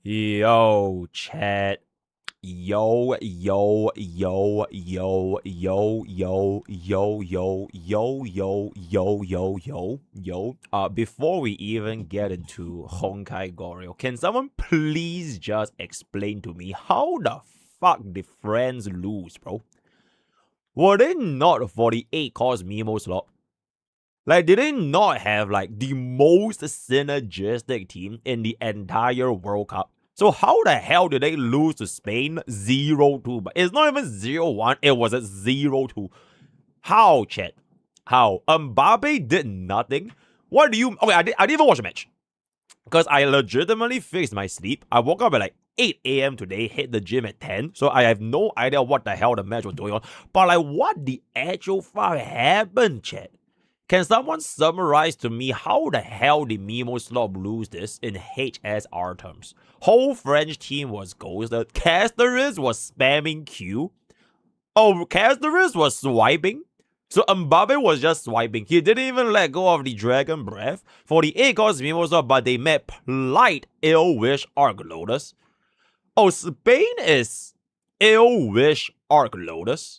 Yo, chat. Yo, yo, yo, yo, yo, yo, yo, yo, yo, yo, yo, yo, yo. Before we even get into Honkai Goryo, can someone please just explain to me how the fuck did friends lose, bro? Were they not for the 8-course Mimo slot? Like, did they not have, like, the most synergistic team in the entire World Cup? So how the hell did they lose to Spain 0-2? But it's not even 0-1, it was a 0-2. How, chat? How? Mbappe did nothing? What do you... Okay, I didn't even watch the match. Because I legitimately fixed my sleep. I woke up at like 8 a.m. today, hit the gym at 10. So I have no idea what the hell the match was going on. But like, what the actual fuck happened, chat? Can someone summarize to me how the hell did Mimo Slob lose this in HSR terms? Whole French team was ghosted. Casteris was spamming Q. Oh, Casteris was swiping. So Mbappe was just swiping. He didn't even let go of the Dragon Breath for the 8-course Mimo Slob, but they met Polite Ill Wish Arc Lotus. Oh, Spain is Ill Wish Arc Lotus.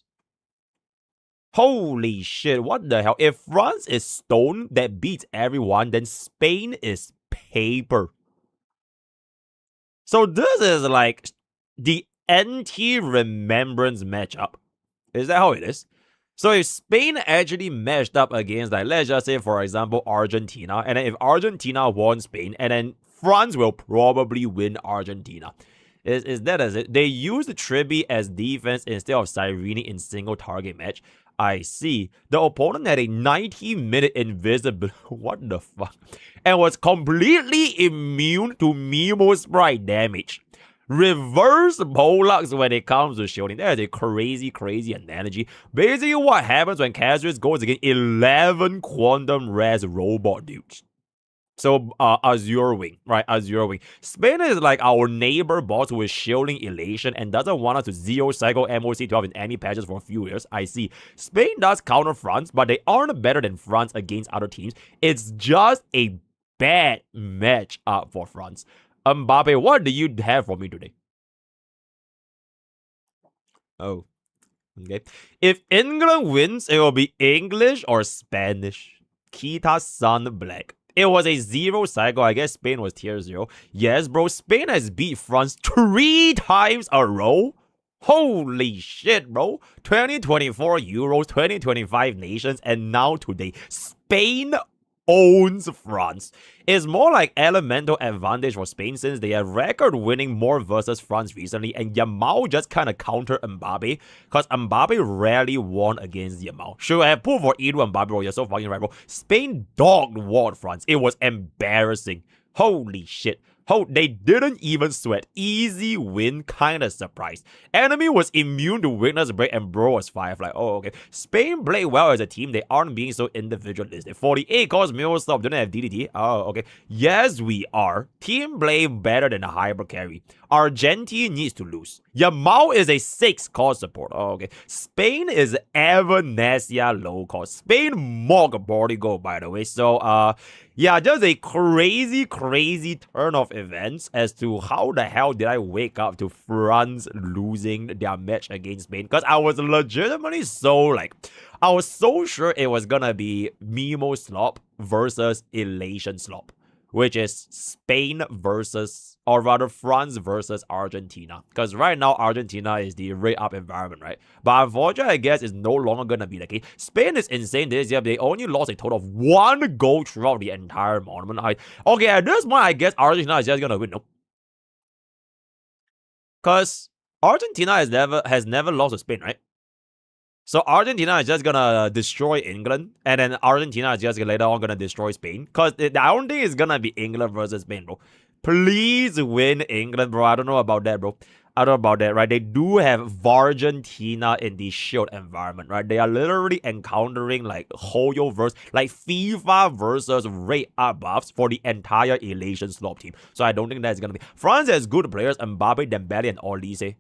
Holy shit, what the hell? If France is stone that beats everyone, then Spain is paper. So this is like the anti-remembrance matchup. Is that how it is? So if Spain actually matched up against, like, let's just say, for example, Argentina, and then if Argentina won Spain, and then France will probably win Argentina. Is that as it? They used Tribi as defense instead of Cyrene in single target match. I see. The opponent had a 90-minute invisibility. What the fuck? And was completely immune to Mimo Sprite damage. Reverse Pollux when it comes to shielding. That is a crazy analogy. Basically, what happens when Cassius goes against 11 Quantum Res robot dudes. So, Azure Wing, right? Azure Wing. Spain is like our neighbor boss who is shielding Elation and doesn't want us to zero cycle MOC12 in any patches for a few years. I see. Spain does counter France, but they aren't better than France against other teams. It's just a bad match up for France. Mbappe, what do you have for me today? Oh, okay. If England wins, it will be English or Spanish. Kita Sun Black. It was a 0 cycle. I guess Spain was tier 0. Yes, bro. Spain has beat France 3 times a row. Holy shit, bro. 2024 Euros, 2025 Nations, and now today, Spain owns France. It's more like elemental advantage for Spain since they have record winning more versus France recently, and Yamal just kind of counter Mbappe because Mbappe rarely won against Yamal. Should have pulled for Edu Mbappe, bro. You're so fucking right, bro. Spain dogged Ward France. It was embarrassing. Holy shit. Oh, they didn't even sweat. Easy win, kinda surprised. Enemy was immune to weakness break and bro was 5. Like, oh, okay. Spain played well as a team. They aren't being so individualistic. 48-course Miro Stop didn't have DDT. Oh, okay. Yes, we are. Team play better than a hyper carry. Argentina needs to lose. Yamal is a 6-cost support. Oh, okay. Spain is Evanesia low cost. Spain mock body go, by the way. So, yeah, just a crazy turn of events as to how the hell did I wake up to France losing their match against Spain. Because I was legitimately I was so sure it was gonna be Mimo Slop versus Elation Slop, which is Spain versus, or rather France versus Argentina. Because right now, Argentina is the rate up environment, right? But unfortunately, I guess it's no longer going to be the case. Spain is insane this year. They only lost a total of 1 goal throughout the entire tournament. Okay, at this point, I guess Argentina is just going to win. No. Because Argentina has never lost to Spain, right? So Argentina is just gonna destroy England, and then Argentina is just later on gonna destroy Spain. Because I don't think it's gonna be England versus Spain, bro. Please win England, bro. I don't know about that, bro. I don't know about that, right? They do have Vargentina in the shield environment, right? They are literally encountering like Hoyo versus, like FIFA versus rate up buffs for the entire Elation Slop team. So I don't think that's gonna be. France has good players, Mbappe, Dembele, and Olise.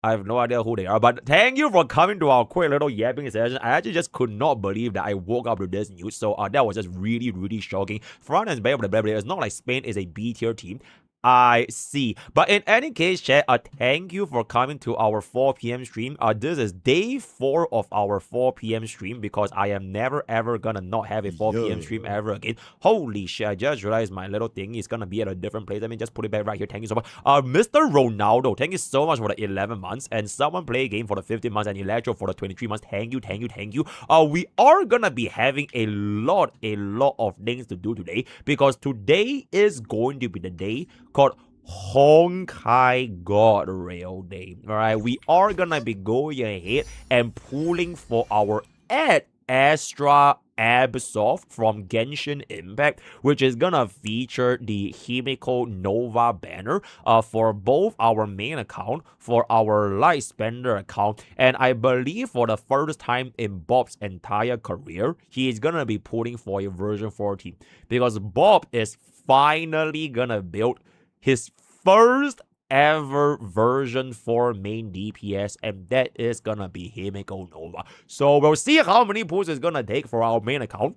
I have no idea who they are, but thank you for coming to our quick little yapping session. I actually just could not believe that I woke up to this news, so that was just really shocking. France and blah. It's not like Spain is a B tier team. I see. But in any case, chat, thank you for coming to our 4 p.m. stream. This is day 4 of our 4 p.m. stream because I am never ever gonna not have a 4 p.m. stream ever again. Holy shit, I just realized my little thing is gonna be at a different place. Let me just put it back right here. Thank you so much. Mr. Ronaldo, thank you so much for the 11 months. And someone play a game for the 15 months and Electro for the 23 months. Thank you, thank you, thank you. We are gonna be having a lot of things to do today because today is going to be the day called Honkai God Rail Day. Alright, we are gonna be going ahead and pulling for our Ad Astra Absolve from Genshin Impact, which is gonna feature the Himeko Nova banner for both our main account, for our Light Spender account, and I believe for the first time in Bob's entire career, he is gonna be pulling for a version 14 because Bob is finally gonna build his first ever version 4 main DPS, and that is gonna be Himeko Nova. So we'll see how many pulls it's gonna take for our main account.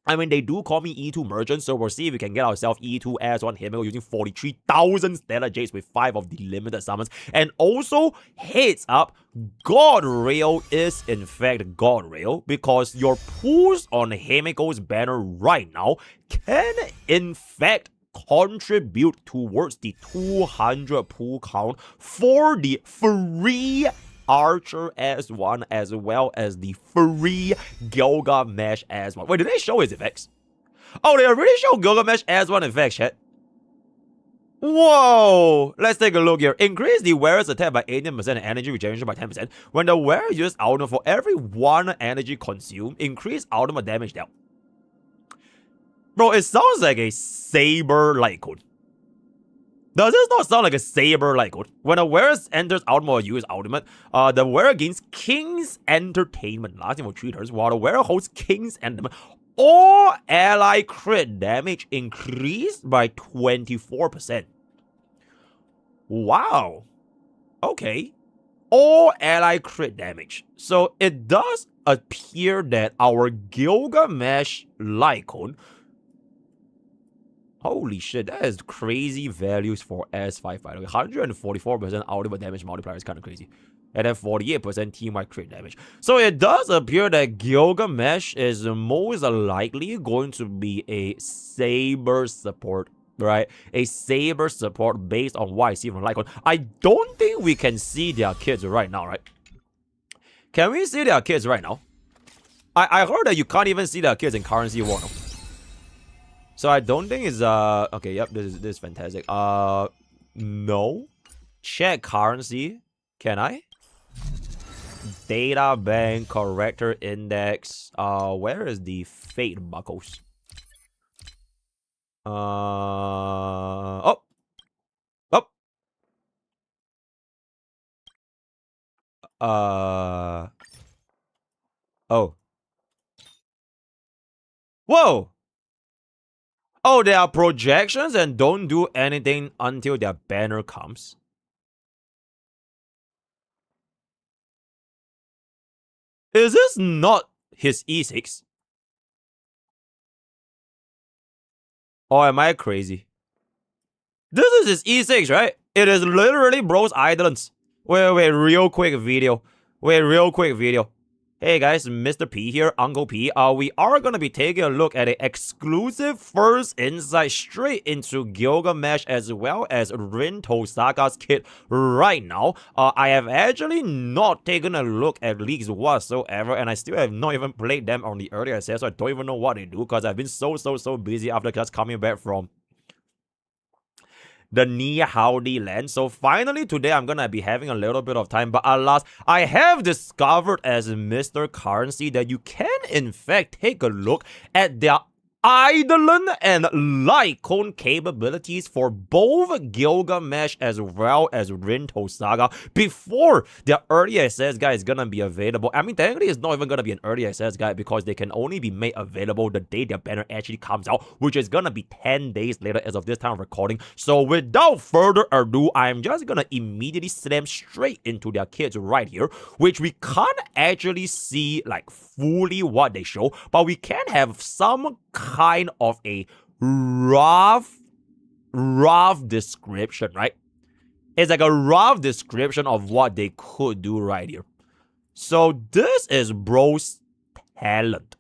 I mean, they do call me E2 Merchant, so we'll see if we can get ourselves E2 as one Himeko using 43,000 Stellar Jades with 5 of the limited summons. And also, heads up, God Rail is in fact God Rail because your pulls on Himeko's banner right now can in fact contribute towards the 200 pull count for the free Archer S1 as well as the free Gilgamesh S1. Wait, did they show his effects? Oh, they already show Gilgamesh S1 effects, chat. Whoa! Let's take a look here. Increase the wearer's attack by 18% and energy regeneration by 10%. When the wearer uses ultimate for every 1 energy consumed, increase ultimate damage dealt. Bro, it sounds like a Saber light code. Does this not sound like a Saber light code? When a wearer enters ultimate or uses ultimate, the wearer gains King's Entertainment, lasting for 3 turns, while the wearer holds King's Entertainment. All ally crit damage increased by 24%. Wow. Okay. All ally crit damage. So it does appear that our Gilgamesh Lycon. Holy shit, that is crazy values for S5, by the way. 144% ultimate damage multiplier is kind of crazy. And then 48% team-wide crit damage. So it does appear that Gilgamesh is most likely going to be a Saber support, right? A Saber support based on what I see from Lycon. I don't think we can see their kids right now, right? Can we see their kids right now? I heard that you can't even see their kids in Currency War. No? So I don't think it's okay, yep, this is fantastic. No. Check currency. Can I? Data bank corrector index. Where is the fate buckles? Oh. Oh. Whoa! Oh, there are projections and don't do anything until their banner comes. Is this not his E6? Or am I crazy? This is his E6, right? It is literally Bro's Islands. Wait, real quick video. Hey guys, Mr. P here, Uncle P. We are gonna be taking a look at an exclusive first insight straight into Gilgamesh as well as Rin Tosaga's kit right now. I have actually not taken a look at leaks whatsoever, and I still have not even played them on the early access, so I don't even know what they do because I've been so busy after just coming back from the Nia Howdy land. So finally today I'm gonna be having a little bit of time, but alas, I have discovered as Mr. Currency that you can in fact take a look at their Eidolon and Lycon capabilities for both Gilgamesh as well as Rin Tosaga before the early access guide is gonna be available. I mean, technically it's not even gonna be an early access guide because they can only be made available the day their banner actually comes out, which is gonna be 10 days later as of this time of recording. So without further ado, I'm just gonna immediately slam straight into their kits right here, which we can't actually see like fully what they show, but we can have some kind of a rough rough description, right? It's like a rough description of what they could do right here. So this is bro's talent.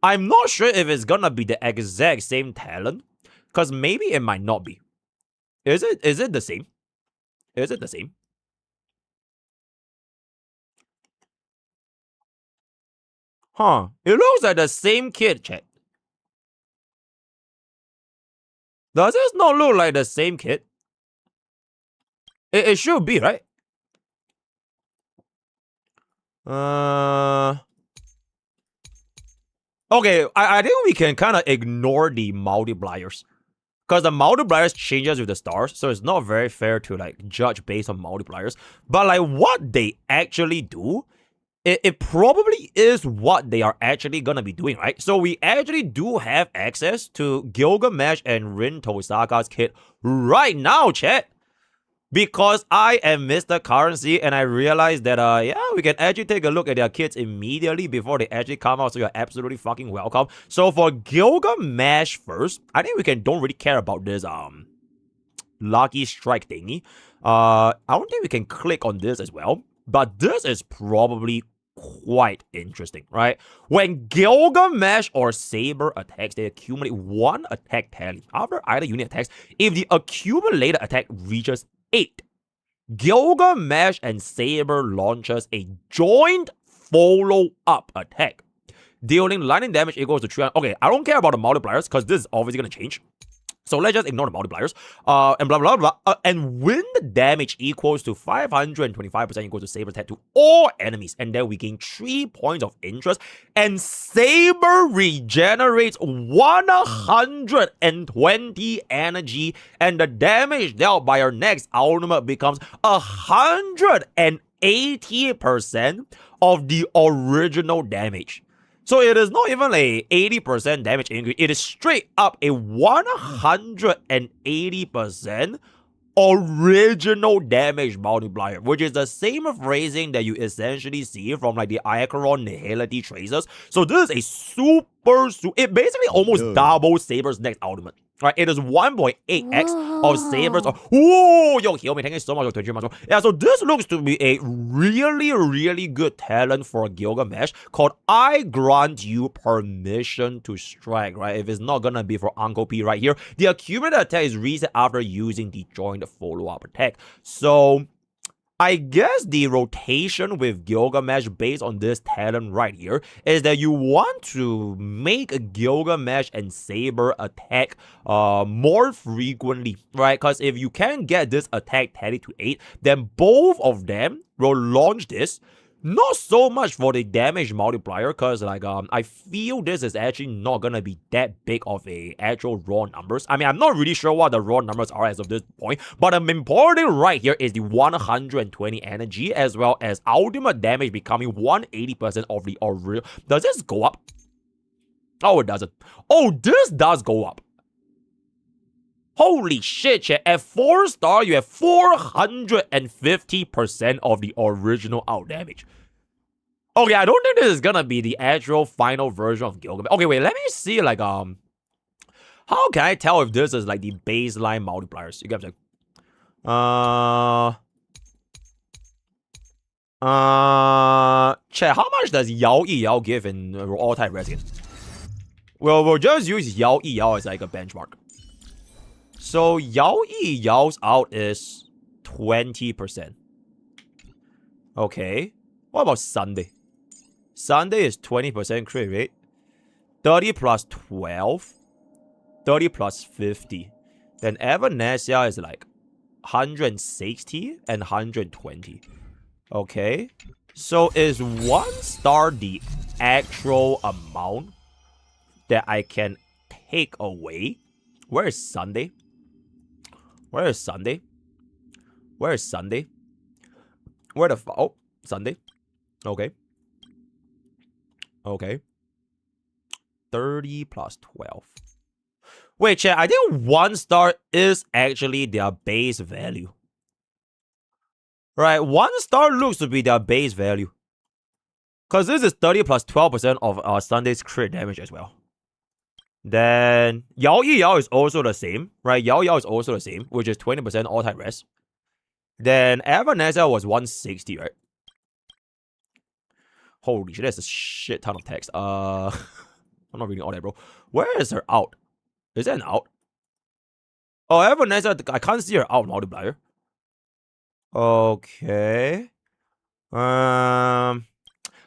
I'm not sure if it's gonna be the exact same talent, because maybe it might not be. Is it the same? Is it the same? Huh. It looks like the same kid, chat. Does this not look like the same kid? It should be, right? Okay, I think we can kind of ignore the multipliers. Because the multipliers changes with the stars, so it's not very fair to like judge based on multipliers. But like what they actually do, it probably is what they are actually gonna be doing, right? So we actually do have access to Gilgamesh and Rin Tosaka's kit right now, chat. Because I am Mr. Currency and I realized that, yeah, we can actually take a look at their kits immediately before they actually come out, so you're absolutely fucking welcome. So for Gilgamesh first, I think we don't really care about this, Lucky Strike thingy. I don't think we can click on this as well, but this is probably quite interesting, right? When Gilgamesh or Saber attacks, they accumulate 1 attack tally after either unit attacks. If the accumulated attack reaches 8, Gilgamesh and Saber launches a joint follow-up attack, dealing lightning damage equals to 300. Okay, I don't care about the multipliers because this is obviously going to change. So let's just ignore the multipliers. And blah, blah, blah. And when the damage equals to 525% equals to Saber's attack to all enemies. And then we gain 3 points of interest. And Saber regenerates 120 energy. And the damage dealt by our next ultimate becomes 180% of the original damage. So it is not even a 80% damage increase. It is straight up a 180% original damage multiplier, which is the same phrasing that you essentially see from like the Icaron Nihility Tracers. So this is a super, it basically almost doubles Saber's next ultimate. Right, it is 1.8x of Saber's. Whoa, yo, heal me. Thank you so much for 20 months. Yeah, so this looks to be a really, really good talent for Gilgamesh called I Grant You Permission to Strike, right? If it's not gonna be for Uncle P right here, the accumulated attack is reset after using the joint follow-up attack. So I guess the rotation with Gilgamesh based on this talent right here is that you want to make Gilgamesh and Saber attack more frequently, right? Because if you can get this attack tally to 8, then both of them will launch this. Not so much for the damage multiplier, because like I feel this is actually not gonna be that big of a actual raw numbers. I mean, I'm not really sure what the raw numbers are as of this point, but important right here is the 120 energy as well as ultimate damage becoming 180% of the original. Does this go up? Oh, it doesn't. Oh, this does go up. Holy shit, chat. At 4-star, you have 450% of the original out damage. Okay, I don't think this is gonna be the actual final version of Gilgamesh. Okay, wait, let me see, like, how can I tell if this is, like, the baseline multipliers? You guys like, chat, how much does Yao Yi Yao give in all-type Resident? Well, we'll just use Yao Yi Yao as, like, a benchmark. So Yao Yi Yao's out is 20%. Okay. What about Sunday? Sunday is 20% crit rate. 30 plus 12. 30 plus 50. Then Evanesia is like 160 and 120. Okay. So is 1 star the actual amount that I can take away? Where is Sunday? Where is Sunday? Where is Sunday? Where the oh, Sunday? Okay. Okay. 30 plus 12. Wait, chat, I think 1 star is actually their base value. Right, 1 star looks to be their base value. Because this is 30 plus 12% of Sunday's crit damage as well. Then Yao Yi Yao is also the same, right? Yao Yao is also the same, which is 20% all type rest. Then Evanescence was 160, right? Holy shit, that's a shit ton of text. I'm not reading all that, bro. Where is her out? Is that an out? Oh, Evanescence, I can't see her out multiplier. Okay.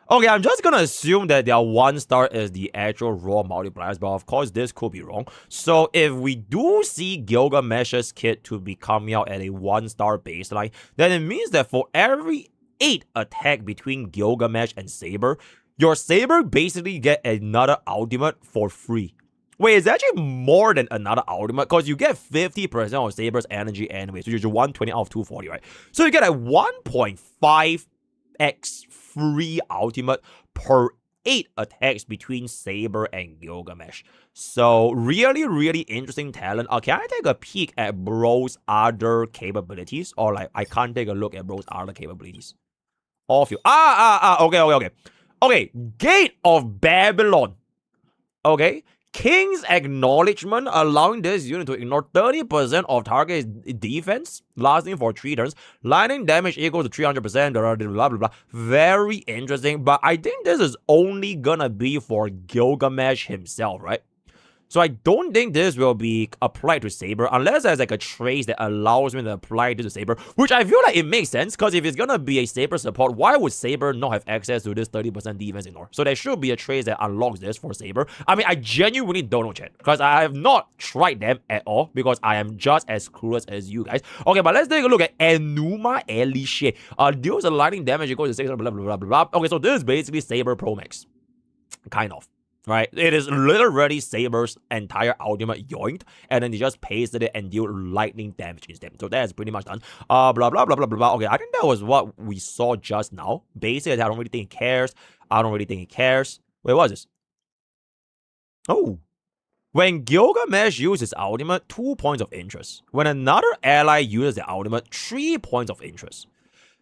Okay, I'm just gonna assume that their 1-star is the actual raw multipliers, but of course this could be wrong. So if we do see Gilgamesh's kit to be coming out at a 1-star baseline, then it means that for every 8 attack between Gilgamesh and Saber, your Saber basically get another ultimate for free. Wait, it's actually more than another ultimate because you get 50% of Saber's energy anyway, so you're 120 out of 240, right? So you get a 1.5x free ultimate per 8 attacks between Saber and Gilgamesh. So really interesting talent. Can I take a peek at bro's other capabilities? Or like I can't take a look at bro's other capabilities. All of you. Okay. Okay, Gate of Babylon. Okay. King's Acknowledgement, allowing this unit to ignore 30% of target defense, lasting for 3 turns. Lightning damage equals to 300%, blah, blah, blah. Very interesting, but I think this is only gonna be for Gilgamesh himself, right? So I don't think this will be applied to Saber unless there's like a trace that allows me to apply this to Saber, which I feel like it makes sense because if it's gonna be a Saber support, why would Saber not have access to this 30% defense ignore? So there should be a trace that unlocks this for Saber. I mean, I genuinely don't know, chat, because I have not tried them at all because I am just as clueless as you guys. Okay, but let's take a look at Enuma Elish. Deals a lightning damage equals to 600, blah, blah, blah, blah. Okay, so this is basically Saber Pro Max. Kind of. Right, it is literally Saber's entire ultimate yoinked, and then they just pasted it and deal lightning damage instead. So that's pretty much done. Blah blah blah blah blah. Okay, I think that was what we saw just now. Basically, I don't really think it cares. Wait, what is this? Oh, when Gilgamesh uses ultimate, 2 points of interest. When another ally uses the ultimate, 3 points of interest.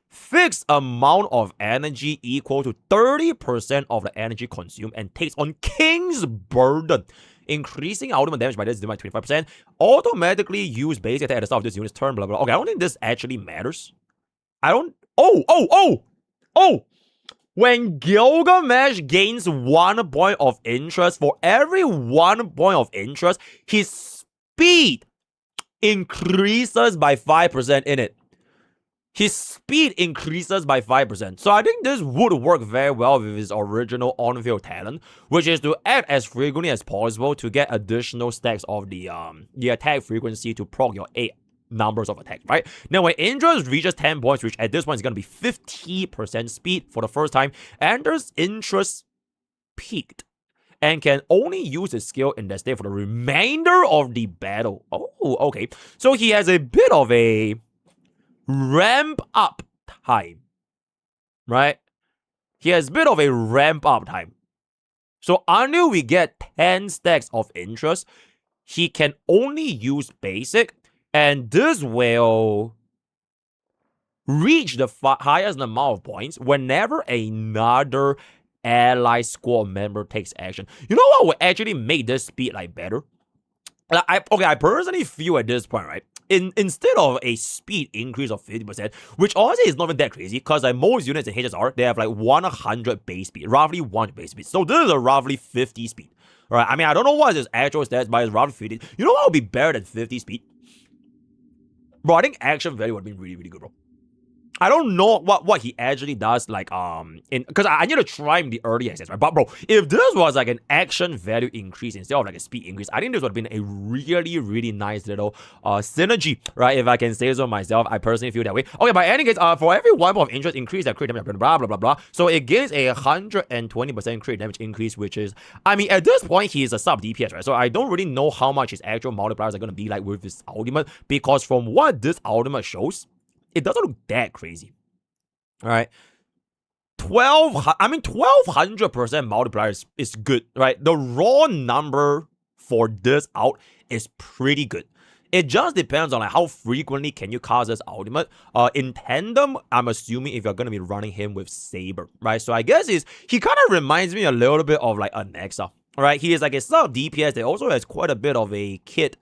Fixed amount of energy equal to 30% of the energy consumed and takes on King's Burden. Increasing ultimate damage by this by 25%. Automatically use basic attack at the start of this unit's turn, blah, blah. Okay, I don't think this actually matters. I don't... Oh! When Gilgamesh gains 1 point of interest, for every 1 point of interest, his speed increases by 5% in it. His speed increases by 5%. So I think this would work very well with his original on-field talent, which is to act as frequently as possible to get additional stacks of the attack frequency to proc your 8 numbers of attacks, right? Now, when interest reaches 10 points, which at this point is going to be 50% speed for the first time, enters interest peaked and can only use his skill in that state for the remainder of the battle. Oh, okay. So he has a bit of a ramp up time, right? He has a bit of a ramp up time. So until we get 10 stacks of interest, he can only use basic, and this will reach the highest amount of points whenever another ally squad member takes action. You know what would actually make this speed like better? I personally feel at this point, right? Instead of a speed increase of 50%, which honestly is not even that crazy, because like most units in HSR, they have like 100 base speed, roughly 100 base speed. So this is a roughly 50 speed. Right? I mean, I don't know what his actual stats, but it's roughly 50. You know what would be better than 50 speed? Bro, I think action value would have been really good, bro. I don't know what he actually does, like, because I need to try him the early access, right? But, bro, if this was, like, an action value increase instead of, like, a speed increase, I think this would have been a really nice little, synergy, right? If I can say so myself, I personally feel that way. Okay, but any case, for every 1 point of interest increase, that crit damage, blah, blah, blah, blah. So it gives a 120% crit damage increase, which is, I mean, at this point, he is a sub DPS, right? So I don't really know how much his actual multipliers are going to be like with his ultimate, because from what this ultimate shows, it doesn't look that crazy. All right. 1200% multiplier is good, right? The raw number for this out is pretty good. It just depends on like how frequently can you cast this ultimate. In tandem, I'm assuming if you're going to be running him with Saber, right? So I guess he kind of reminds me a little bit of like a Nexa. Right, he is like a sub DPS that also has quite a bit of a kit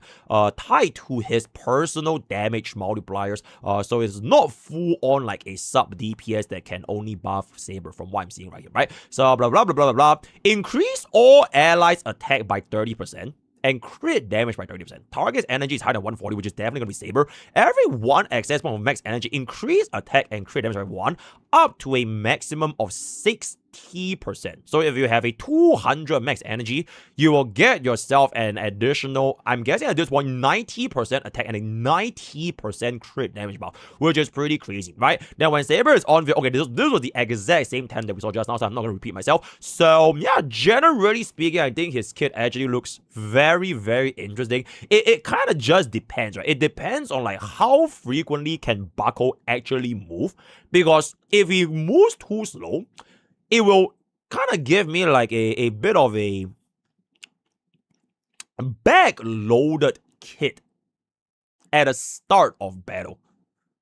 tied to his personal damage multipliers. So it's not full on like a sub DPS that can only buff Saber from what I'm seeing right here, right? So blah blah blah blah blah blah. Increase all allies attack by 30%. And crit damage by 30%. Target's energy is higher than 140, which is definitely going to be Saber. Every 1 access point of max energy, increase attack and crit damage by 1 up to a maximum of 60%. So if you have a 200 max energy, you will get yourself an additional, I'm guessing at this point, 90% attack and a 90% crit damage buff, which is pretty crazy, right? Now, when Saber is on, okay, this was the exact same time that we saw just now, so I'm not going to repeat myself. So, yeah, generally speaking, I think his kit actually looks very, very interesting. It kind of just depends, right? It depends on, like, how frequently can Buckle actually move, because if he moves too slow, it will kind of give me like a bit of a back-loaded kit at the start of battle.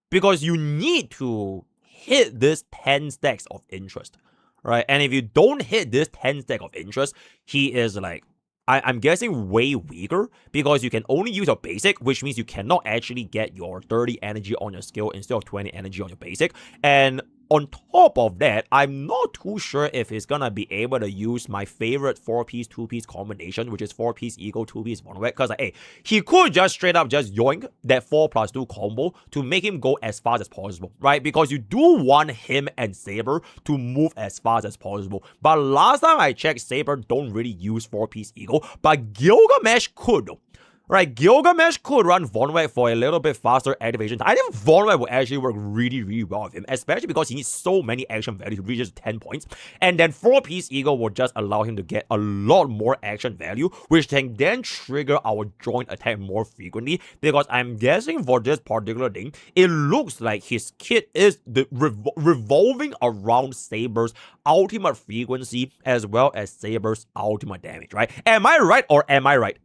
Because you need to hit this 10 stacks of interest, right? And if you don't hit this 10 stack of interest, he is like, I'm guessing way weaker, because you can only use your basic, which means you cannot actually get your 30 energy on your skill instead of 20 energy on your basic. And on top of that, I'm not too sure if he's gonna be able to use my favorite 4-piece, 2-piece combination, which is 4-piece Eagle, 2-piece Vonwet, because like, hey, he could just straight up just yoink that 4+2 combo to make him go as fast as possible, right? Because you do want him and Saber to move as fast as possible. But last time I checked, Saber don't really use 4-piece Eagle, but Gilgamesh could though. Right, Gilgamesh could run Vonwet for a little bit faster activation. I think Vonwet will actually work really, really well with him, especially because he needs so many action value to reach just 10 points. And then 4-piece Eagle will just allow him to get a lot more action value, which can then trigger our joint attack more frequently. Because I'm guessing for this particular thing, it looks like his kit is revolving around Saber's ultimate frequency as well as Saber's ultimate damage, right? Am I right or am I right?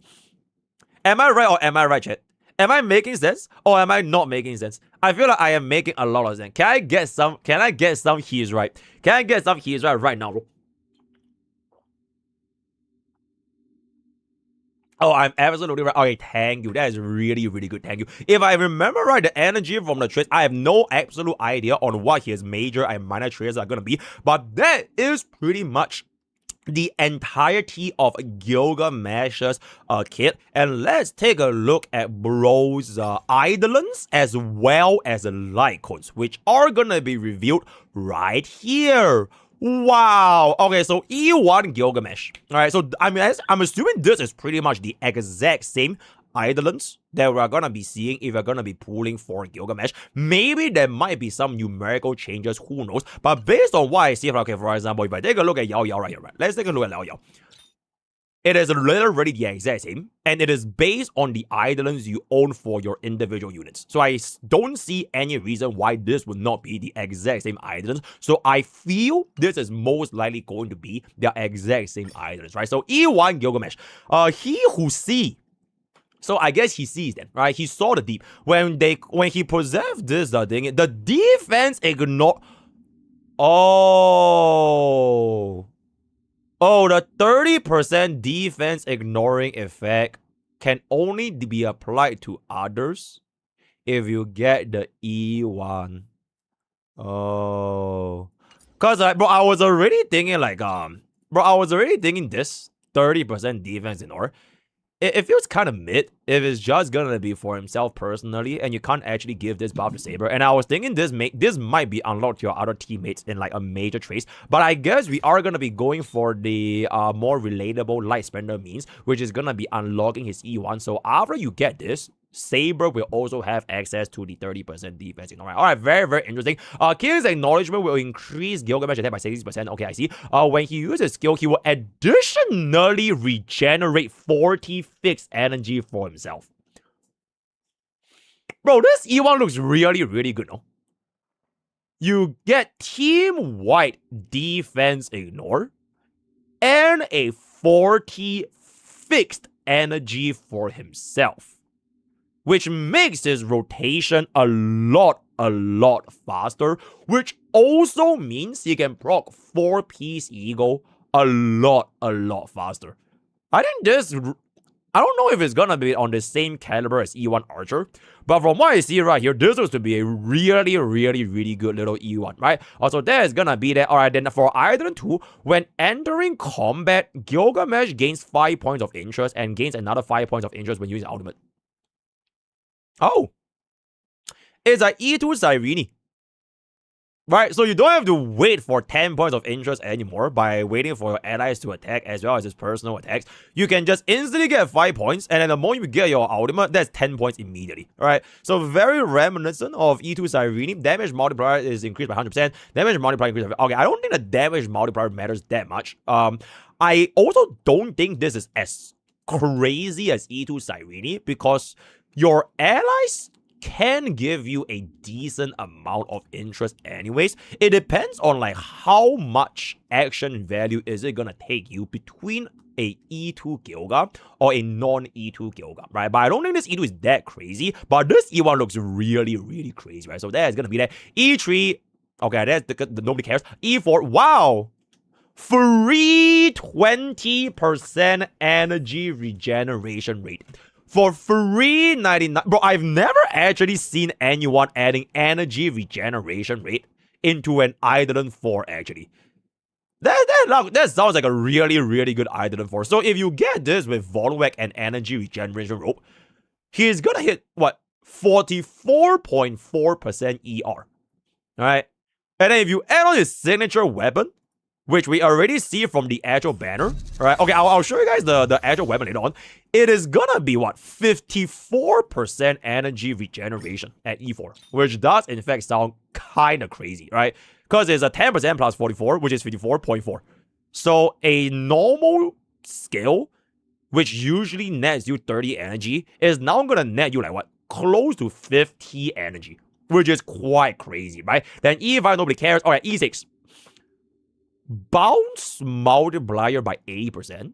Am I right or am I right, chat? Am I making sense or am I not making sense? I feel like I am making a lot of sense. Can I get some he's right? Can I get some he's right now, bro? Oh, I'm absolutely right. Okay, thank you. That is really, really good. Thank you. If I remember right, the energy from the traits, I have no absolute idea on what his major and minor traits are going to be, but that is pretty much the entirety of Gilgamesh's kit. And let's take a look at bro's Eidolons as well as light codes, which are gonna be revealed right here. Wow. Okay, so E1 Gilgamesh. Alright, so I'm assuming this is pretty much the exact same Eidolons that we're gonna be seeing if we're gonna be pulling for Gilgamesh. Maybe there might be some numerical changes, who knows? But based on what I see, okay, for example, if I take a look at Yao Yao right here, right? Let's take a look at Yao Yao. It is literally the exact same, and it is based on the Eidolons you own for your individual units. So I don't see any reason why this would not be the exact same Eidolons. So I feel this is most likely going to be the exact same Eidolons, right? So E1 Gilgamesh, he who see. So I guess he sees them, right? He saw the deep. When he possessed this thing, the defense ignore. Oh, the 30% defense ignoring effect can only be applied to others if you get the E1. Oh, cause bro, I was already thinking like this 30% defense ignore. It feels kind of mid if it's just gonna be for himself personally, and you can't actually give this buff to Saber. And I was thinking this might be unlocked to your other teammates in like a major trace, but I guess we are gonna be going for the more relatable light spender means, which is gonna be unlocking his E1. So after you get this, Saber will also have access to the 30% defense. Alright, very, very interesting. King's Acknowledgement will increase Gilgamesh attack by 60%. Okay, I see. When he uses skill, he will additionally regenerate 40 fixed energy for himself. Bro, this E1 looks really, really good, no? You get team-wide defense ignore and a 40 fixed energy for himself, which makes his rotation a lot faster, which also means he can proc 4-piece Eagle a lot faster. I think this, I don't know if it's gonna be on the same caliber as E1 Archer, but from what I see right here, this looks to be a really, really, really good little E1, right? Also, there is gonna be that. Alright, then for Idol 2, when entering combat, Gilgamesh gains 5 points of interest and gains another 5 points of interest when using ultimate. Oh, it's a E2 Cyrene. Right, so you don't have to wait for 10 points of interest anymore by waiting for your allies to attack as well as his personal attacks. You can just instantly get 5 points, and then the moment you get your ultimate, that's 10 points immediately. Alright, so very reminiscent of E2 Cyrene. Damage multiplier is increased by 100%. Damage multiplier increased by... Okay, I don't think the damage multiplier matters that much. I also don't think this is as crazy as E2 Cyrene because your allies can give you a decent amount of interest anyways. It depends on like how much action value is it gonna take you between a E2 Gilga or a non-E2 Gilga, right? But I don't think this E2 is that crazy, but this E1 looks really, really crazy, right? So that is gonna be that. E3, okay, that's the nobody cares. E4, wow! Free 20% energy regeneration rate. For free 99, bro, I've never actually seen anyone adding energy regeneration rate into an Eidolon 4, actually. That sounds like a really, really good Eidolon 4. So if you get this with Volwek and energy regeneration rope, he's gonna hit, what, 44.4% ER. Alright? And then if you add on his signature weapon, which we already see from the actual banner, right? Okay, I'll show you guys the actual weapon later on. It is gonna be, what, 54% energy regeneration at E4, which does, in fact, sound kind of crazy, right? Because it's a 10% plus 44, which is 54.4. So a normal skill, which usually nets you 30 energy, is now gonna net you, like, what, close to 50 energy, which is quite crazy, right? Then E5, nobody cares. All right, E6. Bounce multiplier by 80%.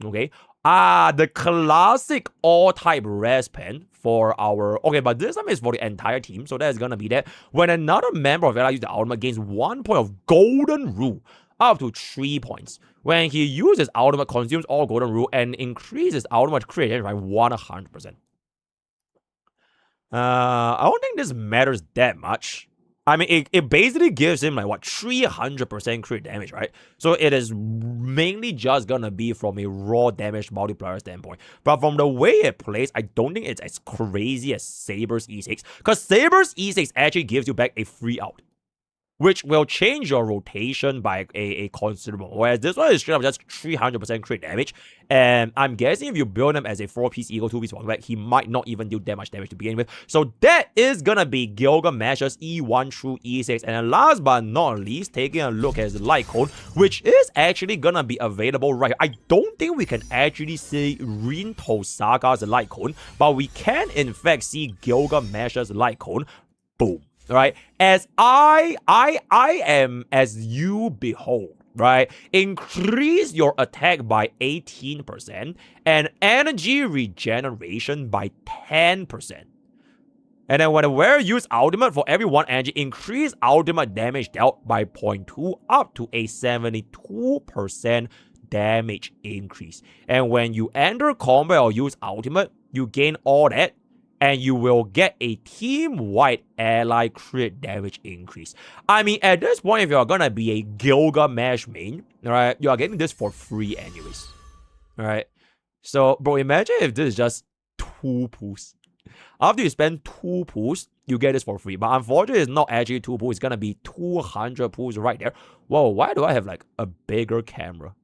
Okay. The classic all-type res pen for our... Okay, but this time is for the entire team, so that's gonna be that. When another member of LI uses the ultimate, gains 1 point of golden rule, up to 3 points. When he uses ultimate, consumes all golden rule and increases ultimate crit damage by 100%. I don't think this matters that much. I mean, it basically gives him, like, what, 300% crit damage, right? So it is mainly just gonna be from a raw damage multiplier standpoint. But from the way it plays, I don't think it's as crazy as Saber's E6. Because Saber's E6 actually gives you back a free out, which will change your rotation by a considerable. Whereas this one is straight up just 300% crit damage. And I'm guessing if you build him as a 4-piece Eagle, 2-piece Walkback, he might not even do that much damage to begin with. So that is gonna be Gilgamesh's E1 through E6. And then last but not least, taking a look at his Light Cone, which is actually gonna be available right here. I don't think we can actually see Rinto Saga's Light Cone, but we can in fact see Gilgamesh's Light Cone. Boom. Right, as I am as you behold, right? Increase your attack by 18% and energy regeneration by 10%. And then whenever you use ultimate, for every 1 energy, increase ultimate damage dealt by 0.2 up to a 72% damage increase. And when you enter combat or use ultimate, you gain all that, and you will get a team-wide ally crit damage increase. I mean, at this point, if you're gonna be a Gilgamesh main, right, you are getting this for free anyways. Alright? So, bro, imagine if this is just 2 pools. After you spend 2 pools, you get this for free. But unfortunately, it's not actually 2 pools. It's gonna be 200 pools right there. Whoa, why do I have, like, a bigger camera?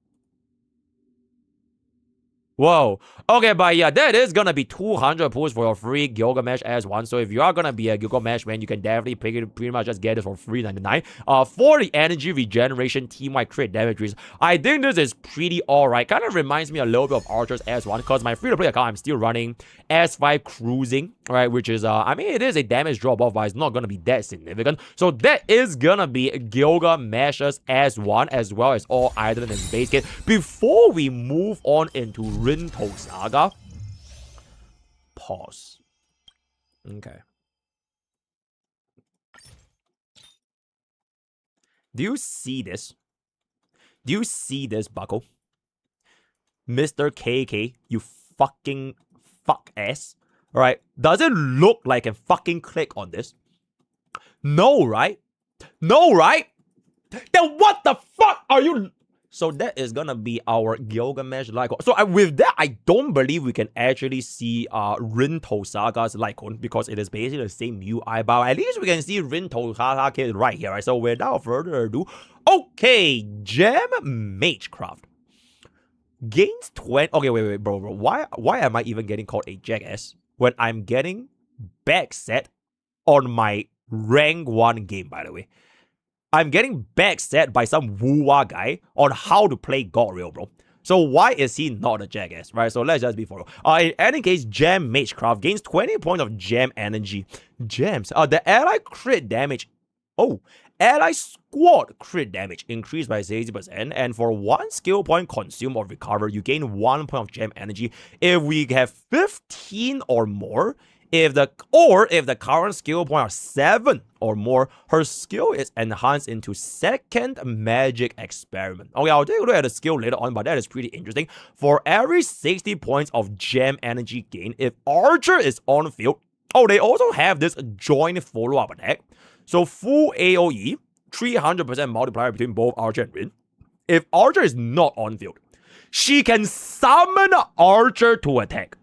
Whoa. Okay, but yeah, that is gonna be 200 pools for your free Gilgamesh S1. So if you are gonna be a Gilgamesh man, you can definitely pick it, pretty much just get it for free 99. For the energy regeneration team-wide crit damage increase, I think this is pretty alright. Kind of reminds me a little bit of Archer's S1, because my free-to-play account, I'm still running S5 cruising, right? Which is, I mean, it is a damage drop-off, but it's not gonna be that significant. So that is gonna be Gilgamesh's S1, as well as all items and base kit. Before we move on into Rinto Saga, pause. Okay. Do you see this? Do you see this, Buckle? Mr. KK, you fucking fuck ass. Alright, does it look like I can fucking click on this? No, right? No, right? Then what the fuck are you? So that is gonna be our Gilgamesh Lycon. So with that, I don't believe we can actually see Rinto Saga's Lycon because it is basically the same UI, but at least we can see Rinto Saga right here, right? So without further ado, okay, Gem Magecraft. Gains 20. Okay, wait, bro. Why am I even getting called a jackass when I'm getting back set on my rank 1 game, by the way? I'm getting back set by some woo-wah guy on how to play God Rail, bro. So why is he not a jackass, right? So let's just be for real. In any case, Gem Magecraft gains 20 points of gem energy. Gems. The ally crit damage. Oh, ally squad crit damage increased by 60%, and for 1 skill point consumed or recovered, you gain 1 point of gem energy. If we have 15 or more, if the current skill point are 7 or more, her skill is enhanced into second magic experiment. Okay, I'll take a look at the skill later on, but that is pretty interesting. For every 60 points of gem energy gain, if Archer is on field, they also have this joint follow-up attack. So full AoE, 300% multiplier between both Archer and Rin. If Archer is not on field, she can summon Archer to attack.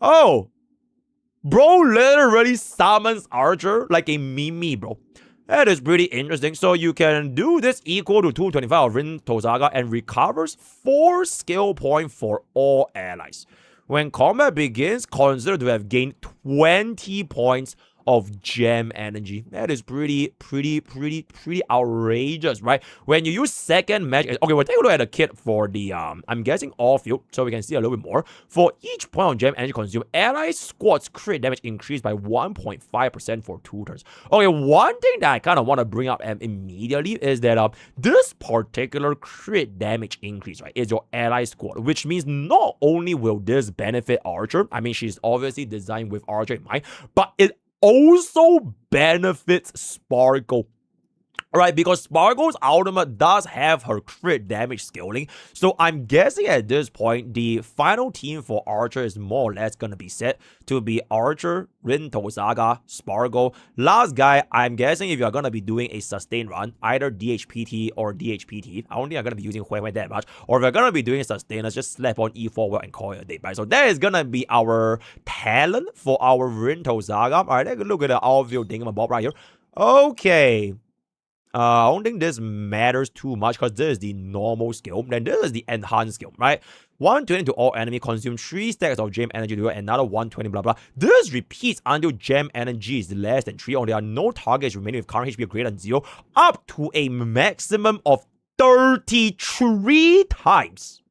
Oh, bro literally summons Archer like a Mimi, bro. That is pretty interesting. So you can do this equal to 225 of Rinto Saga and recovers 4 skill points for all allies. When combat begins, consider to have gained 20 points of gem energy. That is pretty outrageous, right? When you use second magic, okay, we'll take a look at the kit for the I'm guessing all field, so we can see a little bit more. For each point of gem energy consumed, ally squad's crit damage increased by 1.5% for 2 turns. Okay, one thing that I kind of want to bring up immediately is that this particular crit damage increase, right, is your ally squad, which means not only will this benefit Archer, I mean, she's obviously designed with Archer in mind, but it also benefits Sparkle. Right, because Sparkle's ultimate does have her crit damage scaling. So I'm guessing at this point, the final team for Archer is more or less going to be set to be Archer, Rinto Saga, Sparkle. Last guy, I'm guessing if you're going to be doing a sustained run, either DHPT or DHPT. I don't think I'm going to be using Huawei that much. Or if you're going to be doing a sustained, let's just slap on E4 and call it a day, right? So that is going to be our talent for our Rinto Saga. All right, let's look at the outfield thingamabob right here. Okay. I don't think this matters too much because this is the normal skill. Then this is the enhanced skill, right? 120 to all enemy, consume 3 stacks of gem energy to another 120, blah, blah. This repeats until gem energy is less than 3, or there are no targets remaining with current HP greater than 0, up to a maximum of 33 times.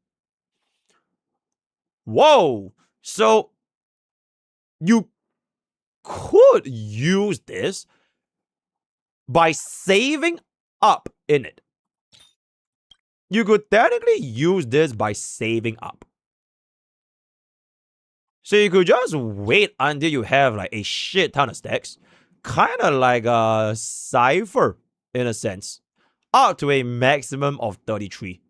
Whoa! So, you could use this by saving up in it. You could technically use this by saving up. So you could just wait until you have like a shit ton of stacks. Kind of like a Cypher in a sense. Up to a maximum of 33.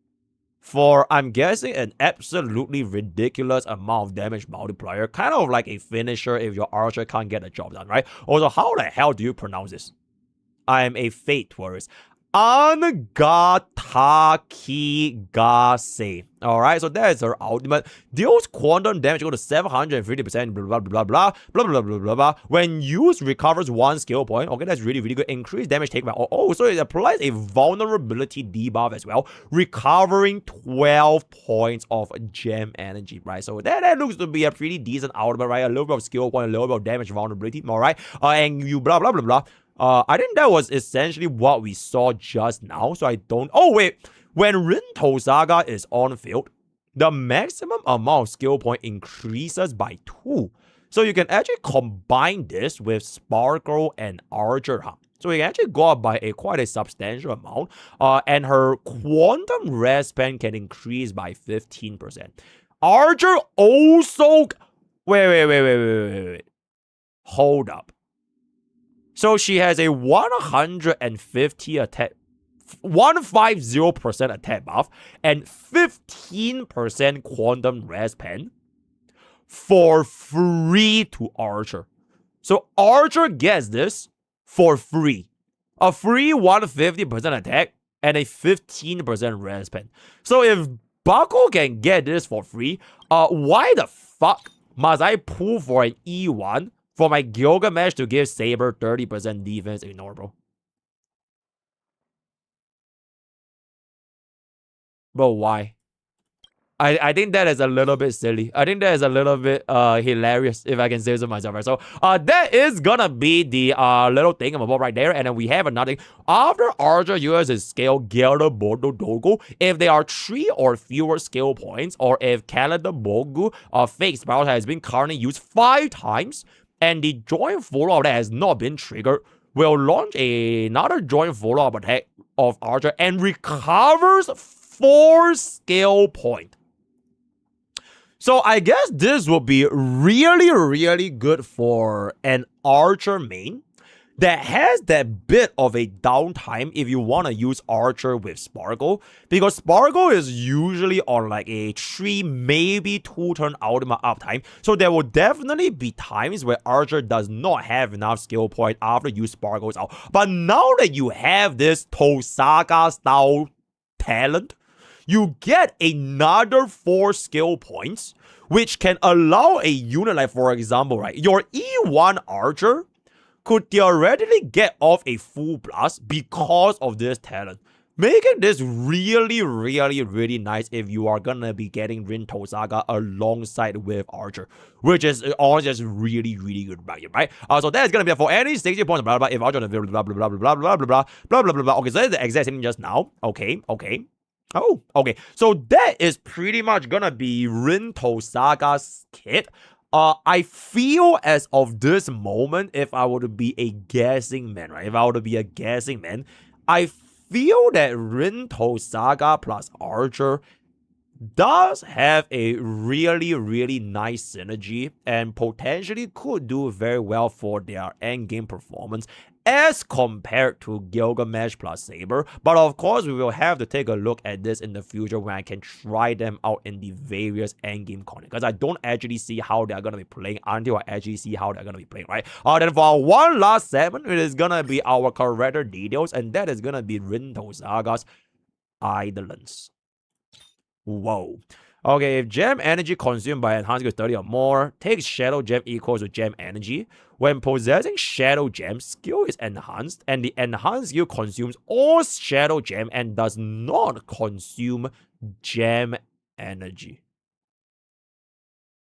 For, I'm guessing, an absolutely ridiculous amount of damage multiplier. Kind of like a finisher if your Archer can't get the job done, right? Also, how the hell do you pronounce this? I am a fate tourist. Angatakigase. Alright, so that is her ultimate. Deals quantum damage go to 750%, blah, blah, blah, blah, blah, blah, blah, blah, blah. When used, recovers 1 skill point. Okay, that's really good. Increased damage taken by... Oh, so it applies a vulnerability debuff as well. Recovering 12 points of gem energy, right? So that looks to be a pretty decent ultimate, right? A little bit of skill point, a little bit of damage vulnerability, alright? And you blah, blah, blah, blah. I think that was essentially what we saw just now, so I don't... Oh, wait. When Rinto Saga is on field, the maximum amount of skill point increases by 2. So you can actually combine this with Sparkle and Archer, huh? So you can actually go up by quite a substantial amount. And her quantum res pen can increase by 15%. Archer also... Wait. Hold up. So she has a 150 attack 150% attack buff, and 15% quantum res pen for free to Archer. So Archer gets this for free. A free 150% attack and a 15% res pen. So if Buckle can get this for free, why the fuck must I pull for an E1 for my Gilgamesh to give Saber 30% defense ignore, bro? But why? I think that is a little bit silly. I think that is a little bit hilarious, if I can say so myself. Right? So that is gonna be the little thing about right there. And then we have another thing. After Archer uses scale Gelder Bodo Dogo, if there are 3 or fewer skill points, or if Calendar Bogu fake spell has been currently used 5 times, and the joint follow-up that has not been triggered, will launch another joint follow-up attack of Archer and recovers 4 skill points. So I guess this will be really, really good for an Archer main that has that bit of a downtime if you want to use Archer with Sparkle. Because Sparkle is usually on like a 3, maybe 2 turn ultimate uptime. So there will definitely be times where Archer does not have enough skill point after you Sparkles out. But now that you have this Tosaka style talent, you get another 4 skill points, which can allow a unit like, for example, right, your E1 Archer could theoretically get off a full blast because of this talent, making this really, really, really nice if you are gonna be getting Rin Tosaka alongside with Archer, which is all just really, really good value, right? So that is gonna be for any 60 points, blah blah. If Archer blah blah blah blah blah blah blah blah blah blah blah. Okay, so that's the exact thing just now. Okay. Oh, okay. So that is pretty much gonna be Rin Tosaka's kit. I feel as of this moment, if I were to be a guessing man, right? If I were to be a guessing man, I feel that Rin Tosaka plus Archer does have a really, really nice synergy and potentially could do very well for their endgame performance as compared to Gilgamesh plus Saber. But of course, we will have to take a look at this in the future when I can try them out in the various endgame content, because I don't actually see how they're going to be playing until I actually see how they're going to be playing, right? Then for our one last segment, it is going to be our character details, and that is going to be Rin Tosaka's Idolence. Whoa. Okay, if gem energy consumed by enhanced skill 30 or more, takes shadow gem equals to gem energy. When possessing shadow gem, skill is enhanced, and the enhanced skill consumes all shadow gem and does not consume gem energy.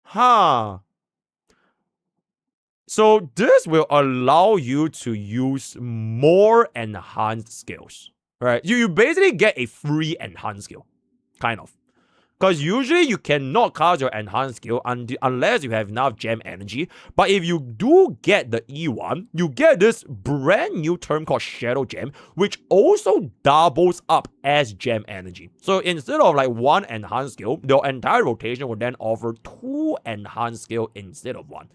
Huh. So this will allow you to use more enhanced skills, right? You basically get a free enhanced skill, kind of. Because usually you cannot cast your enhanced skill unless you have enough gem energy. But if you do get the E1, you get this brand new term called Shadow Gem, which also doubles up as gem energy. So instead of like 1 enhanced skill, the entire rotation will then offer 2 enhanced skill instead of 1.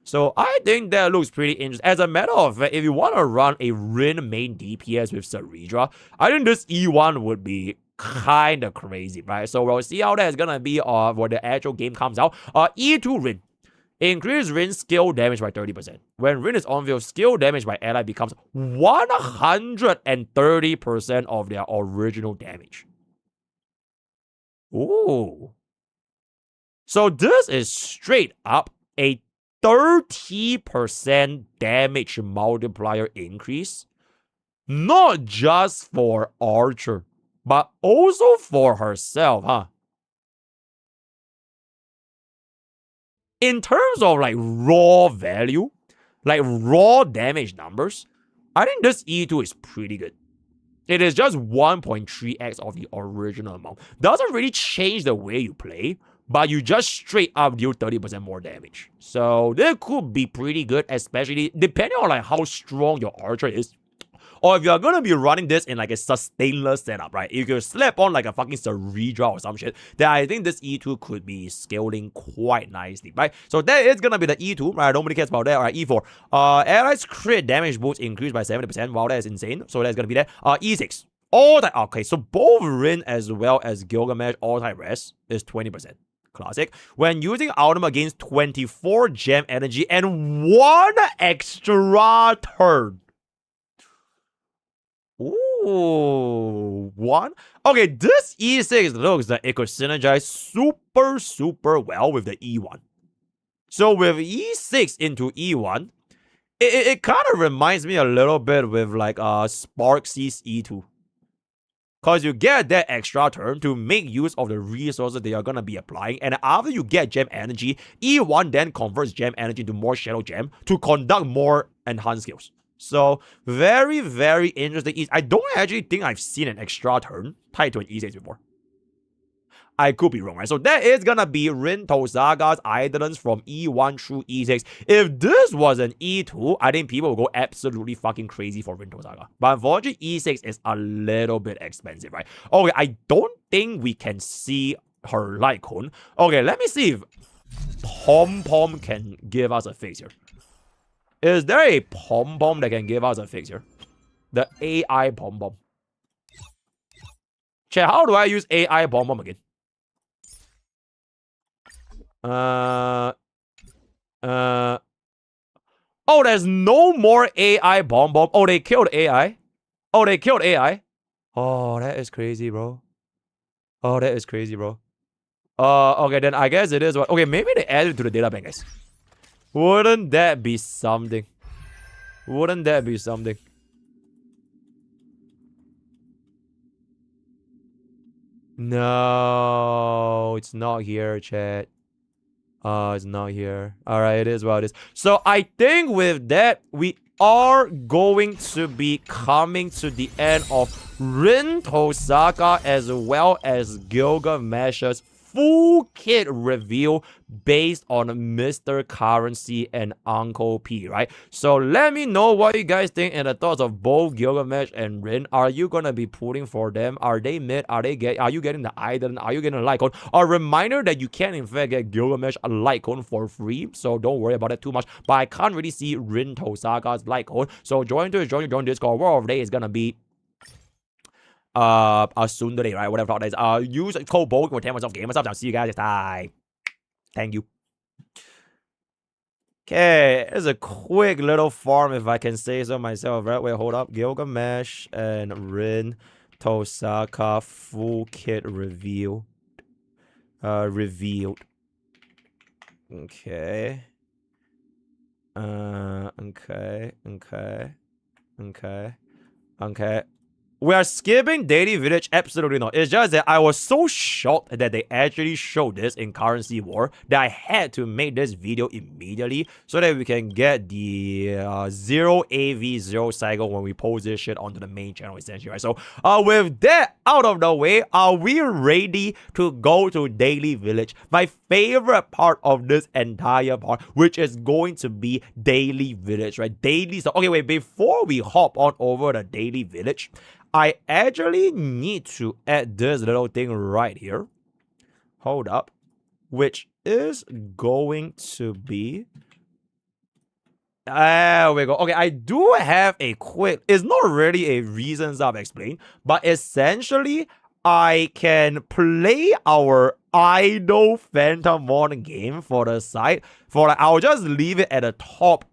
So I think that looks pretty interesting. As a matter of fact, if you want to run a Rin main DPS with Saridra, I think this E1 would be kind of crazy, right? So we'll see how that's gonna be when the actual game comes out. E2 Rin. Increase Rin's skill damage by 30%. When Rin is on field, skill damage by ally becomes 130% of their original damage. Ooh. So this is straight up a 30% damage multiplier increase. Not just for Archer, but also for herself, huh? In terms of like raw value, like raw damage numbers, I think this E2 is pretty good. It is just 1.3x of the original amount. Doesn't really change the way you play, but you just straight up deal 30% more damage. So this could be pretty good, especially depending on like how strong your Archer is. Or if you're going to be running this in like a sustainless setup, right? If you slap on like a fucking Saridra or some shit, then I think this E2 could be scaling quite nicely, right? So that is going to be the E2, right? Nobody cares about that. All right, E4. Allies crit damage boost increased by 70%. Wow, that is insane. So that's going to be that. E6. all time. Okay, so both Rin as well as Gilgamesh all time rest is 20%. Classic. When using ultimate gains 24 gem energy and 1 extra turn. Ooh, 1? Okay, this E6 looks like it could synergize super well with the E1. So with E6 into E1, it kind of reminds me a little bit with like Sparxy's E2. Because you get that extra turn to make use of the resources they are going to be applying. And after you get gem energy, E1 then converts gem energy into more shadow gem to conduct more enhanced skills. So, very interesting. I don't actually think I've seen an extra turn tied to an E6 before. I could be wrong, right? So that is gonna be Rin Tosaga's Idolins from E1 through E6. If this was an E2, I think people will go absolutely fucking crazy for Rin Tosaga. But unfortunately, E6 is a little bit expensive, right? Okay, I don't think we can see her light cone. Okay, let me see if Pom Pom can give us a fix here. Is there a Pom Pom that can give us a fix here? The AI Pom Pom. Chat, how do I use AI Pom Pom again? Oh, there's no more AI bomb. Oh, they killed AI. Oh, they killed AI. Oh, that is crazy, bro. Oh, that is crazy, bro. Okay, then I guess it is what. Okay, maybe they added to the data bank, guys. Wouldn't that be something? Wouldn't that be something? No, it's not here, chat. It's not here. Alright, it is what it is. So I think with that, we are going to be coming to the end of Rin Tosaka as well as Gilgamesh's full kit review based on Mr. Currency and Uncle P, right? So let me know what you guys think and the thoughts of both Gilgamesh and Rin. Are you gonna be pulling for them? Are they mid? Are you getting the Idol? Are you getting a Lycon? A reminder that you can in fact get Gilgamesh a Lycon for free, so don't worry about it too much. But I can't really see Rin Tosaga's Lycon. So join Discord. Word of the day is gonna be soon today, right? Whatever that is. Use code BOLD for 10% off game. I'll see you guys next time. Thank you. Okay, it's a quick little farm if I can say so myself, right? Wait, hold up. Gilgamesh and Rin Tosaka full kit reveal. Revealed. Okay. Okay. We are skipping Daily Village? Absolutely not. It's just that I was so shocked that they actually showed this in Currency War that I had to make this video immediately so that we can get the 0 AV 0 cycle when we post this shit onto the main channel essentially, right? So with that out of the way, are we ready to go to Daily Village? My favorite part of this entire part, which is going to be Daily Village, right? Daily. So okay, wait, before we hop on over the Daily Village, I actually need to add this little thing right here. Hold up. Which is going to be... There we go. Okay, I do have a quick... It's not really a reasons I've explained, but essentially, I can play our idle Phantomon game for the site. I'll just leave it at the top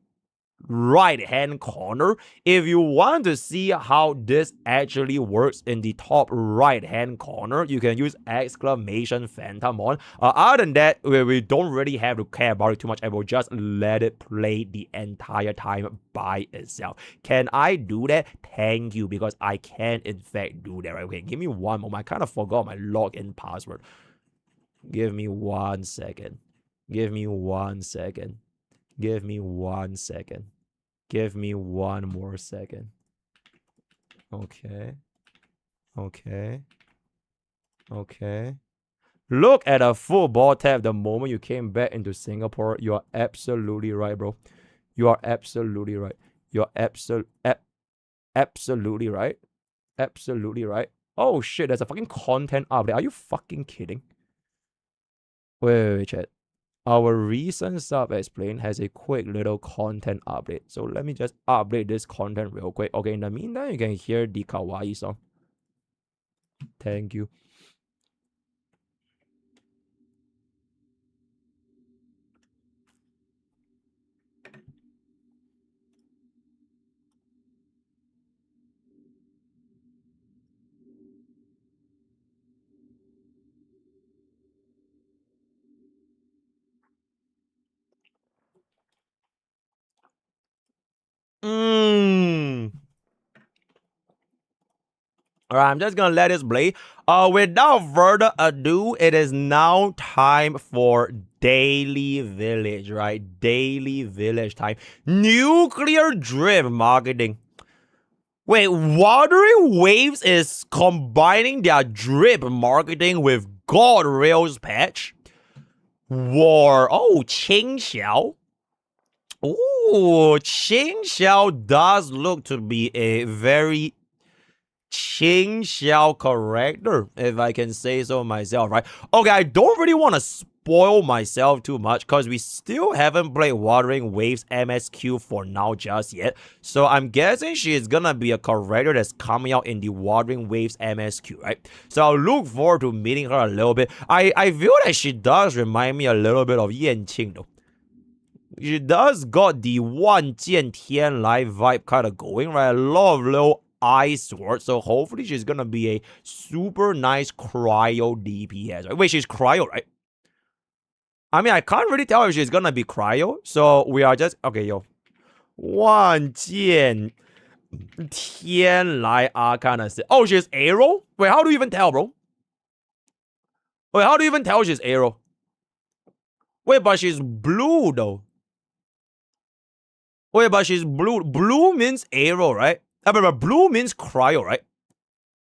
right hand corner. If you want to see how this actually works in the top right hand corner, you can use exclamation Phantomon. Other than that, we don't really have to care about it too much, and we'll just let it play the entire time by itself. Can I do that? Thank you, because I can in fact do that, right? Okay, give me one moment. I kind of forgot my login password. Give me 1 second. Give me 1 second. Give me 1 second. Give me 1 more second. Okay. Look at a football tab the moment you came back into Singapore. You are absolutely right, bro. You are absolutely right. You're absolutely right. Absolutely right. Oh shit, there's a fucking content update. Are you fucking kidding? Wait, chat. Our recent sub explain has a quick little content update. So let me just update this content real quick. Okay, in the meantime, you can hear the kawaii song. Thank you. Mmm. Alright, I'm just gonna let this play. Without further ado, it is now time for Daily Village, right? Daily Village time. Nuclear drip marketing. Wait, Watering Waves is combining their drip marketing with God Rails patch? War. Oh, Qing Xiao. Ooh, Qing Xiao does look to be a very Qing Xiao character, if I can say so myself, right? Okay, I don't really want to spoil myself too much because we still haven't played Watering Waves MSQ for now just yet. So I'm guessing she is gonna be a character that's coming out in the Watering Waves MSQ, right? So I'll look forward to meeting her a little bit. I feel that she does remind me a little bit of Yanqing though. She does got the Wan Jian Tian Lai vibe kind of going, right? A lot of little ice sword, so hopefully she's gonna be a super nice cryo DPS. Right? Wait, she's cryo, right? I mean, I can't really tell if she's gonna be cryo, so we are just okay, yo. Wan Jian Tian Lai Arcana. Oh, she's arrow? Wait, how do you even tell, bro? Wait, how do you even tell she's arrow? Wait, but she's blue though. Wait, but she's blue. Blue means arrow, right? But blue means cryo, right?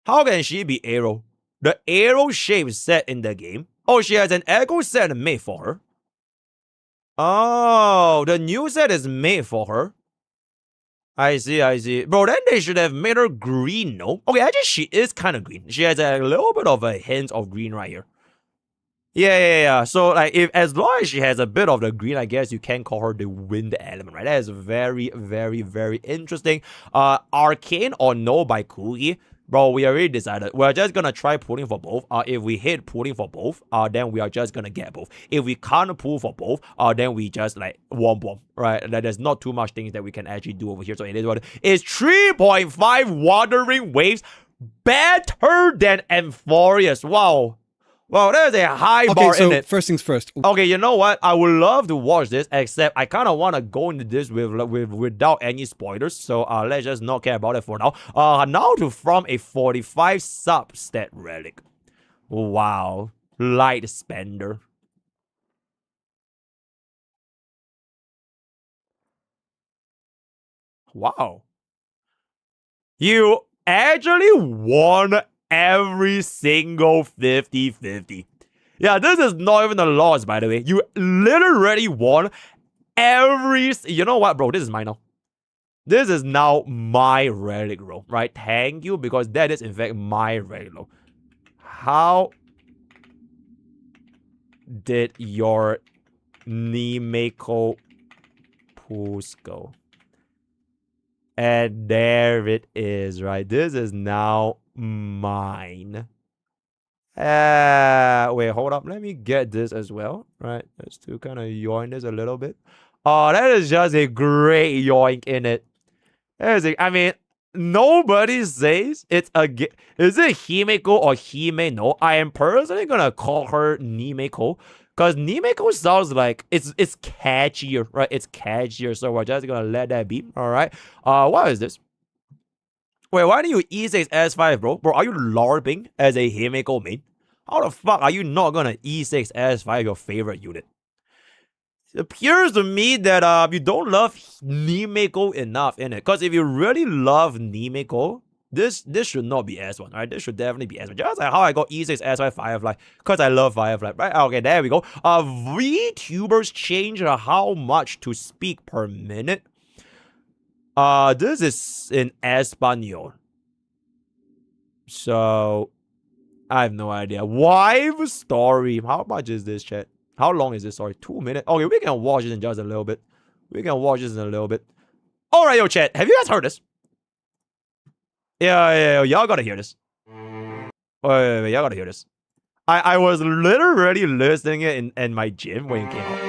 How can she be arrow? The arrow shape set in the game. Oh, she has an echo set made for her. Oh, the new set is made for her. I see, I see. Bro, then they should have made her green, no? Okay, actually, she is kind of green. She has a little bit of a hint of green right here. Yeah. So, like, if as long as she has a bit of the green, I guess you can call her the wind element, right? That is very, very, very interesting. Arcane or no by Kugi. Bro, we already decided. We're just gonna try pulling for both. If we hit pulling for both, then we are just gonna get both. If we can't pull for both, then we just like womp, right? There's not too much things that we can actually do over here. So it is what it is. 3.5 Watering Waves better than Amphorius. Wow. Well, there's a high bar in it. First things first. Okay, you know what? I would love to watch this, except I kind of want to go into this without any spoilers. So let's just not care about it for now. Now to from a 45 sub stat relic. Wow, light spender. Wow, you actually won every single 50-50. Yeah, this is not even a loss, by the way. You literally won every... You know what, bro? This is mine now. This is now my relic roll, right? Thank you, because that is, in fact, my relic roll. How did your Nimeko pools go? And there it is, right? This is now mine. Wait, hold up. Let me get this as well, right? Let's to kind of yoink this a little bit. Oh, that is just a great yoink in it. I mean, nobody says it's a... Is it Himeko or Hime? No, I am personally gonna call her Nimeko. Because Nimeko sounds like it's catchier, right? It's catchier, so we're just gonna let that be, alright? What is this? Wait, why do you E6 S5, bro? Bro, are you LARPing as a Himeko main? How the fuck are you not gonna E6 S5 your favorite unit? It appears to me that you don't love Nimeko enough in it. Because if you really love Nimeko, this should not be S1, right? This should definitely be S1. Just like how I got E6 S5 Firefly. Because I love Firefly, right? Okay, there we go. VTubers change how much to speak per minute. This is in Espanol. So, I have no idea. Wife story. How much is this, chat? How long is this? Sorry, 2 minutes. Okay, we can watch this in just a little bit. Alright, yo, chat. Have you guys heard this? Yeah, y'all gotta hear this. Wait, y'all gotta hear this. I was literally listening it in my gym when it came out.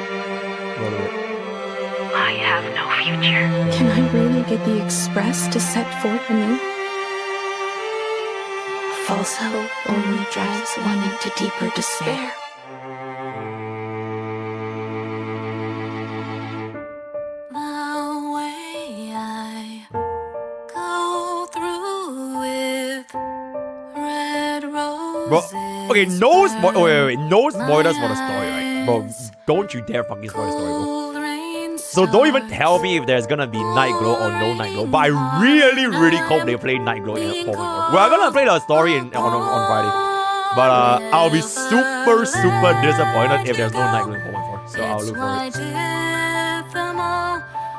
I have no future. Can I really get the express to set forth anew? False hope only drives one into deeper despair. The way I go through with red roses. Bro, okay, no wait, no spoilers for the story, right? Bro, don't you dare fucking spoil the story, bro. So don't even tell me if there's gonna be Night Glow or no Night Glow. But I really hope they play Night Glow in Home Report. We're gonna play the story on Friday. But I'll be super disappointed if there's no Night Glow in Home Report. So I'll look for it.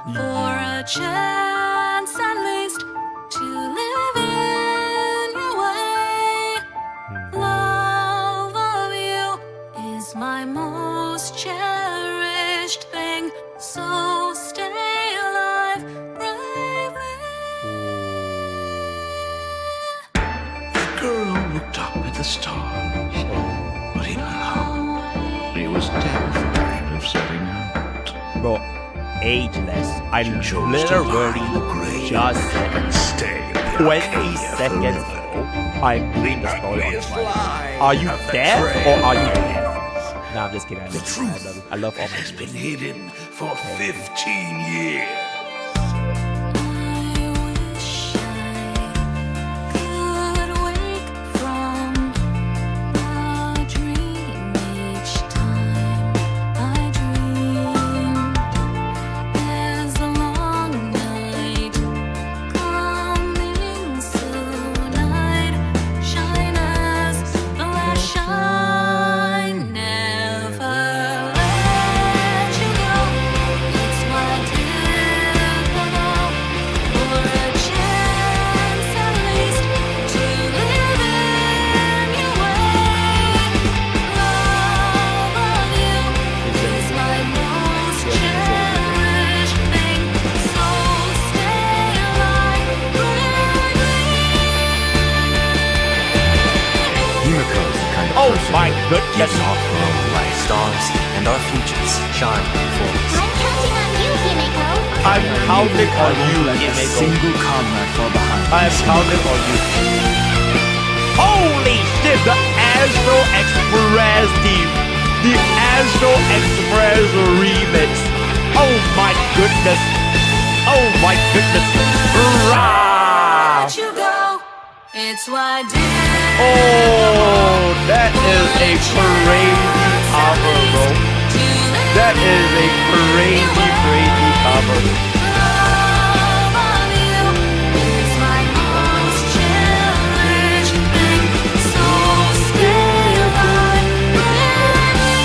For a chance at least to live in your way. Love of you is my most cherished thing. So stay alive bravely. The girl looked up at the stars, but he hung up. He was terrified of setting out. Bro, ageless. I Chose literally to lie in the grave just said and stay in the 20 arcade seconds forever. ago, I'm reading the story on ugliest Friday. lie Are you of the deaf trade. or are you deaf? Nah, I'm just kidding. The truth I love all my has been videos. hidden for 15 years. I wish I could wake from a dream each time I dream. There's a long night coming soon. I'd shine as the last shine. Never let you go. It's my difficult for a chance at least to live in your way. Love of you is my most cherished thing. So stay alive bravely. Nimeko is the kind of Oh person my that goodness. gives off glow like stars, and our futures shine before us. I'm counting on you, Nimeko. I'm counting on you, Let a Nimeko. single comrade fall behind. I'm counting on you. Holy shit, the Astro Express team. The Astro Express remix. Oh my goodness. Oh my goodness. Hurrah! Let you go. It's why Oh, that is a crazy cover, bro. That is a crazy cover. Love of you is my most cherished thing. So stay alive bravely.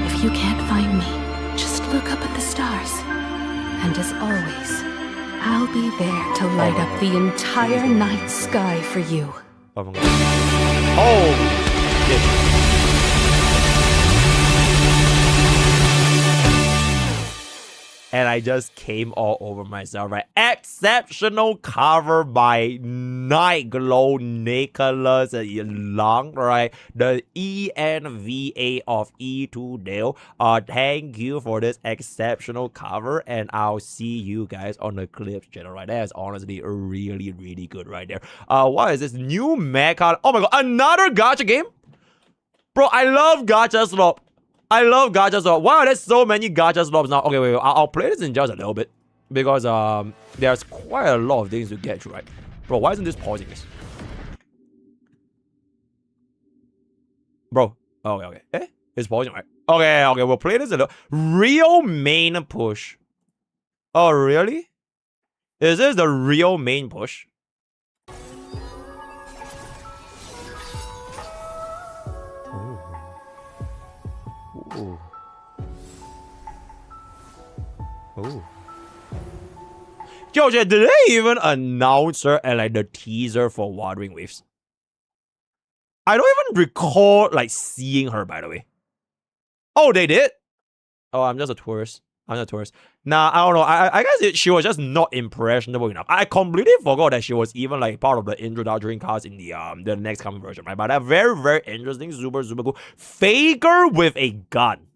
If you can't find me, just look up at the stars. And as always, I'll be there to light up the entire night sky for you. Oh my god. Oh shit. And I just came all over myself, right? Exceptional cover by Night Glow Nicholas Long, right? The ENVA of E2 Dale. Thank you for this exceptional cover, and I'll see you guys on the clips channel, right? That is honestly really good right there. What is this new mecha? Oh my god, another gacha game? Bro, I love gacha slop. I love gacha slop. Why are there so many gacha slops now? Okay, wait. I'll play this in just a little bit because there's quite a lot of things to get through, right? Bro, why isn't this pausing this? Bro, okay. Eh? It's pausing, right? Okay, we'll play this a little. Real main push. Oh, really? Is this the real main push? Ooh. Ooh. Yo, did they even announce her and like the teaser for Wuthering Waves? I don't even recall like seeing her, by the way. Oh, they did? Oh, I'm just a tourist. Nah, I don't know. I guess she was just not impressionable enough. I completely forgot that she was even like part of the introductory cast in the next coming version, right? But that very, very interesting, super, super cool. Faker with a gun.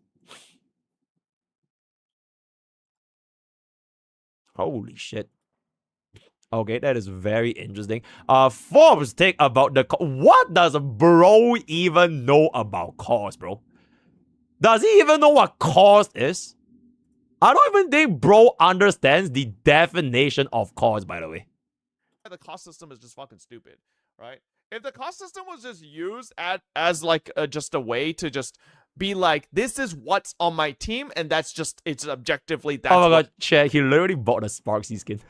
Holy shit. Okay, that is very interesting. Forbes take about the what does bro even know about cost, bro? Does he even know what cost is? I don't even think bro understands the definition of cost, by the way. The cost system is just fucking stupid, right? If the cost system was just used as like just a way to just be like, this is what's on my team, and that's just, it's objectively that's oh my god, Chad, he literally bought the Sparksy skin.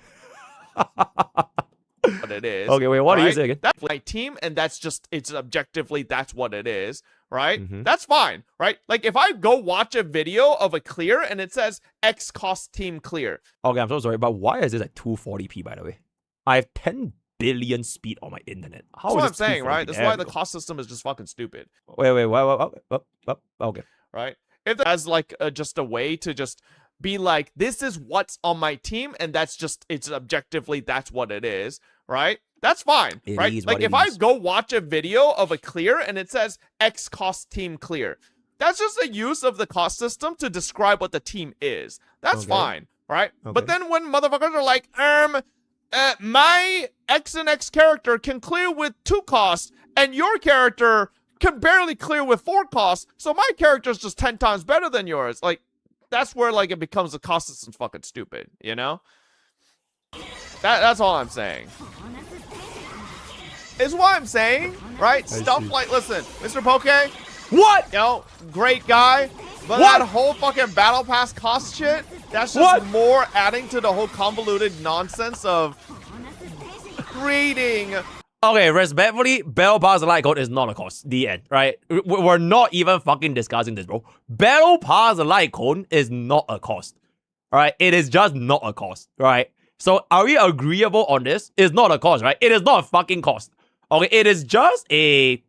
what it is. Okay, wait, what right? do you say again? That's my team, and that's just, it's objectively that's what it is, right? Mhm. That's fine, right? Like if I go watch a video of a clear and it says X cost team clear. Okay, I'm so sorry, but why is this at 240p, by the way? I have 10 billion speed on my internet. How That's is what I'm this saying, 240p? right? That's There why we the go. cost system is just fucking stupid, Wait, what? Okay. right? If as like just a way to just be like, this is what's on my team, and that's just, it's objectively that's what it is, right? That's fine, It right? is Like what if it I is. go watch a video of a clear and it says X cost team clear, that's just a use of the cost system to describe what the team is. That's Okay. fine, right? Okay. But then when motherfuckers are like, my X and X character can clear with 2 costs, and your character can barely clear with 4 costs, so my character's just 10 times better than yours. Like, that's where like it becomes the cost system fucking stupid, you know? That's all I'm saying. Is what I'm saying, right? Stuff see. like, listen, MrPokke, What? you know, great guy, but What? that whole fucking battle pass cost shit, that's just What? more adding to the whole convoluted nonsense of creating. Okay, respectfully, Battle Pass Light Code is not a cost. The end, right? We're not even fucking discussing this, bro. Battle Pass Light Code is not a cost. Alright? It is just not a cost, right? So are we agreeable on this? It's not a cost, right? It is not a fucking cost. Okay, it is just a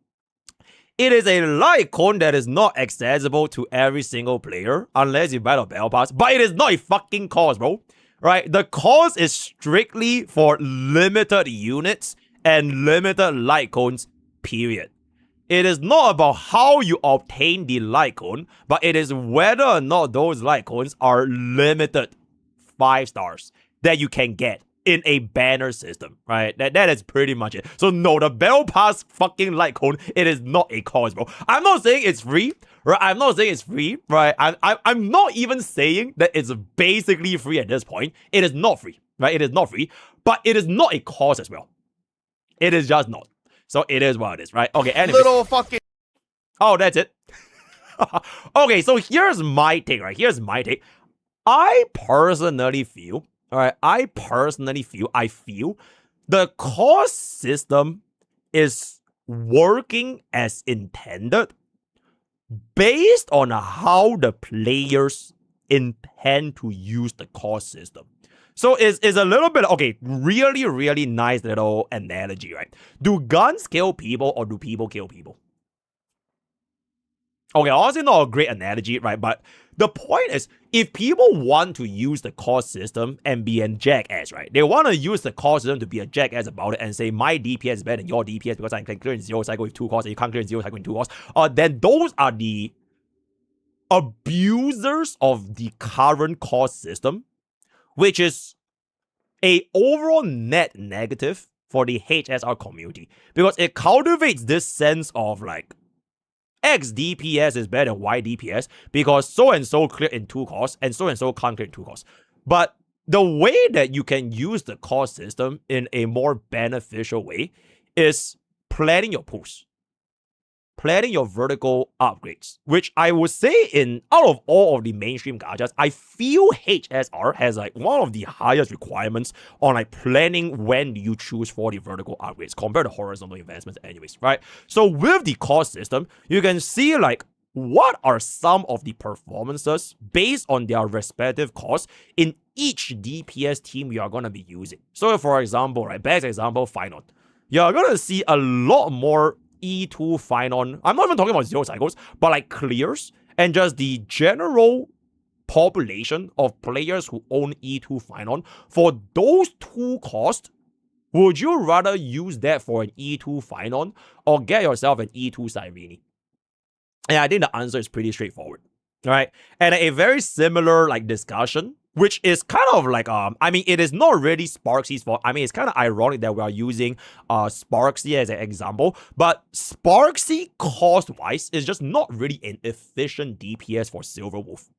light cone that is not accessible to every single player unless you buy the Battle Pass. But it is not a fucking cost, bro. Right? The cost is strictly for limited units and limited light cones, period. It is not about how you obtain the light cone, but it is whether or not those light cones are limited 5 stars that you can get in a banner system, right? That is pretty much it. So no, the Battle Pass fucking light cone, it is not a cost, bro. I'm not saying it's free, right? I'm not saying it's free, right? I'm not even saying that it's basically free at this point. It is not free, right? It is not free, but it is not a cost as well. It is just not. So it is what it is, right? Okay, anyways. Little fucking. Oh, that's it. Okay, so here's my take, right? Here's my take. I personally feel the cost system is working as intended based on how the players intend to use the cost system. So it's a little bit, okay, really, really nice little analogy, right? Do guns kill people or do people kill people? Okay, honestly not a great analogy, right? But the point is, if people want to use the cost system and be a jackass, right? They want to use the cost system to be a jackass about it and say, my DPS is better than your DPS because I can clear in 0 cycle with 2 costs and you can't clear in 0 cycle with 2 costs. Then those are the abusers of the current cost system, which is a overall net negative for the HSR community because it cultivates this sense of like X DPS is better than Y DPS because so and so clear in 2 costs and so can't clear in 2 costs. But the way that you can use the cost system in a more beneficial way is planning your pools. Planning your vertical upgrades, which I would say out of all of the mainstream gachas, I feel HSR has like one of the highest requirements on like planning when you choose for the vertical upgrades compared to horizontal investments anyways, right? So with the cost system, you can see like what are some of the performances based on their respective costs in each DPS team you are going to be using. So for example, right, best example, Final. You're going to see a lot more E2 Finon. I'm not even talking about 0 cycles, but like clears and just the general population of players who own E2 Finon, for those 2 costs, would you rather use that for an E2 Finon or get yourself an E2 Cyrene? And I think the answer is pretty straightforward. All right. And a very similar like discussion, which is kind of like I mean, it is not really Sparksy's fault. I mean, it's kind of ironic that we are using Sparksy as an example, but Sparksy cost-wise is just not really an efficient DPS for Silverwolf.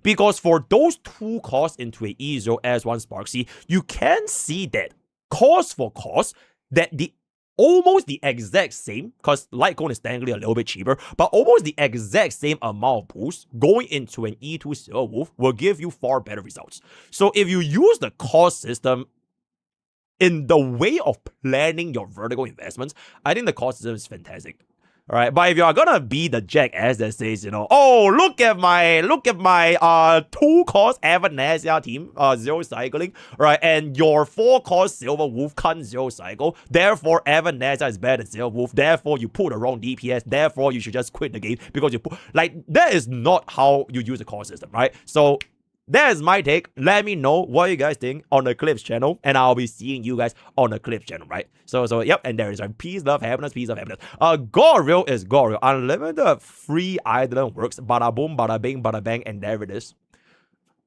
Because for those 2 costs into a E0 S1 Sparksy, you can see that cost for cost, that the almost the exact same, because Lightcone is technically a little bit cheaper, but almost the exact same amount of boost going into an E2 Silverwolf will give you far better results. So if you use the cost system in the way of planning your vertical investments, I think the cost system is fantastic. All right, but if you are gonna be the jackass that says, you know, oh, look at my 2 cost Evanesia team, 0 cycling, right, and your 4 cost Silver Wolf can't 0 cycle, therefore Evanesia is better than Silver Wolf, therefore you put the wrong DPS, therefore you should just quit the game because you put, like, that is not how you use the cost system, right? So that is my take. Let me know what you guys think on the Clips channel, and I'll be seeing you guys on the Clips channel, right? So yep, and there is a peace, love, happiness, peace of happiness. Goril is Goril. Unlimited free island works. Bada boom, bada bing, bada bang, and there it is.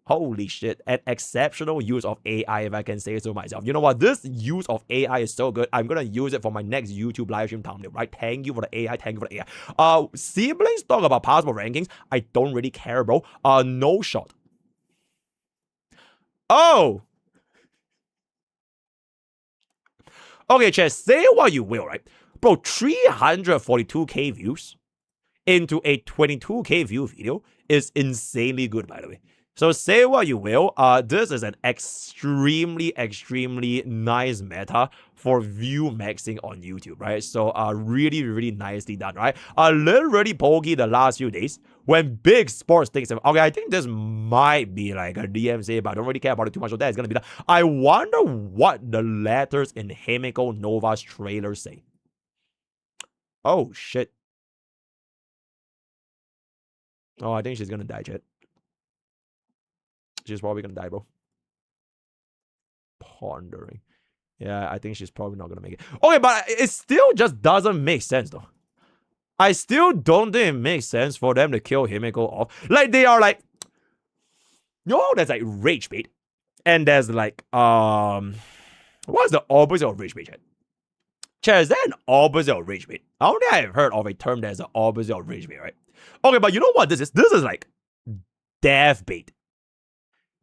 Holy shit, an exceptional use of AI, if I can say so myself. You know what? This use of AI is so good. I'm gonna use it for my next YouTube live stream thumbnail, right? Thank you for the AI. Thank you for the AI. Siblings talk about possible rankings. I don't really care, bro. No shot. Oh! Okay, chat, say what you will, right? Bro, 342k views into a 22k view video is insanely good, by the way. So say what you will, this is an extremely nice meta for view maxing on YouTube, right? So really nicely done, right? Literally pokey the last few days when big sports takes them. Okay, I think this might be like a DMC, but I don't really care about it too much. So that is gonna be done. I wonder what the letters in Himeko Nova's trailer say. Oh shit. Oh, I think she's gonna die, chat. She's probably gonna die, bro. Pondering. Yeah, I think she's probably not gonna make it. Okay, but it still just doesn't make sense, though. I still don't think it makes sense for them to kill Himeko off. Like, they are like... You know, there's like rage bait. And there's like, what's the opposite of rage bait, chat? Chat, is that an opposite of rage bait? I don't think I've heard of a term that's the opposite of rage bait, right? Okay, but you know what this is? This is like death bait.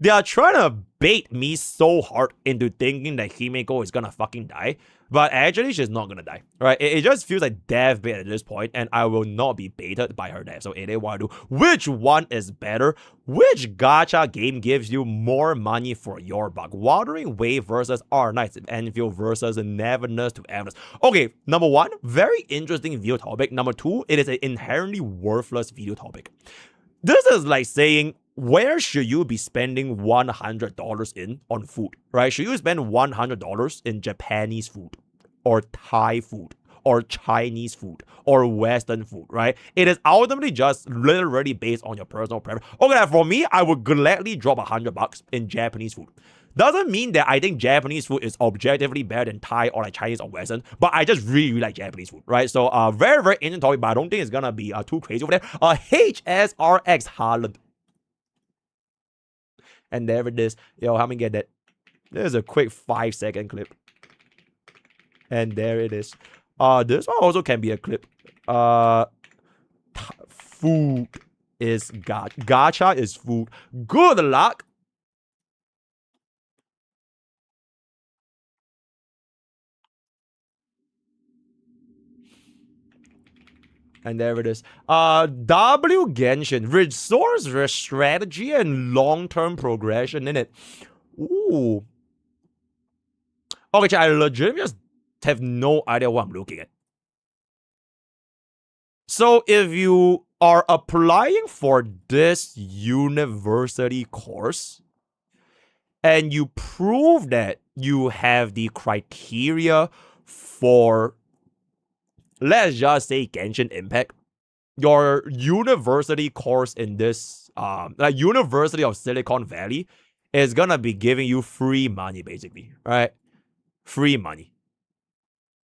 They are trying to bait me so hard into thinking that Himeko is gonna fucking die, but actually she's not gonna die, right? It just feels like death bait at this point, and I will not be baited by her death. So it is what I do. Which one is better? Which gacha game gives you more money for your buck? Wuthering Wave versus R-Knights, Enfield versus Neverness to Everness. Okay, number 1, very interesting video topic. Number 2, it is an inherently worthless video topic. This is like saying, where should you be spending $100 on food, right? Should you spend $100 in Japanese food, or Thai food, or Chinese food, or Western food, right? It is ultimately just literally based on your personal preference. Okay, for me, I would gladly drop $100 in Japanese food. Doesn't mean that I think Japanese food is objectively better than Thai or like Chinese or Western, but I just really like Japanese food, right? So very interesting topic, but I don't think it's gonna be too crazy over there. HSRX Harland. And there it is. Yo, help me get that. There's a quick 5-second clip. And there it is. This one also can be a clip. Food is gacha is food. Good luck. And there it is. W Genshin. Resource strategy and long-term progression in it. Ooh. Okay, I legitimately just have no idea what I'm looking at. So if you are applying for this university course and you prove that you have the criteria for, let's just say, Genshin Impact, your university course in this like University of Silicon Valley is gonna be giving you free money, basically, right? Free money.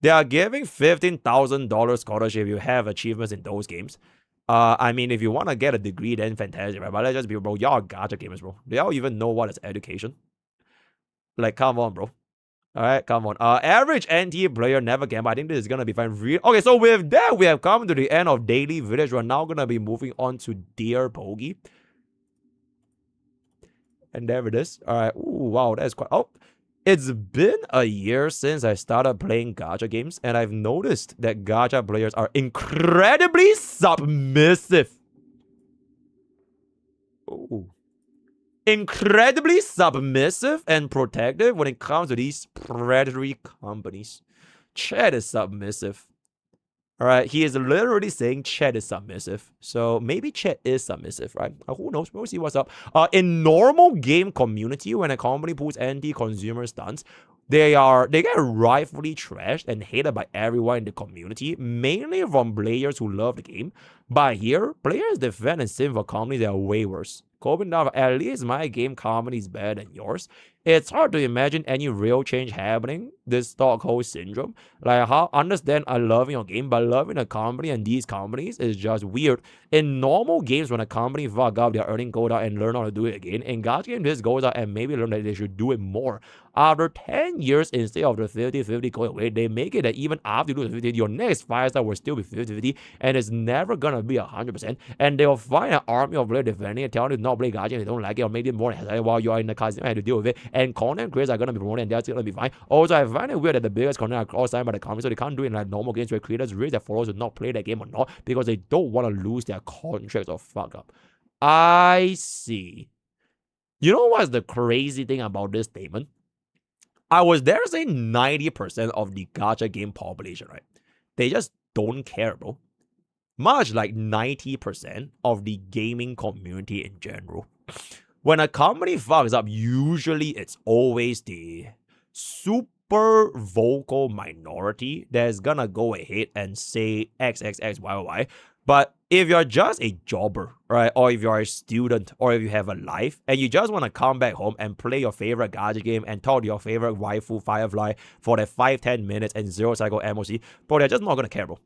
They are giving $15,000 scholarship if you have achievements in those games. I mean, if you want to get a degree, then fantastic, right? But let's just be, bro, y'all are gacha gamers, bro. Do y'all even know what is education? Like, come on, bro. All right, come on. Average NT player never gamble. I think this is gonna be fine. Okay, so with that, we have come to the end of Daily Village. We're now gonna be moving on to Dear Bogey. And there it is. All right. Ooh, wow, that's quite. Oh, it's been a year since I started playing gacha games, and I've noticed that gacha players are incredibly submissive. Ooh. Incredibly submissive and protective when it comes to these predatory companies. Chad is submissive. Alright, he is literally saying Chet is submissive. So maybe Chet is submissive, right? Who knows? We'll see what's up. In normal game community, when a company pulls anti-consumer stunts, they get rightfully trashed and hated by everyone in the community, mainly from players who love the game. But here, players defend and sim for companies that are way worse. Coping down, at least my game company is better than yours. It's hard to imagine any real change happening, this Stockholm syndrome. Like, how understand I love your game, but loving a company and these companies is just weird. In normal games, when a company fuck up, they're earning gold out and learn how to do it again. In gacha games, this goes out and maybe learn that they should do it more. After 10 years, instead of the 50-50 going away, they make it that even after you do the 50, your next 5-star will still be 50-50, and it's never gonna be 100%. And they'll find an army of players defending it, telling you to not play gacha, they don't like it, or make it more while you're in the casino and have to deal with it. And content creators are gonna be promoted, and that's gonna be fine. Also, I find it weird that the biggest content are all signed by the company, so they can't do it in like normal games where creators raise their followers to not play that game or not because they don't want to lose their contracts or fuck up. I see. You know what's the crazy thing about this statement? I was there saying 90% of the gacha game population, right? They just don't care, bro. Much like 90% of the gaming community in general. When a company fucks up, usually it's always the super vocal minority that's gonna go ahead and say XXXYY. But if you're just a jobber, right, or if you're a student, or if you have a life, and you just want to come back home and play your favorite gacha game and talk to your favorite waifu Firefly for that 5-10 minutes and 0-cycle MOC, bro, they're just not gonna care, bro.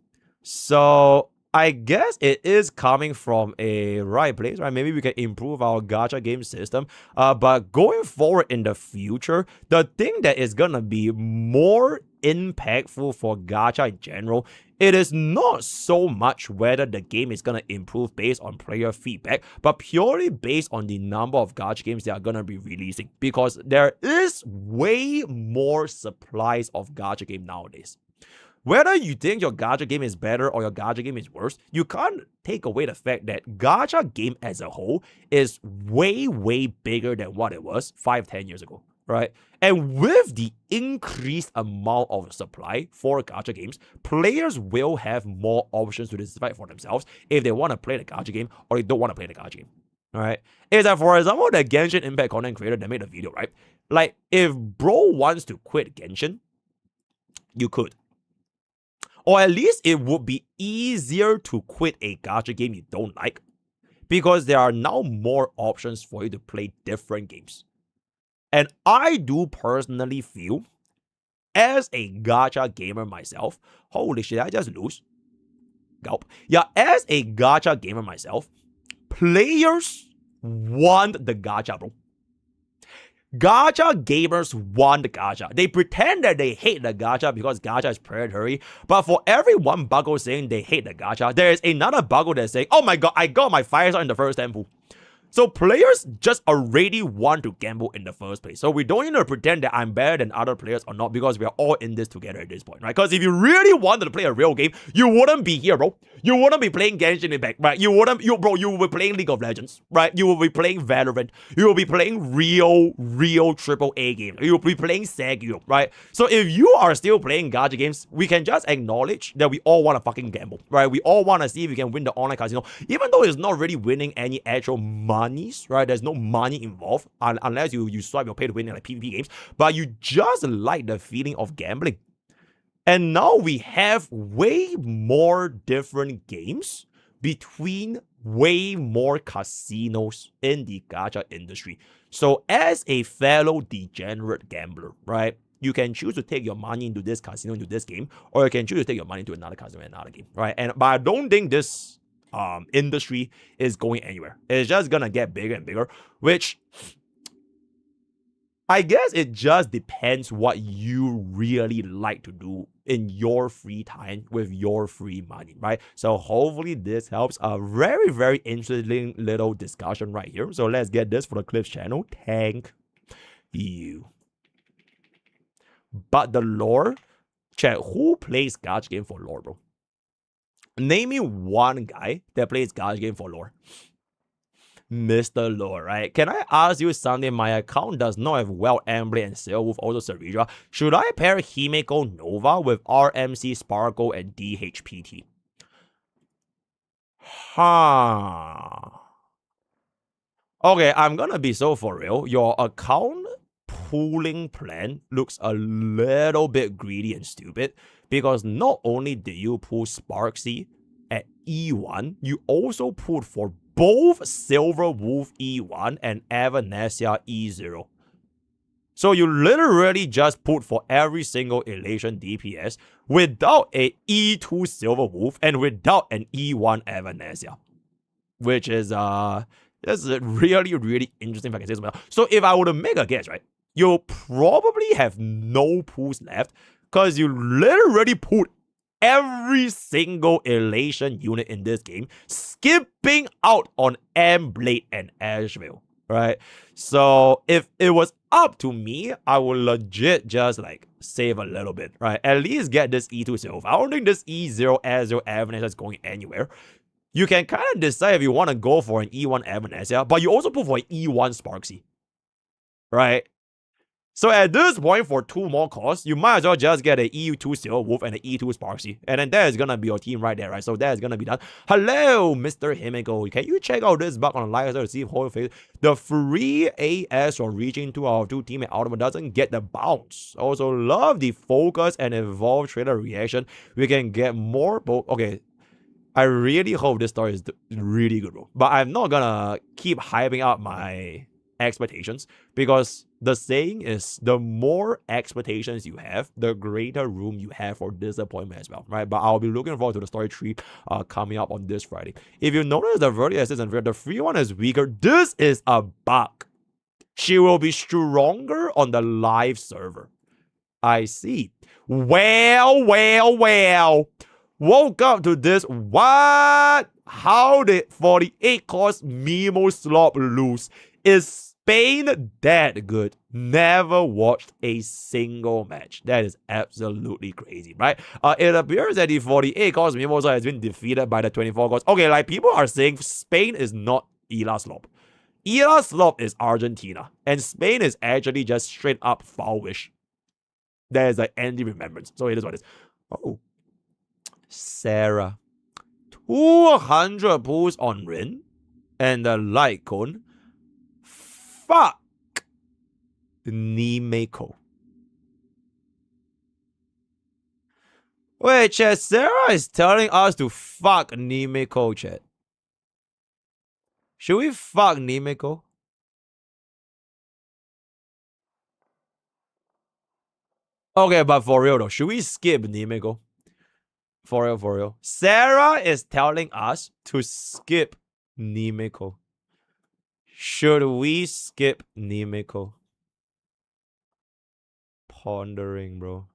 So I guess it is coming from a right place, right? Maybe we can improve our gacha game system. But going forward in the future, the thing that is gonna be more impactful for gacha in general, it is not so much whether the game is gonna improve based on player feedback, but purely based on the number of gacha games they are gonna be releasing. Because there is way more supplies of gacha game nowadays. Whether you think your gacha game is better or your gacha game is worse, you can't take away the fact that gacha game as a whole is way, way bigger than what it was 5-10 years ago, right? And with the increased amount of supply for gacha games, players will have more options to decide for themselves if they want to play the gacha game or they don't want to play the gacha game. All right. It's like, for example, the Genshin Impact content creator that made a video, right? Like, if bro wants to quit Genshin, you could. Or at least it would be easier to quit a gacha game you don't like, because there are now more options for you to play different games. And I do personally feel, as a gacha gamer myself, holy shit, I just lose. Gulp. Yeah, as a gacha gamer myself, players want the gacha, bro. Gacha gamers want the gacha. They pretend that they hate the gacha because gacha is predatory. But for every one buggo saying they hate the gacha, there is another buggo that's saying, oh my god, I got my 5-star in the first temple. So players just already want to gamble in the first place. So we don't need to pretend that I'm better than other players or not, because we are all in this together at this point, right? Because if you really wanted to play a real game, you wouldn't be here, bro. You wouldn't be playing Genshin Impact, right? You will be playing League of Legends, right? You will be playing Valorant. You will be playing real AAA games. You will be playing Sekiro, right? So if you are still playing gacha games, we can just acknowledge that we all want to fucking gamble, right? We all want to see if we can win the online casino, even though it's not really winning any actual monies, right? There's no money involved unless you swipe your pay to win in like PvP games, but you just like the feeling of gambling. And now we have way more different games between way more casinos in the gacha industry. So as a fellow degenerate gambler, right, you can choose to take your money into this casino, into this game, or you can choose to take your money into another casino, another game, right? But I don't think this industry is going anywhere. It's just gonna get bigger and bigger, which I guess it just depends what you really like to do in your free time with your free money, right? So hopefully this helps. A very, very interesting little discussion right here. So let's get this for the Clips channel. Thank you. But the lore, chat, who plays gacha game for lore, bro? Name me one guy that plays gacha game for lore. Mr. Lore, right? Can I ask you something? My account does not have Wild Emblem and Sailwolf, also Serija. Should I pair Himeko Nova with RMC Sparkle and DHPT? Okay, I'm gonna be so for real. Your account pooling plan looks a little bit greedy and stupid because not only did you pull Sparksy at E1, you also pulled for both Silver Wolf E1 and Evanesia E0. So you literally just put for every single Elation DPS without a E2 Silver Wolf and without an E1 Evanesia. Which is this is really, really interesting if I can say something else. So if I were to make a guess, right, you'll probably have no pools left because you literally put every single Elation unit in this game, skipping out on M-Blade and Asheville, right? So if it was up to me, I would legit just like save a little bit, right? At least get this E2 Silver. I don't think this E0 Azure Evanesia is going anywhere. You can kind of decide if you want to go for an E1 Evanesia, but you also put for an E1 Sparksy, right? So at this point, for 2 more costs, you might as well just get an EU2 Silver Wolf and an E2 Sparksy. And then that is going to be your team right there, right? So that is going to be done. Hello, Mr. Himeko. Can you check out this bug on the live to see if whole face the free AS or reaching 2 out of 2 teammate Ultimate doesn't get the bounce? Also, love the focus and evolve trailer reaction. We can get more. Okay. I really hope this story is really good, bro. But I'm not going to keep hyping up my expectations because the saying is the more expectations you have, the greater room you have for disappointment as well, right? But I'll be looking forward to the story 3 coming up on this Friday. If you notice the vertical assist and the free one is weaker, this is a bug. She will be stronger on the live server. I see. Well. Woke up to this. What? How did 48 cost Mimo Slop lose? Is Spain that good? Never watched a single match. That is absolutely crazy, right? It appears that the 48 cost Mimosa has been defeated by the 24 cost. Okay, like people are saying Spain is not Ela Slop. Ela Slop is Argentina. And Spain is actually just straight up foul-wish. That is like Andy remembrance. So it is what it is. Oh. Sarah. 200 pulls on Rin. And the light cone. Fuck Nimeko. Wait, chat, Sarah is telling us to fuck Nimeko, chat. Should we fuck Nimeko? Okay, but for real though, should we skip Nimeko? For real. Sarah is telling us to skip Nimeko. Should we skip Nimeko? Pondering, bro.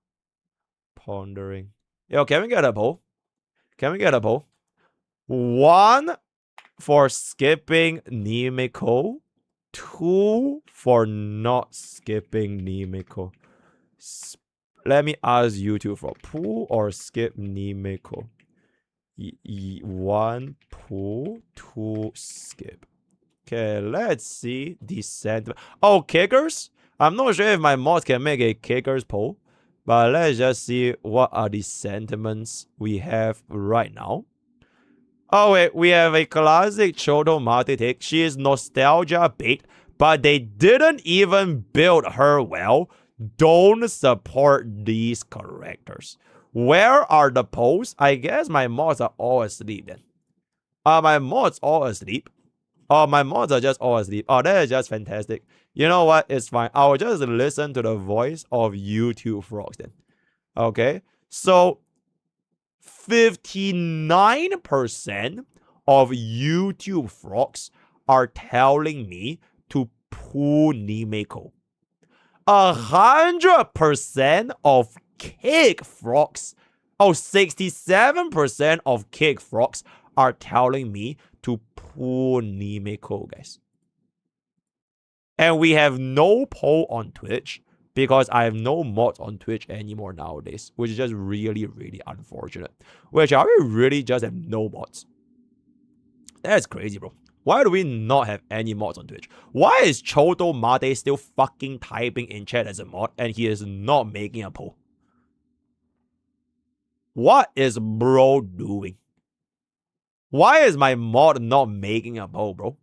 Pondering. Yo, can we get a poll? 1 for skipping Nimeko. 2 for not skipping Nimeko. Let me ask you two for pull or skip Nimeko. 1 pull, 2 skip. Okay, let's see the sentiment. Oh, kickers? I'm not sure if my mods can make a kickers poll, but let's just see what are the sentiments we have right now. Oh wait, we have a classic Choto Mate take. She is nostalgia bait, but they didn't even build her well. Don't support these characters. Where are the polls? I guess my mods are all asleep then. Are my mods all asleep? Oh, my mods are just all asleep. Oh, that is just fantastic. You know what? It's fine. I will just listen to the voice of YouTube frogs then. Okay? So, 59% of YouTube frogs are telling me to pull Nimeko. 100% of kick frogs, 67% of kick frogs are telling me to pull Nimeko, guys. And we have no poll on Twitch because I have no mods on Twitch anymore nowadays, which is just really, really unfortunate. Which I really just have no mods. That's crazy, bro. Why do we not have any mods on Twitch? Why is Choto Mate still fucking typing in chat as a mod and he is not making a poll? What is bro doing? Why is my mod not making a poll, bro?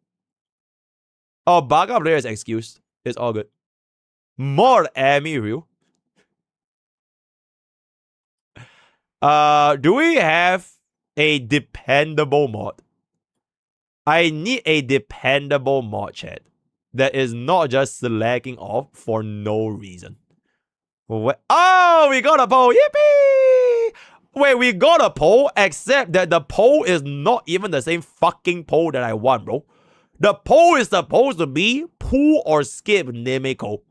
Oh, backup player is excused. It's all good. Mod Amy Ryu. Do we have a dependable mod? I need a dependable mod, chat, that is not just slacking off for no reason. Oh, we got a poll. Yippee! Wait, we got a poll, except that the poll is not even the same fucking poll that I want, bro. The poll is supposed to be pull or skip Nimeko.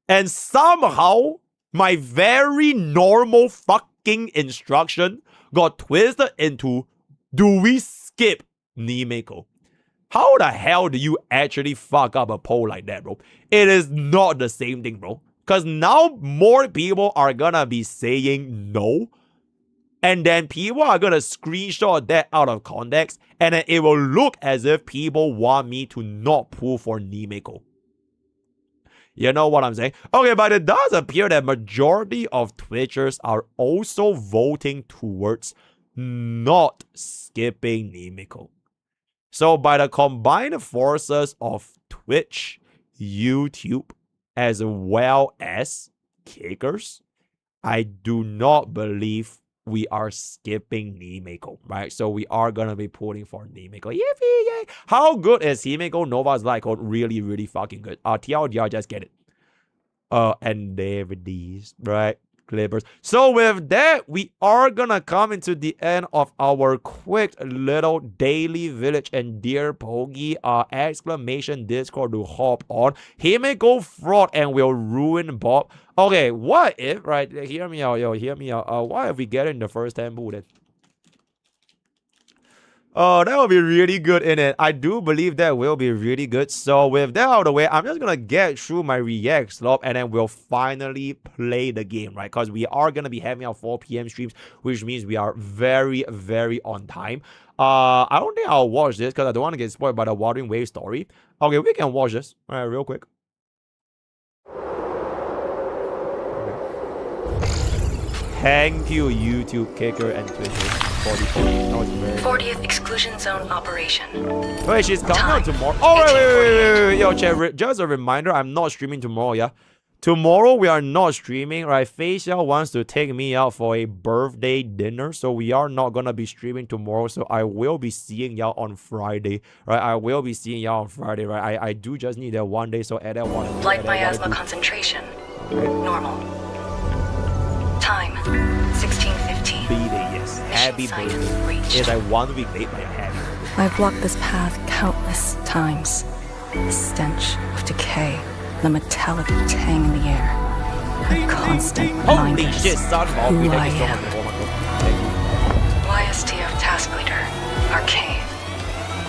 And somehow, my very normal fucking instruction got twisted into, do we skip Nimeko? How the hell do you actually fuck up a poll like that, bro? It is not the same thing, bro. Because now more people are gonna be saying no. And then people are gonna screenshot that out of context. And then it will look as if people want me to not pull for Nimeko. You know what I'm saying? Okay, but it does appear that majority of Twitchers are also voting towards not skipping Nimeko. So by the combined forces of Twitch, YouTube, as well as kickers, I do not believe we are skipping Nimeko, right? So we are gonna be pulling for Nimeko. Yay! How good is Himeko Nova's light code? Really, really fucking good. TLDR, just get it. And there it is, right? Clippers. So with that, we are gonna come into the end of our quick little daily village and dear Pogi exclamation Discord to hop on. He may go fraud and will ruin Bob. Okay, what if, right? Hear me out, yo, hear me out. What if we get in the first temple then? Oh, that will be really good in it. I do believe that will be really good. So with that out of the way, I'm just going to get through my react slot and then we'll finally play the game, right? Because we are going to be having our 4 p.m. streams, which means we are very, very on time. I don't think I'll watch this because I don't want to get spoiled by the Wuthering Waves story. Okay, we can watch this. All right, real quick. Thank you, YouTube, Kicker, and Twitter. 40th exclusion zone operation. Wait, she's coming out tomorrow. Oh, wait. Yo, chat, just a reminder, I'm not streaming tomorrow, yeah? Tomorrow, we are not streaming, right? Facial wants to take me out for a birthday dinner, so we are not gonna be streaming tomorrow, so I will be seeing y'all on Friday, right? I will be seeing y'all on Friday, right? I do just need that one day, so at that one... Light miasma concentration. Okay. Normal. Time, 16:15. B-Day, yes. Happy birthday. Yes, I 1 week late, but happy birthday. I've walked this path countless times. The stench of decay, the metallic tang in the air, a constant Holy reminders shit, son. who I Thank you so am. much. Oh my God. YSTF task leader, Arcane.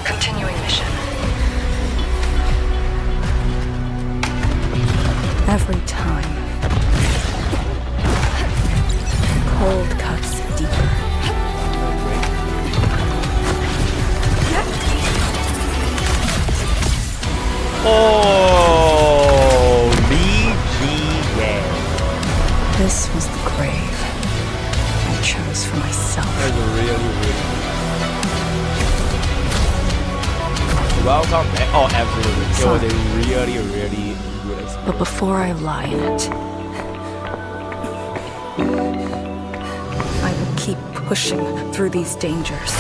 Continuing mission. Every time, cold cuts deeper. Oh, yeah. This was the grave I chose for myself. That's really welcome back. Oh, absolutely. It was a really good experience. But before I lie in it, I will keep pushing through these dangers.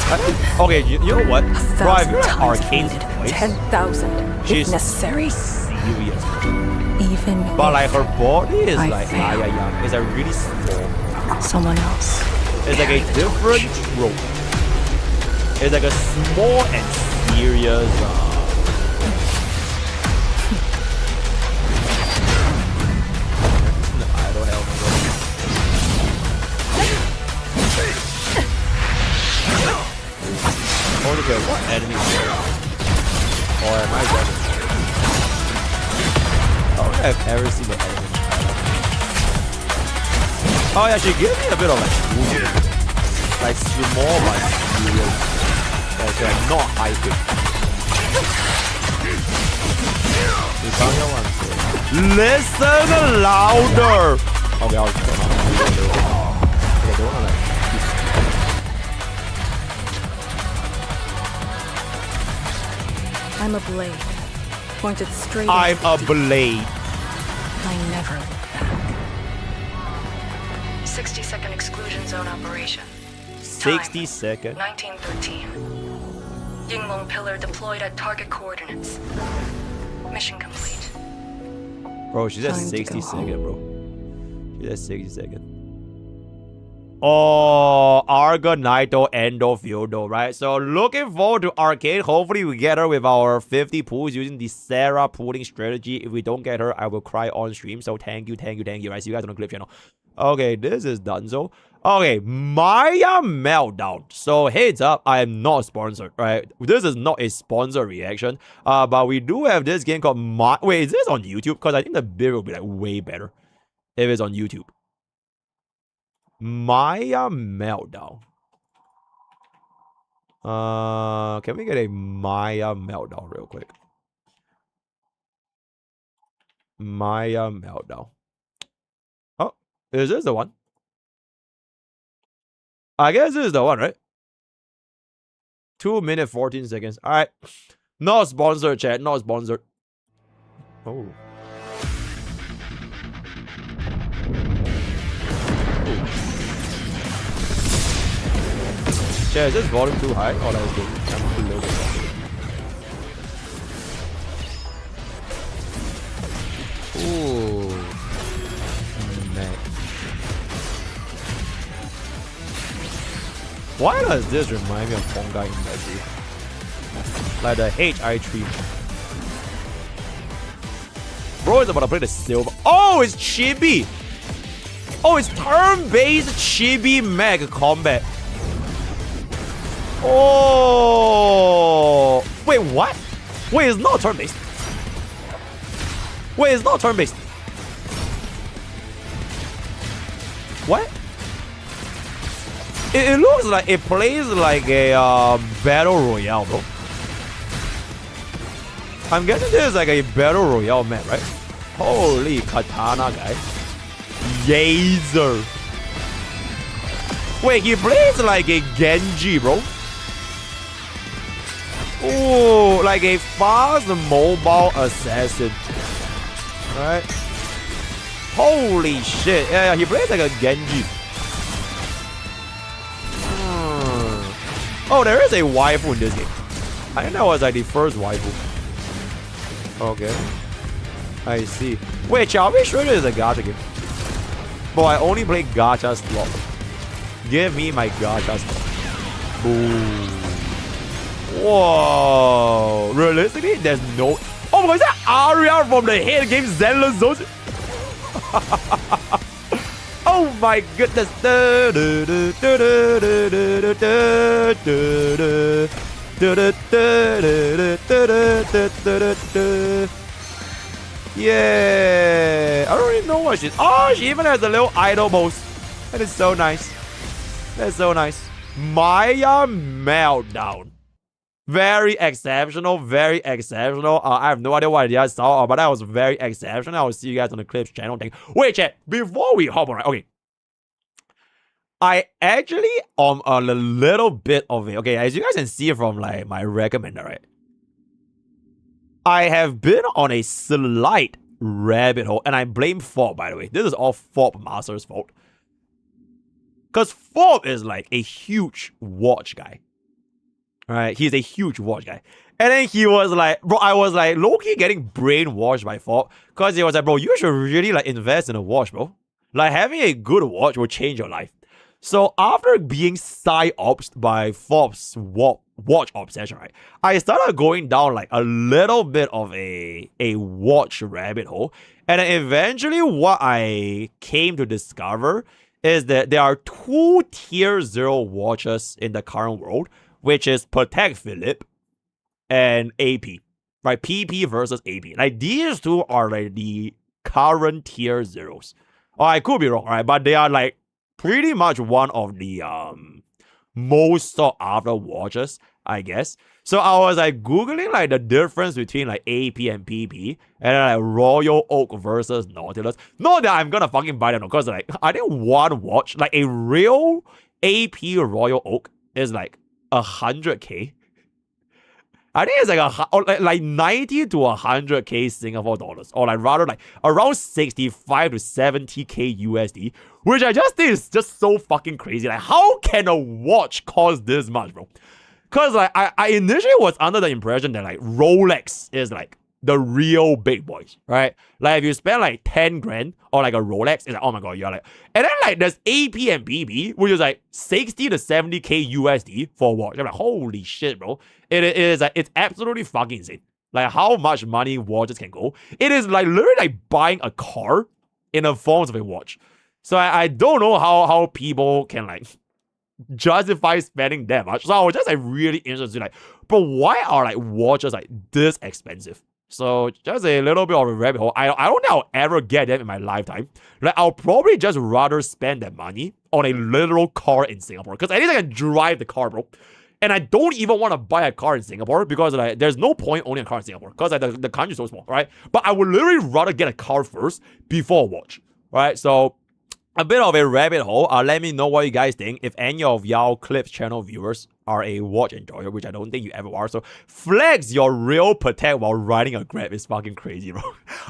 Okay, you know what? Bro, I 1,000 feel like times Arcane's needed, voice. 10,000 She's if necessary. serious. Even But if like her body is I like fail. It's like really small. someone else. It's like a different trope. It's like a small and serious. I don't help me. Holy cow, what enemy is there? Or am I dead? Oh, I've ever seen the enemy. Oh yeah, she gives me a bit of like small but serious. Like not hyping. You can't hear what I'm saying. Listen louder! Okay, I'll turn on the video. Okay, they wanna like I'm a blade, pointed straight. I'm into a the deep. blade. I never look back. 60-second exclusion zone operation. 60 seconds. 1913. Yinglong pillar deployed at target coordinates. Mission complete. Bro, she's at Time to 60 go seconds, home. bro. She's at 60 seconds. Oh, Arga, Naito, Endo, Feudo, right? So looking forward to Arcade. Hopefully we get her with our 50 pools using the Sarah pooling strategy. If we don't get her, I will cry on stream. So thank you. I see you guys on the clip channel. Okay, this is done. So, okay, Maya Meltdown. So heads up, I am not sponsored, right? This is not a sponsor reaction. But we do have this game called Wait, is this on YouTube? Because I think the video will be like way better if it's on YouTube. Maya Meltdown. Can we get a Maya Meltdown real quick? Maya Meltdown. Oh, is this the one? I guess this is the one, right? 2 minutes 14 seconds. All right, not sponsored, chat. Not sponsored. Oh. Chat, is this volume too high or like I'm too low? Ooh, man. Why does this remind me of Honga in that like the HI tree. Bro is about to play the silver. Oh, it's Chibi. Oh, it's turn-based Chibi Mech combat. Oh, wait, what? Wait, it's not turn-based. Wait, it's not turn-based. What? It looks like it plays like a battle royale, bro. I'm guessing this is like a battle royale map, right? Holy katana guy. Yazer. Wait, he plays like a Genji, bro. Oh, like a fast mobile assassin. Right? Holy shit. Yeah, he plays like a Genji. Oh, there is a waifu in this game. I think that was like the first waifu. Okay. I see. Wait, are we sure this is a gacha game? But I only play gacha slot. Give me my gacha slot. Boom. Whoa. Realistically, there's no... Oh my god, is that Aria from the hit game Zenless Zone? Oh my goodness. Yeah. I don't even know what she's... Oh, she even has a little idol pose. That is so nice. That's so nice. Maya Meltdown. Very exceptional, very exceptional. I have no idea what you guys saw, but that was very exceptional. I will see you guys on the Clips channel thing. Wait, chat, before we hop on, right? Okay. I actually on a little bit of it. Okay, as you guys can see from like my recommender, right? I have been on a slight rabbit hole, and I blame Fob, by the way. This is all Fob Master's fault. Because Fob is like a huge watch guy. Right? He's a huge watch guy. And then he was like, bro, I was like low-key getting brainwashed by Fob. Because he was like, bro, you should really like invest in a watch, bro. Like having a good watch will change your life. So after being psyoped by Fob's watch obsession, right, I started going down like a little bit of a watch rabbit hole. And then eventually what I came to discover is that there are 2 tier 0 watches in the current world, which is Patek Philippe and AP. Right? PP versus AP. Like these two are like the current tier 0s. Oh, I could be wrong, right? But they are like pretty much one of the most sought after watches, I guess. So I was like Googling like the difference between like AP and PP and then like Royal Oak versus Nautilus. Not that I'm gonna fucking buy them, because like I think one watch, like a real AP Royal Oak is like 100K. I think it's like 90 to 100K Singapore dollars, or like rather like around 65 to 70K USD, which I just think is just so fucking crazy. Like, how can a watch cost this much, bro? Because like I initially was under the impression that like Rolex is like the real big boys, right? Like if you spend like 10 grand or like a Rolex, it's like, oh my god, you're like, and then like there's AP and BB, which is like 60 to 70K USD for a watch. I'm like, holy shit, bro. It is like, it's absolutely fucking insane. Like how much money watches can go. It is like literally like buying a car in the form of a watch. So I don't know how people can like justify spending that much. So I was just like really interested, like, but why are like watches like this expensive? So just a little bit of a rabbit hole. I don't think I'll ever get them in my lifetime. Like I'll probably just rather spend that money on a literal car in Singapore, because at least I can drive the car, bro. And I don't even want to buy a car in Singapore because like there's no point owning a car in Singapore because like, the country is so small, right? But I would literally rather get a car first before a watch, right? So a bit of a rabbit hole. Let me know what you guys think. If any of y'all Clips channel viewers are a watch enjoyer, which I don't think you ever are, so flex your real Patek while riding a Grab is fucking crazy, bro.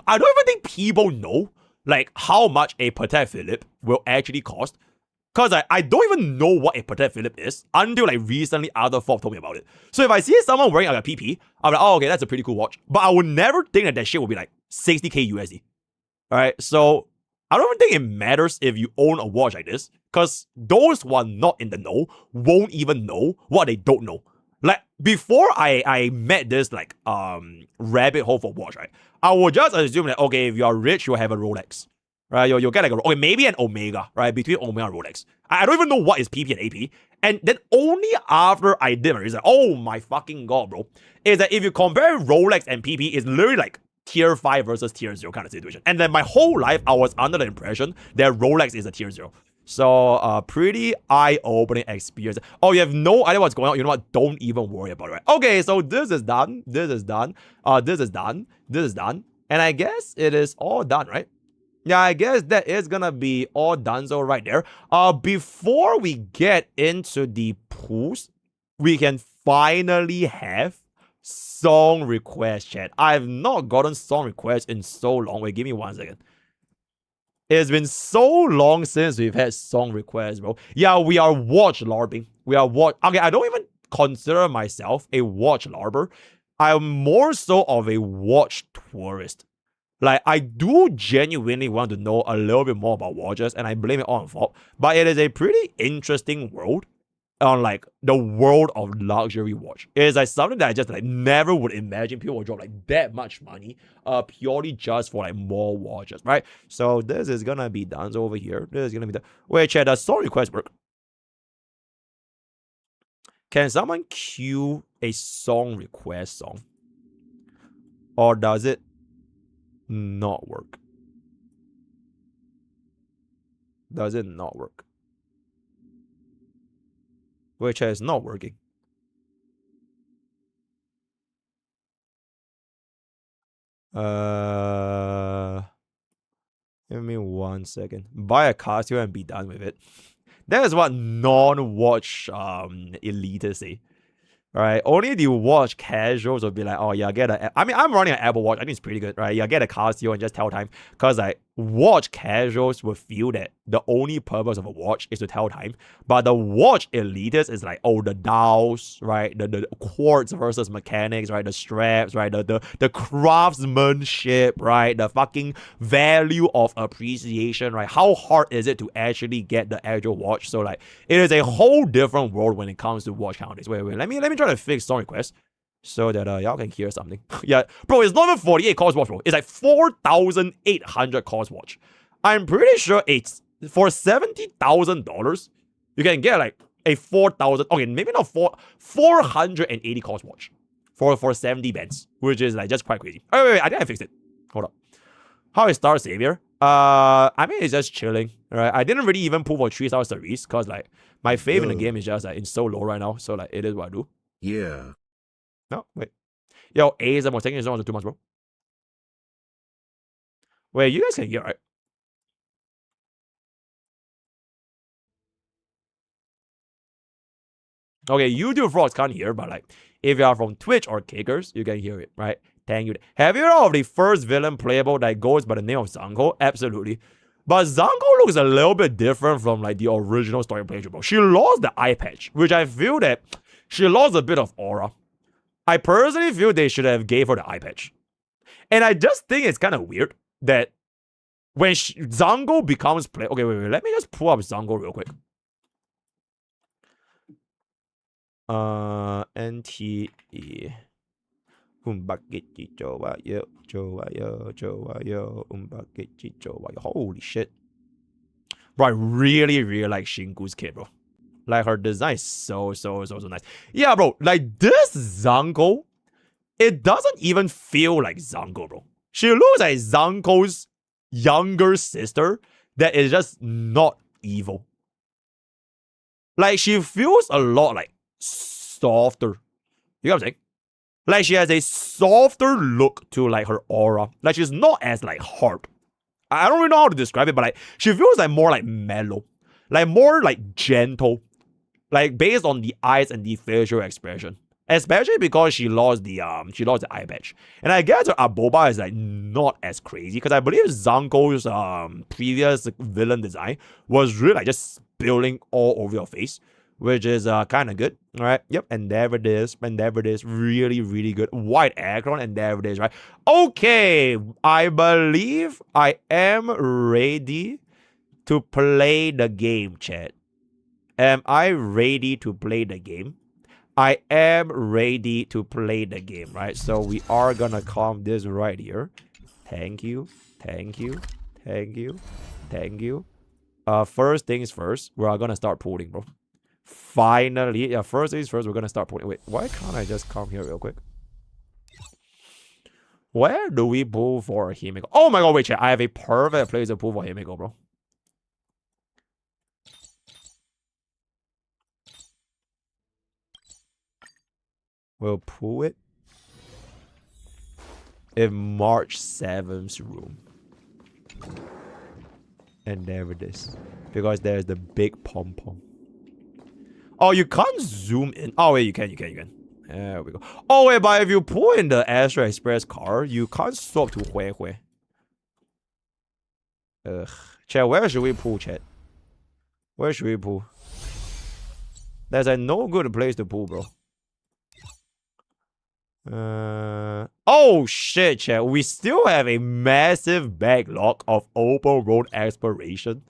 I don't even think people know like how much a Patek Philippe will actually cost. Because I don't even know what a Patek Philippe is until like recently other folk told me about it. So if I see someone wearing like a PP, I'm like, oh, okay, that's a pretty cool watch. But I would never think that that shit would be like 60K USD. Alright, so I don't even think it matters if you own a watch like this, because those who are not in the know won't even know what they don't know. Like before I met this like rabbit hole for watch, right? I would just assume that okay, if you are rich, you'll have a Rolex. Right, you'll get like okay, maybe an Omega, right? Between Omega and Rolex. I don't even know what is PP and AP. And then only after I did my research, oh my fucking god, bro, is that if you compare Rolex and PP, it's literally like tier 5 versus tier 0 kind of situation. And then my whole life, I was under the impression that Rolex is a tier 0. So, pretty eye-opening experience. Oh, you have no idea what's going on. You know what? Don't even worry about it, right? Okay, so this is done. This is done. This is done. This is done. And I guess it is all done, right? Yeah, I guess that is gonna be all done. So right there. Before we get into the pools, we can finally have song request chat. I've not gotten song requests in so long. Wait, give me 1 second. It's been so long since we've had song requests, bro. Yeah, we are watch LARPing. We are watch. Okay, I don't even consider myself a watch LARPer. I'm more so of a watch tourist. Like, I do genuinely want to know a little bit more about watches, and I blame it all on Fob. But it is a pretty interesting world on, like, the world of luxury watch. It is, like, something that I just, like, never would imagine people would drop, like, that much money purely just for, like, more watches, right? So, this is gonna be done over here. This is gonna be done. Wait, chat, does song request work? Can someone cue a song request song? Or does it not work? Does it not work? Which is not working. Give me 1 second. Buy a costume and be done with it. That is what non-watch elitists say. Right, only the watch casuals will be like, oh yeah, get a. I mean, I'm running an Apple Watch. I think it's pretty good, right? Yeah, get a Casio and just tell time. Cause like watch casuals will feel that the only purpose of a watch is to tell time, but the watch elitists is like, oh, the dials, right? The quartz versus mechanics, right? The straps, right? The craftsmanship, right? The fucking value of appreciation, right? How hard is it to actually get the actual watch? So like, it is a whole different world when it comes to watch counters. Wait, let me try to fix song request so that y'all can hear something. Yeah, bro, it's not even 48 cost watch, bro. It's like 4,800 cost watch. I'm pretty sure it's for $70,000. You can get like a 4,000. Okay, maybe not 480 cost watch for 70 bands, which is like just quite crazy. Oh wait, I think I fixed it. Hold up. How is Star Savior? I mean, it's just chilling, right? I didn't really even pull for 3-star series because like my faith in the game is just like it's so low right now. So like it is what I do. Yeah. No, wait. Yo, ASM was taking his own too much, bro. Wait, you guys can hear, right? Okay, YouTube frogs can't hear, but like, if you are from Twitch or Kickers, you can hear it, right? Thank you. Have you heard of the first villain playable that goes by the name of Zango? Absolutely. But Zango looks a little bit different from like the original story playthrough, bro. She lost the eye patch, which I feel that she lost a bit of aura. I personally feel they should have gave her the eye patch. And I just think it's kind of weird that when Zango becomes play... Okay, wait. Let me just pull up Zango real quick. NTE. Holy shit. Bro, I really like Shingu's kid, bro. Like, her design is so nice. Yeah, bro, like, this Zango, it doesn't even feel like Zango, bro. She looks like Zango's younger sister that is just not evil. Like, she feels a lot, like, softer. You know what I'm saying? Like, she has a softer look to, like, her aura. Like, she's not as, like, hard. I don't really know how to describe it, but, like, she feels, like, more, like, mellow. Like, more, like, gentle. Like, based on the eyes and the facial expression. Especially because she lost the eye patch. And I guess her Aboba is like not as crazy. Because I believe Zango's previous villain design was really like just spilling all over your face. Which is kind of good. Alright. Yep. And there it is. And there it is. Really good. White Acheron. And there it is, right? Okay. I believe I am ready to play the game, chat. Am I ready to play the game? I am ready to play the game, right? So we are gonna calm this right here. Thank you. First things first, we are gonna start pulling, bro. Finally, yeah, first things first, we're gonna start pulling. Wait, why can't I just come here real quick? Where do we pull for Himeko? Oh my god, wait, chat. I have a perfect place to pull for Himeko, bro. We'll pull it in March 7th's room. And there it is. Because there's the big pom-pom. Oh, you can't zoom in. Oh, wait, you can. There we go. Oh, wait, but if you pull in the Astro Express car, you can't swap to Hui Hui. Ugh. Chat, where should we pull, chat? Where should we pull? There's a no good place to pull, bro. Oh shit, chat. We still have a massive backlog of open world exploration.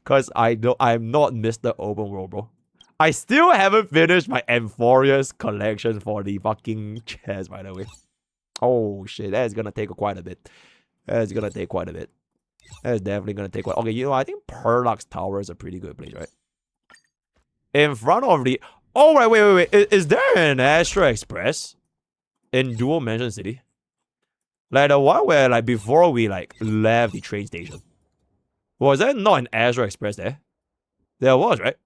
Cause I'm not Mr. Open World, bro. I still haven't finished my Amphoria's collection for the fucking chest, by the way. Oh shit, that is gonna take quite a bit. That is definitely gonna take quite. Okay, you know, I think Perlux Tower is a pretty good place, right? In front of the. Oh right, wait. Is there an Astro Express in Dual Mansion City? Like the one where like before we like left the train station. Was there not an Astro Express there? There was, right?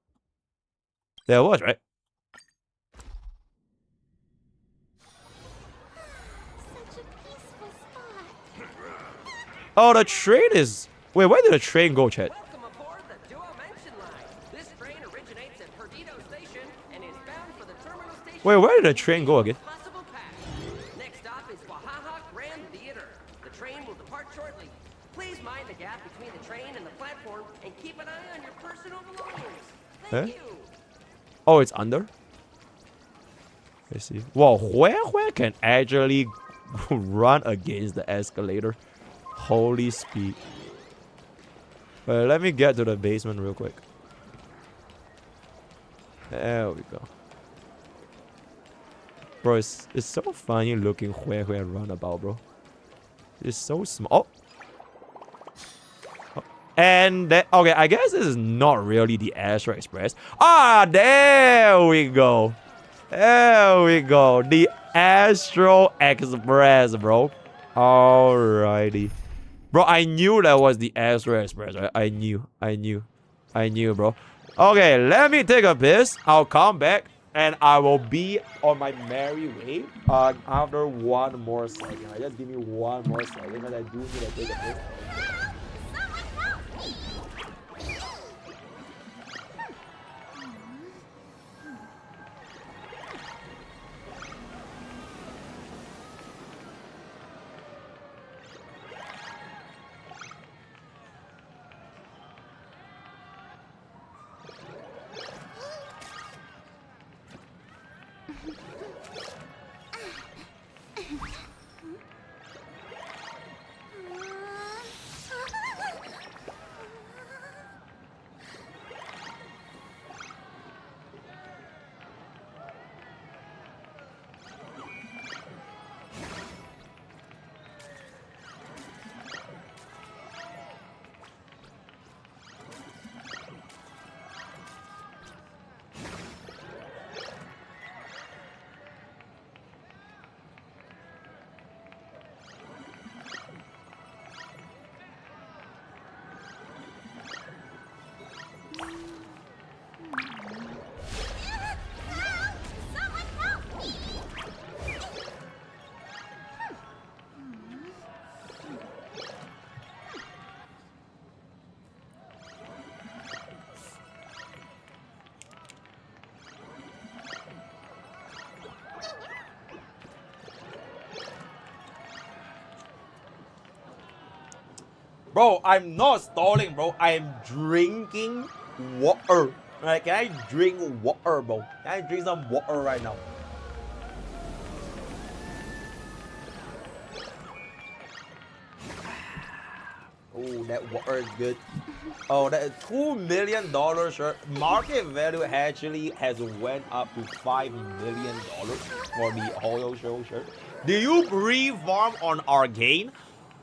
Oh, the train is... Wait, where did the train go, chat? Welcome aboard the Dual Mansion Line. This train originates at Perdido Station and is bound for the terminal station. Wait, where did the train go again? Possible path. Next stop is Wahaha Grand Theater. The train will depart shortly. Please mind the gap between door and keep an eye on your personal belongings. Eh? Thank you. Oh, it's under? Let's see. Whoa, where can actually run against the escalator? Holy speed. Let me get to the basement real quick. There we go. Bro, it's so funny looking where run about, bro. It's so small. Oh. And that, okay, I guess this is not really the Astro Express. Ah, there we go. There we go. The Astro Express, bro. Alrighty. Bro, I knew that was the Astro Express, right? I knew, bro. Okay, let me take a piss. I'll come back and I will be on my merry way after one more second. Just give me one more second because I do need to take a piss. Bro, I'm not stalling, bro. I'm drinking water. Alright, can I drink water, bro? Can I drink some water right now? Oh, that water is good. Oh, that $2 million shirt. Market value actually has went up to $5 million for the Hoyo Show shirt. Do you pre-farm on Arcane?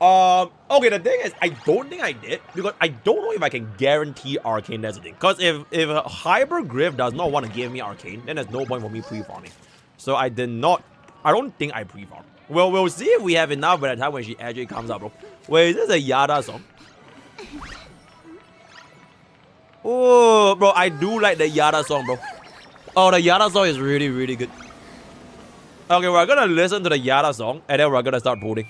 Okay, the thing is, I don't think I did because I don't know if I can guarantee Arcane. That's the thing. Because if Hypergriff does not want to give me Arcane, then there's no point for me pre-farming. So I did not. I don't think I pre-farm. Well, we'll see if we have enough by the time when she actually comes up, bro. Wait, is this a Yada song? Oh, bro, I do like the Yada song, bro. Oh, the Yada song is really, really good. Okay, we're gonna listen to the Yada song and then we're gonna start pulling.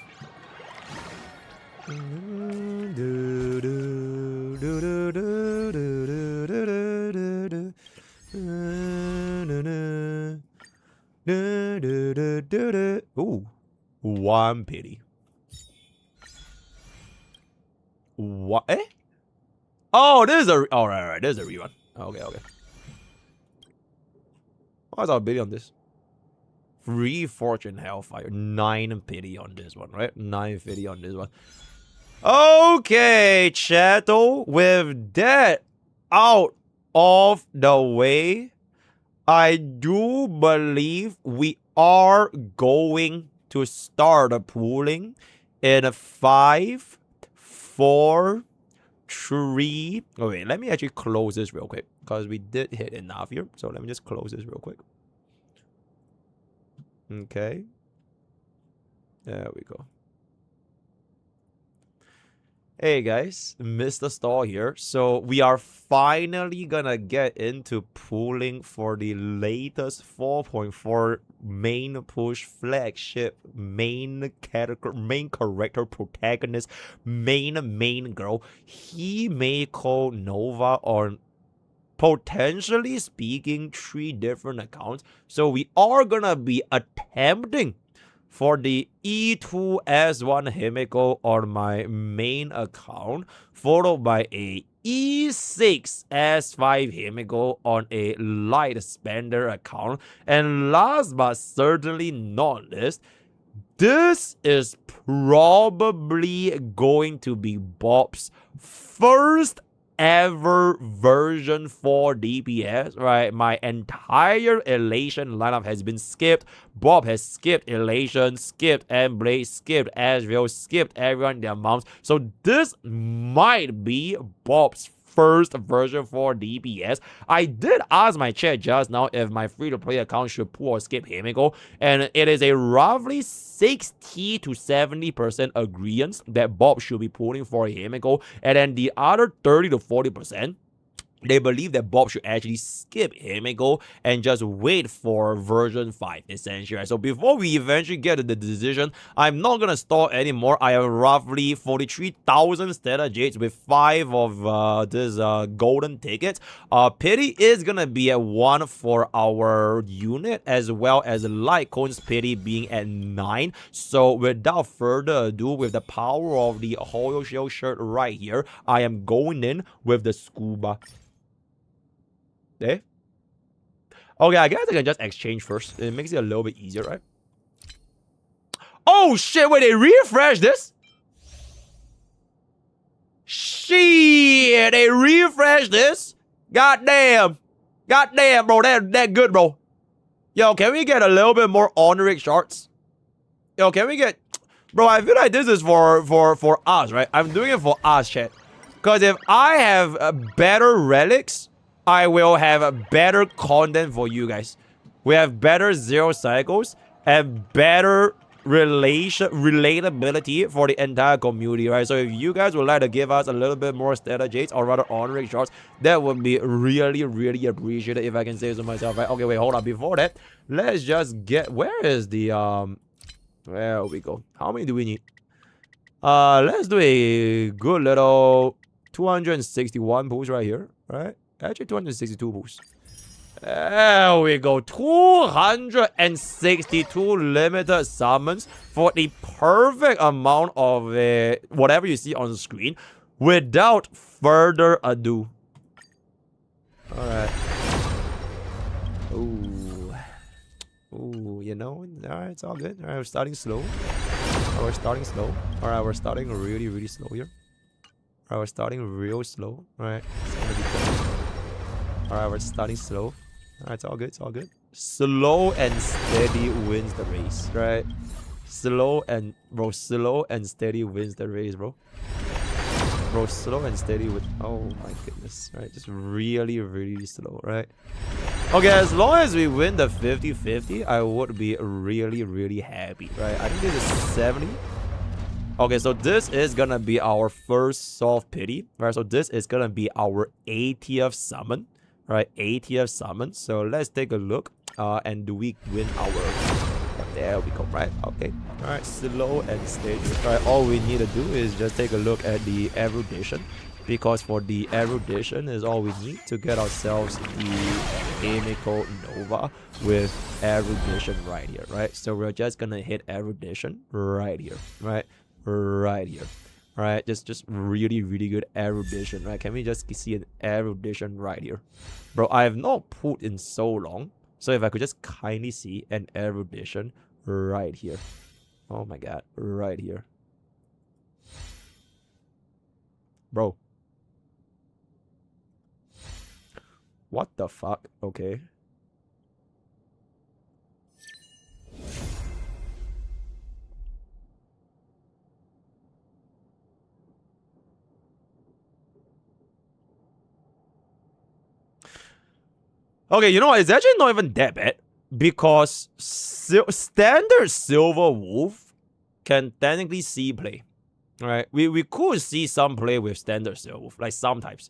Ooh, one pity. What? Eh? Oh, this is a. Oh, right. This is a rerun. Okay. What's our pity on this? 3 Fortune Hellfire. 9 pity on this one, right? 9 pity on this one. Okay, chatto. With that out of the way, I do believe we are going to start pooling in 5, 4, 3. Oh, wait, let me actually close this real quick because we did hit enough here. So let me just close this real quick. Okay. There we go. Hey guys, Mr. Stall here. So we are finally gonna get into pooling for the latest 4.4 main push flagship main character protagonist main girl Nimeko Nova on potentially speaking 3 different accounts. So we are gonna be attempting for the E2S1 Himeko on my main account, followed by a E6 S5 Himeko on a light spender account. And last but certainly not least, this is probably going to be Bob's first ever version 4 DPS, right? My entire Elation lineup has been skipped. Bob has skipped Elation, skipped Emblade, skipped Asriel, skipped everyone in their mounts. So this might be Bob's first version 4 DPS. I did ask my chat just now if my free-to-play account should pull or skip Himeko, and it is a roughly 60 to 70% agreement that Bob should be pulling for Himeko, and then the other 30 to 40%, they believe that Bob should actually skip Himeko and just wait for version 5, essentially. Right? So before we eventually get to the decision, I'm not going to stall anymore. I have roughly 43,000 Stellar Jades with 5 of this golden tickets. Pity is going to be at 1 for our unit, as well as Litecoin's Pity being at 9. So without further ado, with the power of the Hoyo Shell shirt right here, I am going in with the Scuba. Eh? Okay, I guess I can just exchange first. It makes it a little bit easier, right? Oh shit, wait, they refreshed this? Shit, they refreshed this? Goddamn. Goddamn, bro, that good, bro. Yo, can we get a little bit more honoric shards? Yo, can we get... Bro, I feel like this is for us, right? I'm doing it for us, chat. Because if I have better relics, I will have better content for you guys. We have better 0 cycles and better relatability for the entire community, right? So if you guys would like to give us a little bit more Stellar Jades or rather honoric shards, that would be really, really appreciated, if I can say so myself, right? Okay, wait, hold on. Before that, let's just get... Where is the... There we go. How many do we need? Let's do a good little 261 pulls right here, right? Actually, 262 boosts. There we go. 262 limited summons for the perfect amount of whatever you see on the screen. Without further ado. Alright. Ooh. Ooh, you know? Alright, it's all good. Alright, we're starting slow. We're starting slow. Alright, we're starting really, really slow here. Alright, we're starting real slow. Alright, it's gonna be good. Alright, we're starting slow. Alright, it's all good, it's all good. Slow and steady wins the race, right? Slow and steady wins the race, bro. Bro, slow and steady with... Oh my goodness, right? Just really, really slow, right? Okay, as long as we win the 50-50, I would be really, really happy, right? I think this is 70. Okay, so this is gonna be our first soft pity, right? So this is gonna be our 80th summon. Right, 80th summon. So let's take a look. And do we win our... There we go, right? Okay. Alright, slow and steady. Alright, all we need to do is just take a look at the erudition. Because for the erudition is all we need to get ourselves the Nimeko Nova with erudition right here, right? So we're just gonna hit erudition right here, right? Right here. Right, just really, really good erudition, right? Can we just see an erudition right here? Bro, I have not pulled in so long. So if I could just kindly see an erudition right here. Oh my god, right here. Bro. What the fuck? Okay. Okay, you know what? It's actually not even that bad. Because standard Silver Wolf can technically see play. Alright? We could see some play with standard Silver Wolf. Like sometimes.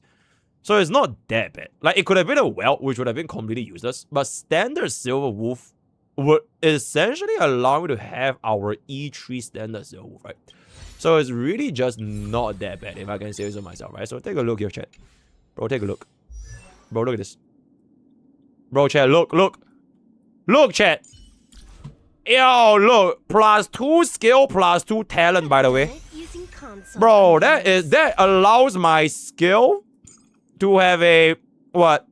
So it's not that bad. Like it could have been a welt, which would have been completely useless. But standard Silver Wolf would essentially allow me to have our E3 standard Silver Wolf, right? So it's really just not that bad, if I can say so myself, right? So take a look here, chat. Bro, take a look. Bro, look at this. Bro, chat, look. Look, chat. Yo, look. +2 skill, +2 talent, by the way. Bro, that allows my skill to have a, what?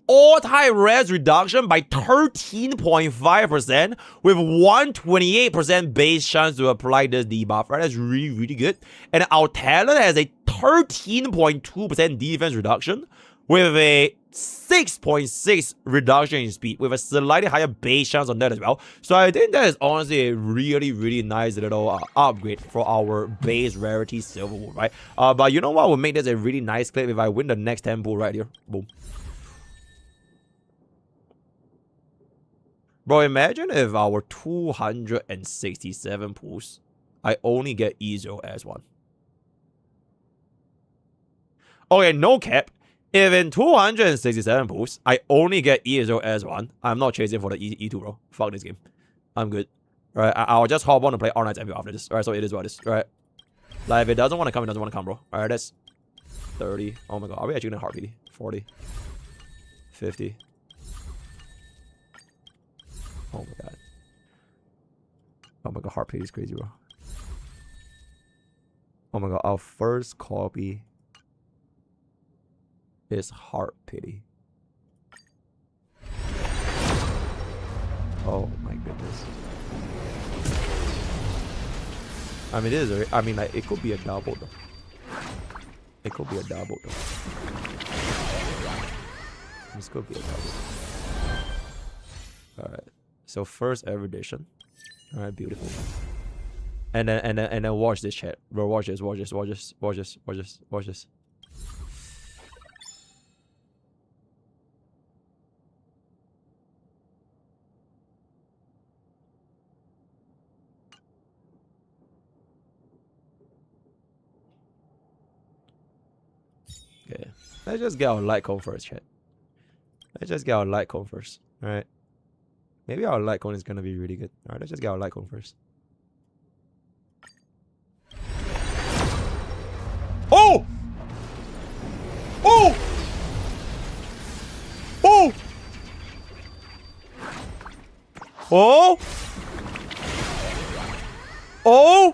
All-time-res reduction by 13.5% with 128% base chance to apply this debuff, right? That's really, really good. And our talent has a 13.2% defense reduction with a 6.6 reduction in speed with a slightly higher base chance on that as well. So I think that is honestly a really, really nice little upgrade for our base rarity silver wool, right? But you know what will make this a really nice clip if I win the next 10 pool right here. Boom. Bro, imagine if our 267 pools, I only get E0 as one. Okay, no cap. If in 267 pools, I only get E0 as one, I'm not chasing for the E2, bro. Fuck this game. I'm good. Right, I'll just hop on to play all night after this. Alright, so it is what it is. Right. Like, if it doesn't want to come, it doesn't want to come, bro. Alright, that's 30. Oh my god, are we actually gonna heart PD? 40. 50. Oh my god. Oh my god, heart pity is crazy, bro. Oh my god, our first copy is heart pity. Oh my goodness. I mean, it is. I mean, like, it could be a double though. It could be a double though. This could be a double. All right. So first ever edition. All right, beautiful. And then watch this chat, bro. Watch this. Watch this. Watch this. Watch this. Watch this. Watch this. Okay, let's just get our light cone first, chat. Let's just get our light cone first. All right. Maybe our light cone is gonna be really good. All right, let's just get our light cone first. Oh! Oh! Oh! Oh! Oh!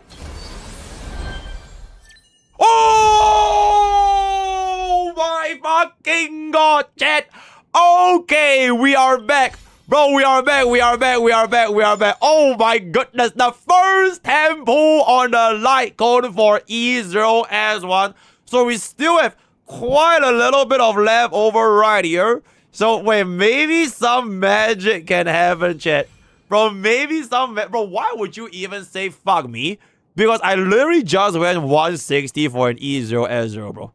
Oh my fucking god, chat! Okay, we are back. Bro, we are back, we are back, we are back, we are back. Oh my goodness, the first temple on the light code for E0S1. So we still have quite a little bit of leftover right here. So wait, maybe some magic can happen, chat. Bro, maybe some bro, why would you even say fuck me? Because I literally just went 160 for an E0S0, bro.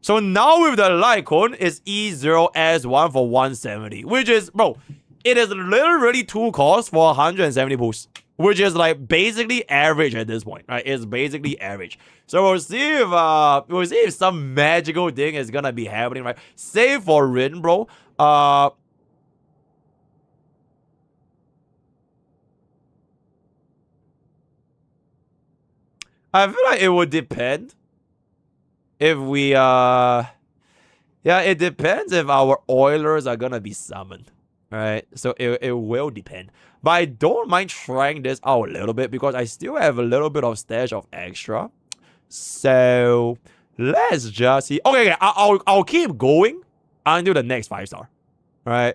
So now with the light cone, it's E0S1 for 170, which is, bro, it is literally 2 costs for 170 boosts, which is like basically average at this point, right? It's basically average. So we'll see if some magical thing is gonna be happening, right? Save for Rin, bro. I feel like it would depend if we yeah, it depends if our Oilers are gonna be summoned. Right, so it will depend. But I don't mind trying this out a little bit because I still have a little bit of stash of extra. So let's just see. Okay, I'll keep going until the next 5-star. Right?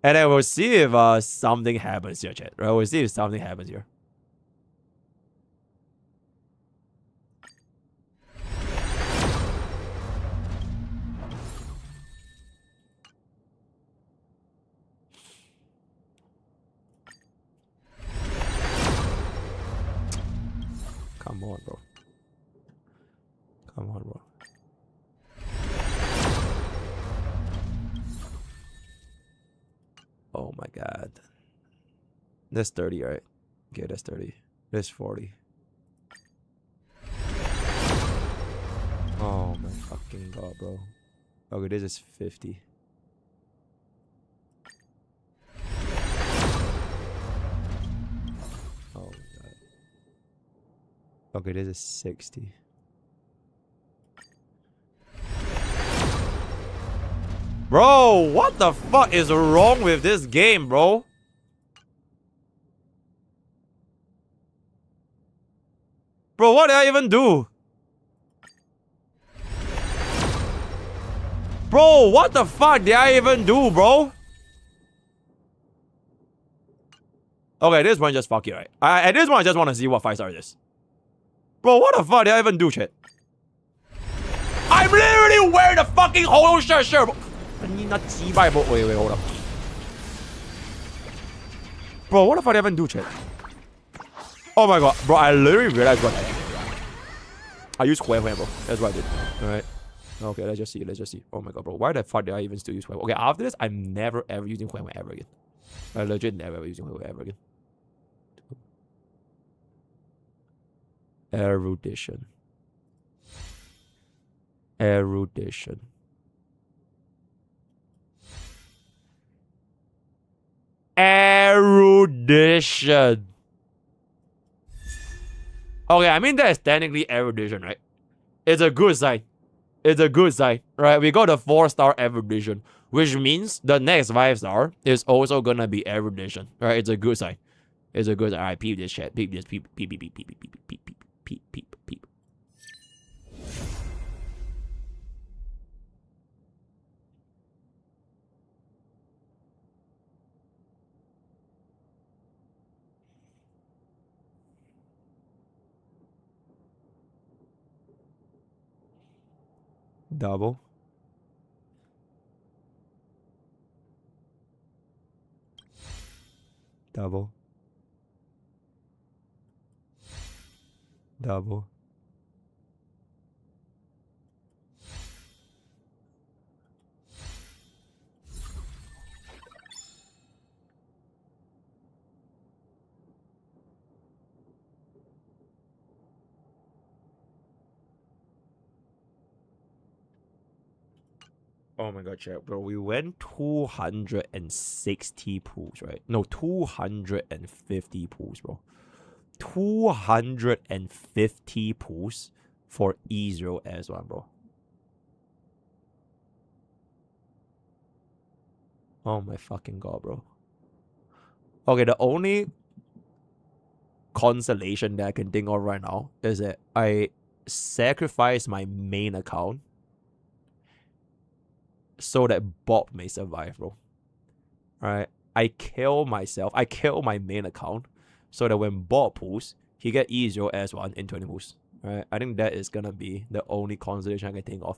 And then we'll see if something happens here, chat. Right? We'll see if something happens here. Come on, bro. Come on, bro. Oh my god. That's 30, right? Okay, that's 30. That's 40. Oh my fucking god, bro. Okay, this is 50. Oh my god. Okay, this is 60. Bro, what the fuck is wrong with this game, bro? Bro, what did I even do? Bro, what the fuck did I even do, bro? Okay, this one just fuck you, right? At this one, I just want to see what 5-star it is. Bro, what the fuck did I even do, shit? I'm literally wearing the fucking holo shirt, bro. Wait, hold up. Bro, what the fuck did I even do, shit? Oh my god, bro, I literally realized what I did. I used Hue, bro. That's what I did. Alright. Okay, let's just see. Oh my god, bro. Why the fuck did I even still use Hue? Okay, after this, I'm never ever using Hue ever again. I legit never ever using Hue ever again. Erudition. Erudition. Erudition. Okay, I mean that is technically erudition, right? It's a good sign. It's a good sign, right? We got a 4-star erudition, which means the next 5-star is also gonna be erudition, right? It's a good sign. It's a good sign. Alright, peep this shit. Peep this. Peep. Double. Double. Double. Oh my god, chat, bro. We went 260 pools, right? No, 250 pools, bro. 250 pools for E0 S1, bro. Oh my fucking god, bro. Okay, the only consolation that I can think of right now is that I sacrificed my main account so that Bob may survive, bro. Alright? I kill myself. I kill my main account so that when Bob pulls, he get E0 S1 in 20 moves. Alright? I think that is gonna be the only consolation I can think of.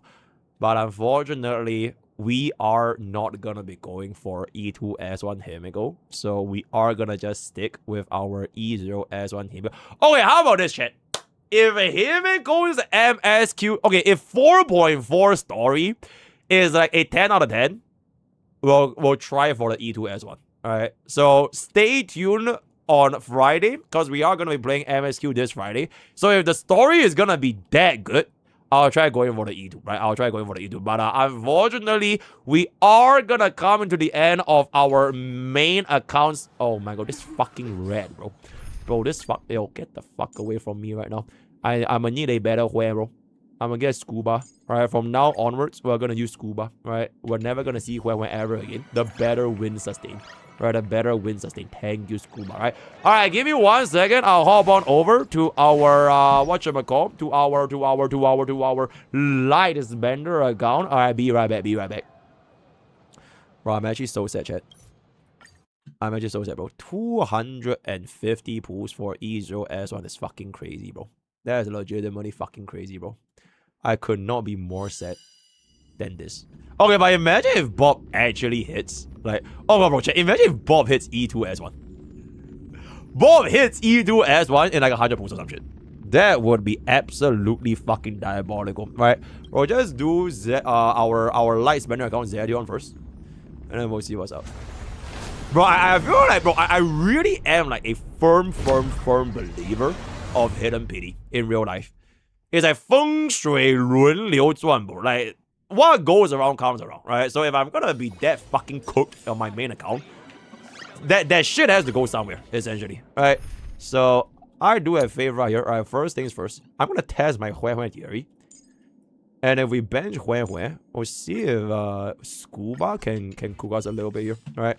But unfortunately, we are not gonna be going for E2 S1 Himeko. So we are gonna just stick with our E0 S1 Himeko. Okay, how about this shit? If Himeko is MSQ, okay, if 4.4 story is like a 10 out of 10, we'll try for the E2 S1. Alright, so stay tuned on Friday because we are gonna be playing MSQ this Friday. So if the story is gonna be that good, I'll try going for the E2, right? I'll try going for the E2. But unfortunately, we are gonna come into the end of our main accounts. Oh my god, this fucking red, bro. Bro, this fuck. Yo, get the fuck away from me right now. I'm gonna need a better wear, bro. I'm gonna get scuba. Alright, from now onwards, we're gonna use scuba. Right? We're never gonna see where ever again. The better win sustain. Right, the better win sustain. Thank you, scuba. Alright, give me 1 second. I'll hop on over to our whatchamacall, to our lightest bender account. Alright, be right back. Bro, I'm actually so sad, chat. I'm actually so sad, bro. 250 pools for E0 S1 is fucking crazy, bro. That is legitimately fucking crazy, bro. I could not be more sad than this. Okay, but imagine if Bob actually hits. Like, oh my bro, chat. Imagine if Bob hits E2 S1. Bob hits E2 S1 in like 100 pools or some shit. That would be absolutely fucking diabolical, right? Bro, just do our light spender account Zedion first, and then we'll see what's up. Bro, I feel like, bro, I really am like a firm believer of hidden pity in real life. It's like feng shui 轮流转, bro. Like, what goes around comes around, right? So if I'm gonna be that fucking cooked on my main account, that shit has to go somewhere, essentially, right? So I do have a favor right here. All right, first things first, I'm gonna test my Hue theory, and if we bench Hue, we'll see if Scuba can cook us a little bit here. All right,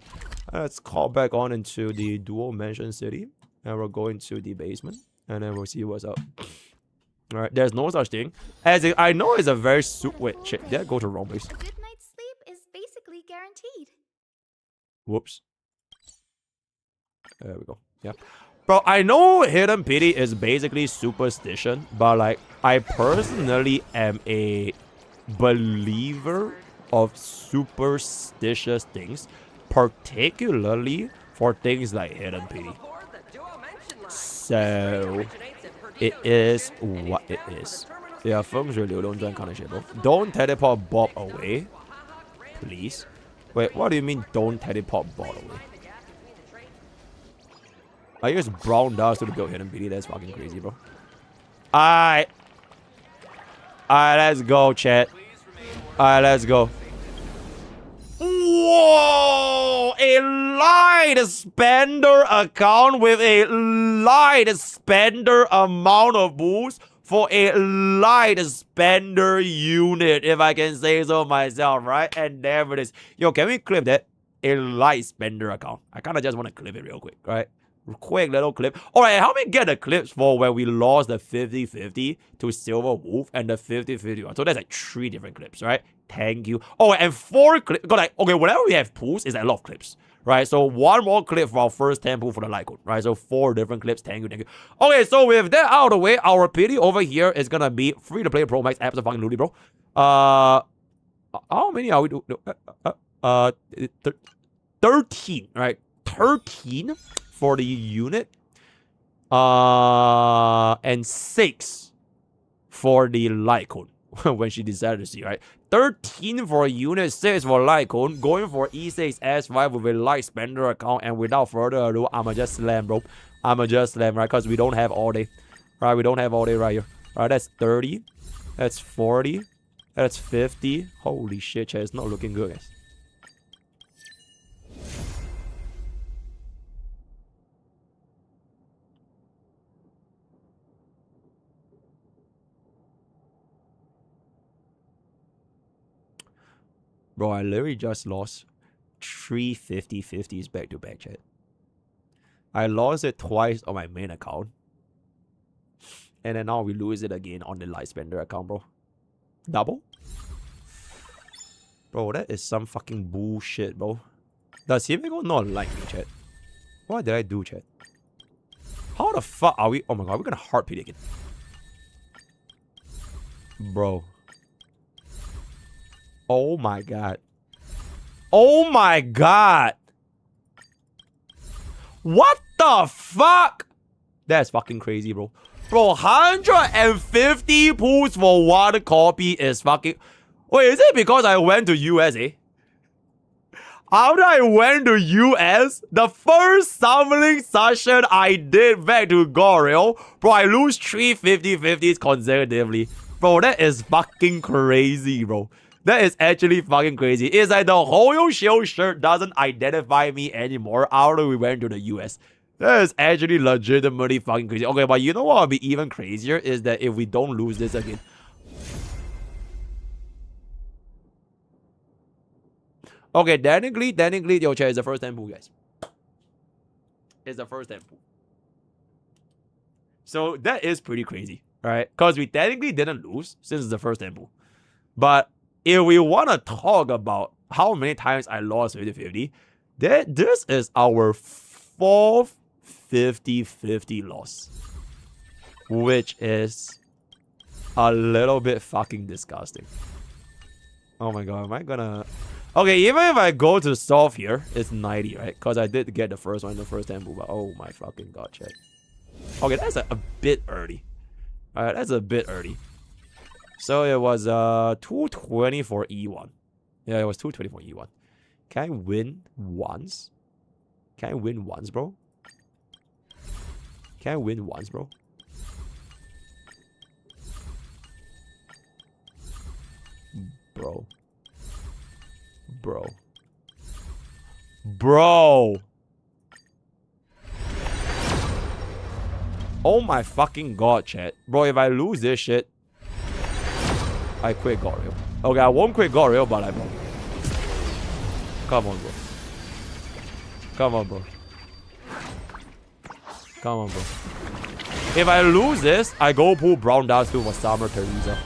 let's call back on into the dual mansion city, and we'll go into the basement, and then we'll see what's up. Alright, there's no such thing. As I know it's a very wait, shit, did I go to wrong place? Good night's Whoops. There we go. Yeah. Bro, I know Hidden Pity is basically superstition, but like, I personally am a believer of superstitious things, particularly for things like Hidden Pity. So, it is what it is. Yeah, 风水流动这样 kind of shit, bro. Don't teleport Bob away, please. Wait, what do you mean don't teleport Bob away? I use brown dust to build Hidden Pity. That's fucking crazy, bro. Alright, let's go, chat. Alright, let's go. Whoa! A light spender account with a light spender amount of boost for a light spender unit, if I can say so myself, right? And there it is. Yo, can we clip that? A light spender account. I kind of just want to clip it real quick, right? Quick little clip. Alright, help me get the clips for when we lost the 50-50 to Silver Wolf and the 50-50. So that's like 3 different clips, right? Thank you. Oh, and 4 clips. Like, okay, whenever we have pools, it's a lot of clips, right? So 1 more clip for our first 10 pool for the light code, right? So 4 different clips. Thank you, thank you. Okay, so with that out of the way, our pity over here is gonna be free to play Pro Max. Absolutely, bro. How many are we doing? 13, right? 13 for the unit. And 6 for the light cone when she decided to see, right? 13 for a unit, 6 for light cone, going for E6 S5 with a light spender account, and without further ado, I'ma just slam, bro. I'ma just slam, right? Because we don't have all day. Right, we don't have all day right here. Right, that's 30. That's 40. That's 50. Holy shit, chat. It's not looking good, guys. Bro, I literally just lost 3 50-50s back to back, chat. I lost it twice on my main account. And then now we lose it again on the light spender account, bro. Double? Bro, that is some fucking bullshit, bro. Does Nimeko not like me, chat? What did I do, chat? How the fuck are we? Oh my god, we're gonna heart pity again. Bro. Oh my god. Oh my god. What the fuck? That's fucking crazy, bro. Bro, 150 pools for 1 copy is fucking... Wait, is it because I went to USA? After I went to US, the first summoning session I did back to Goril, bro, I lose 3 50-50s consecutively. Bro, that is fucking crazy, bro. That is actually fucking crazy. It's like the Hoyo Shield shirt doesn't identify me anymore after we went to the US. That is actually legitimately fucking crazy. Okay, but you know what would be even crazier is that if we don't lose this again. Okay, technically, yo, chat, it's the first time pool, guys. It's the first time pool. So that is pretty crazy, right? Because we technically didn't lose since it's the first time pool. But if we want to talk about how many times I lost 50-50, this is our 4th 50-50 loss. Which is a little bit fucking disgusting. Oh my god, am I gonna... Okay, even if I go to solve here, it's 90, right? Because I did get the first one in the first temple, but oh my fucking god, chat. Okay, that's a bit early. Alright, that's a bit early. So it was 220 for E1. Yeah, it was 220 for E1. Can I win once? Can I win once, bro? Can I win once, bro? Bro. Oh my fucking god, chat. Bro, if I lose this shit, I quit Goril. Okay, I won't quit Goril, but I will. Come on, bro. Come on, bro. Come on, bro. If I lose this, I go pull Brown Dust for Summer Teresa.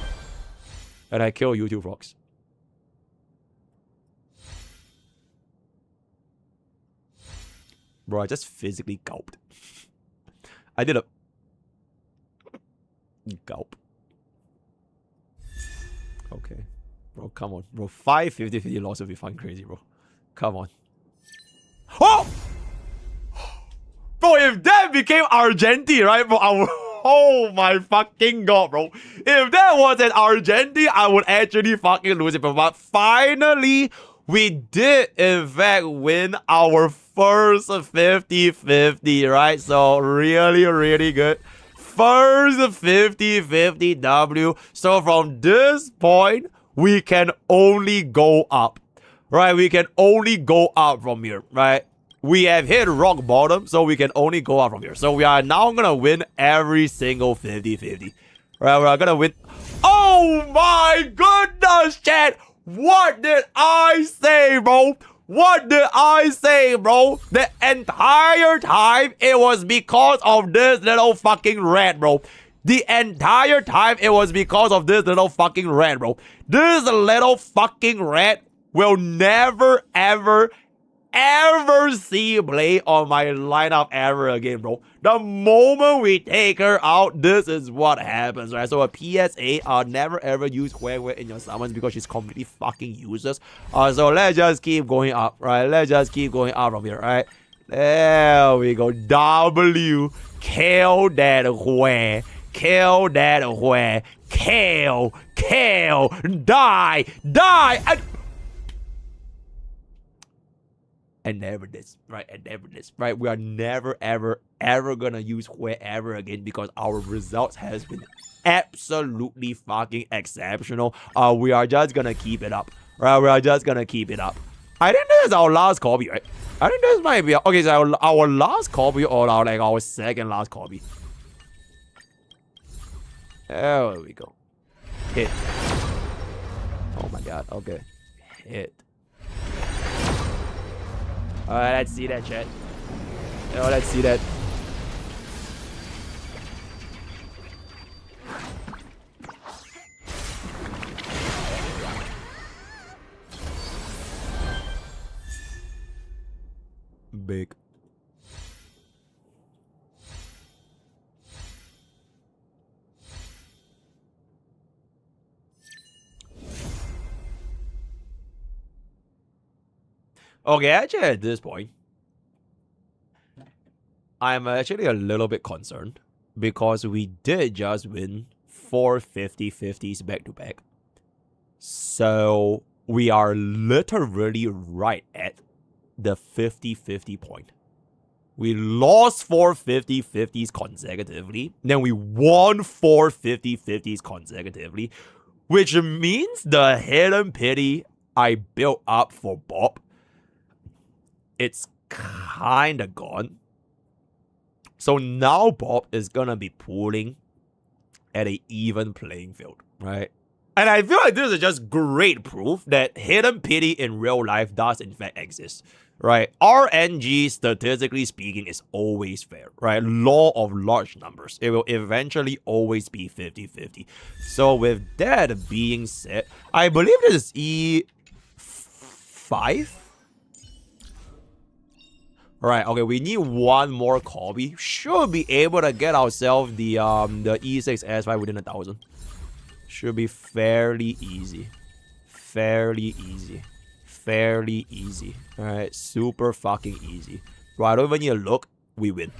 And I kill YouTube Frogs. Bro, I just physically gulped. I did a gulp. Okay. Bro, come on. Bro, 5 50-50 loss would be fucking crazy, bro. Come on. Oh! Bro, if that became Argenti, right, bro, I would... Oh my fucking god, bro. If that was an Argenti, I would actually fucking lose it, bro. But finally, we did, in fact, win our first 50-50, right? So, really, really good. First 50-50 W. So, from this point, we can only go up, right? We can only go up from here, right? We have hit rock bottom, so we can only go up from here. So we are now gonna win every single 50-50. Right, we're gonna win. Oh my goodness, chat! What did I say, bro? What did I say, bro? The entire time, it was because of this little fucking rat, bro. The entire time, it was because of this little fucking rat, bro. This little fucking rat will never, ever see play on my lineup ever again, bro. The moment we take her out, this is what happens, right? So a PSA, never ever use Hue in your summons because she's completely fucking useless. So let's just keep going up, right? Let's just keep going up from here, right? There we go. W. Kill that Hue. Kill that Hue. Kill. Die. And never this, right? And never this, right? We are never, ever gonna use Hue ever again because our results has been absolutely fucking exceptional. We are just gonna keep it up, right? We are just gonna keep it up. I think this is our last copy, right? I think this might be okay. So our last copy or our second last copy. There we go. Hit. Oh my god. Okay. Hit. Alright, let's see that, chat. Oh, let's see that. Big. Okay, actually at this point, I'm actually a little bit concerned because we did just win 4 50-50s back to back. So we are literally right at the 50-50 point. We lost 4 50-50s consecutively, then we won 4 50-50s consecutively, which means the hidden pity I built up for Bob, it's kinda gone. So now Bob is gonna be pulling at an even playing field, right? And I feel like this is just great proof that hidden pity in real life does in fact exist, right? RNG, statistically speaking, is always fair, right? Law of large numbers. It will eventually always be 50-50. So with that being said, I believe this is E5? Right, okay, we need one more copy. Should be able to get ourselves the E6 S5 within 1,000. Should be fairly easy. Fairly easy. Alright, super fucking easy. Right, I don't even need to look. We win.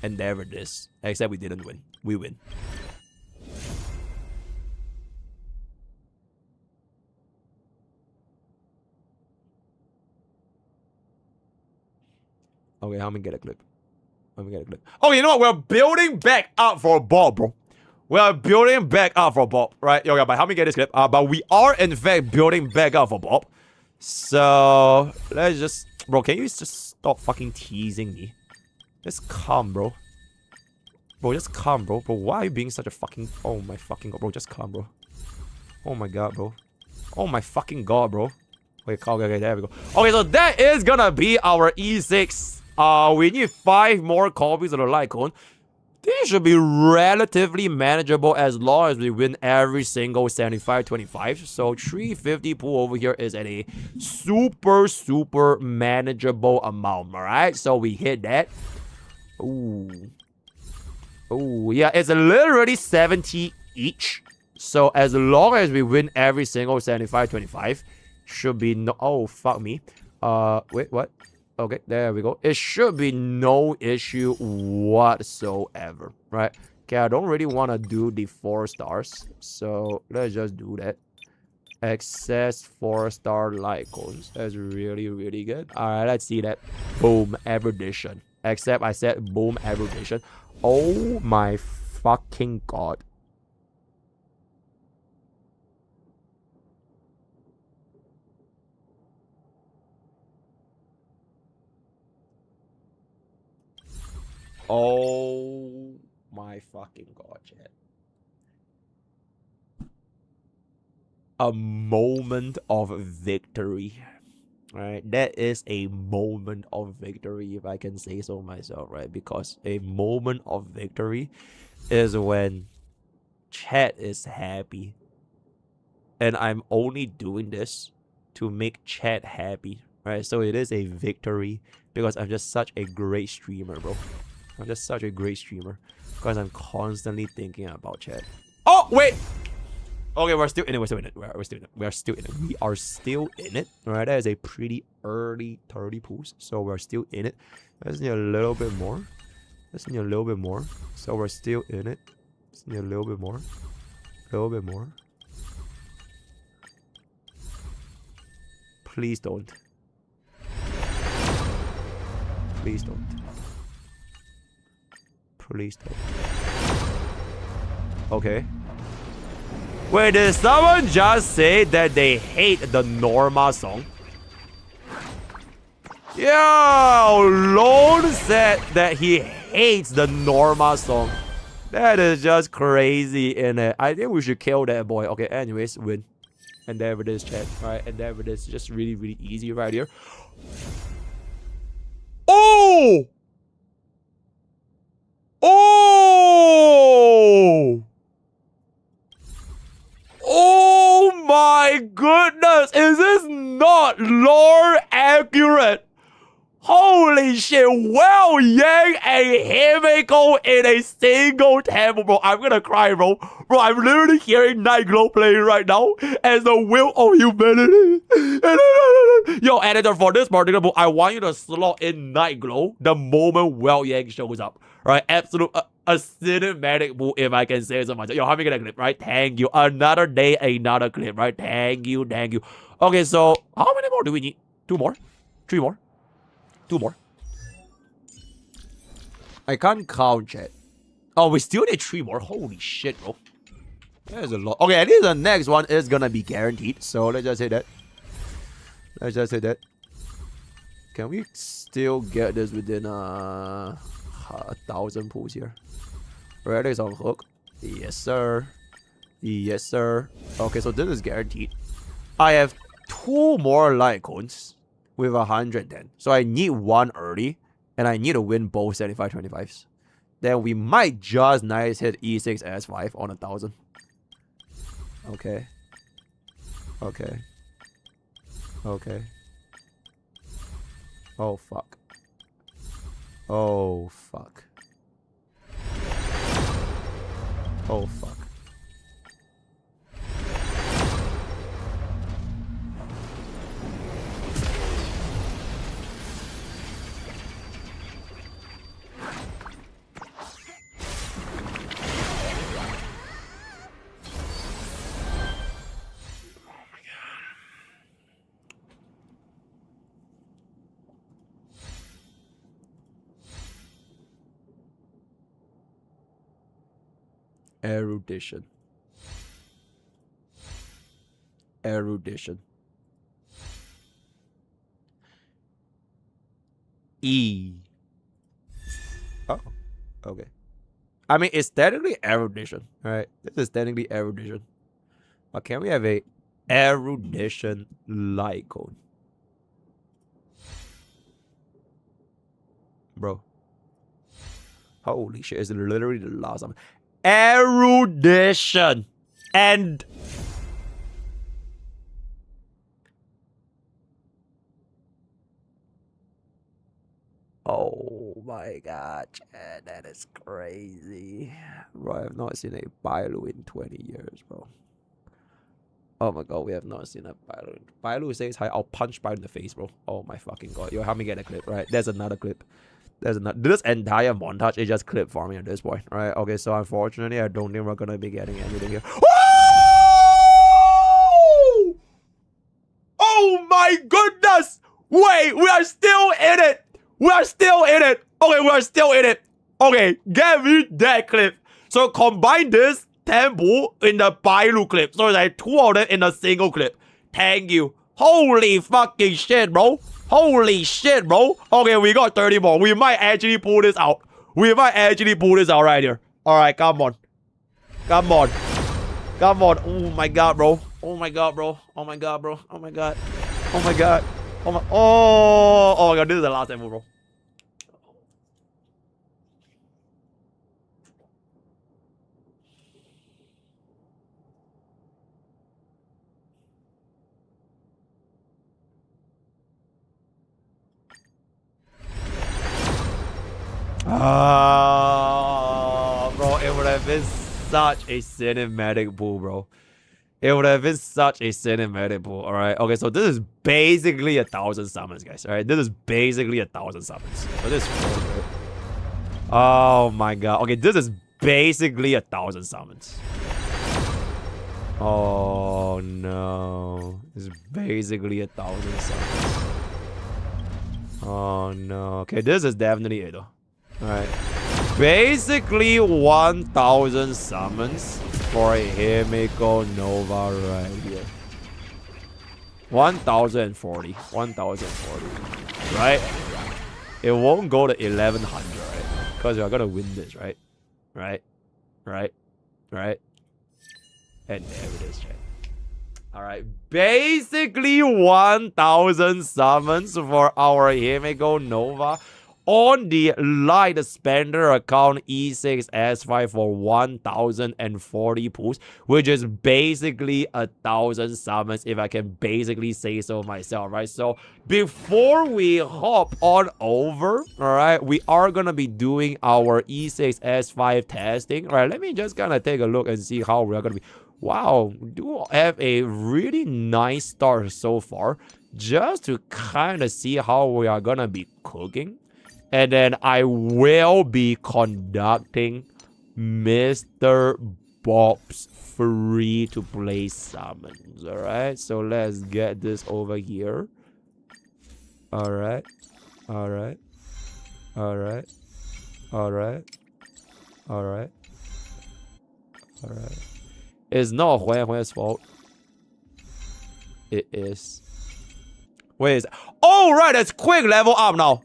And there it is. Except we didn't win. We win. Okay, help me get a clip. Oh, you know what? We're building back up for Bob, bro. We're building back up for Bob, right? Okay, but help me get this clip. But we are, in fact, building back up for Bob. So, let's just... Bro, can you just stop fucking teasing me? Just come, bro. Bro, just come, bro. Bro, why are you being such a fucking... Oh my fucking god, bro. Just come, bro. Oh my god, bro. Oh my fucking god, bro. Wait, okay, there we go. Okay, so that is gonna be our E6. We need 5 more copies of the Lycone. This should be relatively manageable as long as we win every single 75-25. So 350 pool over here is at a super manageable amount, alright? So we hit that. Ooh. Ooh, yeah, it's literally 70 each. So as long as we win every single 75-25, should be no... Oh, fuck me. Wait, what? Okay, there we go. It should be no issue whatsoever, right? Okay, I don't really want to do the 4 stars, so let's just do that. Access 4-star Lycos. That's really good. Alright, let's see that. Boom, erudition. Except I said boom, erudition. Oh my fucking god. Oh my fucking god, chat. A moment of victory. Right? That is a moment of victory, if I can say so myself, right? Because a moment of victory is when chat is happy. And I'm only doing this to make chat happy, right? So it is a victory because I'm just such a great streamer, bro. I'm just such a great streamer because I'm constantly thinking about chat. Oh, wait! Okay, we're still in it. We're still in it. We're still in it. We are still in it. We are still in it. Alright, that is a pretty early 30 pools. So we're still in it. Let's need a little bit more. Let's need a little bit more. So we're still in it. Let's need a little bit more. A little bit more. Please don't. Please don't. Please don't. Okay. Wait, did someone just say that they hate the Norma song? Yo, Lone said that he hates the Norma song. That is just crazy, innit? I think we should kill that boy. Okay, anyways, win. And there it is, chat. Alright, and there it is. Just really easy right here. Oh! Oh! Oh my goodness! Is this not lore accurate? Holy shit! Well, Yang and Himeko in a single temple, bro. I'm gonna cry, bro. Bro, I'm literally hearing Nightglow playing right now as the will of humanity. Yo, editor, for this particular book, I want you to slot in Nightglow the moment Well Yang shows up. Right? Absolute a cinematic book, if I can say so myself. Yo, how many get a clip, right? Thank you. Another day, another clip, right? Thank you. Okay, so how many more do we need? 2 more? 3 more? 2 more. I can't count, chat. Oh, we still need 3 more. Holy shit, bro. There's a lot. Okay, at least the next one is gonna be guaranteed. So let's just say that. Let's just say that. Can we still get this within 1,000 pools here? Red is on hook. Yes, sir. Yes, sir. Okay, so this is guaranteed. I have 2 more light cones with 100 then. So I need 1 early. And I need to win both 75-25s. Then we might just nice hit E6 S5 on 1,000. Okay. Okay. Okay. Oh, fuck. Oh, fuck. Oh, fuck. Erudition. Erudition. E. Oh, okay. I mean, it's technically erudition, right? This is technically erudition. But can we have a erudition light code? Bro. Holy shit, it's literally the last summon. Erudition. And... Oh my god, Chad, that is crazy. Bro, I have not seen a Bailu in 20 years, bro. Oh my god, we have not seen a Bailu. Bailu says hi, I'll punch Bailu in the face, bro. Oh my fucking god. Yo, help me get a clip, right? There's another clip. There's another. This entire montage is just clip farming at this point, right? Okay, so unfortunately, I don't think we're gonna be getting anything here. Oh! Oh my goodness! Wait, we are still in it! We are still in it! Okay, we are still in it! Okay, get me that clip. So combine this tempo in the Bailu clip. So it's like 2 of them in a single clip. Thank you. Holy fucking shit, bro. Holy shit, bro. Okay, we got 30 more. We might actually pull this out. We might actually pull this out right here. Alright, come on. Come on. Come on. Oh my god, bro. Oh my god, bro. Oh my god, bro. Oh my god. Oh my god. Oh my, oh my god, this is the last time, bro. Bro, it would have been such a cinematic pull, bro. It would have been such a cinematic pull, alright? Okay, so this is basically 1,000 summons, guys, alright? This is basically 1,000 summons. So this is really good. Oh my god. Okay, this is basically 1,000 summons. Oh no. This is basically 1,000 summons. Oh no. Okay, this is definitely it, though. Alright. Basically 1,000 summons for a Himeko Nova right here. 1,040. 1,040. Right? It won't go to 1,100, right? Because we're gonna win this, right? Right? Right? Right? And there it is, chat. Alright. Basically 1,000 summons for our Himeko Nova on the Light Spender account E6S5 for 1,040 pulls, which is basically 1,000 summons, if I can basically say so myself, right? So before we hop on over, all right, we are gonna be doing our E6S5 testing. All right, let me just kind of take a look and see how we're gonna be. Wow, we do have a really nice start so far, just to kind of see how we are gonna be cooking. And then I will be conducting Mr. Bob's free to play summons. Alright, so let's get this over here. Alright. Alright. Alright. Alright. Alright. Alright. It's not Hue's fault. It is. Wait, oh right, it's quick level up now.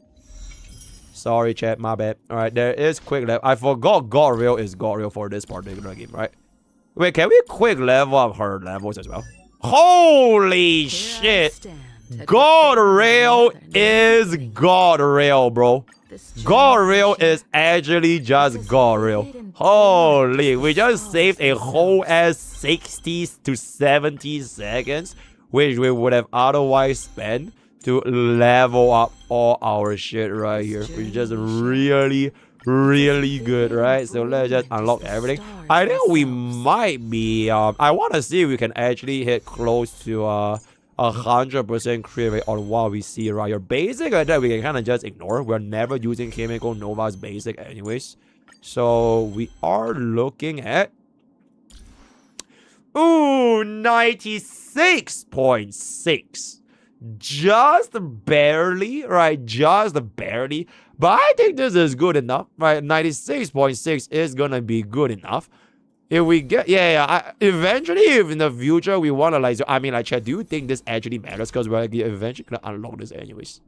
Sorry, chat, my bad. Alright, there is quick level. I forgot God Rail is God Rail for this particular game, right? Wait, can we quick level up her levels as well? Holy shit! God Rail is God Rail, bro. God Rail is actually just God Rail. Holy, we just saved a whole ass 60 to 70 seconds, which we would have otherwise spent to level up all our shit right here, which is just really good, right? So let's just unlock everything. I think we might be I want to see if we can actually hit close to 100% crit rate on what we see right here. Basic that we can kind of just ignore. We're never using Himeko Nova's basic anyways, so we are looking at 96.6. Just barely, right? Just barely. But I think this is good enough, right? 96.6 is gonna be good enough. If we get, eventually, if in the future we wanna like, I mean, like, chat, do you think this actually matters? Because we're like, eventually gonna unlock this anyways.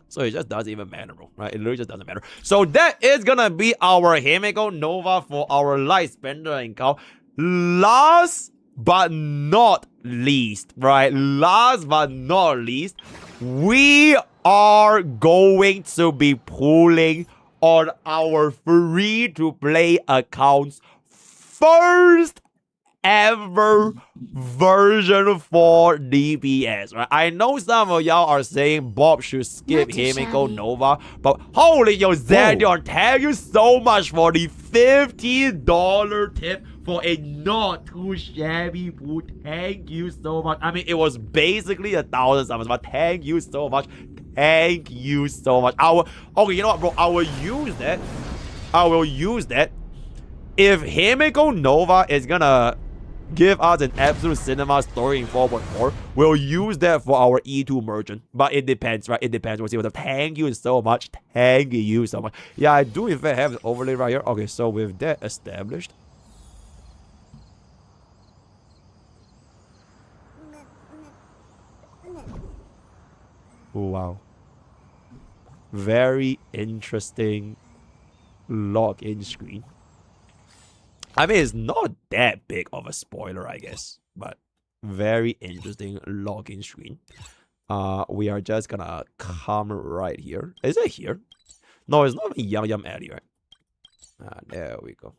So it just doesn't even matter, bro, right? It literally just doesn't matter. So that is gonna be our Himeko Nova for our Light Spender account. Last but not least, right? Last but not least, we are going to be pulling on our free-to-play accounts. First ever version for DPS, right? I know some of y'all are saying Bob should skip Not too Himiko shabby. Nova, but holy yo, Zedion, thank you so much for the $50 tip for a not too shabby boot. Thank you so much. I mean, it was basically 1,000 summons, but thank you so much. Thank you so much. Okay, you know what, bro? I will use that. If Himiko Nova is gonna give us an absolute cinema story in 4.4, we'll use that for our E2 merchant. But it depends, right? It depends. We'll see what. Thank you so much. Thank you so much. Yeah, I do in fact have an overlay right here. Okay, so with that established. Wow. Very interesting login screen. I mean, it's not that big of a spoiler, I guess, but very interesting login screen. We are just gonna come right here. Is it here? No, it's not even Yum Yum Alley, right? There we go.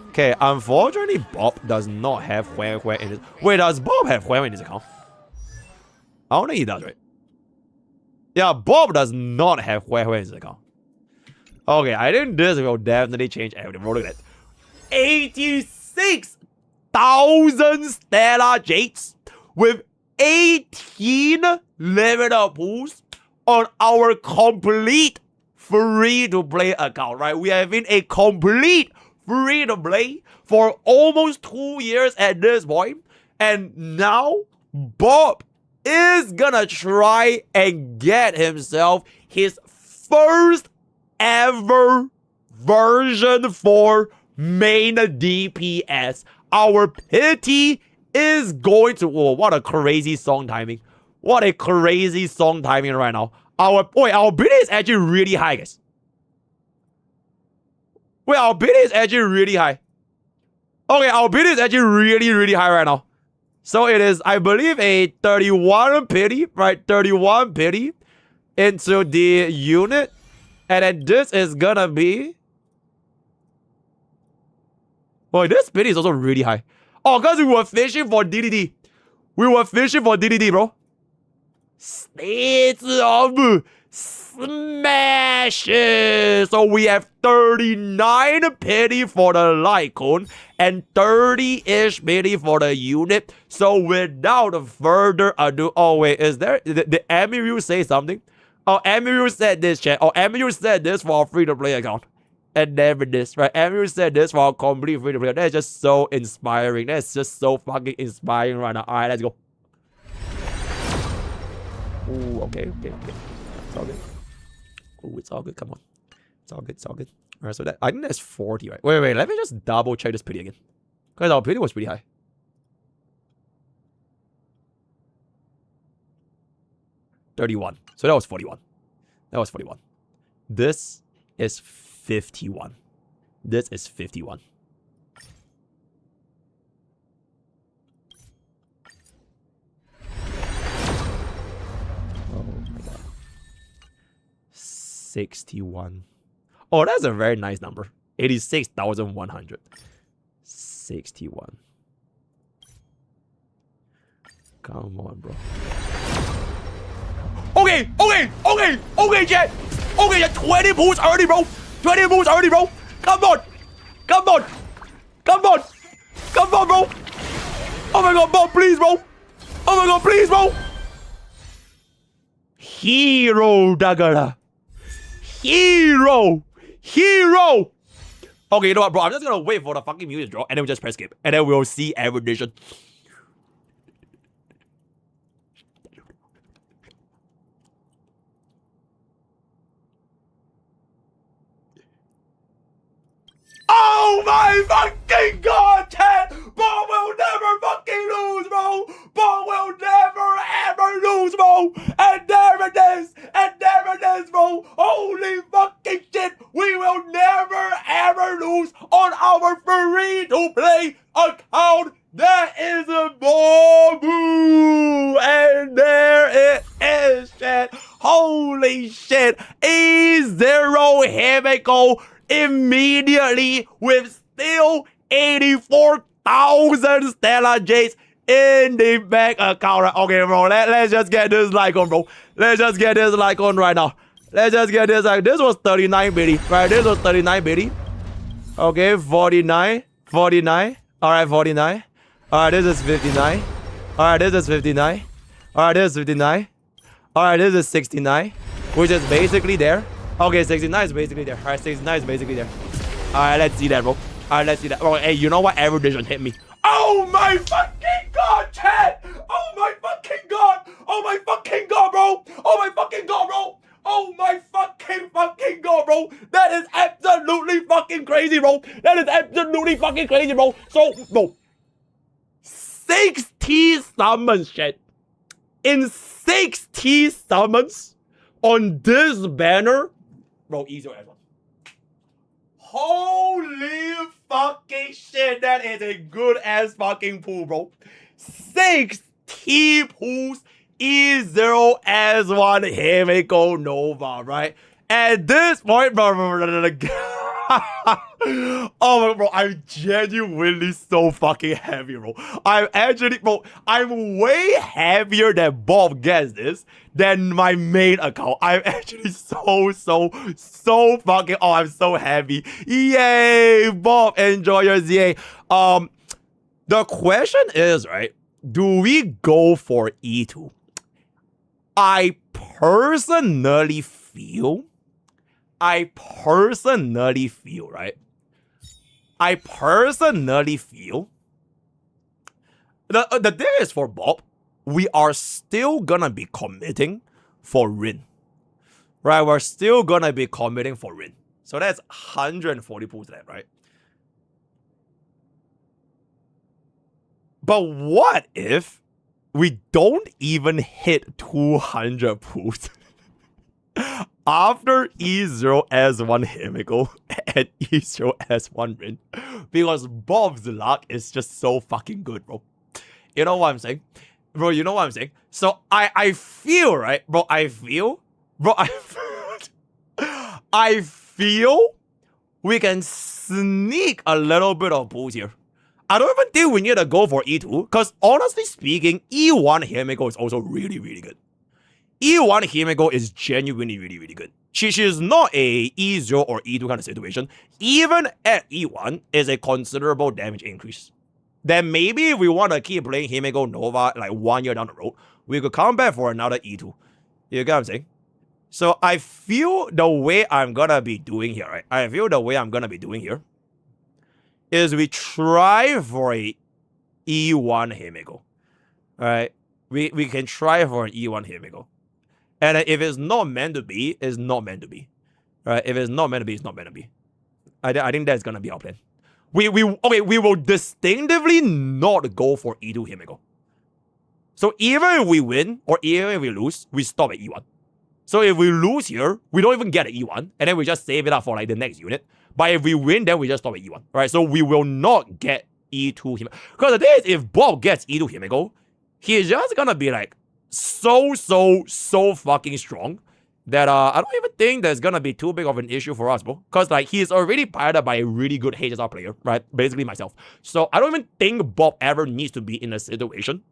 Okay, unfortunately, Bob does not have Huan Huan in his... Wait, does Bob have Huan Huan in his account? I don't think he does, right? Yeah, Bob does not have Huan Huan in his account. Okay, I think this will definitely change everything. Bro, look at that. 86,000 Stellar Jades with 18 level up pools on our complete free-to-play account, right? We have been a complete free-to-play for almost 2 years at this point. And now, Bob is gonna try and get himself his first ever version for main DPS. Our pity is going to... Oh, what a crazy song timing. What a crazy song timing right now. Our bid is actually really high, guys. Wait, our bid is actually really high. Okay, our bid is actually really, really high right now. So it is, I believe, a 31 pity, right? 31 pity into the unit. And then this is gonna be... Boy, this pity is also really high. Oh, because we were fishing for DDD. We were fishing for DDD, bro. States of smashes. So we have 39 pity for the light cone and 30-ish pity for the unit. So without further ado... Oh, wait, is there... Did Amiru say something? Oh, Amiru said this, chat. Oh, Amiru said this for our free-to-play account. And never this, right? Amiru said this for our complete free-to-play. That's just so inspiring. That's just so fucking inspiring right now. Alright, let's go. Ooh, okay. It's all good. Ooh, it's all good. Come on. It's all good. Alright, so that... I think that's 40, right? Wait. Let me just double check this pity again. Because our pity was pretty high. 31. So that was 41. This is 51. This is 51. Oh my god. 61. Oh, that's a very nice number. 86,100. 61. Come on, bro. Okay, Jet. Okay, Jet. 20 pools already, bro. 20 pools already, bro. Come on, bro. Oh my god, Bob, please, bro. Hero Dagara. Hero. Okay, you know what, bro? I'm just gonna wait for the fucking music drop and then we'll just press skip. And then we'll see evolution. Oh my fucking god, chat! Bob will never fucking lose, bro! Bob will never ever lose, bro! And there it is, bro! Holy fucking shit! We will never ever lose on our free-to-play account! That is a Bobu! And there it is, chat! Holy Holy shit. E0 Himeko immediately with still 84,000 Stellar Jades in the bank account. Okay, bro, let's just get this like on, bro. Let's just get this like on right now. Let's just get this like, this was 39 bitty, right? This was 39 bitty. Okay, 49, 49. All right, 49. All right, this is 59. All right, this is 59. All right, this is 59. All right, this is 69, which is basically there. Okay, 69 is basically there. All right, 69 is basically there. All right, let's see that, bro. All right, let's see that. Oh, hey, you know what? Every decision hit me. Oh my fucking god, chat! Oh my fucking god! Oh my fucking god, bro! Oh my fucking god, bro! Oh my fucking god, bro! That is absolutely fucking crazy, bro! That is absolutely fucking crazy, bro! So, bro, 60 summons, chat. In 60 summons on this banner, bro, easy as well. Holy fucking shit, that is a good ass fucking pool, bro. 60 pools, E0 as one Himeko Nova, right? At this point, bro, oh, bro, I'm genuinely so fucking heavy, bro. I'm actually, bro, I'm way heavier than Bob gets this than my main account. I'm actually so fucking, oh, I'm so heavy. Yay, Bob, enjoy your ZA. The question is, right, do we go for E2? I personally feel, right? I personally feel the thing is for Bob, we are still gonna be committing for Rin. Right? We're still gonna be committing for Rin. So that's 140 pools left, right? But what if we don't even hit 200 pools after E0 S1 Himeko and E0 S1 Rin? Because Bob's luck is just so fucking good, bro. You know what I'm saying? Bro, you know what I'm saying? So I feel, right? Bro, I feel we can sneak a little bit of pools here. I don't even think we need to go for E2, because honestly speaking, E1 Himeko is also really, really good. E1 Himeko is genuinely really, really good. She is not a E0 or E2 kind of situation. Even at E1 is a considerable damage increase. Then maybe if we want to keep playing Himeko Nova like 1 year down the road, we could come back for another E2. You get what I'm saying? So I feel the way I'm gonna be doing here, right? I feel the way I'm gonna be doing here is we try for a E1 Himeko. Alright? We can try for an E1 Himeko. And if it's not meant to be, it's not meant to be. Right? If it's not meant to be, it's not meant to be. I think that's gonna be our plan. We will distinctively not go for E2 Himeko. So even if we win or even if we lose, we stop at E1. So if we lose here, we don't even get an E1, and then we just save it up for like the next unit. But if we win, then we just stop at E1. Right? So we will not get E2 Himeko. Because the thing is, if Bob gets E2 Himeko, he's just gonna be like so fucking strong that I don't even think there's gonna be too big of an issue for us, bro. Because like he's already piloted by a really good HSR player, right? Basically myself. So I don't even think Bob ever needs to be in a situation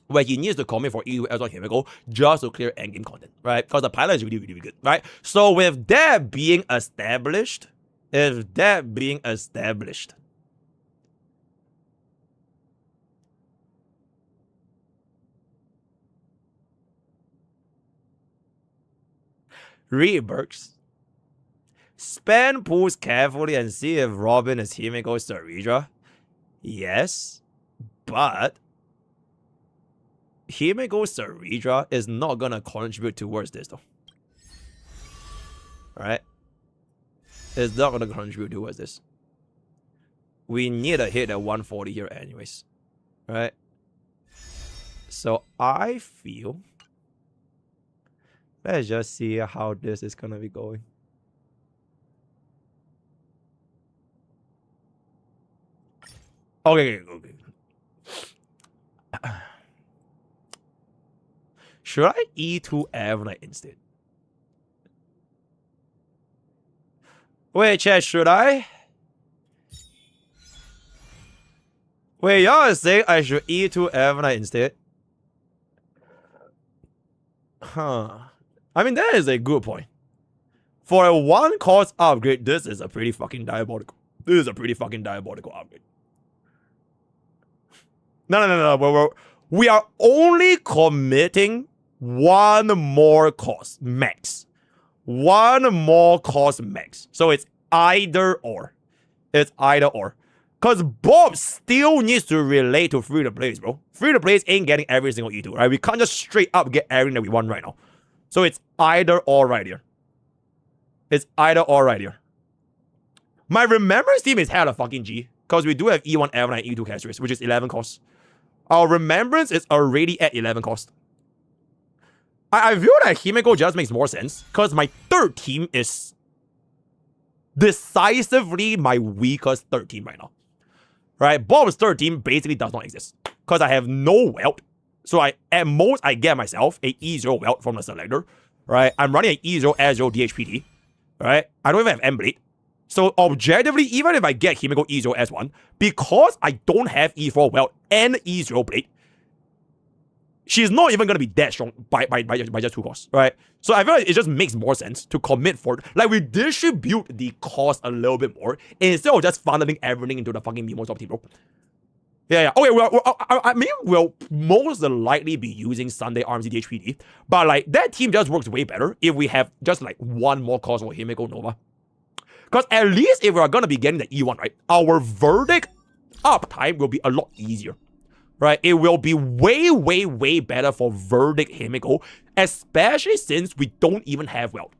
where he needs to commit for E2 S1 Himeko just to clear endgame content, right? Because the pilot is really, really, really good, right? So with that being established, read Burks. Spend pools carefully and see if Robin is Himeko Saridra. Yes, but Himeko Saridra is not gonna contribute towards this though. Alright? It's not gonna contribute towards this. We need to hit at 140 here anyways. Right? So I feel, let's just see how this is gonna be going. Okay. Should I E2 Avalite instead? Wait, chat, should I? Wait, y'all are saying I should E2 Evernight instead? Huh. I mean, that is a good point. For a 1 cost upgrade, this is a pretty fucking diabolical. This is a pretty fucking diabolical upgrade. No. We are only committing 1 more cost max. 1 more cost max. So it's either or. It's either or. Because Bob still needs to relate to free-to-plays, bro. Free-to-plays ain't getting every single E2, right? We can't just straight up get everything that we want right now. So it's either or right here. It's either or right here. My remembrance team is hella fucking G. Because we do have E1 Evan and E2 casters, which is 11 cost. Our remembrance is already at 11 cost. I feel that Himeko just makes more sense. Because my third team is decisively my weakest third team right now. Right? Bob's third team basically does not exist. Because I have no welt. So at most I get myself a E0 welt from the selector. Right? I'm running an E0 S0 DHPD. Right? I don't even have M-Blade. So objectively, even if I get Himeko E0 S1, because I don't have E4 welt and E0 Blade, she's not even going to be that strong by just 2 costs, right? So I feel like it just makes more sense to commit for, like, we distribute the cost a little bit more instead of just funneling everything into the fucking Mimo top team, bro. Yeah. Okay, I mean, we'll most likely be using Sunday Arms DHPD, but like, that team just works way better if we have just like 1 more cost for Himeko Nova. Because at least if we are going to be getting the E1, right, our verdict uptime will be a lot easier. Right? It will be way better for verdict Himeko, especially since we don't even have weld.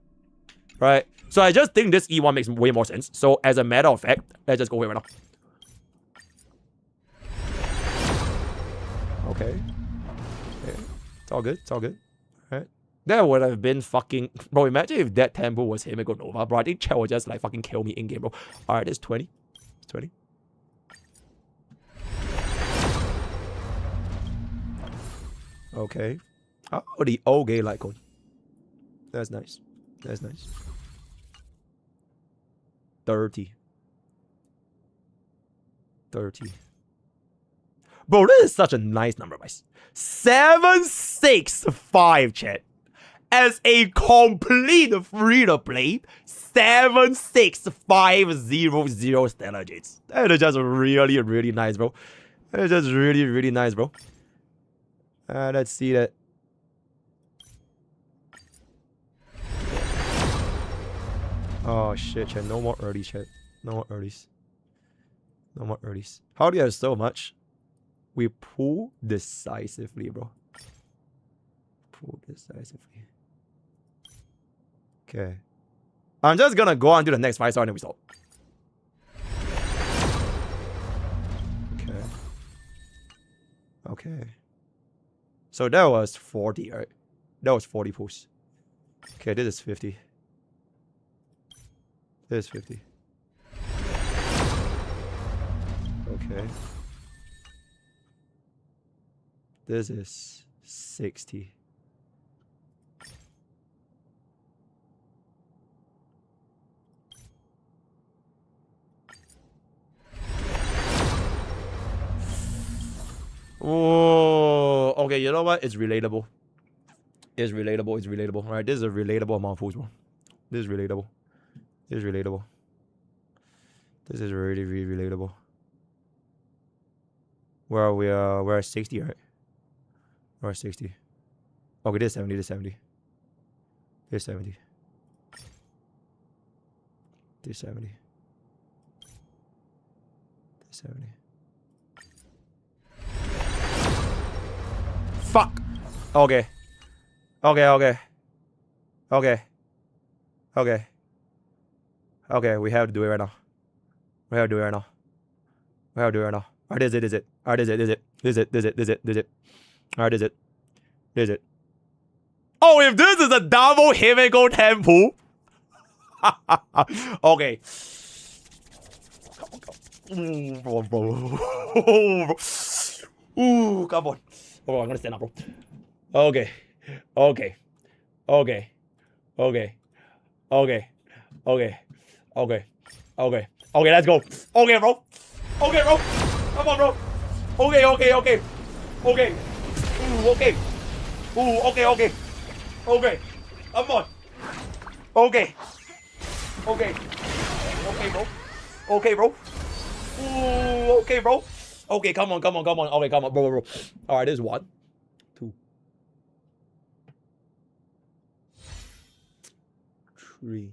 Right? So I just think this E1 makes way more sense. So as a matter of fact, let's just go here right now. Okay. It's all good. It's all good. Alright. That would have been fucking... Bro, imagine if that tempo was Himeko Nova, bro. I think Chat would just like fucking kill me in-game, bro. Alright, it's 20. It's 20. Okay. Oh, the old gay light code. That's nice. That's nice. 30. Bro, this is such a nice number, guys. 765, chat. As a complete free-to-play, 76500 Stellar Jades. That is just really nice, bro. That is just really nice, bro. Let's see that. Oh shit, chat. No more early, chat. No more earlies. No more earlies. How do you have so much? We pull decisively, bro. Pull decisively. Okay. I'm just gonna go on to the next 5-star and then we stop. Okay. Okay. So that was 40, right? That was 40 pulls. Okay, this is 50. This is 50. Okay. This is 60. Oh, okay, you know what? It's relatable. It's relatable. It's relatable. All right, this is a relatable amount of pulls, bro. This is relatable. This is relatable. This is really relatable. Where are we? We're at 60, right? We're at 60. Okay, this is 70. This is 70. This is 70. This is 70. This is 70. Fuck. Okay. Okay. We have to do it right now. Alright, this is it. Alright, this is it. Oh, if this is a double Himeko tempo. Okay. Ooh, come on. Oh, I'm gonna stand up, bro. Okay. Okay. Okay. Okay, let's go. Okay, bro. Okay, bro. Come on, bro. Okay, okay, okay. Okay. Ooh, okay. Ooh, okay, okay. Okay. Come on. Okay. Okay. Okay, bro. Okay, bro. Ooh, okay, bro. Okay, come on, come on, come on. Okay, come on, bro. Alright, this is 1, 2, 3,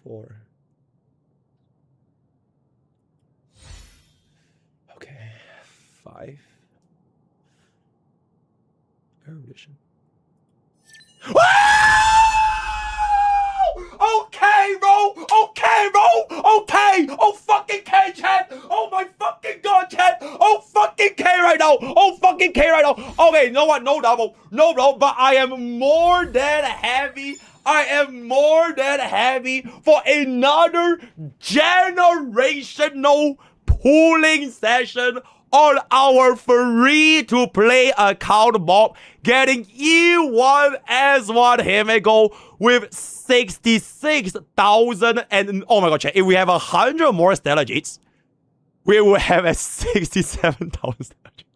4. Okay, 5. Erudition. Okay, bro. Okay, bro. Okay. Oh, fucking K, chat. Oh, my fucking God, chat. Oh, fucking K right now. Oh, fucking K right now. Okay, you know what? No double. No, bro. But I am more than happy. I am more than happy for another generational pooling session on our free-to-play account, Bob, getting E1 S1 Himeko with 66,000 and oh my god, chat, if we have 100 more Stellar Jades, we will have a 67,000 Stellar Jades.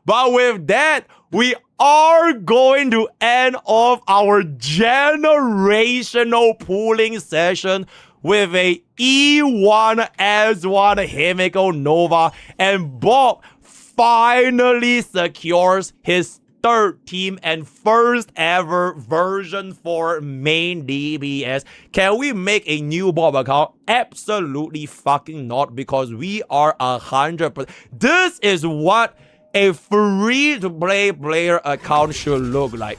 But with that, we are going to end off our generational pooling session with a E1 S1 Himeko Nova, and Bob finally secures his third team and first ever version for main DBS. Can we make a new Bob account? Absolutely fucking not, because we are 100%. This is what a free-to-play player account should look like,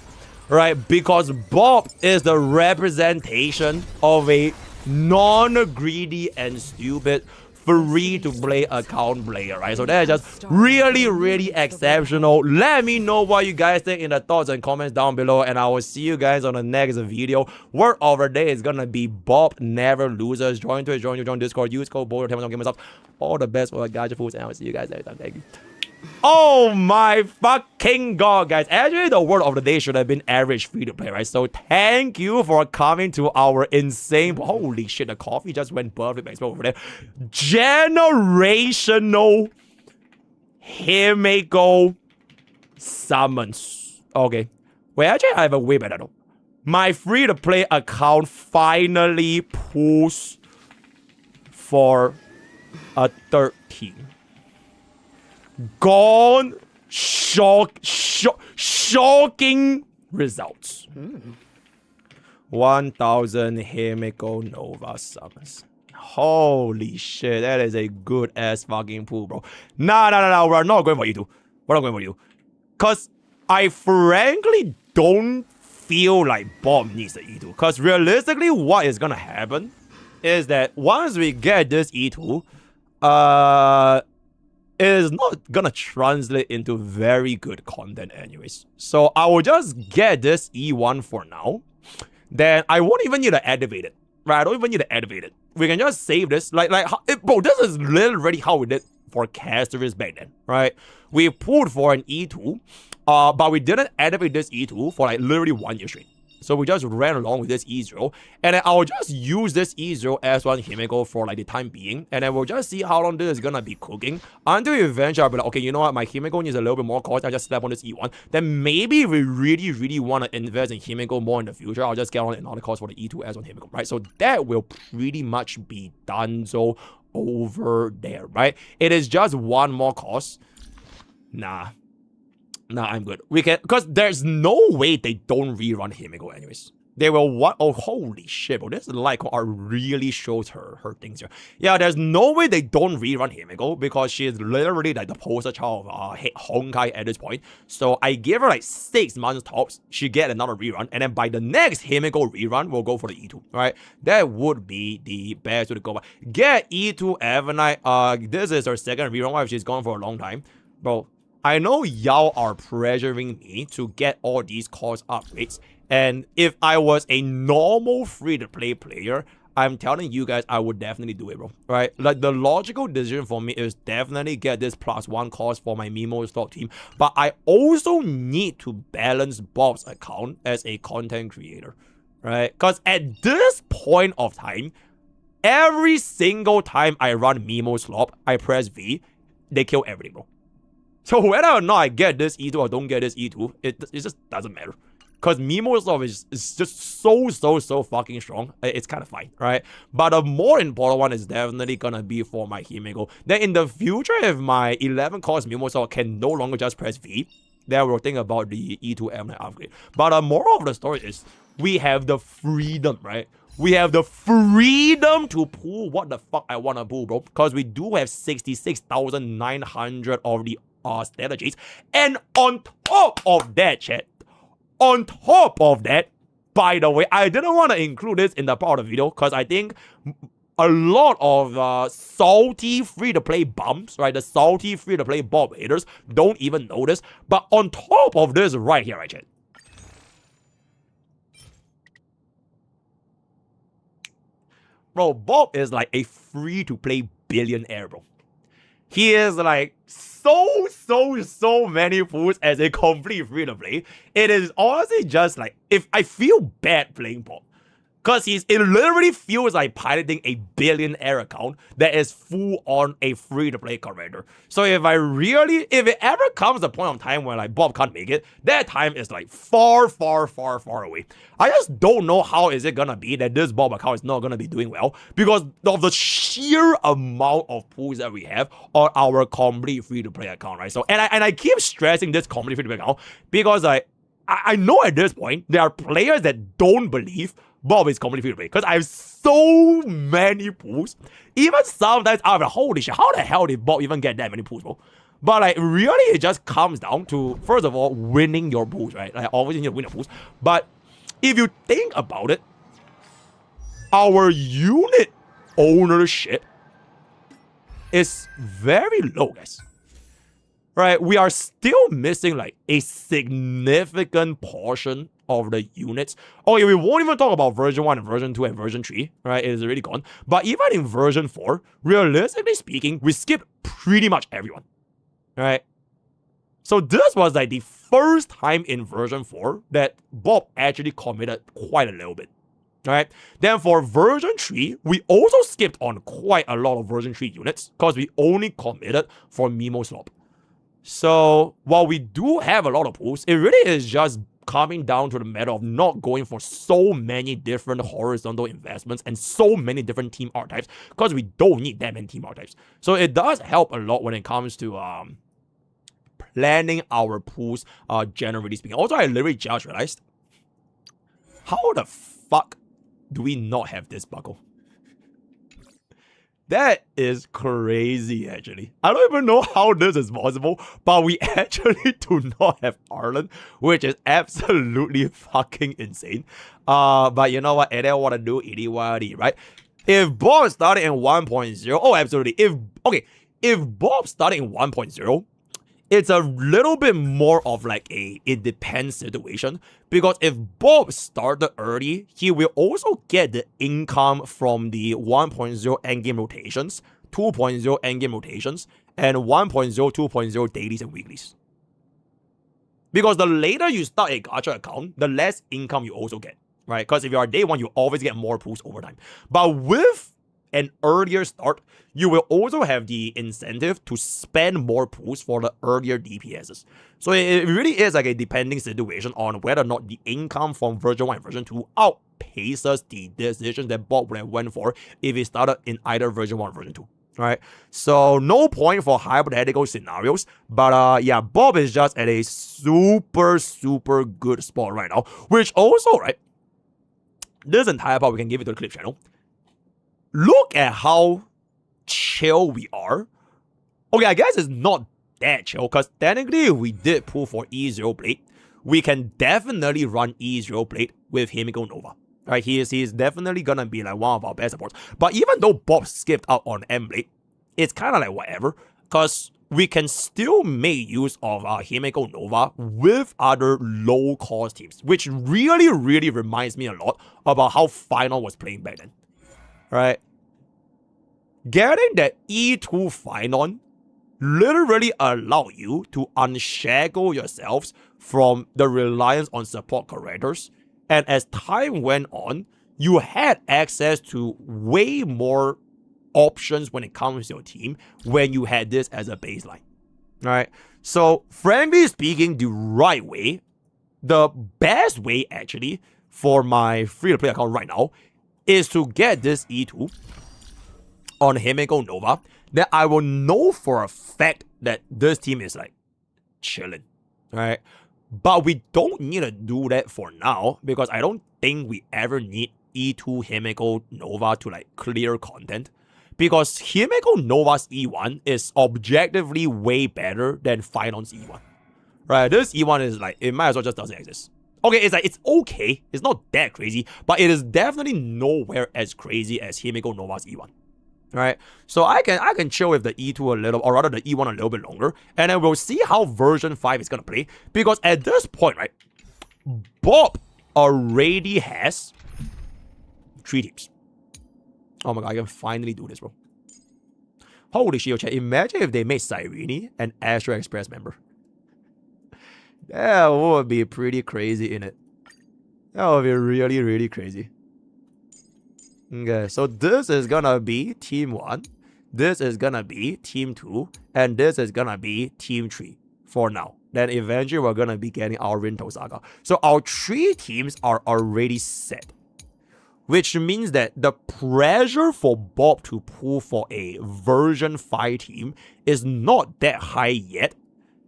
right? Because Bob is the representation of a non-greedy and stupid free-to-play account player, right? So that is just really, really exceptional. Let me know what you guys think in the thoughts and comments down below, and I will see you guys on the next video. Word of the day is gonna be Bob never loses. Join Twitch, join Discord, use code BOLD, all the best for Gacha Foods, and I will see you guys next time. Thank you. Oh my fucking god, guys. Actually, the word of the day should have been average free-to-play, right? So thank you for coming to our insane... Holy shit, the coffee just went perfect over there. Generational Himeko summons. Okay. Wait, actually, I have a way better though. My free-to-play account finally pulls for a 13. Gone. Shocking results. 1,000 Himeko Nova summons. Holy shit, that is a good ass fucking pool, bro. Nah, we're not going for you two. We're not going for you. Cause I frankly don't feel like Bob needs the E2. Cause realistically, what is gonna happen is that once we get this E2, it is not gonna translate into very good content anyways. So I will just get this E1 for now. Then I won't even need to activate it. Right? I don't even need to activate it. We can just save this. Bro, this is literally how we did for Casteris back then. Right? We pulled for an E2. But we didn't activate this E2 for like literally 1 year straight. So we just ran along with this E0, and then I'll just use this E0 S1 Himeko for like the time being, and then we'll just see how long this is gonna be cooking until eventually I'll be like, okay, you know what, my Himeko needs a little bit more cost. I just slap on this E1. Then maybe we really want to invest in Himeko more in the future. I'll just get on another cost for the E2 S1 Himeko, right? So that will pretty much be done. So over there, right? It is just one more cost. Nah, I'm good. We can, because there's no way they don't rerun Himeko anyways. They will what? Oh, holy shit, bro. This like art really shows her things here. Yeah, there's no way they don't rerun Himeko because she is literally like the poster child of Honkai at this point. So I give her like 6 months tops. She get another rerun, and then by the next Himeko rerun, we'll go for the E2. Right? That would be the best way to go. But get E2 Evernight. This is her second rerun. Why she's gone for a long time, bro. I know y'all are pressuring me to get all these cost upgrades, and if I was a normal free-to-play player, I'm telling you guys, I would definitely do it, bro. Right? Like, the logical decision for me is definitely get this +1 cost for my Mimo slot team. But I also need to balance Bob's account as a content creator. Right? Because at this point of time, every single time I run Mimo slot, I press V, they kill everything, bro. So whether or not I get this E2 or don't get this E2, it just doesn't matter. Because Mimo slot is just so fucking strong. It's kind of fine, right? But the more important one is definitely gonna be for my Himeko. Then in the future, if my 11 cost Mimo slot can no longer just press V, then we'll think about the E2 M9 upgrade. But the moral of the story is, we have the freedom, right? We have the freedom to pull what the fuck I want to pull, bro. Because we do have 66,900 of the strategies. And on top of that, chat, on top of that, by the way, I didn't want to include this in the part of the video because I think a lot of salty free-to-play bums, right? The salty free-to-play Bob haters don't even know this. But on top of this right here, right, chat, bro, Bob is like a free-to-play billionaire, bro. He is like so many pools as a complete free-to-play. It is honestly just like, if I feel bad playing Bob. Because it literally feels like piloting a billionaire account that is full on a free-to-play commander. So if it ever comes a point of time where like Bob can't make it, that time is like far away. I just don't know how is it gonna be that this Bob account is not gonna be doing well because of the sheer amount of pools that we have on our complete free-to-play account, right? So and I keep stressing this complete free-to-play account because I know at this point there are players that don't believe Bob is completely free to play because I have so many pools. Even sometimes I'm like, holy shit, how the hell did Bob even get that many pools, bro? But like, really, it just comes down to, first of all, winning your pools, right? Like, obviously, you need to win your pools. But if you think about it, our unit ownership is very low, guys. Right? We are still missing like a significant portion of the units. Okay, we won't even talk about version 1 and version 2 and version 3, right? It is already gone. But even in version 4, realistically speaking, we skipped pretty much everyone, right? So this was like the first time in version 4 that Bob actually committed quite a little bit, right? Then for version 3, we also skipped on quite a lot of version 3 units because we only committed for Mimo Slop. So while we do have a lot of pools, it really is just coming down to the matter of not going for so many different horizontal investments and so many different team archetypes because we don't need that many team archetypes. So it does help a lot when it comes to planning our pools, generally speaking. Also, I literally just realized, how the fuck do we not have this buckle? That is crazy, actually. I don't even know how this is possible, but we actually do not have Ireland, which is absolutely fucking insane. But you know what? I don't want to do it, right? If Bob started in 1.0, oh, absolutely. If Bob started in 1.0, it's a little bit more of like a it depends situation because if Bob started early, he will also get the income from the 1.0 endgame rotations, 2.0 endgame rotations, and 1.0, 2.0 dailies and weeklies. Because the later you start a gacha account, the less income you also get, right? Because if you are day one, you always get more pools over time. But with an earlier start, you will also have the incentive to spend more pools for the earlier DPSs. So it really is like a depending situation on whether or not the income from version 1 and version 2 outpaces the decisions that Bob would have went for if he started in either version 1 or version 2. Right? So no point for hypothetical scenarios, but yeah, Bob is just at a super good spot right now, which also, right, this entire part we can give it to the clip channel. Look at how chill we are. Okay, I guess it's not that chill because technically if we did pull for E0 Blade, we can definitely run E0 Blade with Himeko Nova. Right, he is definitely gonna be like one of our best supports. But even though Bob skipped out on M Blade, it's kind of like whatever because we can still make use of Himeko Nova with other low-cost teams, which really reminds me a lot about how Final was playing back then. right? Getting that E2 Phynon literally allow you to unshackle yourselves from the reliance on support characters. And as time went on, you had access to way more options when it comes to your team when you had this as a baseline. Right? So, frankly speaking, the right way, the best way actually for my free-to-play account right now is to get this E2 on Himeko Nova, then I will know for a fact that this team is like chilling, right? But we don't need to do that for now because I don't think we ever need E2 Himeko Nova to like clear content. Because Himeko Nova's E1 is objectively way better than Phynon's E1. Right? This E1 is like, it might as well just doesn't exist. Okay, it's like, it's okay. It's not that crazy, but it is definitely nowhere as crazy as Himeko Nova's E1. Right? So I can chill with the E2 a little, or rather the E1 a little bit longer, and then we'll see how version 5 is gonna play. Because at this point, right, Bob already has 3 teams. Oh my god, I can finally do this, bro. Holy shit, chat. Imagine if they made Cyrene an Astro Express member. That would be pretty crazy, innit? That would be really, really crazy. Okay, so this is gonna be Team 1, this is gonna be Team 2, and this is gonna be Team 3 for now. Then eventually we're gonna be getting our Rinto Saga. So our 3 teams are already set. Which means that the pressure for Bob to pull for a version 5 team is not that high yet.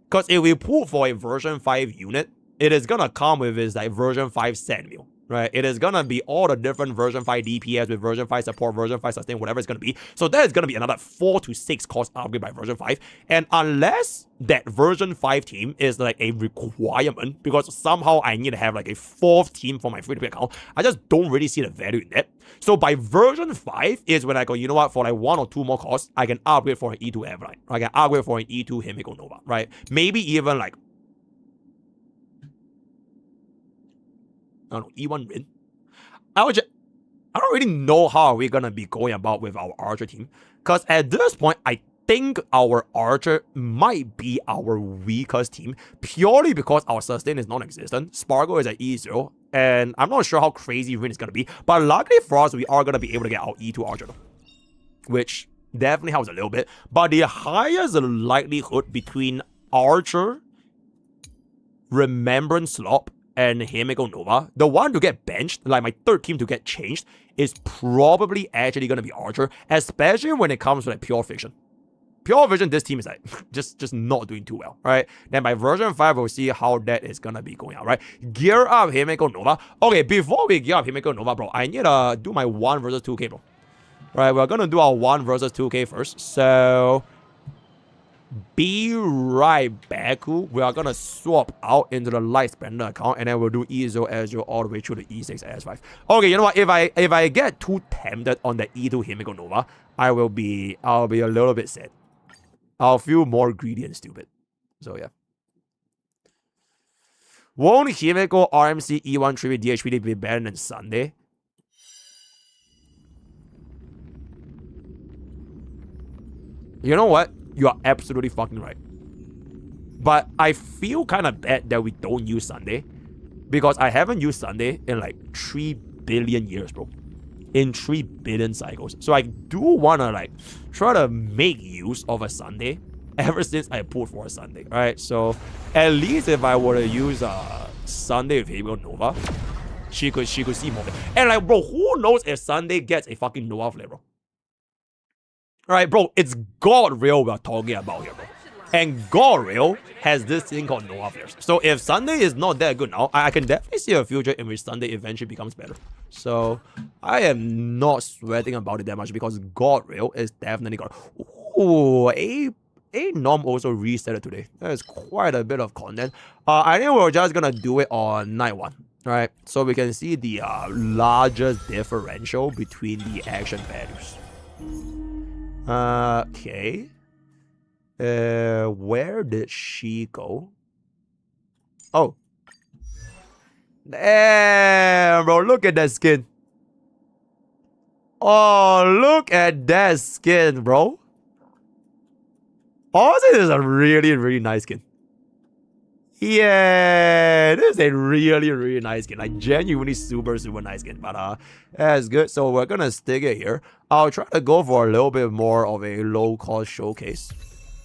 Because if we pull for a version 5 unit, it is gonna come with its like version 5 set meal. Right? It is gonna be all the different version 5 DPS with version 5 support, version 5 sustain, whatever it's gonna be. So that is gonna be another 4 to 6 cost upgrade by version 5. And unless that version 5 team is like a requirement, because somehow I need to have like a 4th team for my free-to-play account, I just don't really see the value in that. So by version 5 is when I go, you know what, for like 1 or 2 more costs, I can upgrade for an E2 Everline. I can upgrade for an E2 Himeko Nova, right? Maybe even like, I don't know, E1 Rin. I don't really know how we're gonna be going about with our Archer team. Because at this point, I think our Archer might be our weakest team. Purely because our sustain is non-existent. Spargo is at E0. And I'm not sure how crazy Rin is gonna be. But luckily for us, we are gonna be able to get our E2 Archer though. Which definitely helps a little bit. But the highest likelihood between Archer, Remembrance Slop, and Himeko Nova, the one to get benched, like my 3rd team to get changed, is probably actually going to be Archer, especially when it comes to like Pure Fiction. Pure Vision, this team is like, just not doing too well, right? Then by version 5, we'll see how that is going to be going out, right? Gear up Himeko Nova. Okay, before we gear up Himeko Nova, bro, I need to do my 1 versus 2k, bro. Right, we're going to do our 1 versus 2k first, so be right back. We are gonna swap out into the light spender account, and then we'll do E0 S0 all the way through the E6 S5. Okay, you know what? If I get too tempted on the E2 Himeko Nova, I'll be a little bit sad. I'll feel more greedy and stupid. So yeah. Won't Himeko RMC E1 3 DHPD be better than Sunday? You know what? You are absolutely fucking right. But I feel kind of bad that we don't use Sunday. Because I haven't used Sunday in like 3 billion years, bro. In 3 billion cycles. So I do want to like try to make use of a Sunday ever since I pulled for a Sunday, right? So at least if I were to use Sunday with Himeko Nova, she could see more. And like, bro, who knows if Sunday gets a fucking Nova flavor? Alright, bro, it's God Rail we're talking about here, bro. And God Rail has this thing called Nova flares. So if Sunday is not that good now, I can definitely see a future in which Sunday eventually becomes better. So I am not sweating about it that much because God Rail is definitely God. Ooh, a Nom also reset it today. That is quite a bit of content. I think we're just gonna do it on night 1. Right? So we can see the largest differential between the action values. Okay. Where did she go? Oh. Damn, bro, look at that skin. Oh, look at that skin, bro. Honestly, this is a really, really nice skin. Yeah, this is a really, really nice skin. Like, genuinely super, super nice skin. But, that's good. So, we're gonna stick it here. I'll try to go for a little bit more of a low-cost showcase.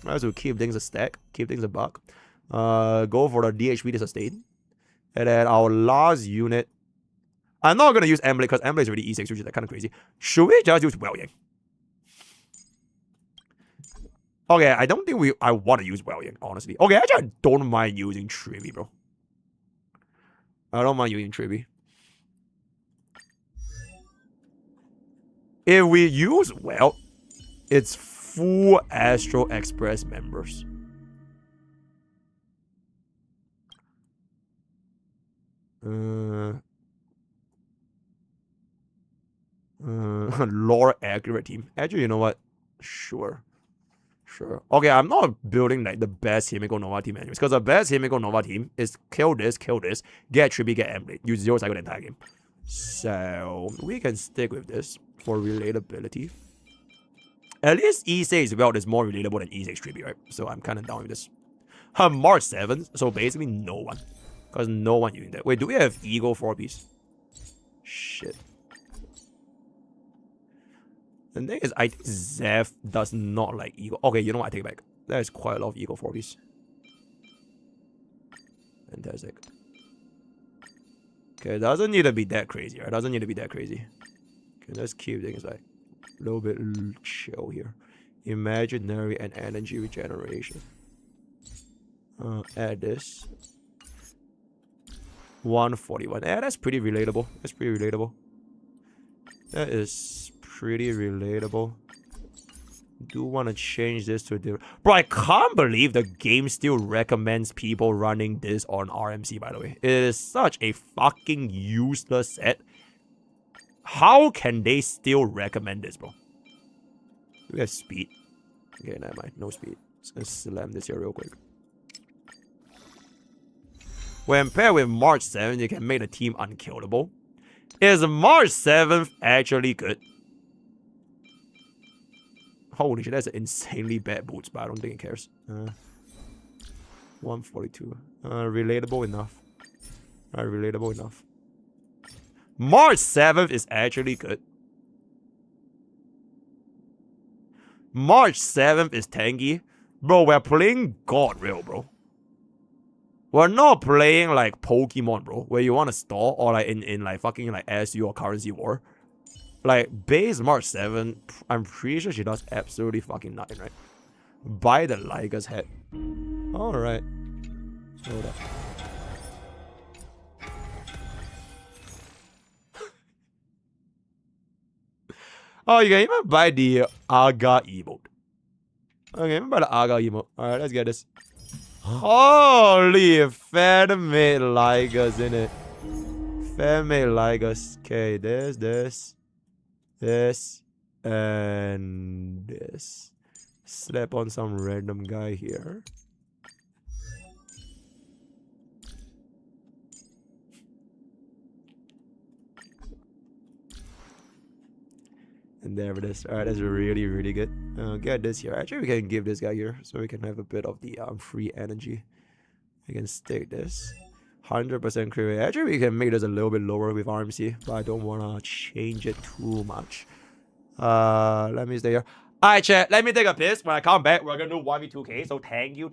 Alright, so keep things a stack. Keep things a buck. Go for the DHP to sustain. And then our last unit. I'm not gonna use Emblem because Emblem is already E6, which is like kind of crazy. Should we just use Welying? Okay, I don't think I want to use Welying, honestly. Okay, actually, I don't mind using Tribby, bro. I don't mind using Tribby. If we use it's full Astro Express members. Lore accurate team. Actually, you know what? Sure. Okay, I'm not building like the best Himeko Nova team anyways. Because the best Himeko Nova team is kill this, get Tribby, get Emblem. Use 0 cycle the entire game. So we can stick with this for relatability. At least E6 is more relatable than E6 Tribby, right? So I'm kind of down with this. March 7th, so basically no one. Because no one using that. Wait, do we have Eagle 4-piece? Shit. The thing is, I think Zeph does not like Eagle. Okay, you know what? I take it back. There's quite a lot of Eagle 4-piece. Fantastic. Okay, it doesn't need to be that crazy, right? It doesn't need to be that crazy. Okay, let's keep things like a little bit chill here. Imaginary and energy regeneration. Add this. 141. Yeah, that's pretty relatable. That's pretty relatable. That is pretty relatable. Do want to change this to a different... Bro, I can't believe the game still recommends people running this on RMC, by the way. It is such a fucking useless set. How can they still recommend this, bro? Do we have speed? Okay, never mind. No speed. Just gonna slam this here real quick. When paired with March 7th, you can make the team unkillable. Is March 7th actually good? Holy shit, that's an insanely bad boots, but I don't think it cares. 142. Relatable enough. Relatable enough. March 7th is actually good. March 7th is tanky. Bro, we're playing God Real, bro. We're not playing like Pokemon, bro, where you want to stall or like in like fucking like SU or currency war. Like base March 7, I'm pretty sure she does absolutely fucking nothing, right? Buy the Liger's head. Alright. Hold up. Oh, you can even buy the Aga emote. Okay, even buy the Aga emote. Alright, let's get this. Holy fan-made Ligers in it. Fan-made Ligers. Okay, this, and this. Slap on some random guy here. And there it is. Alright, that's really, really good. Get this here. Actually, we can give this guy here so we can have a bit of the free energy. We can stick this. 100% crit rate. Actually, we can make this a little bit lower with RMC, but I don't want to change it too much. Let me stay here. Alright, chat. Let me take a piss. When I come back, we're going to do 1v2k. So thank you.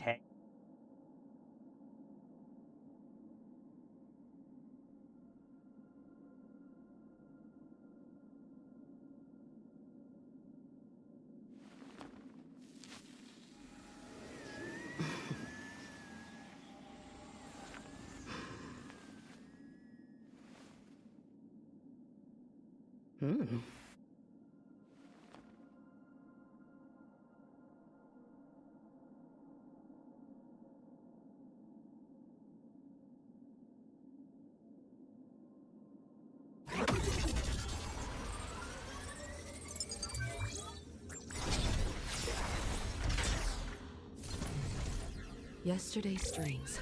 Yesterday's strings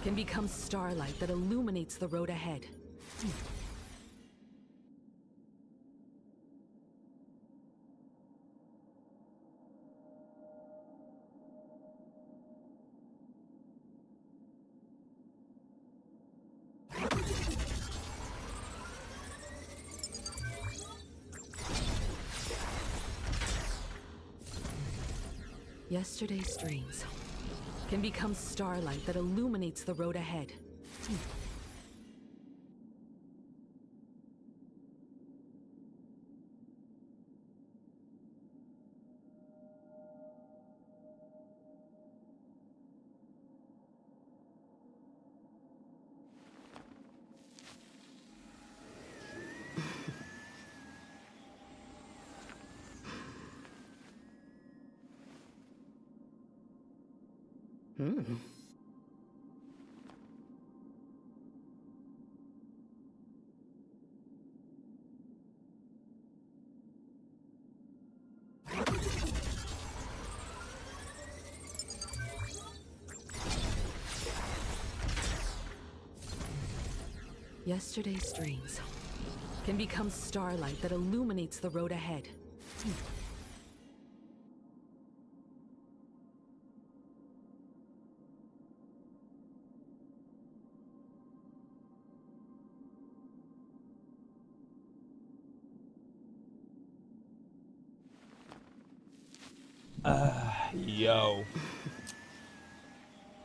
can become starlight that illuminates the road ahead. Yesterday's dreams can become starlight that illuminates the road ahead. Yesterday's dreams can become starlight that illuminates the road ahead. Yo.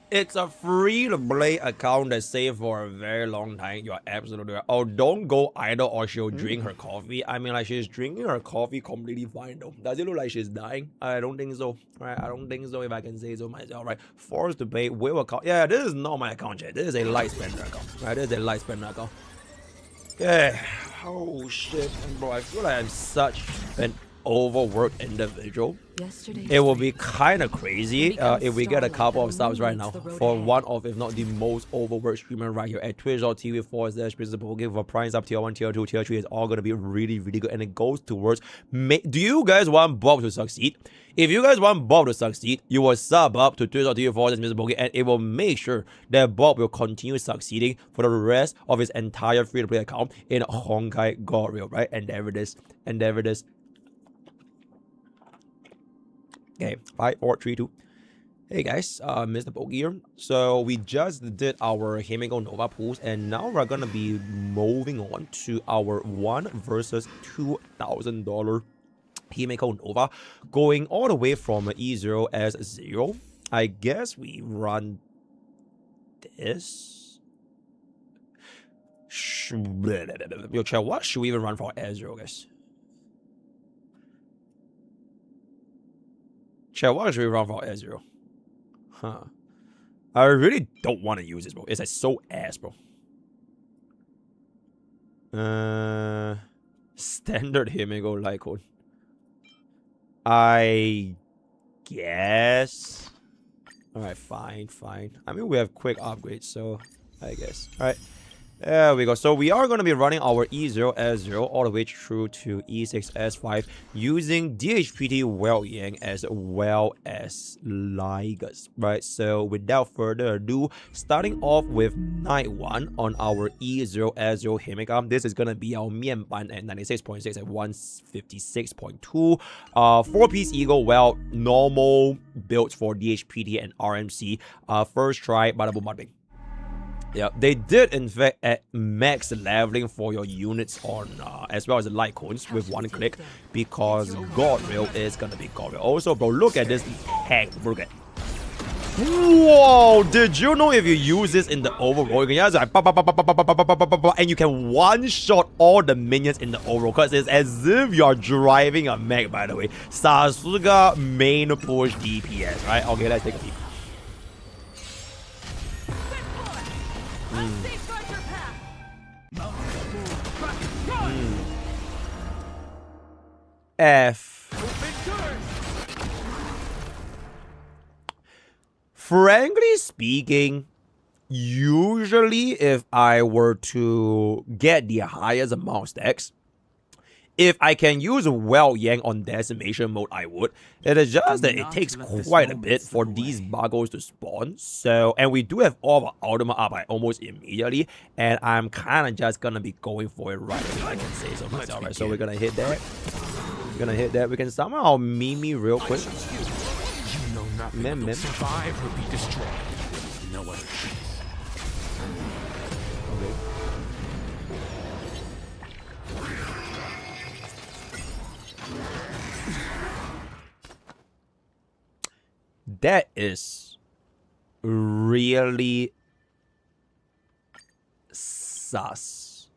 It's a free-to-play account that saved for a very long time. You're absolutely right. Oh, don't go either or she'll drink her coffee. I mean, like, she's drinking her coffee completely fine, though. Does it look like she's dying? I don't think so. Right? I don't think so, if I can say so myself. Right? Forced to pay will account. Yeah, this is not my account yet. This is a light spender account. Right? This is a light spender account. Yeah. Oh, shit. Bro, I feel like I'm such an overworked individual. It will be kind of crazy if we get a couple of subs right now for one of, if not the most overworked streamer right here at twitch.tv/MrPokke for Prime sub tier 1, tier 2, tier 3 is all going to be really, really good. And it goes towards, do you guys want Bob to succeed? If you guys want Bob to succeed, you will sub up to twitch.tv/MrPokke and it will make sure that Bob will continue succeeding for the rest of his entire free-to-play account in Honkai God Real, right? And there it is. And there it is. Okay, 5, 4, 3, 2. Hey guys, MrPokke here. So we just did our Himeko Nova pools, and now we're gonna be moving on to our $1 versus $2,000 Himeko Nova, going all the way from E0 as 0. I guess we run this. Yo, chat, what should we even run for S0, guys? Chat, what should we run for S0? Huh. I really don't want to use this, bro. It's like so ass, bro. Standard Himeko Lycone. I guess. Alright, fine. I mean, we have quick upgrades, so I guess. Alright. There we go. So we are going to be running our E0 S0 all the way through to E6 S5 using DHPT Well Yang as well as Ligas, right? So without further ado, starting off with Night 1 on our E0 S0 Himeka. This is going to be our Mianban at 96.6 at 156.2. 4-piece Eagle, well, normal builds for DHPT and RMC. First try, bada boom, bada bing. Yeah, they did in fact add max leveling for your units on as well as the light cones with one click, because God Rail is gonna be God Rail. Also, bro, look at this tank. Look at. Whoa! Did you know if you use this in the overworld, you can just like and you can one-shot all the minions in the overworld, because it's as if you're driving a mech, by the way. Sasuga main push DPS, right? Okay, let's take a peek. F. Frankly speaking, usually if I were to get the highest amount of stacks, if I can use Well Yang on decimation mode, I would. It is just that it takes quite a bit for these buggles to spawn. So, and we do have all of our ultimate up almost immediately, and I'm kind of just gonna be going for it right away, I can say so myself. Right, so we're gonna hit that. We're gonna hit that. We can somehow Mimi real quick. You know nothing will survive or be destroyed. No other choice. Okay. that is really sus.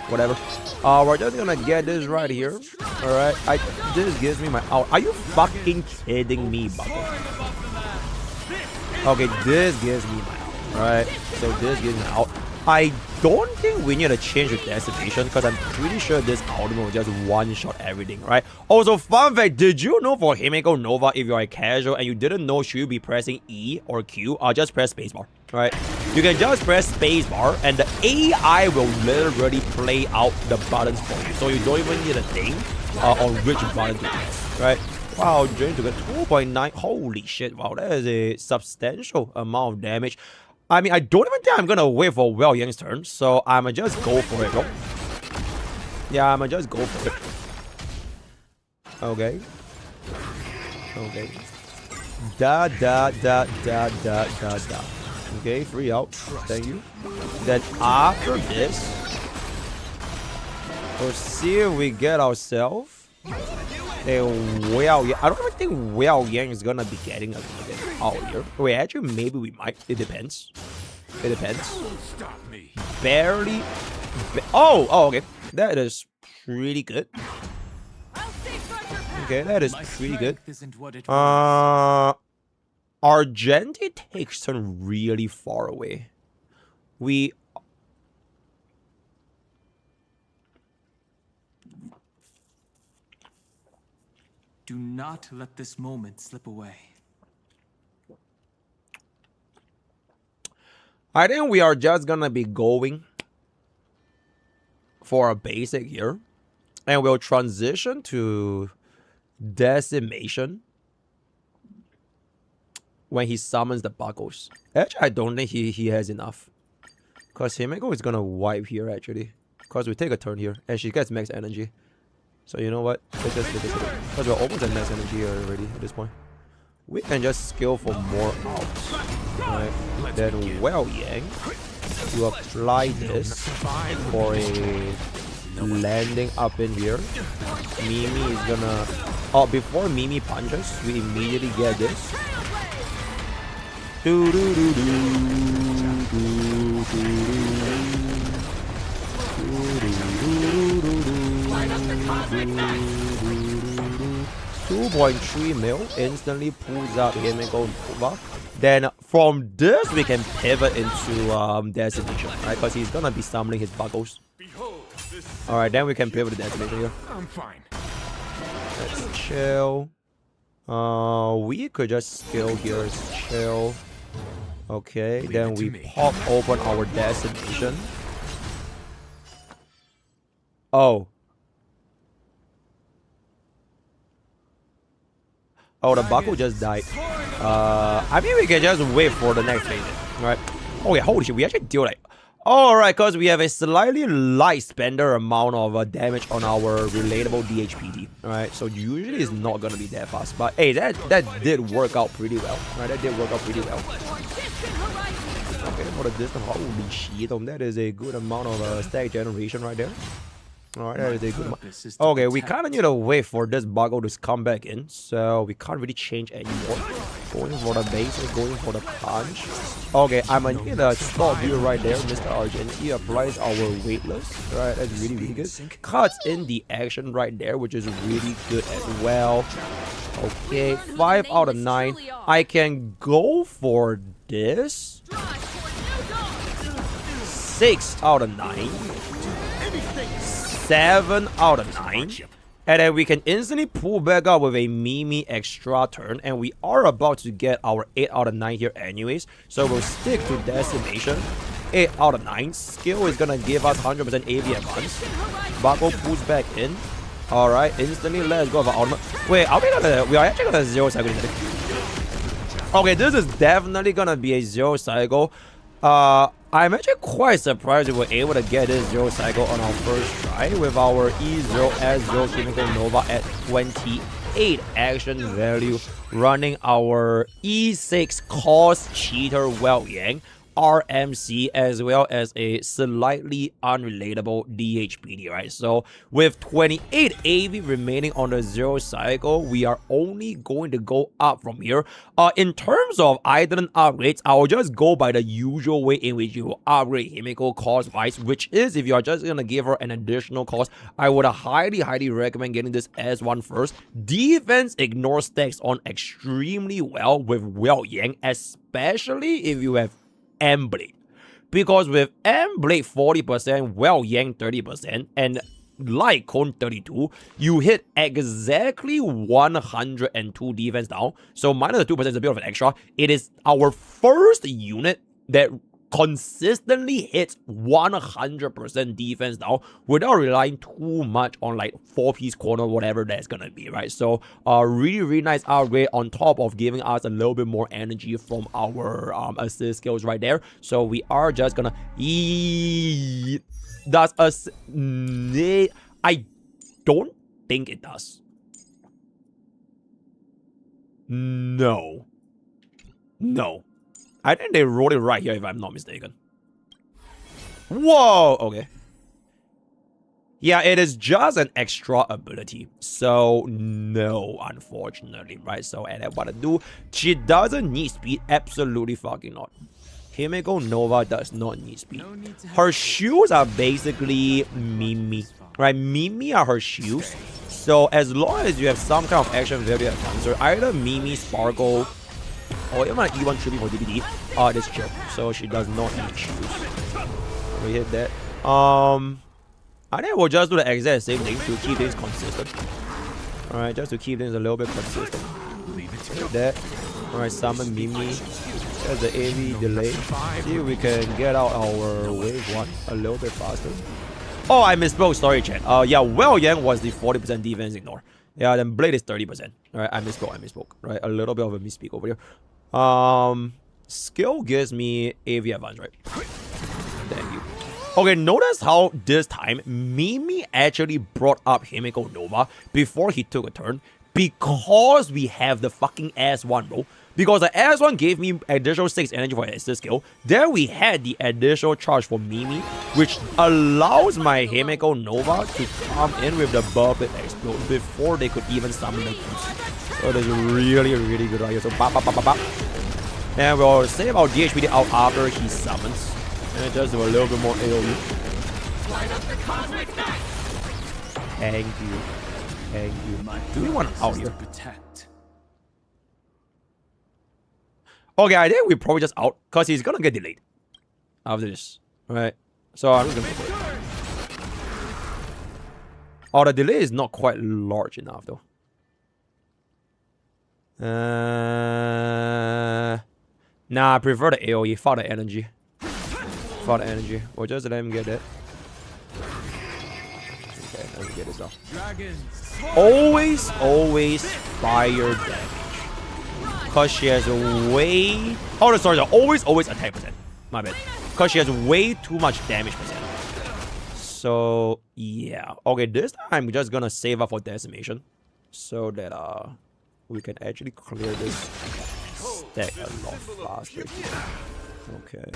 Whatever. We're just gonna get this right here. Alright. This gives me my out. Are you fucking kidding me, Buckle? Okay, this gives me my out. Alright. So this gives me out. I don't think we need to change the decimation because I'm pretty sure this ultimate will just one-shot everything, right? Also, fun fact, did you know for Himeko Nova, if you're a casual and you didn't know should you be pressing E or Q, just press spacebar, right? You can just press spacebar and the AI will literally play out the buttons for you. So you don't even need to think on which button to press, right? Wow, Jane took a 2.9. Holy shit, wow, that is a substantial amount of damage. I mean, I don't even think I'm gonna wait for Well Yang's turn, so I'ma just go for it, bro. Yeah, I'ma just go for it. Okay. Okay. Da. Okay, free out. Thank you. Then after this, we'll see if we get ourselves a Well Yang. I don't even think Well Yang is gonna be getting us out here. Wait, actually, maybe we might. It depends. It depends. Barely. Oh, okay. That is pretty good. Okay, that is pretty good. Argenti takes turn really far away. We. Do not let this moment slip away. I think we are just gonna be going for a basic here. And we'll transition to decimation when he summons the buckles. Actually, I don't think he has enough. Because Himeko is gonna wipe here actually. Because we take a turn here and she gets max energy. So you know what? Let's just do this. Because we're almost at max energy here already at this point. We can just skill for more outs. Right. Then Well Yang, you apply this for a landing up in here. Mimi is gonna... Oh, before Mimi punches, we immediately get this. Do do do do do do do. 2.3 mil instantly pulls out Himeko Nova. Then from this we can pivot into decimation, right? Because he's gonna be summoning his buckles. Alright, then we can pivot to decimation here. I'm fine. Let's chill. We could just skill here, chill. Okay, then we pop open our decimation. Oh. Oh, the buckle just died. I mean, we can just wait for the next phase, right? Oh yeah, holy shit, we actually deal like... Alright, because we have a slightly light spender amount of damage on our relatable DHPD, right? So usually it's not gonna be that fast, but hey, that did work out pretty well, right? That did work out pretty well. Okay, for the distance, holy shit, that is a good amount of stack generation right there. Alright, that is a good amount. Okay, we kind of need to wait for this buckle to come back in, so we can't really change anymore. Going for the basic, going for the punch. Okay, I'm gonna need a stop here right there, Mr. Argenti applies our weightless. Right, that's really, really good. Cuts in the action right there, which is really good as well. Okay, 5 out of 9. I can go for this. 6 out of 9. 7 out of 9. And then we can instantly pull back up with a Mimi extra turn. And we are about to get our 8 out of 9 here anyways. So we'll stick to decimation. 8 out of 9. Skill is gonna give us 100% AV advance. Buckle pulls back in. Alright, instantly let's go for ultimate. Wait, we are actually gonna zero cycle this. Okay, this is definitely gonna be a zero cycle. I'm actually quite surprised we were able to get this zero cycle on our first try with our E0 S0 Himeko Nova at 28 action value, running our E6 cost cheater Well Yang. RMC as well as a slightly unrelatable DHPD, right? So with 28 AV remaining on the 0 cycle, we are only going to go up from here. In terms of item upgrades, I'll just go by the usual way in which you will upgrade Himeko cost-wise, which is if you are just gonna give her an additional cost, I would highly recommend getting this S1 first. Defense ignore stacks on extremely well with Well Yang, especially if you have M-Blade. Because with M-Blade 40%, Well Yang 30%, and Light Cone 32, you hit exactly 102 defense down. So minus the 2% is a bit of an extra. It is our first unit that consistently hits 100% defense down without relying too much on like 4-piece corner, whatever that's gonna be, right? So really nice upgrade on top of giving us a little bit more energy from our assist skills right there. So we are just gonna does us I don't think it does. No. I think they wrote it right here if I'm not mistaken. Whoa, okay. Yeah, it is just an extra ability. So, no, unfortunately, right? So, and what to do? She doesn't need speed. Absolutely fucking not. Himeko Nova does not need speed. Her shoes are basically Mimi, right? Mimi are her shoes. So, as long as you have some kind of action very advanced, either Mimi, Sparkle, or even an E1 tripping for DPD, it is chill. So she does not need shoes. We hit that. I think we'll just do the exact same thing to keep things consistent. Alright, just to keep things a little bit consistent. Hit that. Alright, summon Mimi. There's the AV delay. See if we can get out our wave 1 a little bit faster. Oh, I misspoke. Sorry, chat. Yeah, Well Yang was the 40% defense ignore. Yeah, then Blade is 30%. Alright, I misspoke. Right, a little bit of a misspeak over here. Skill gives me AV advance, right? Thank you. Okay, notice how this time Mimi actually brought up Himeko Nova before he took a turn because we have the fucking S1, bro. Because the S1 gave me additional 6 energy for assist skill. Then we had the additional charge for Mimi, which allows my Himeko Nova to come in with the buff and explode before they could even summon the keys. So that's really good right here. So bop. And we'll save our DHPD out after he summons. And just do a little bit more AoE. Thank you. Do we want out here? Okay, I think we probably just out because he's gonna get delayed after this, right? So I'm just gonna go for it. Oh, the delay is not quite large enough though. Nah, I prefer the AoE for the energy. We'll just let him get it. Okay, let me get this off. Always fire damage. Because she has way... Oh, sorry. Always attack percent. My bad. Because she has way too much damage percent. So, yeah. Okay, this time we're just gonna save up for decimation. So that we can actually clear this stack a lot faster. Okay.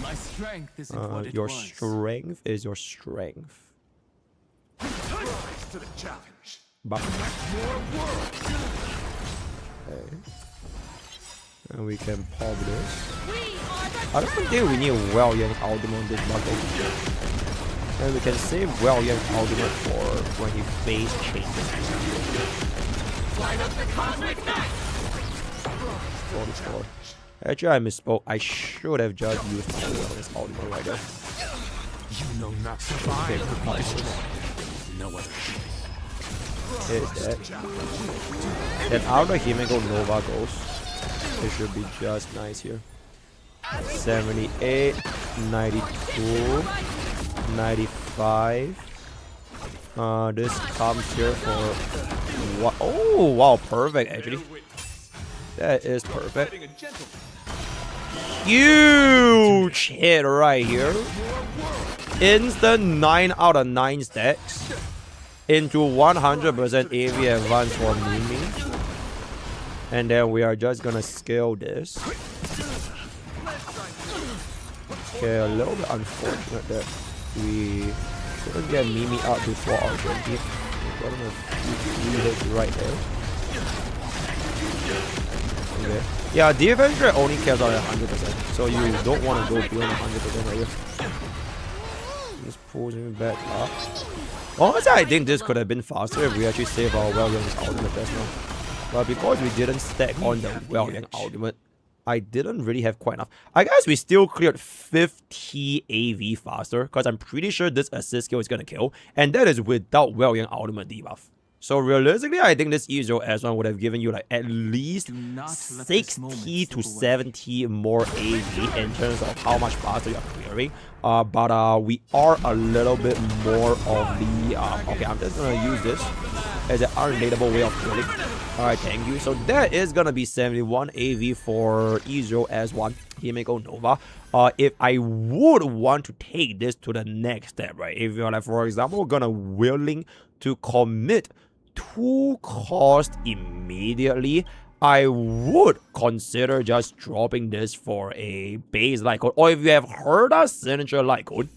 My strength is your strength is your strength. To the challenge. Okay. And we can pop this. I don't think we need Well Yang ultimate on this buckle. And we can save Well Yang ultimate for when he phase changes. Actually, I misspoke. I should have just used his ultimate right there. You know not survive. No other choice. Is that? Then after Himeko Nova goes, it should be just nice here. 78, 92, 95. This comes here for what? Oh wow, perfect actually. That is perfect. Huge hit right here. Instant 9 out of 9 stacks into 100% AV advance for Mimi. And then we are just gonna scale this. Okay, a little bit unfortunate that we couldn't get Mimi out before our Genji. We got him a few hits right there. Okay. Yeah, defense rate only cares out at 100%, so you don't want to go beyond 100% right here. Just pulls me back up. Honestly, I think this could have been faster if we actually saved our Well-Yang's ultimate just now. But because we didn't stack on the Well-Yang ultimate, I didn't really have quite enough. I guess we still cleared 50 AV faster, because I'm pretty sure this assist skill is going to kill, and that is without Well-Yang ultimate debuff. So realistically, I think this E0 S1 would have given you like at least 60 to 70 more AV in terms of how much faster you're clearing. But we are a little bit more of the... okay, I'm just going to use this as an unrelatable way of killing. Alright, thank you. So that is going to be 71 AV for E0 S1, Nimeko Nova. If I would want to take this to the next step, right? If you're like, for example, gonna willing to commit 2 cost immediately, I would consider just dropping this for a base light code. Or if you have heard our signature light code,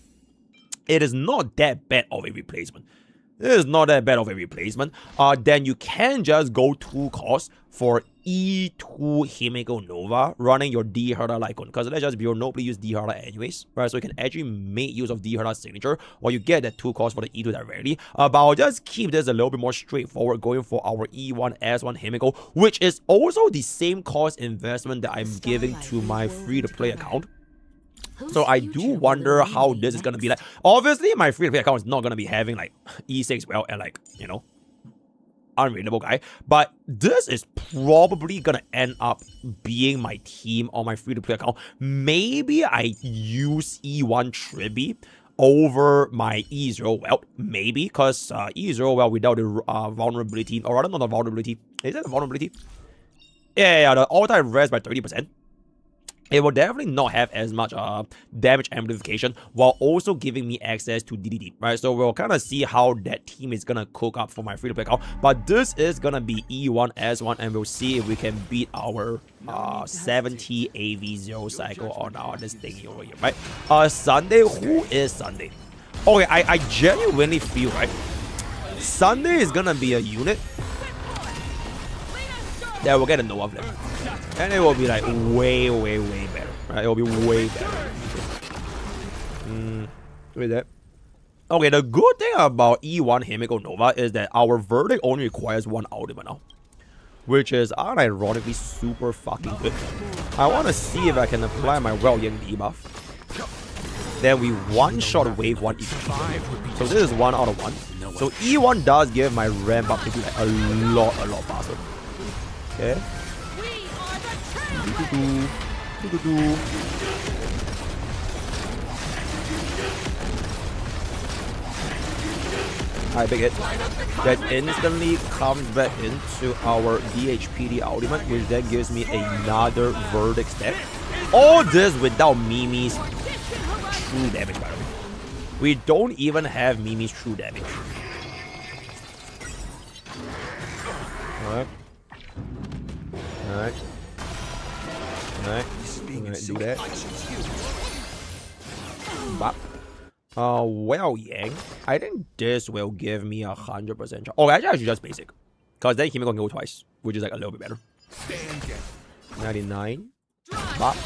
it is not that bad of a replacement. It is not that bad of a replacement. Then you can just go 2 costs for E2 Himeko Nova running your D Herda Lycon. Because let's just be real, nobody use D Herda anyways, right? So you can actually make use of D Herda's signature, or you get that 2 costs for the E2 directly. But I'll just keep this a little bit more straightforward, going for our E1 S1 Himeko, which is also the same cost investment that I'm giving to my free-to-play account. So I do wonder how this is going to be like. Obviously, my free-to-play account is not going to be having like E6 well and like, you know, unreadable guy. But this is probably going to end up being my team on my free-to-play account. Maybe I use E1 Tribi over my E0 well, maybe, because E0 well without the vulnerability, or rather not the vulnerability. Is that the vulnerability? Yeah, the all-time res by 30%. It will definitely not have as much damage amplification, while also giving me access to DDD, right? So we'll kind of see how that team is gonna cook up for my free-to-play account. But this is gonna be E1 S1, and we'll see if we can beat our 70 AV0 cycle on this thing over here, right? Sunday, who is Sunday? Okay, I genuinely feel, right, Sunday is gonna be a unit that will get a Nova flip. And it will be like way better, right? It will be way better. Look at that. Okay, the good thing about E1 Himeko Nova is that our verdict only requires 1 ultimate now, which is unironically super fucking good. I want to see if I can apply my Well-Yang debuff. Then we one-shot wave 1 each. So this is 1 out of 1. So E1 does give my ramp up to be like a lot faster. Okay. Alright, big hit. That instantly comes back into our DHPD ultimate, which then gives me another verdict step. All this without Mimi's true damage, by the way. We don't even have Mimi's true damage. Alright. Alright. Do that. Bop. Well-Yang. I think this will give me 100% chance. Oh, actually I should just basic. Because then Himeko can go twice, which is like a little bit better. 99. Bop.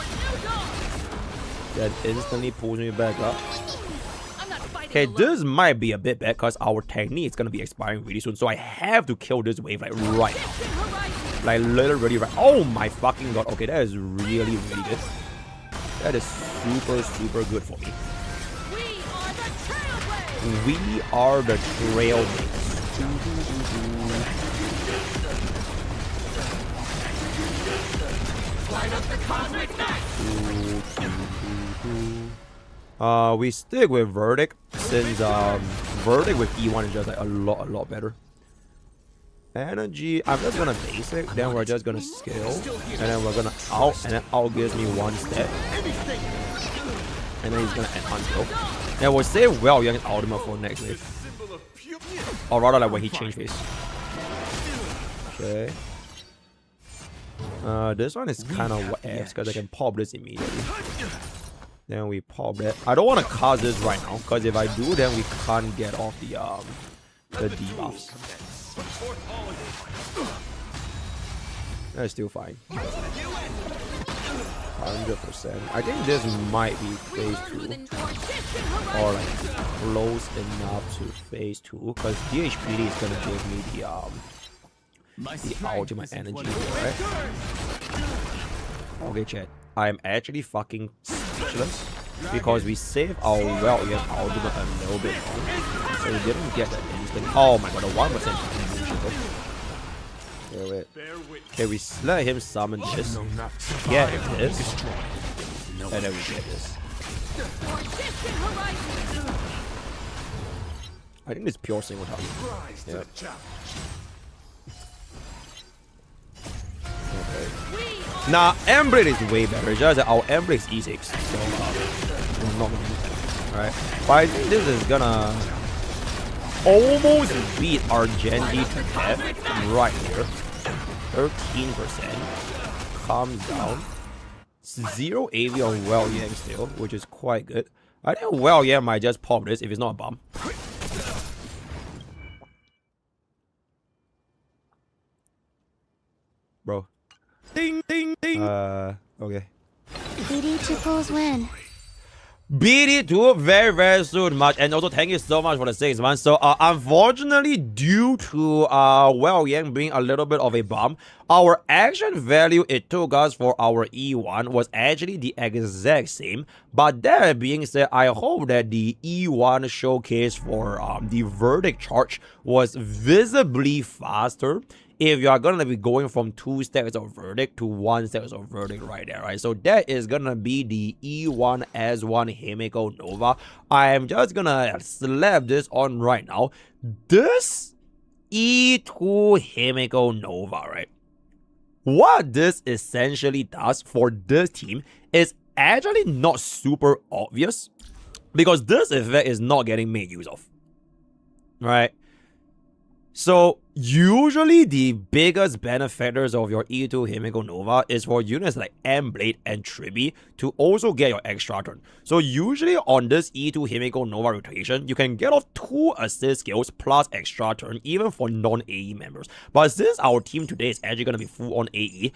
That instantly pulls me back up. Okay, this might be a bit bad because our technique is going to be expiring really soon. So I have to kill this wave like right now. Like literally right. Oh my fucking god. Okay, that is really good. That is super good for me. We are the trailblazers. We stick with verdict since verdict with E1 is just like a lot better. Energy, I'm just gonna basic, then we're just gonna skill, and then we're gonna out, and then out gives me 1 step, and then he's gonna enhance skill. And we'll save Well-Yang ultimate for next wave, or rather like when he changed face. Okay. This one is kind of ass because I can pop this immediately. Then we pop that. I don't want to cast this right now, because if I do, then we can't get off the debuffs. That's still fine. 100%. I think this might be phase 2. Or like close enough to phase 2. Because DHPD is gonna give me the ultimate energy here, right? Okay, chat. I'm actually fucking speechless. Because we saved our Well-Yang ultimate a little bit long. So we didn't get that instant. Oh my god, the 1% wait. Okay, we let him summon this, get this, and then we get this. I think it's pure single target. Yeah. Okay. Nah, Emblade is way better. It's just that our Emblade is E6, so we're not gonna use that. Alright. But I think this is gonna almost beat Argenti to death right here. 13% calms down. 0 AV on Well-Yang still, which is quite good. I think Well-Yang might just pop this if it's not a bomb. Bro. Ding ding ding. Okay. BD2 pulls win. BD2 very soon much, and also thank you so much for the 6 months. So unfortunately, due to Well-Yang being a little bit of a bomb, our action value it took us for our E1 was actually the exact same. But that being said, I hope that the E1 showcase for the verdict charge was visibly faster. If you are gonna be going from 2 stacks of verdict to 1 stack of verdict right there, right? So that is gonna be the E1 S1 Himeko Nova. I am just gonna slap this on right now. This E2 Himeko Nova, right? What this essentially does for this team is actually not super obvious, because this effect is not getting made use of, right? So usually the biggest benefactors of your E2 Himeko Nova is for units like M-Blade and Tribi to also get your extra turn. So usually on this E2 Himeko Nova rotation, you can get off 2 assist skills plus extra turn even for non-AE members. But since our team today is actually going to be full on AE,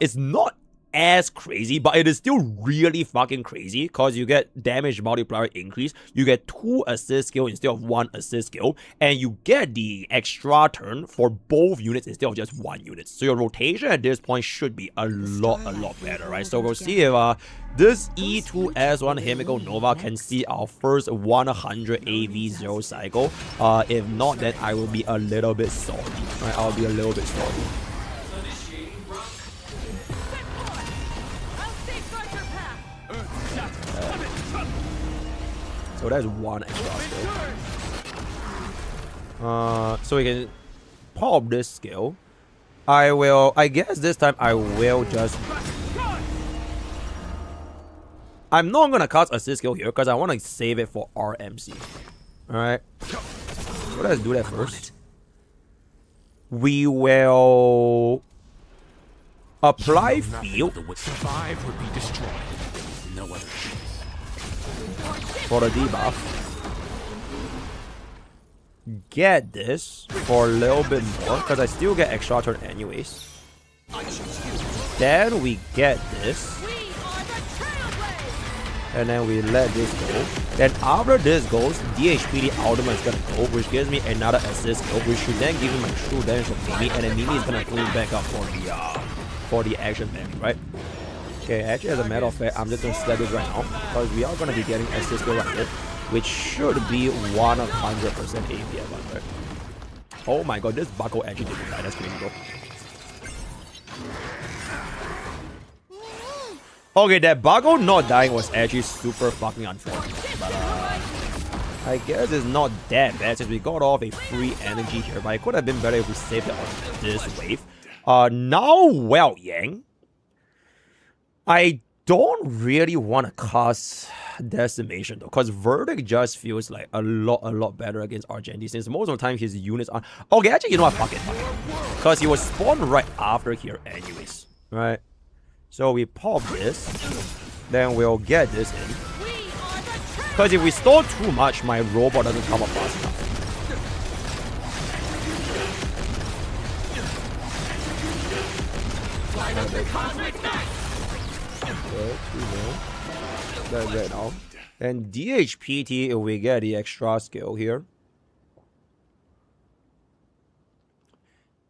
it's not as crazy, but it is still really fucking crazy because you get damage multiplier increase, you get 2 assist skill instead of 1 assist skill, and you get the extra turn for both units instead of just 1 unit. So your rotation at this point should be a lot better, right? So we'll see if this E2 S1 Himeko Nova can see our first 100 AV 0 cycle. If not, then I will be a little bit salty, right? I'll be a little bit salty. So that's 1 extra skill. So we can pop this skill. I guess this time I will just... I'm not gonna cast assist skill here because I want to save it for RMC. Alright. So let's do that first. We will apply field for the debuff. Get this for a little bit more because I still get extra turn anyways. Then we get this. And then we let this go. Then after this goes, DHPD ultimate is gonna go, which gives me another assist skill, which should then give me my true damage from Mimi, and then Mimi is gonna clean back up for the action damage, right? Okay, actually as a matter of fact, I'm just gonna slap this right now because we are gonna be getting assist skill right here, which should be 100% APM, right? Oh my god, this buckle actually didn't die. That's crazy, bro. Okay, that buckle not dying was actually super fucking unfortunate, but I guess it's not that bad since we got off a free energy here, but it could have been better if we saved it on this wave. Now Well-Yang, I don't really want to cast Decimation though, because Verdict just feels like a lot better against Argenti since most of the time his units are... Okay, actually, you know what, fuck it. Because he was spawned right after here anyways, right? So we pop this. then we'll get this in. Because if we store too much, my robot doesn't come up fast enough. That's right now. And DHPT, if we get the extra skill here,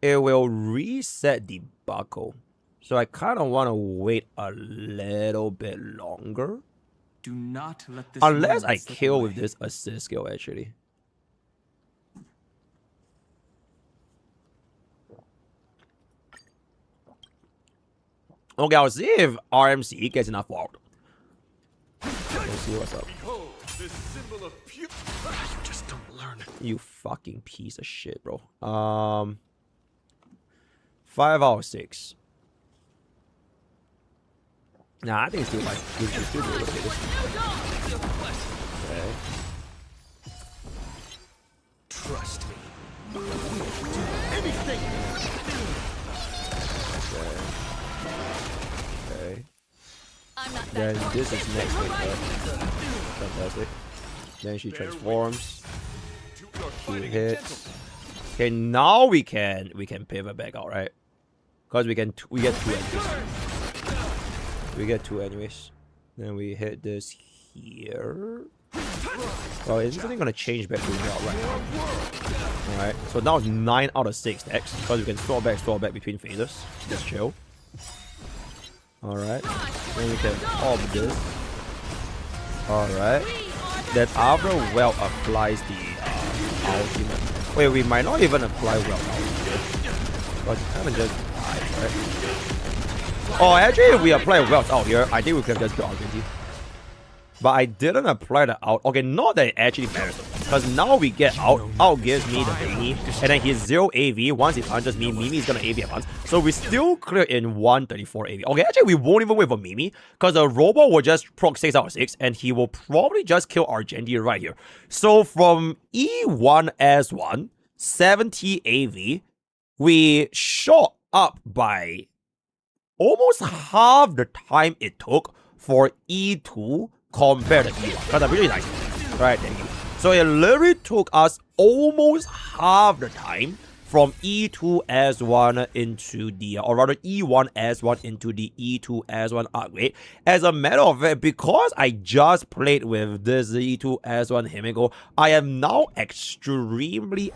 it will reset the buckle. So I kind of want to wait a little bit longer. Do not let this Unless moment I slip kill away. with this assist skill, actually. Okay, I'll see if RMC gets enough forward. Let's see what's up. Just don't learn. You fucking piece of shit, bro. 5 out of 6. Nah, I think it's still like we should still be able to get this. Okay. Trust me. Okay. Then this is next week, right? Fantastic. Then she transforms. She hits. Okay, now we can pivot back out, right? Because we get 2 anyways. We get 2 anyways. Then we hit this here. Oh, is this thing gonna change back to out right now? Alright, so now it's 9 out of 6 decks. Because we can store back between phases. Just chill. Alright. Then we can pop this. Alright. Then after Well applies the ultimate. Wait, we might not even apply Well ultimate. But it kind of just dies, right? Oh, actually, if we apply Wells out here, I think we could have just killed Argentina. But I didn't apply the out. Okay, not that it actually matters. Because now we get out. Out gives me the Mimi. And then he's 0 AV. Once he punches me, Mimi is going to AV at once. So we still clear in 134 AV. Okay, actually, we won't even wait for Mimi. Because the robot will just proc 6 out of 6. And he will probably just kill Argentina right here. So from E1S1, 70 AV, we shot up by almost half the time it took for E2 compared to E1. Because I'm really nice. Right, thank you. So it literally took us almost half the time from E2S1 into the, or rather E1S1 into the E2S1 upgrade. As a matter of fact, because I just played with this E2S1 Himeko, I am now extremely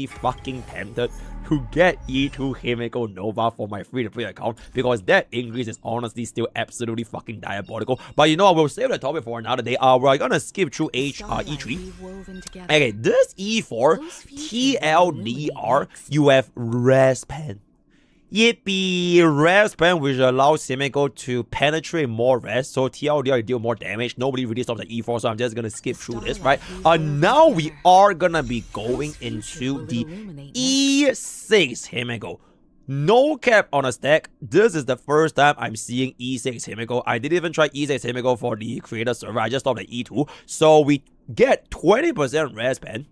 fucking tempted to get E2 Himeko Nova for my free-to-play account, because that increase is honestly still absolutely fucking diabolical. But you know what, we'll save the topic for another day. We're gonna skip through E3. Okay, this E4, TLDR, you have Respan. Yippee, Respan, which allows Himeko to penetrate more res, so TLDR deal more damage. Nobody really stops at E4, so I'm just gonna skip through this, right? Now we are gonna be going into the E6 Himeko. No cap on a stack. This is the first time I'm seeing E6 Himeko. I didn't even try E6 Himeko for the creator server. I just stopped at E2. So we get 20% Respan,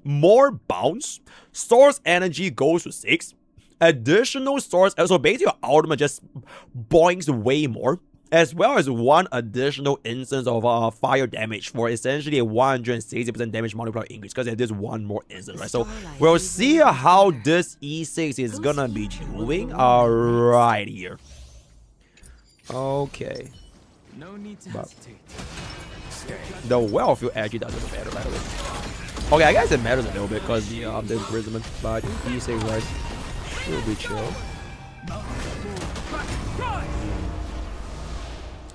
more bounce, source energy goes to 6, additional source, so basically your ultimate just boinks way more, as well as 1 additional instance of fire damage for essentially a 160% damage multiplier increase, because there's 1 more instance, right? So we'll see how this E6 is gonna be doing right here. Okay. No need to hesitate. The Wellfield actually doesn't matter, by the way. Okay, I guess it matters a little bit because the imprisonment, but E6 right will be chill.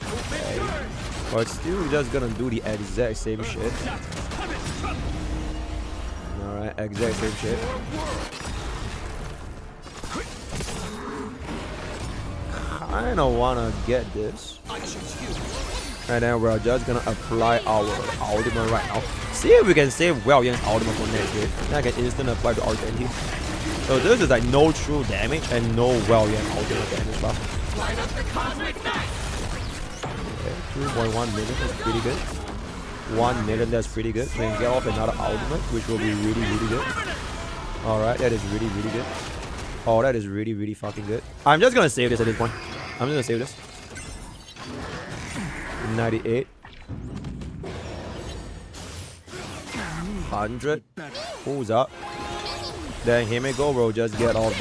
Okay. But still just gonna do the exact same shit. Alright, exact same shit. Kinda wanna get this. And then we're just gonna apply our ultimate right now. See if we can save Well Yang's ultimate for next week. Then I can instant apply to Argentina. So this is like no true damage and no Well Yang ultimate damage buff. Okay, 2.1 million, that's pretty good. 1 million, that's pretty good. We can get off another ultimate, which will be really good. Alright, that is really good. Oh, that is really fucking good. I'm just gonna save this at this point. I'm just gonna save this. 98. 100. Who's up? Then Himeko will just get off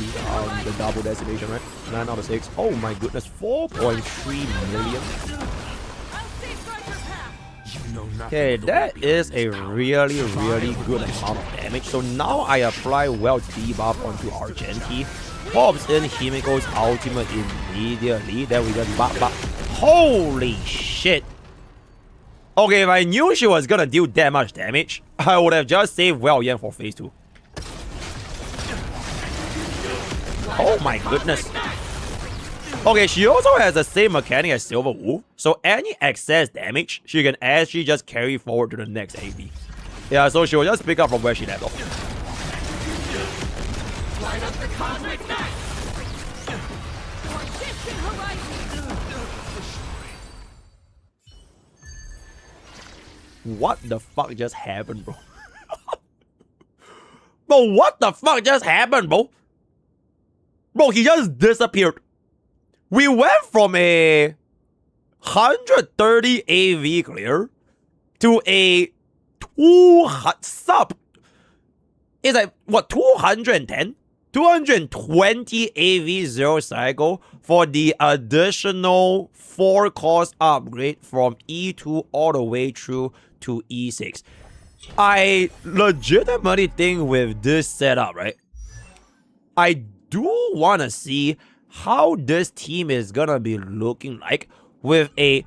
the double decimation, right? 9 out of 6. Oh my goodness, 4.3 million. Okay, that is a really good amount of damage. So now I apply Wealth debuff onto Argenti. Pops in Himeko's ultimate immediately. Then we get bop. Holy shit. Okay, if I knew she was gonna deal that much damage, I would have just saved Well Yang for phase 2. Oh my goodness. Okay, she also has the same mechanic as Silver Wolf, so any excess damage, she can actually just carry forward to the next AV. Yeah, so she will just pick up from where she left off. What the fuck just happened, bro? Bro, what the fuck just happened, bro? Bro, he just disappeared. We went from a 130 AV clear to a 200 sub. It's like, what, 210? 220 AV 0 cycle for the additional 4 cost upgrade from E2 all the way through to E6. I legitimately think with this setup, right? I do want to see how this team is gonna be looking like with a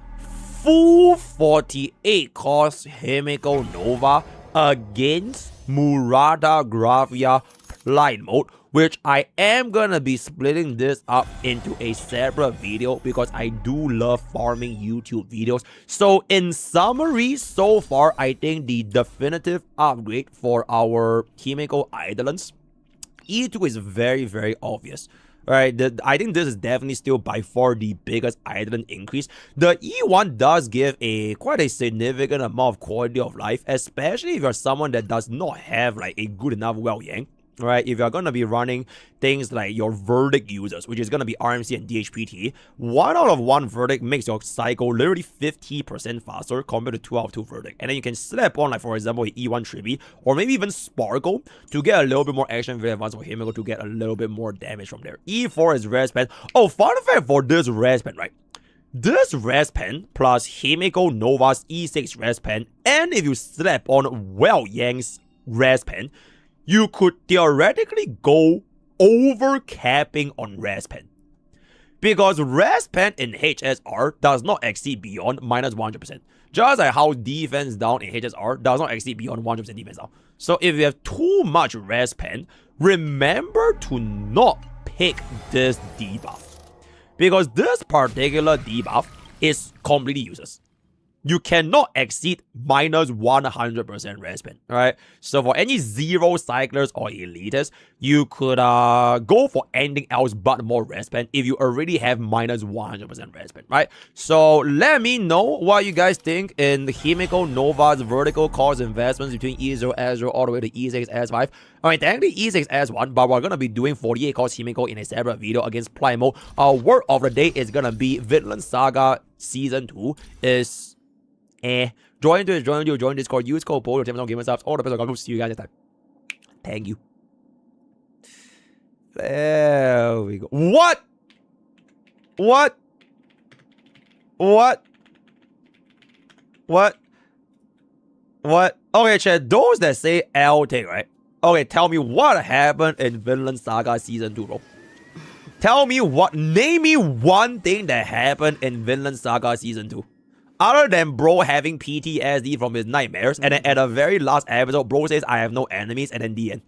full 48 cost Himeko Nova against Murata Gravia Plight mode, which I am gonna be splitting this up into a separate video because I do love farming YouTube videos. So in summary, so far, I think the definitive upgrade for our Himeko Eidolons, E2 is very obvious. Right, I think this is definitely still by far the biggest Eidolon increase. The E1 does give quite a significant amount of quality of life, especially if you're someone that does not have like a good enough Well Yang. Right, if you're gonna be running things like your verdict users, which is gonna be RMC and DHPT, 1 out of 1 verdict makes your cycle literally 50% faster compared to 2 out of 2 verdict. And then you can slap on, like, for example, E1 Tribi or maybe even Sparkle to get a little bit more action very advanced for Himeko to get a little bit more damage from there. E4 is Res Pen. Oh, fun fact for this Res Pen, right? This Res Pen plus Himeko Nova's E6 Res Pen, and if you slap on Well Yang's Res Pen, you could theoretically go over capping on Res Pen. Because Res Pen in HSR does not exceed beyond minus 100%. Just like how defense down in HSR does not exceed beyond 100% defense down. So if you have too much Res Pen, remember to not pick this debuff. Because this particular debuff is completely useless. You cannot exceed minus 100% Res Pen, alright? So for any 0 cyclers or elitists, you could go for anything else but more Res Pen if you already have minus 100% Res Pen, right? So let me know what you guys think in Himeko Nova's vertical cost investments between E0, S0 all the way to E6, S5. I mean, technically E6, S1, but we're going to be doing 48 cost Himeko in a separate video against Plymo. Our word of the day is going to be Vinland Saga Season 2 is... Join Discord, use code POL, your Amazon Gamer Subs, all the best. I'll see you guys next time. Thank you. There we go. What? Okay, chat, those that say L take, right? Okay, tell me what happened in Vinland Saga Season 2, bro. Tell me name me one thing that happened in Vinland Saga Season 2. Other than bro having PTSD from his nightmares, and then at the very last episode, bro says, I have no enemies, and then the end.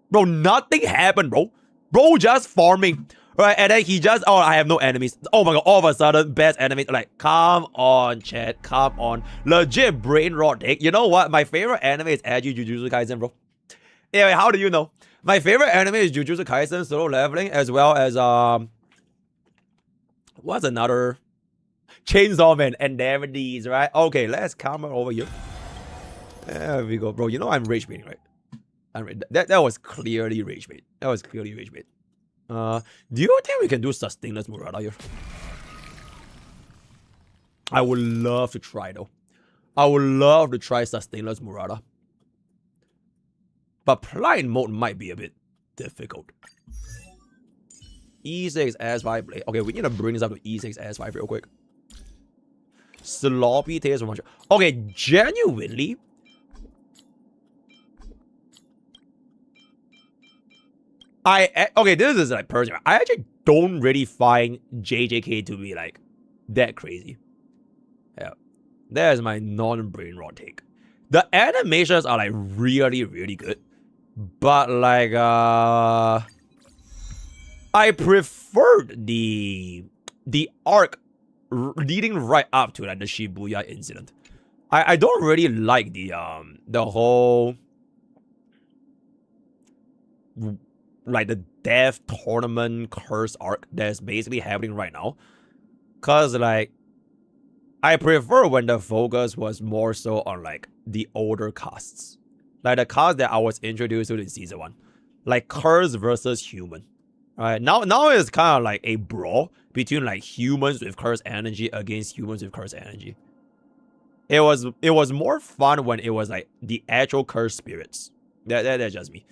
Bro, nothing happened, bro. Bro just farming. Right, and then he just, oh, I have no enemies. Oh my god, all of a sudden, best enemies. Like, come on, chat, come on. Legit brain rot take. You know what? My favorite anime is actually Jujutsu Kaisen, bro. Anyway, how do you know? My favorite anime is Jujutsu Kaisen solo leveling, as well as, what's another? Chainsaw Man and Endeavors, right? Okay, let's come over here. There we go, bro. You know I'm rage baiting, right? That was clearly rage bait. Do you think we can do sustainless Murata here? I would love to try though. I would love to try Sustainless Murata. But Blind mode might be a bit difficult. E6 S5 Blade. Okay, we need to bring this up to E6 S5 real quick. Sloppy taste from okay, genuinely. Okay, this is like personal. I actually don't really find JJK to be like that crazy. Yeah, that is my non-brain rot take. The animations are like really, really good, but like I preferred the arc leading right up to like the Shibuya incident. I don't really like the whole like the death tournament curse arc that's basically happening right now. Cause like I prefer when the focus was more so on like the older casts. Like the cast that I was introduced to in season 1. Like curse versus human. Alright, now it's kind of like a brawl between like humans with curse energy against humans with curse energy. It was more fun when it was like the actual curse spirits. That's just me.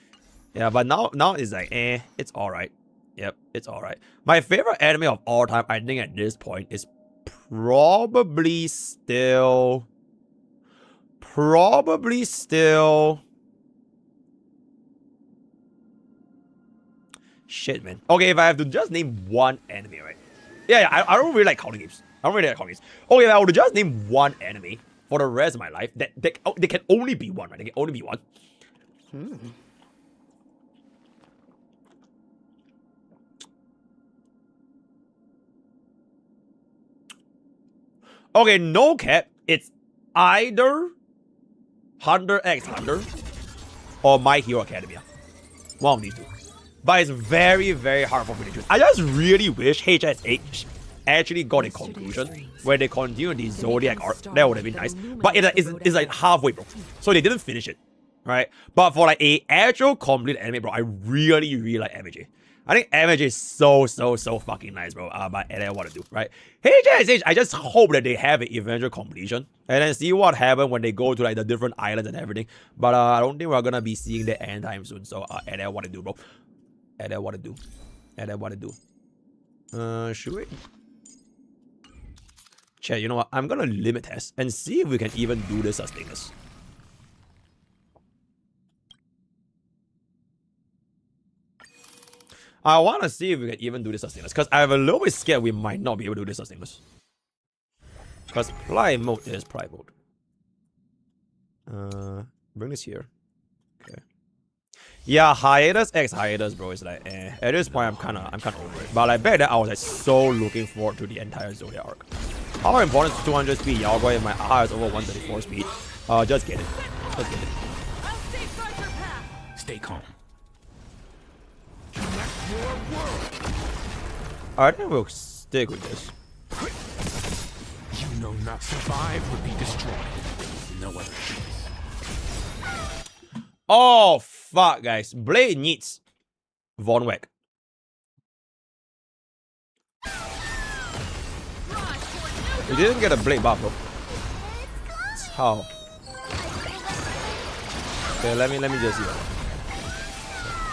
Yeah, but now it's like it's alright. Yep, it's alright. My favorite anime of all time, I think at this point, is probably still shit, man. Okay, if I have to just name one anime, right? Yeah, I don't really like counting games. I don't really like counting games. Okay, if I were to just name one anime for the rest of my life, they can only be one, right? They can only be one. Okay, no cap. It's either Hunter x Hunter or My Hero Academia. One of these two. But it's very, very hard for me to choose. I just really wish HSH actually got a conclusion where they continue the Zodiac arc. That would have been nice. But it's like halfway, bro. So they didn't finish it. Right? But for like a actual complete anime, bro, I really, really like MJ. I think MJ is so fucking nice, bro. But I want to do, right? HSH, I just hope that they have an eventual completion. And then see what happens when they go to like the different islands and everything. But I don't think we're gonna be seeing that anytime soon. So and I want to do, bro. And I want to do. And I want to do. Should we? Chat, you know what? I'm gonna limit test and see if we can even do this sustainers. I want to see if we can even do this sustainers. Because I'm a little bit scared we might not be able to do this sustainers. Because Ply mode is Ply mode. Bring this here. Okay. Yeah, hiatus x hiatus, bro. It's like, at this point, I'm kind of over it. But like back then, I was like so looking forward to the entire Zodiac arc. How important is 200 speed Yaogoi if my AHA is over 134 speed? Just get it. Just get it. Stay calm. I think we'll stick with this. You know not survive would be destroyed. No other choice. Oh, fuck, guys. Blade needs Von Weck. We didn't get a Blade buff, bro. How? Okay, let me just see.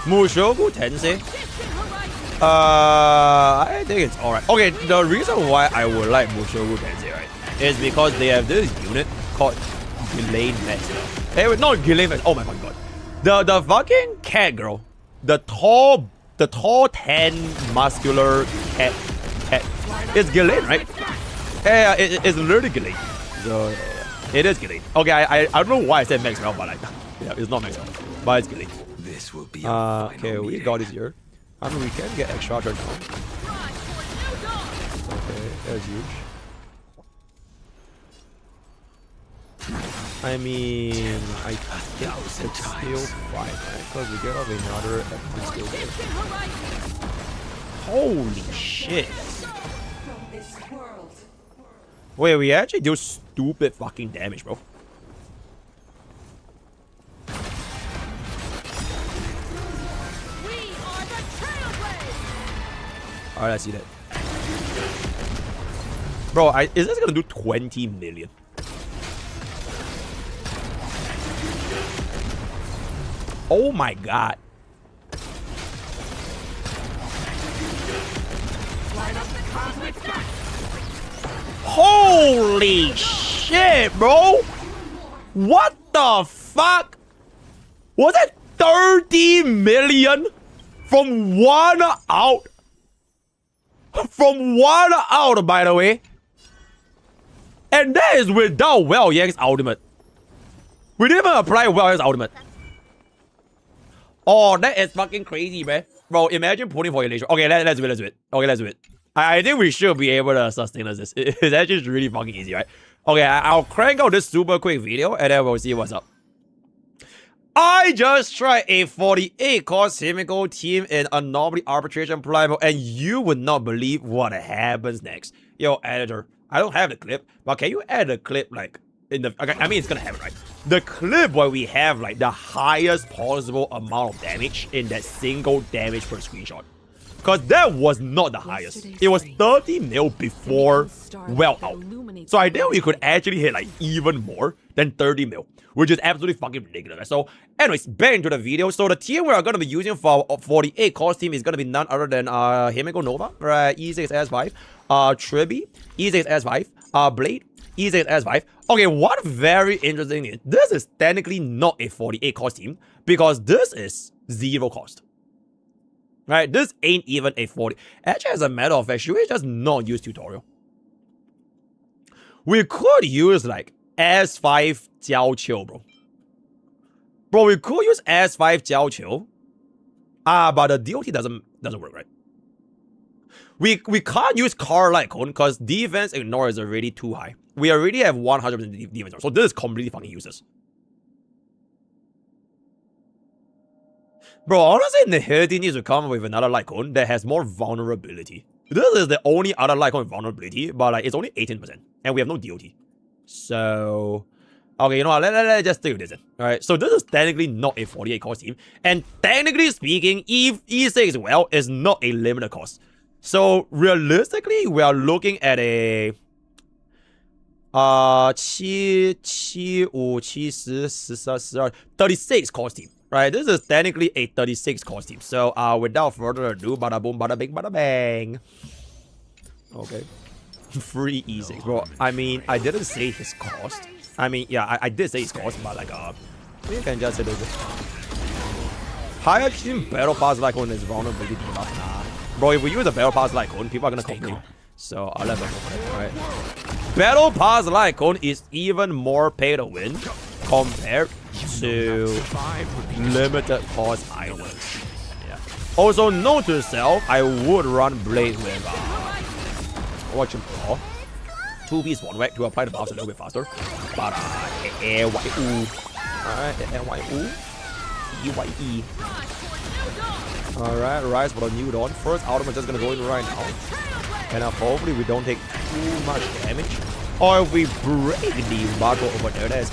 Mushoku Tensei. I think it's alright. Okay, the reason why I would like Mushoku Tensei, right, is because they have this unit called Ghislaine Master. Hey, wait, not Ghislaine Master. Oh my god. The fucking cat girl. The tall 10 muscular cat. It's Ghislaine, right? Yeah, it's literally Ghislaine. So yeah, it is Ghislaine. Okay, I don't know why I said Max Mel, but like, yeah, it's not Max Mel, but it's Ghislaine. This will be okay, we got this here. I mean, we can get extra turn now. Okay, that's huge. I mean, I think it's still fine, right? Because we get off another epic skill there. Holy shit. Wait, we actually do stupid fucking damage, bro. Alright, I see that. Bro, is this gonna do 20 million? Oh my god. Holy shit, bro! What the fuck? Was it 30 million from one out? From one out, by the way. And that is without Well Yang's ultimate. We didn't even apply Well Yang's ultimate. Oh, that is fucking crazy, man. Bro, imagine putting for elation. Okay, let's do it. Okay, let's do it. I think we should be able to sustain this. It's actually really fucking easy, right? Okay, I'll crank out this super quick video and then we'll see what's up. I just tried a 48 cost Nimeko team in Anomaly Arbitration Primal and you would not believe what happens next. Yo, editor, I don't have the clip, but can you add a clip like in the... Okay, I mean, it's gonna happen, right? The clip where we have like the highest possible amount of damage in that single damage per screenshot. Because that was not the highest. It was 30 mil before Well out. So I think we could actually hit like even more than 30 mil, which is absolutely fucking ridiculous. So anyways, back into the video. So the team we are going to be using for 48 cost team is going to be none other than Nimeko Nova, right? E6S5, Tribi, E6S5, Blade, E6S5. Okay, what very interesting is this is technically not a 48 cost team because this is 0 cost. Right, this ain't even a 40. Actually, as a matter of fact, should we just not use tutorial? We could use like S5 Jiao Qiu, bro. Bro, we could use S5 Jiao Qiu. But the DOT doesn't work, right? We can't use Car Light Cone because defense ignore is already too high. We already have 100% defense, so this is completely fucking useless. Bro, honestly, Nihility needs to come with another light cone that has more vulnerability. This is the only other light cone with vulnerability, but like it's only 18%, and we have no DOT. So, okay, you know what? Let's just stick with this then. Alright, so this is technically not a 48 cost team, and technically speaking, E6 Well is not a limited cost. So realistically, we are looking at a 36 cost team. Right, this is technically a 36 cost team. So, without further ado, bada boom, bada bing, bada bang. Okay. Free E6, bro. I mean, I didn't say his cost. I mean, yeah, I did say his cost, but like, we can just say this. Higher team Battle Pass Lycone is vulnerability enough. Nah. Bro, if we use a Battle Pass Lycone, people are gonna complain. So, I'll let them know. Alright. Battle Pass Lycone is even more pay to win compared to limited cost items. Yeah. Also, note to self, I would run Blade with watch him draw. 2-piece 1-whack to apply the buffs a little bit faster. But AYU. Alright, AYU. EYE. Alright, Rise for the new dawn. First ultimate just gonna go in right now. And hopefully we don't take too much damage. Or if we break the embargo over there, that is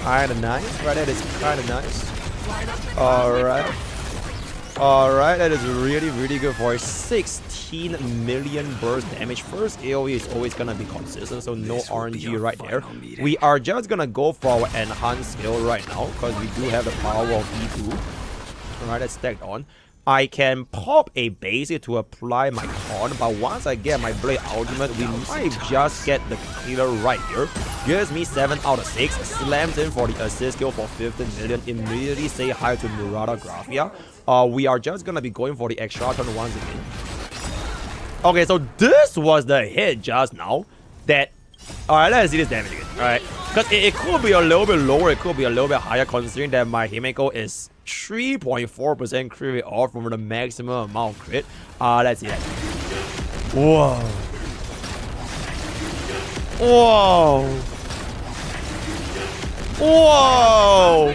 kinda nice. Right, that is kinda nice. Alright. Alright, that is really, really good for 16 million burst damage. First AoE is always gonna be consistent, so no RNG right there. We are just gonna go for our enhanced skill right now, because we do have the power of E2. Alright, that's stacked on. I can pop a basic to apply my con, but once I get my Blade ultimate, we might just get the killer right here. Gives me 7 out of 6, slams in for the assist skill for 15 million, immediately say hi to Murata Graphia. We are just gonna be going for the extra turn once again. Okay, so this was the hit just now that... Alright, let's see this damage again. Alright, because it could be a little bit lower, it could be a little bit higher considering that my Nimeko is 3.4% crit rate off from the maximum amount of crit. Let's see that. Whoa. Whoa. Whoa.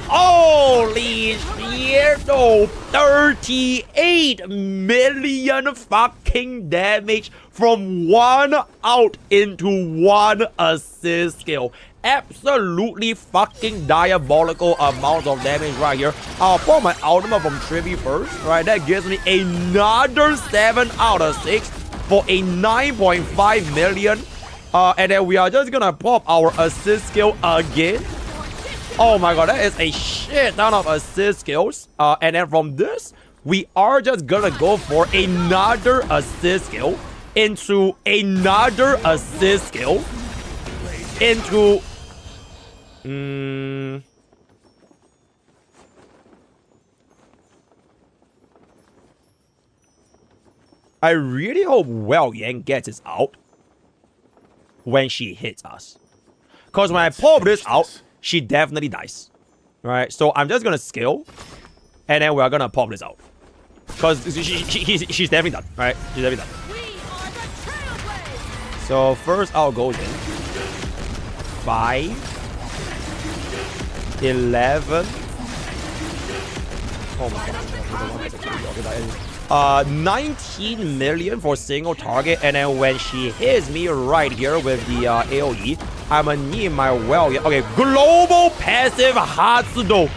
Holy shit, no. 38 million fucking damage from one out into one assist skill. Absolutely fucking diabolical amounts of damage right here. I'll pull my ultimate from Trivi first, right? That gives me another 7 out of 6. for a 9.5 million. And then we are just gonna pop our assist skill again. Oh my god, that is a shit ton of assist skills. And then from this, we are just gonna go for another assist skill into another assist skill into I really hope Well Yang gets this out when she hits us. Because when I pop this out, she definitely dies. Right? So I'm just gonna skill. And then we're gonna pop this out. Because she's definitely done. Right? She's definitely done. So first out goes in. 5. 11. Oh my god. 19 million for single target, and then when she hits me right here with the AoE, I'm gonna need my okay, global passive Hatsudo.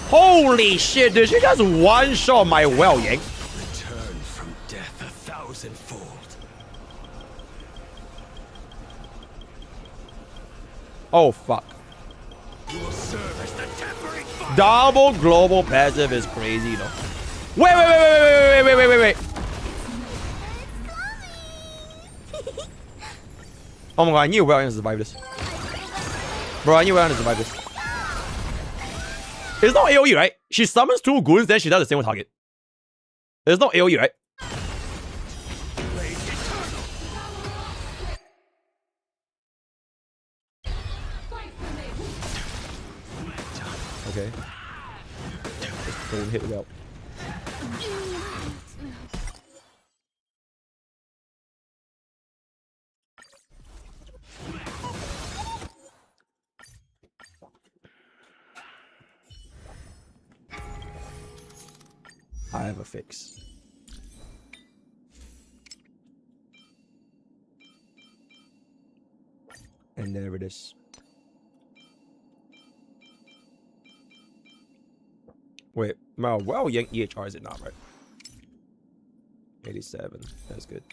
Holy shit, did she just one-shot my Yang? Return from death 1,000-fold. Oh fuck. Double global passive is crazy though. Wait. Oh my god, I knew Well Yang to survive this. Bro, I knew Well Yang to survive this. It's not AoE, right? She summons 2 goons, then she does the same with target. There's no AoE, right? Okay. Just don't hit well. I have a fix. And there it is. Wait, Well Yang EHR is it not, right? 87. That's good.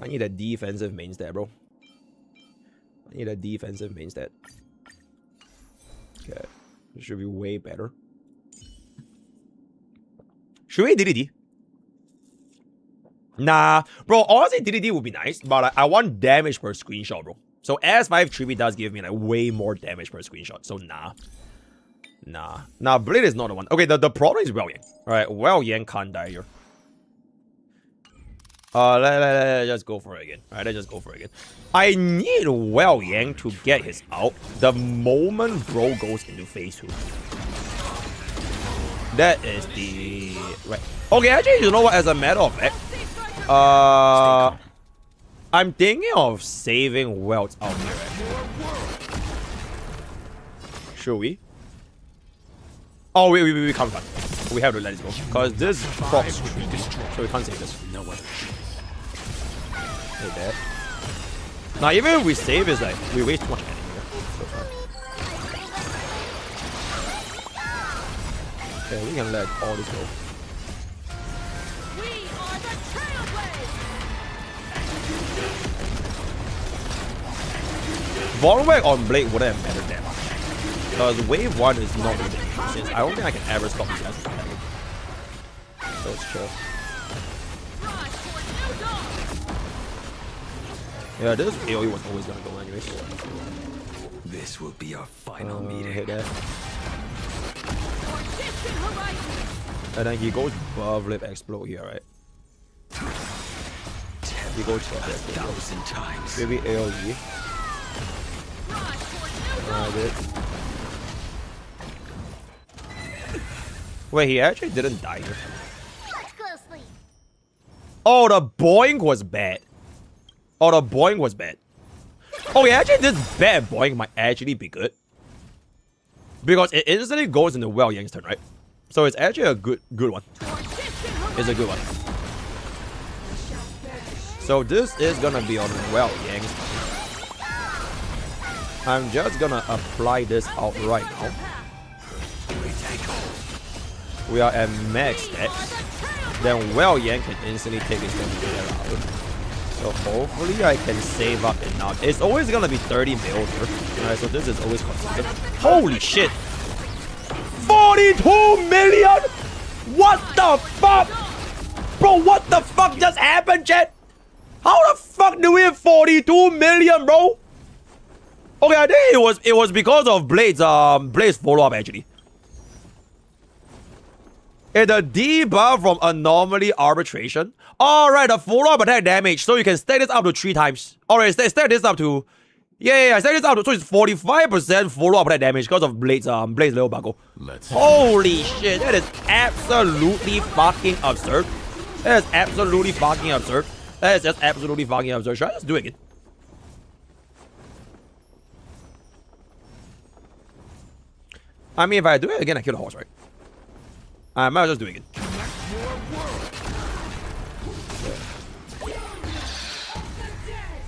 I need a defensive main stat, bro. I need a defensive main stat. Okay. This should be way better. Should we DDD? Nah. Bro, honestly, DDD would be nice, but I want damage per screenshot, bro. So S5 3 does give me like way more damage per screenshot. So nah. Nah, Blade is not the one. Okay, the problem is Well Yang. Alright, Well Yang can't die here. Let's just go for it again. Alright, let's just go for it again. I need Well Yang to get his out the moment bro goes into phase 2. That is the... Right. Okay, actually, you know what? As a matter of fact, I'm thinking of saving Welts out here. Right? Should we? Oh, we can't. We have to let it go. Because this procs, so we can't save this. No other. Like that. Now, even if we save, it's like, we waste too much energy here. So okay, we can let all this go. Volume on Blade wouldn't have mattered that much. Because wave 1 is not really dangerous, since I don't think I can ever stop these guys from attacking. So it's chill. Yeah, this AoE was always gonna go anyways. This will be our final meeting. Hit that. And then he goes above lip explode here, right? He goes for 1,000 times. Maybe AoE. Good. Wait, he actually didn't die here. Oh, the boing was bad. Oh, the boing was bad. Okay, actually, this bad boing might actually be good. Because it instantly goes into Well Yang's turn, right? So it's actually a good one. It's a good one. So this is gonna be on Well Yang's turn. I'm just gonna apply this out right now. we are at max stacks, then Well Yang can instantly take his turn to get out. So hopefully I can save up enough. It's always gonna be 30 mil here. Alright, so this is always consistent. Holy shit! 42 million? What the fuck? Bro, what the fuck just happened, chat? How the fuck do we have 42 million, bro? Okay, I think it was because of Blade's follow-up actually. It's a debuff from Anomaly Arbitration. Alright, the follow-up attack damage. So you can stack this up to 3 times. Alright, stack this up to... Yeah, stack this up to... So it's 45% follow-up attack damage because of Blade's little buckle. Holy shit, that is absolutely fucking absurd. That is absolutely fucking absurd. That is just absolutely fucking absurd. Should I just do it again? I mean, if I do it again, I kill the horse, right? I might as well just do it again.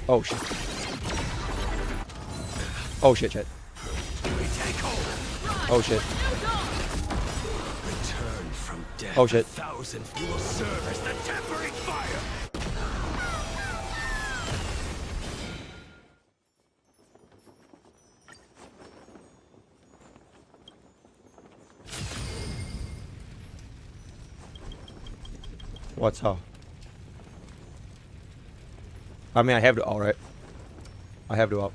Oh shit. Oh shit, chat. Oh shit. Oh shit. What's up? I mean, I have to out, right? I have to out.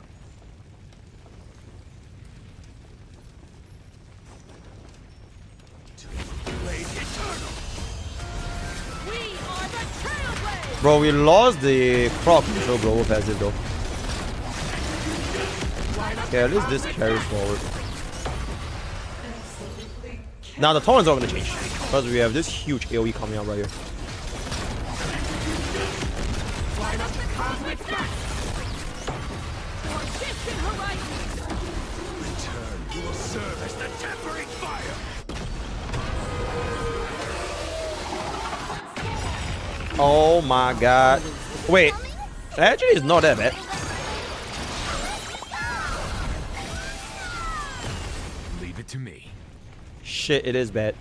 Bro, we lost the crop control global passive though. Okay, at least this carries forward. Now the torrent's not gonna change because we have this huge AoE coming out right here. Oh my god. Wait. Actually, it's not that bad. Leave it to me. Shit, it is bad.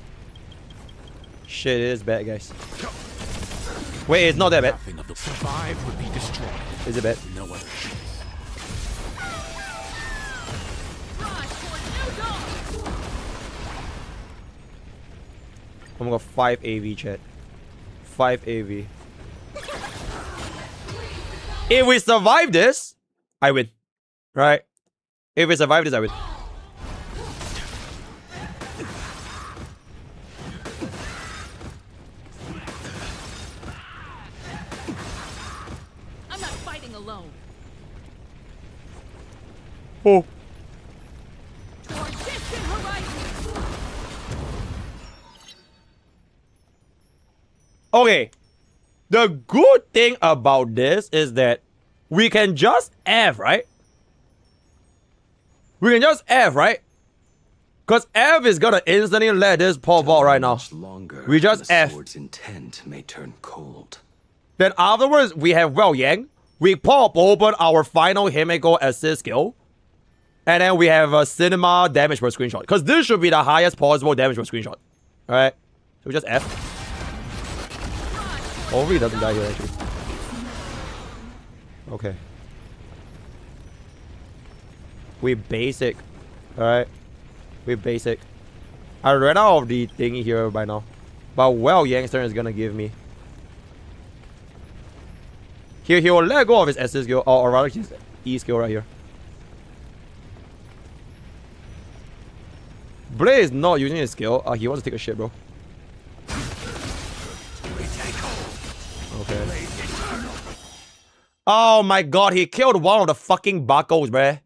Shit, it is bad, guys. Wait, it's not that bad. Nothing of the survive would be destroyed. Is it bad? No other choice. I'm gonna go 5 AV, chat. 5 AV. If we survive this, I win. Right? If we survive this, I win. I'm not fighting alone. Oh. Okay. The good thing about this is that we can just F, right? We can just F, right? Because F is gonna instantly let this pop out right now. We just F. Sword's intent may turn cold. Then afterwards, we have Well Yang. We pop open our final Himeko assist skill. And then we have a cinema damage per screenshot. Because this should be the highest possible damage per screenshot. Alright? So we just F. Hopefully he doesn't die here, actually. Okay. We basic. Alright. We basic. I ran out of the thingy here by now. But Well Yang's turn is gonna give me. He will let go of his SS skill, or rather his E skill right here. Blade is not using his skill. He wants to take a shit, bro. Okay. Oh my god, he killed one of the fucking buckles, bruh.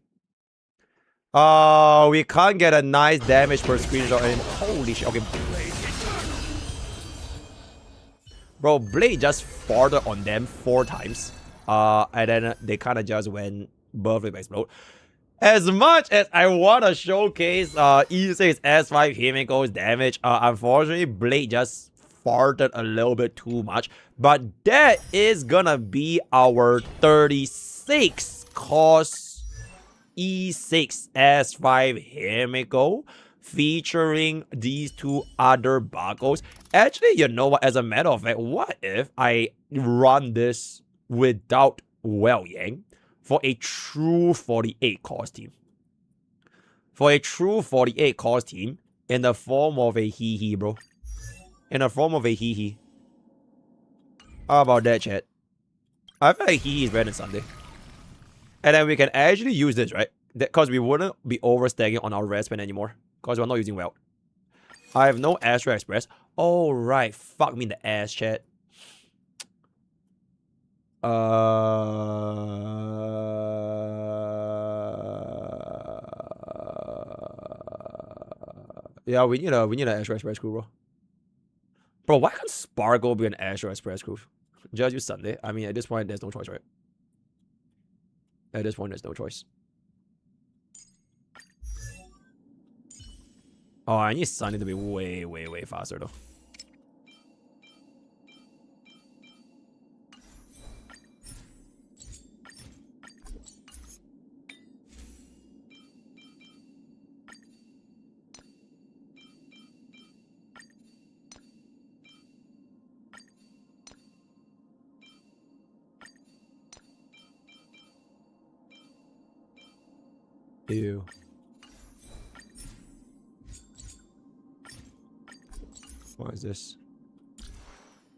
We can't get a nice damage per screenshot. And holy shit. Okay. Bro, Blade just farted on them 4 times. And then they kind of just went perfect explode. As much as I want to showcase E6 S5 Himeko's damage, unfortunately, Blade just farted a little bit too much. But that is gonna be our 36 cost E6 S5 Himeko. featuring these two other buckles. Actually, you know what? As a matter of fact, what if I run this without Well Yang for a true 48 costume? For a true 48 costume in the form of a hee-hee, bro. In the form of a hee-hee. How about that, chat? I feel like hee-hee is better than Sunday. And then we can actually use this, right? Because we wouldn't be overstacking on our red spend anymore. Because we're not using Welt. I have no Astro Express. Oh, right. Fuck me in the ass, chat. Yeah, we need an Astro Express crew, bro. Bro, why can't Sparkle be an Astro Express crew? Just use Sunday. I mean, at this point, there's no choice, right? At this point, there's no choice. Oh, I need Sunday to be way, way, way faster, though. Ew. What is this?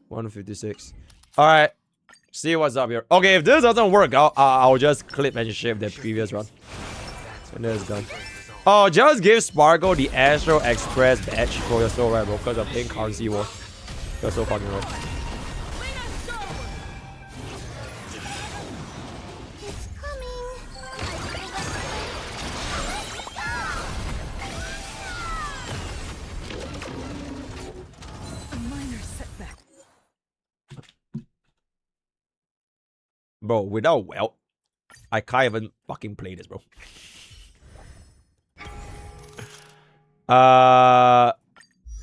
156. Alright. See what's up here. Okay, if this doesn't work out, I'll just clip and ship the previous run. And then it's done. Oh, just give Sparkle the Astro Express badge. Bro, you're so right, bro. Because I'm playing currency war. You're so fucking right. Bro, without Welt, I can't even fucking play this, bro.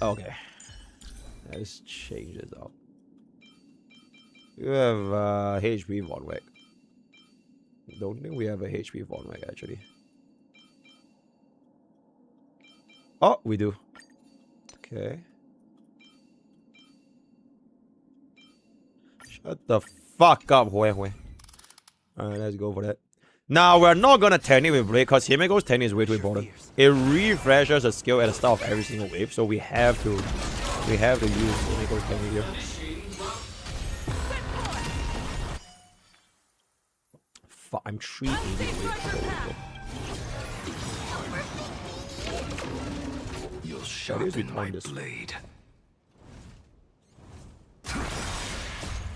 Okay. Let's change this out. You have HP Von Weg. Don't think we have a HP Von Weg, actually. Oh, we do. Okay. Shut the fuck up, Hui Hui. Alright, let's go for that. Now, we're not gonna technique with Blade because Himeko's technique is way too important. It refreshes the skill at the start of every single wave, so we have to use Himeko's technique here. Fuck, I'm 380 away from You'll sharpen my blade. Tempered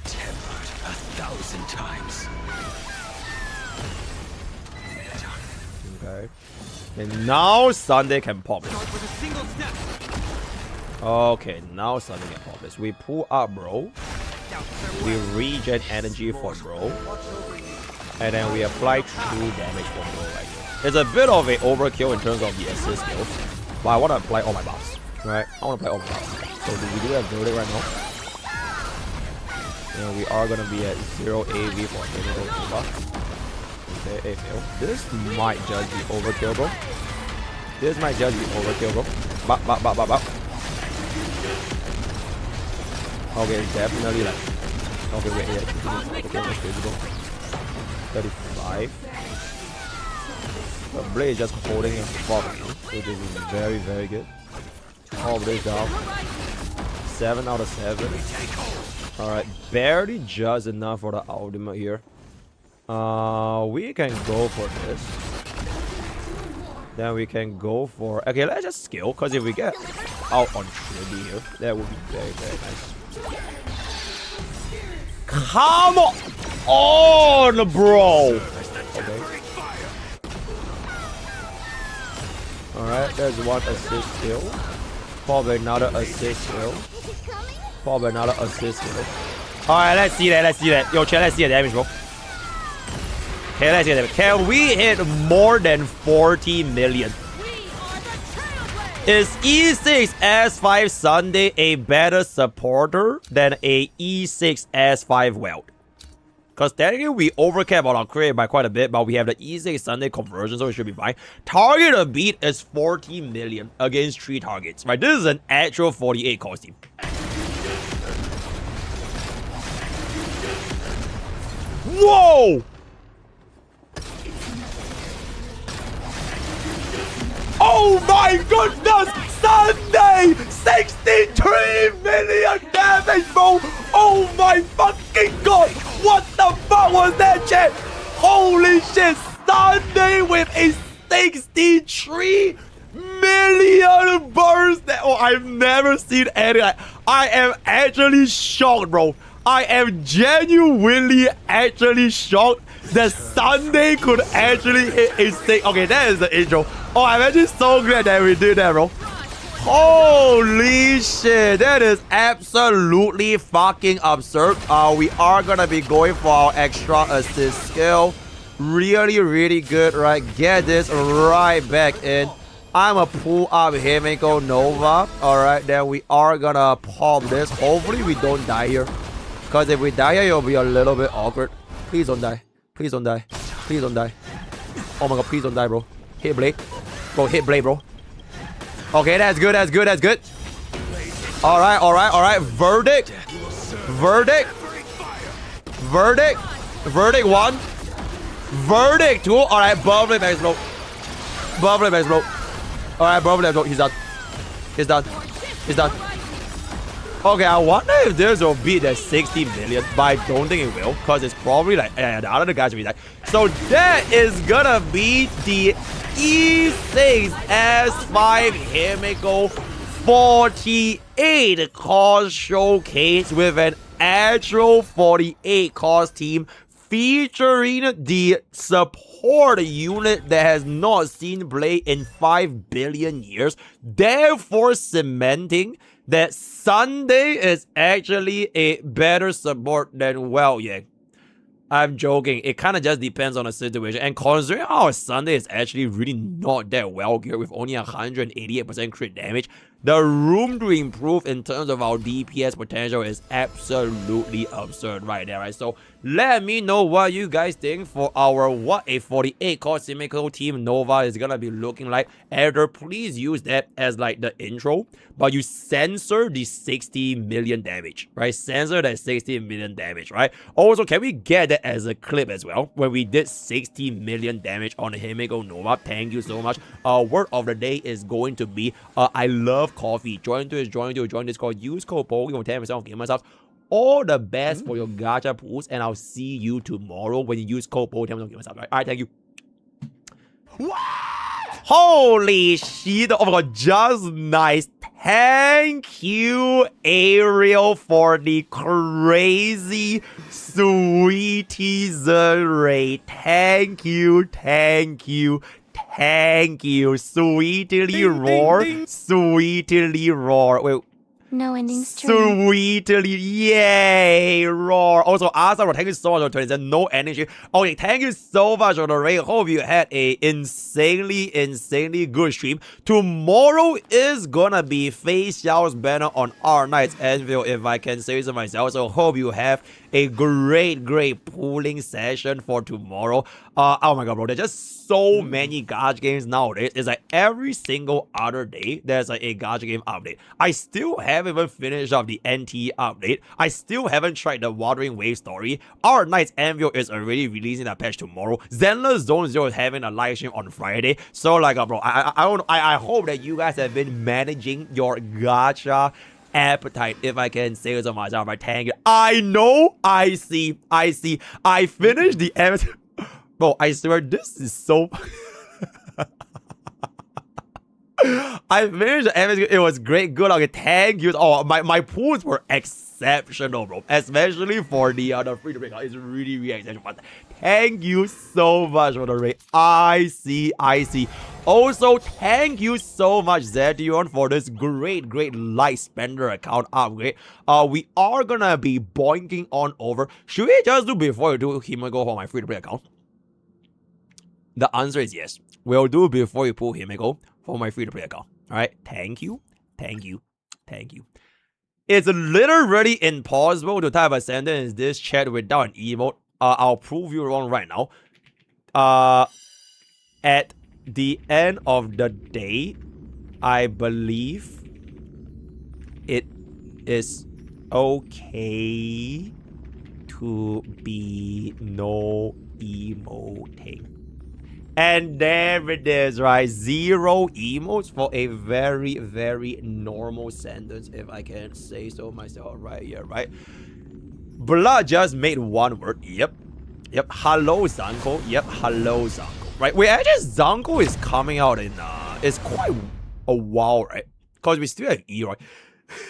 1,000 times. Okay. And now Sunday can pop it. Okay, now Sunday can pop this. We pull up, bro. We regen energy for bro. And then we apply true damage for bro right here. It's a bit of an overkill in terms of the assist skill. But I want to apply all my buffs. Right? I want to apply all my buffs. So we do have verdict right now. And we are gonna be at 0 AV for Nimeko. Okay, a fail. This might just be overkill, bro. This might just be overkill, bro. Bop, bop, bop, bop, bop. Okay, it's definitely like. Okay, wait, yeah. Okay, that's crazy, bro. 35. The blade is just holding a fuck, which is very, very good. All this down. 7 out of 7. Alright, barely just enough for the ultimate here. We can go for this. Then we can go for... Okay, let's just skill, because if we get out on Trinity here, that would be very, very nice. Come on, bro! Okay. Alright, there's one assist skill. Probably another assist skill. Probably another assist skill. Alright, let's see that, let's see that. Yo, chat, let's see the damage, bro. Okay, let's see that. Can we hit more than 40 million? Is E6 S5 Sunday a better supporter than a E6 S5 Welt? Because technically we overcap on our crit by quite a bit, but we have the easy Sunday conversion, so it should be fine. Target to beat is 40 million against 3 targets, right? This is an actual 48 cost team. Whoa! Oh my goodness! Sunday! 63 million damage, bro! Oh my fucking god! What the fuck was that, chat? Holy shit! Sunday with a 63 million burst! Oh, I've never seen any. I am actually shocked, bro. I am genuinely actually shocked that Sunday could actually hit a stick. Okay, that is the intro. Oh, I'm actually so glad that we did that, bro. Holy shit, that is absolutely fucking absurd. We are gonna be going for our extra assist skill. Really, really good, right? Get this right back in. I'ma pull up Nimeko Nova. Alright, then we are gonna pop this. Hopefully we don't die here. Because if we die here, it'll be a little bit awkward. Please don't die. Please don't die. Please don't die. Oh my god, please don't die, bro. Hit Blade. Bro, hit Blade, bro. Okay, that's good, that's good, that's good. Alright, alright, alright. Verdict. Verdict. Verdict. Verdict 1. Verdict 2. Alright, Bubbly Max, bro. Bubbly Max, bro. Alright, Bubbly Max, bro. He's done. He's done. He's done. Okay, I wonder if this will beat the 60 million, but I don't think it will, because it's probably like, the other guys will be like. So that is gonna be the E6 S5 Nimeko 48 cost showcase with an actual 48 cost team featuring the support unit that has not seen play in 5 billion years, therefore cementing that Sunday is actually a better support than Well Yang. I'm joking. It kind of just depends on the situation. And considering our Sunday is actually really not that well geared with only 188% crit damage, the room to improve in terms of our DPS potential is absolutely absurd right there, right? So let me know what you guys think for our what a 48 cost Nimeko team Nova is gonna be looking like. Editor, please use that as like the intro, but you censor the 60 million damage, right? Censor that 60 million damage, right? Also, can we get that as a clip as well when we did 60 million damage on the Nimeko Nova? Thank you so much. Word of the day is going to be I love coffee. Join Discord. Use code POKE for 10% off Gamer Subs. All the best for your gacha pools, and I'll see you tomorrow when you use code POKE 10% off Gamer Subs. Alright, thank you. Holy shit! Oh my god, just nice. Thank you, Ariel, for the crazy sweetie rate. Thank you, thank you. Thank you. Sweetly roar. Sweetly roar. Wait. No ending stream. Sweetly. Yay. Roar. Also, Asa, thank you so much for 20 cents. No energy. Okay, thank you so much for the raid. Hope you had a insanely good stream. Tomorrow is gonna be Face Xiao's banner on our Knight's Anvil, if I can say so myself. So hope you have a great pooling session for tomorrow. Oh my god, bro, there's just so many gacha games nowadays. It's like every single other day there's like a gacha game update. I still haven't even finished up the NT update. I still haven't tried the Wuthering Wave story. Our Knight's Anvil is already releasing a patch tomorrow. Zenless Zone 0 is having a live stream on Friday. So like bro, I hope that you guys have been managing your gacha appetite, if I can say so myself. Right, thank you. I know. I see. I finished the bro, I swear this is so I finished the MS. It was great. Good. Okay, thank you. Oh, my pools were exceptional, bro. Especially for the free to play. It's really exceptional. But thank you so much for the rate. I see. Also, thank you so much, Zedion, for this great light spender account upgrade. We are gonna be boinking on over. Should we just do before we do Nimeko for my free to play account? The answer is yes. We'll do before you pull Nimeko for my free to play account. Alright, thank you. It's literally impossible to type a sentence in this chat without an emote. I'll prove you wrong right now. At the end of the day, I believe it is okay to be no emoting. And there it is, right? 0 emotes for a very, very normal sentence, if I can say so myself right here, right? Blood just made 1 word. Yep. Hello, Zanko. Yep. Hello, Zanko. Right? Wait, actually, Zanko is coming out in, it's quite a while, right? Because we still have E, right?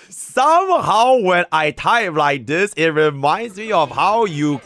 Somehow, when I type like this, it reminds me of how you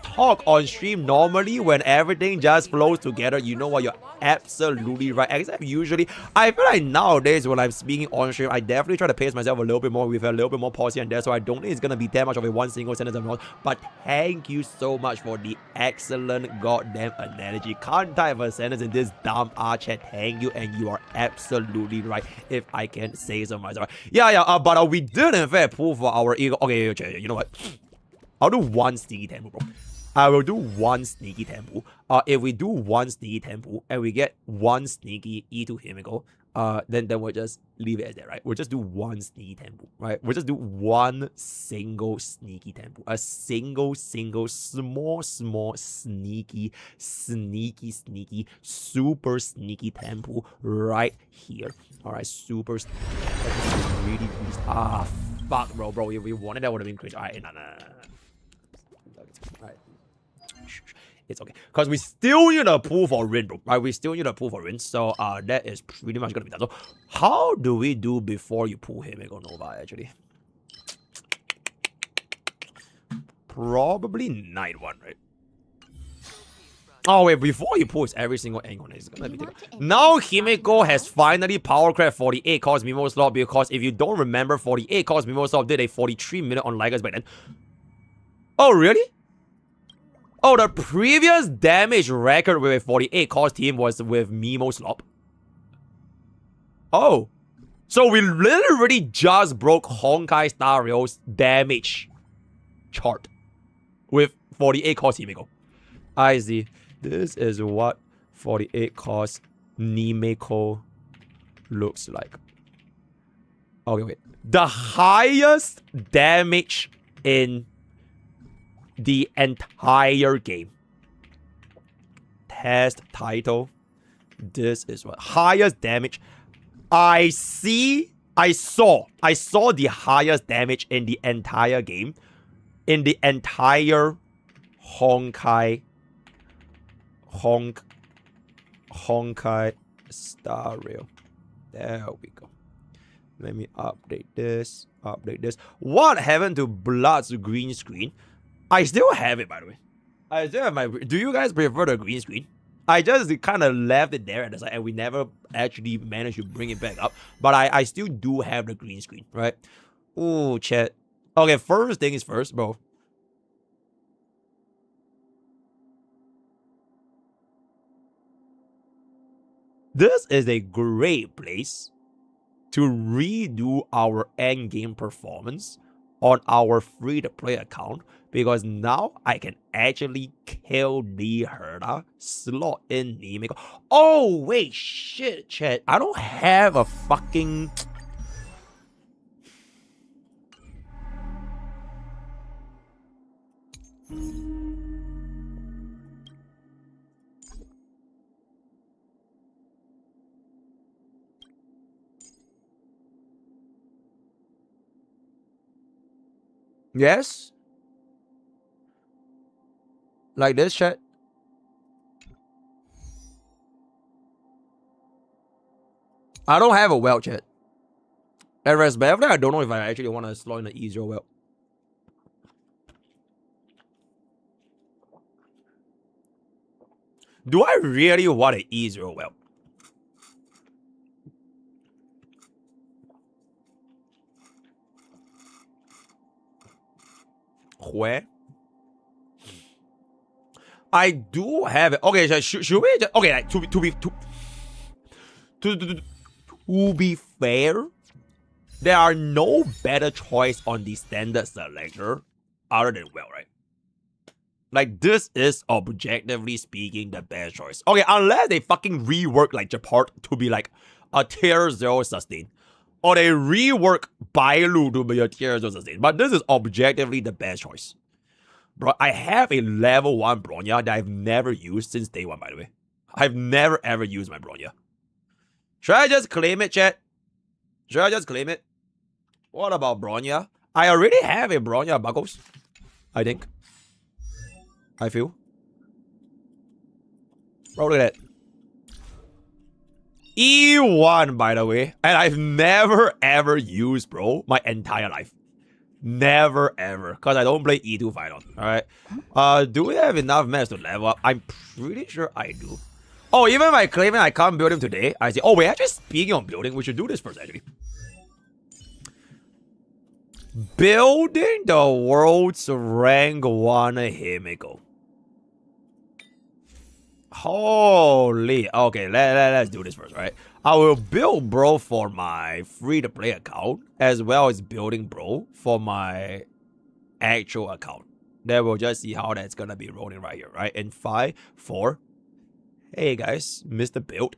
talk on stream normally when everything just flows together. You know what? You're absolutely right. Except usually, I feel like nowadays when I'm speaking on stream, I definitely try to pace myself a little bit more with a little bit more pause here and there. So I don't think it's gonna be that much of a one single sentence I'm not. But thank you so much for the excellent goddamn analogy. Can't type a sentence in this dumb chat. Thank you, and you are absolutely right. If I can say so myself. Yeah. But we did in fact pull for our ego. Okay, you know what? I'll do 1 sneaky tempo, bro. I will do 1 sneaky tempo. If we do 1 sneaky tempo and we get 1 sneaky E2 Himiko, then we'll just leave it as that, right? We'll just do 1 sneaky tempo, right? We'll just do 1 single sneaky tempo. A single, small, sneaky, super sneaky tempo right here. Alright, super sneaky. Really, fuck, bro. If we wanted, that would have been crazy. Alright, nah. Right. It's okay. Because we still need a pool for Rin, bro. Right? We still need a pool for Rin. So that is pretty much gonna be done. So how do we do before you pull Himeko Nova actually? Probably night 1, right? Oh wait, before you pull every single angle, it's gonna be different. Now Himeko has finally power craft 48 cost Mimo slot, because if you don't remember, 48 cost Mimo slot did a 43-minute on Ligas back then. Oh really? Oh, the previous damage record with a 48 cost team was with Mimo Slop. Oh. So we literally just broke Honkai Star Rail's damage chart with 48 cost Himeko. I see. This is what 48 cost Nimeko looks like. Okay, wait. The highest damage in the entire game. Test title. This is what highest damage. I saw the highest damage in the entire game. In the entire Honkai Star Rail. There we go. Let me update this. What happened to Blood's green screen? I still have it, by the way. I still have my... Do you guys prefer the green screen? I just kind of left it there at the side, and we never actually managed to bring it back up. But I still do have the green screen, right? Ooh, chat. Okay, first thing is first, bro. This is a great place to redo our endgame performance on our free-to-play account, because now I can actually kill the herder, slot in Nimeko. Oh, wait, shit, chat. I don't have a fucking... Yes? Like this, chat? I don't have a weld, chat. And respectfully, I don't know if I actually want to slot in an easier weld. Do I really want an easier weld? Where? I do have it. Okay, so should we just, okay, like, to be fair, there are no better choice on the standard selector other than well, right? Like, this is objectively speaking the best choice. Okay, unless they fucking rework like Japart to be like a tier 0 sustain. Or they rework Bailu to be a tier 0 sustain. But this is objectively the best choice. Bro, I have a level 1 Bronya that I've never used since day 1, by the way. I've never ever used my Bronya. Should I just claim it, chat? Should I just claim it? What about Bronya? I already have a Bronya Buckles, I think. I feel. Bro, look at that. E1, by the way. And I've never ever used, bro, my entire life. Never ever. Because I don't play E2 Final. Alright. Do we have enough mats to level up? I'm pretty sure I do. Oh, even by claiming I can't build him today, I say, oh, wait, actually, speaking of building, we should do this first, actually. Building the world's rank 1 Himeko. Holy. Okay, let's do this first, right? I will build bro for my free-to-play account, as well as building bro for my actual account. Then we'll just see how that's gonna be rolling right here, right? In 5, 4. Hey guys, Mr. Build.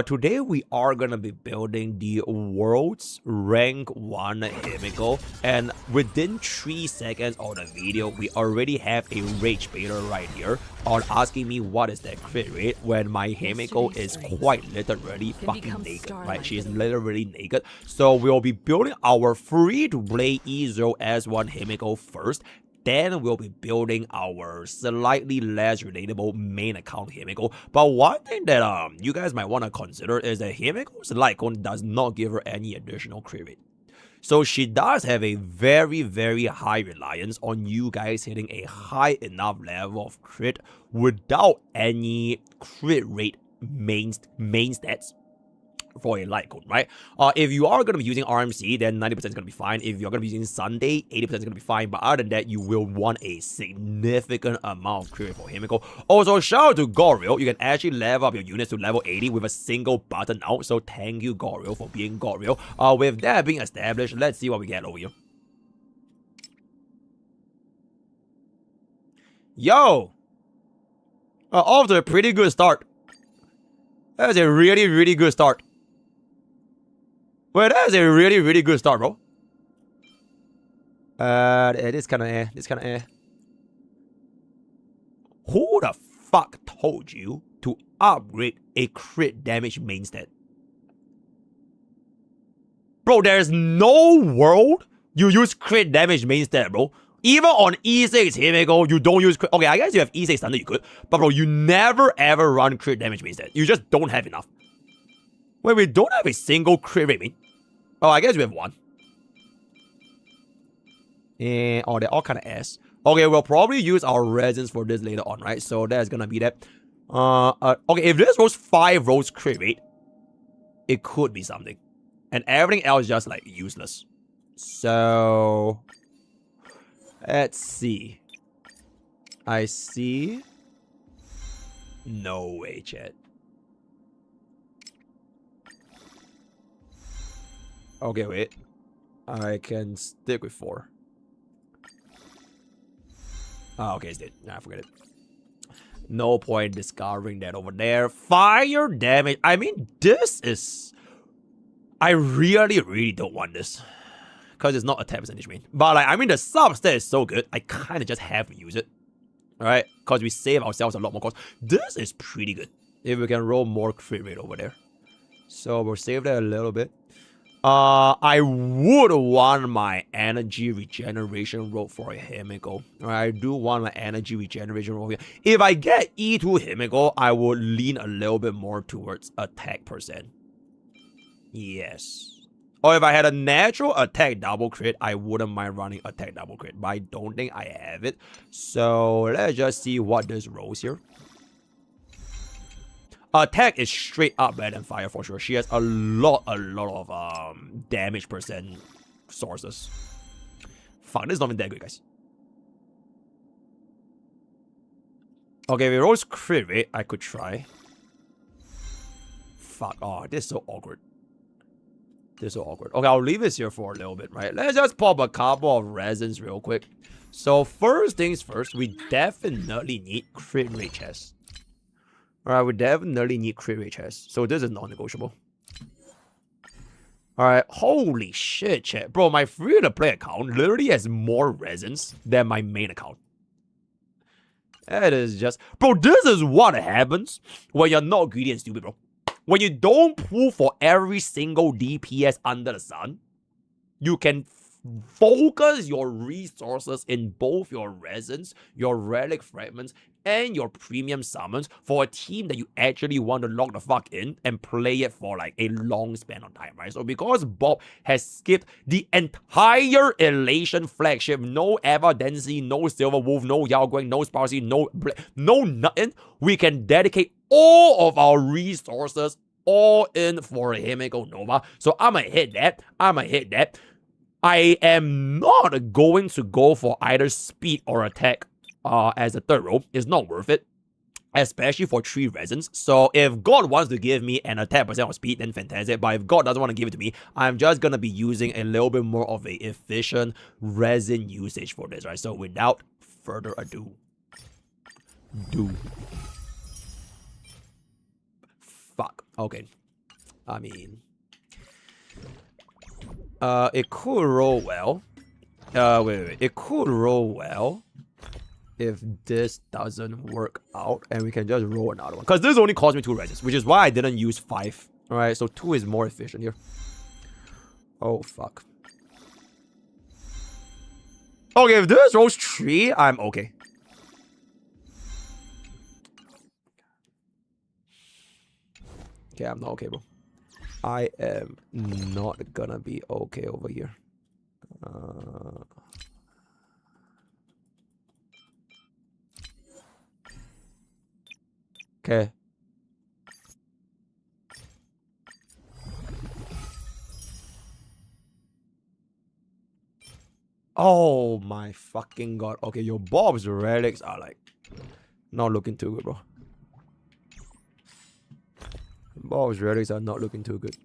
Today we are gonna be building the world's rank 1 Himeko, and within 3 seconds of the video, we already have a rage baiter right here on asking me what is that crit rate when my Himeko is quite literally fucking naked, right? She is literally naked. So we'll be building our free-to-play E0S1 Himeko first. Then we'll be building our slightly less relatable main account Himeko. But one thing that you guys might want to consider is that Himeko's Lycon does not give her any additional crit rate. So she does have a very, very high reliance on you guys hitting a high enough level of crit without any crit rate main stats for a light code, right? If you are going to be using RMC, then 90% is going to be fine. If you're going to be using Sunday, 80% is going to be fine. But other than that, you will want a significant amount of crit for Himeko. Also, shout out to Goril. You can actually level up your units to level 80 with a single button now. So thank you, Goril, for being Goril. With that being established, let's see what we get over here. Yo! Off to a pretty good start. That's a really, really good start. Well, that's a really, really good start, bro. This kind of This kind of Who the fuck told you to upgrade a crit damage main stat? Bro, there's no world you use crit damage main stat, bro. Even on E6 Himeko, you don't use crit. Okay, I guess you have E6 standard, you could. But bro, you never ever run crit damage main stat. You just don't have enough. Wait, we don't have a single crit rate main. Oh, I guess we have one. And, oh, they're all kind of ass. Okay, we'll probably use our resins for this later on, right? So that's gonna be that. Okay, if this was 5 rolls crit rate, it could be something. And everything else is just, like, useless. So, let's see. I see. No way, chat. Okay, wait. I can stick with 4. Oh, okay, it's dead. Nah, forget it. No point discovering that over there. Fire damage. I mean, this is... I really, really don't want this. Because it's not a 10% main. But, like, I mean, the sub stat is so good. I kind of just have to use it. Alright? Because we save ourselves a lot more cost. This is pretty good. If we can roll more crit rate over there. So, we'll save that a little bit. I would want my energy regeneration roll for a Himeko. I do want my energy regeneration roll here. If I get E2 Himeko, I would lean a little bit more towards attack %. Yes. Or if I had a natural attack double crit, I wouldn't mind running attack double crit. But I don't think I have it. So let's just see what this rolls here. Attack is straight up better than fire for sure. She has a lot of damage % sources. Fuck, this is not even that good, guys. Okay, if it rolls crit rate, I could try. Fuck, oh, this is so awkward. This is so awkward. Okay, I'll leave this here for a little bit, right? Let's just pop a couple of resins real quick. So first things first, we definitely need crit rate chests. Alright, we definitely need crit rate chests. So this is non-negotiable. Alright, holy shit, chat. Bro, my free-to-play account literally has more resins than my main account. That is just... Bro, this is what happens when you're not greedy and stupid, bro. When you don't pull for every single DPS under the sun, you can focus your resources in both your resins, your relic fragments, and your premium summons for a team that you actually want to lock the fuck in and play it for like a long span of time, right? So because Bob has skipped the entire Elation flagship, no Evidency, no Silver Wolf, no Yao Guang, no Sparcy, no nothing, we can dedicate all of our resources all in for a Himeko Nova. So I'ma hit that. I am not going to go for either speed or attack as a third row. It's not worth it, especially for 3 resins. So if God wants to give me an attack percent of speed, then fantastic. But if God doesn't want to give it to me, I'm just going to be using a little bit more of a efficient resin usage for this, right? So without further ado, fuck. Okay. I mean... it could roll well. Wait. It could roll well if this doesn't work out and we can just roll another one. Because this only cost me 2 resins, which is why I didn't use 5. Alright, so 2 is more efficient here. Oh, fuck. Okay, if this rolls 3, I'm okay. Okay, I'm not okay, bro. I am not gonna be okay over here. Okay. Oh my fucking god. Okay, your Bob's relics are like not looking too good, bro. Bob's relics are not looking too good.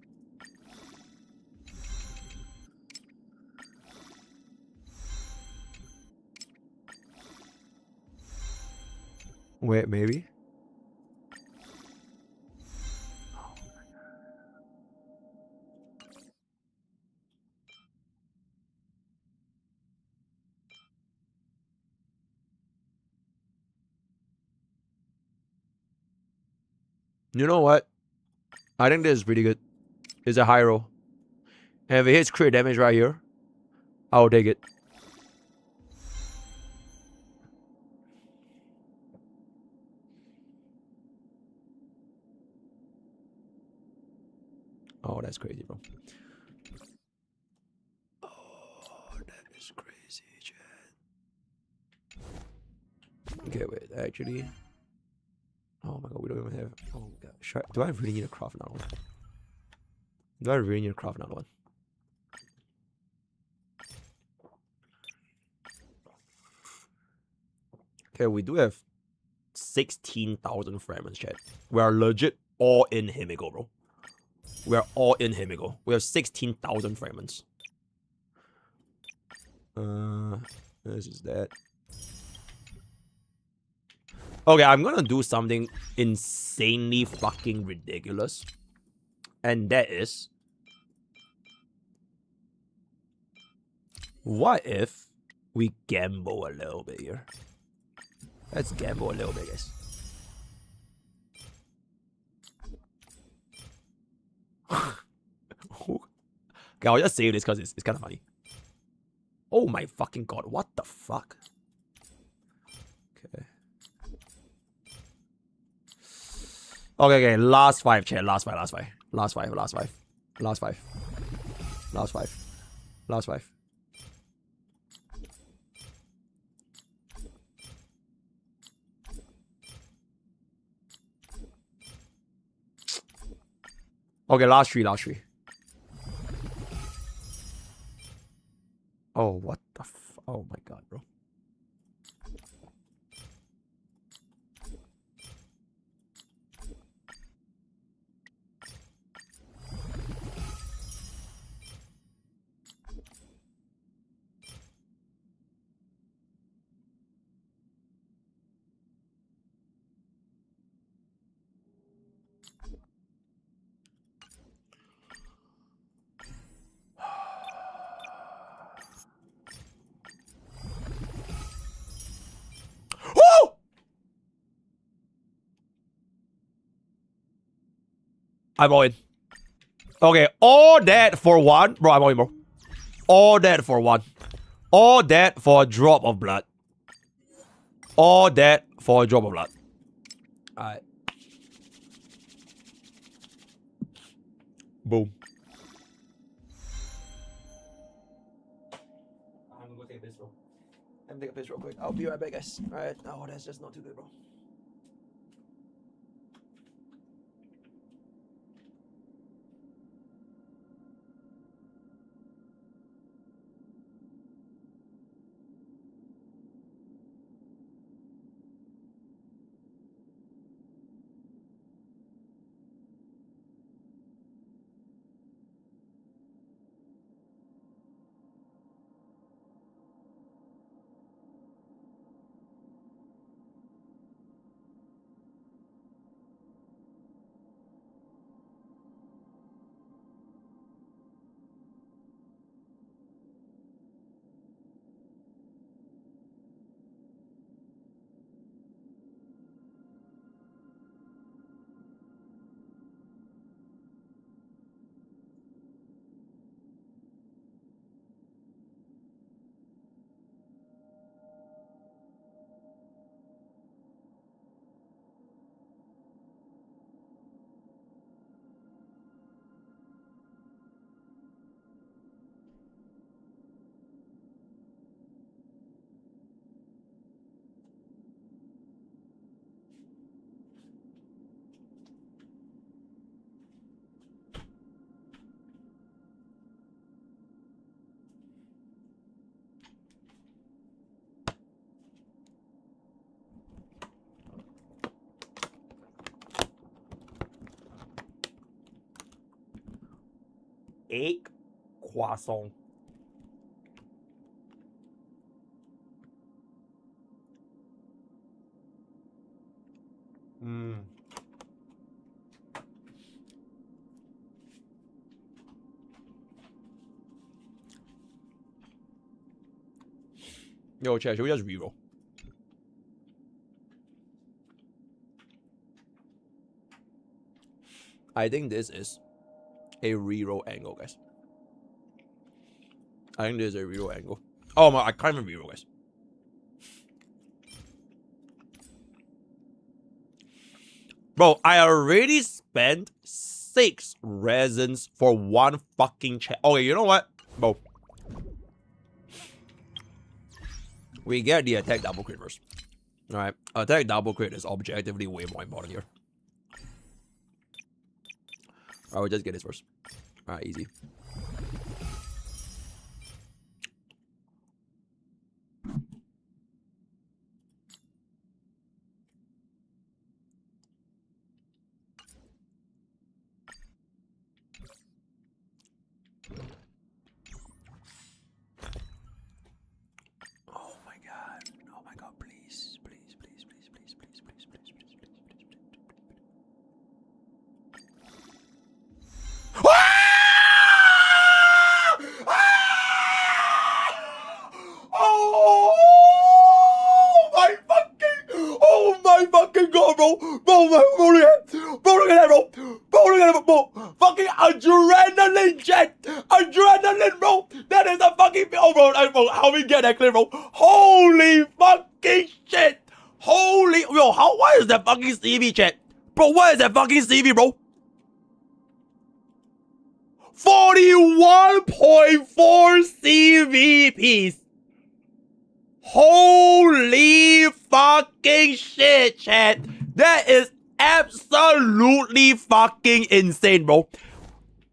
Wait, maybe? You know what? I think this is pretty good. It's a high roll. And if it hits crit damage right here, I'll take it. Oh, that's crazy, bro. Oh, that is crazy, Chad. Okay, wait, actually... Oh my god, we don't even have... Oh my god. Do I really need to craft another one? Do I really need to craft another one? Okay, we do have 16,000 fragments, chat. We are legit all in Himeko, bro. We are all in Himeko. We have 16,000 fragments. This is that. Okay, I'm gonna do something insanely fucking ridiculous. And that is... What if we gamble a little bit here? Let's gamble a little bit, guys. Okay, I'll just save this because it's kind of funny. Oh my fucking god, what the fuck? Okay. Okay, last 5, chat. Last five. Okay, last three. Oh, what the oh my god, bro. I'm all in. Okay, all that for one. Bro, I'm all in, bro. All that for one. All that for a drop of blood. All that for a drop of blood. Alright. Boom. I'm gonna go take a piss, bro. I'm gonna take a piss real quick. I'll be right back, guys. Alright. Oh, that's just not too good, bro. Egg croissant. Yo, chat, should we just reroll? I think this is a reroll angle, guys. I think this is a reroll angle. Oh my, I can't even reroll, guys. Bro, I already spent 6 resins for one fucking chat. Okay, you know what? Bro. We get the attack double crit first. Alright, attack double crit is objectively way more important here. Alright, we'll just get this first. Alright, easy. Oh my god, please, please, please, please, please, please, please, please, please, please, please, please, please. Oh my fucking god, bro! Bro, look at that! Bro, look at that, bro! Bro, look at that, bro! Fucking adrenaline jet! Adrenaline, bro! That is a fucking... Oh, bro, how we get that clip, bro? Holy fucking shit! Holy... Yo, what is that fucking CV, chat? Bro, what is that fucking CV, bro? 41.4 CV piece! Holy fucking shit, chat. That is absolutely fucking insane, bro.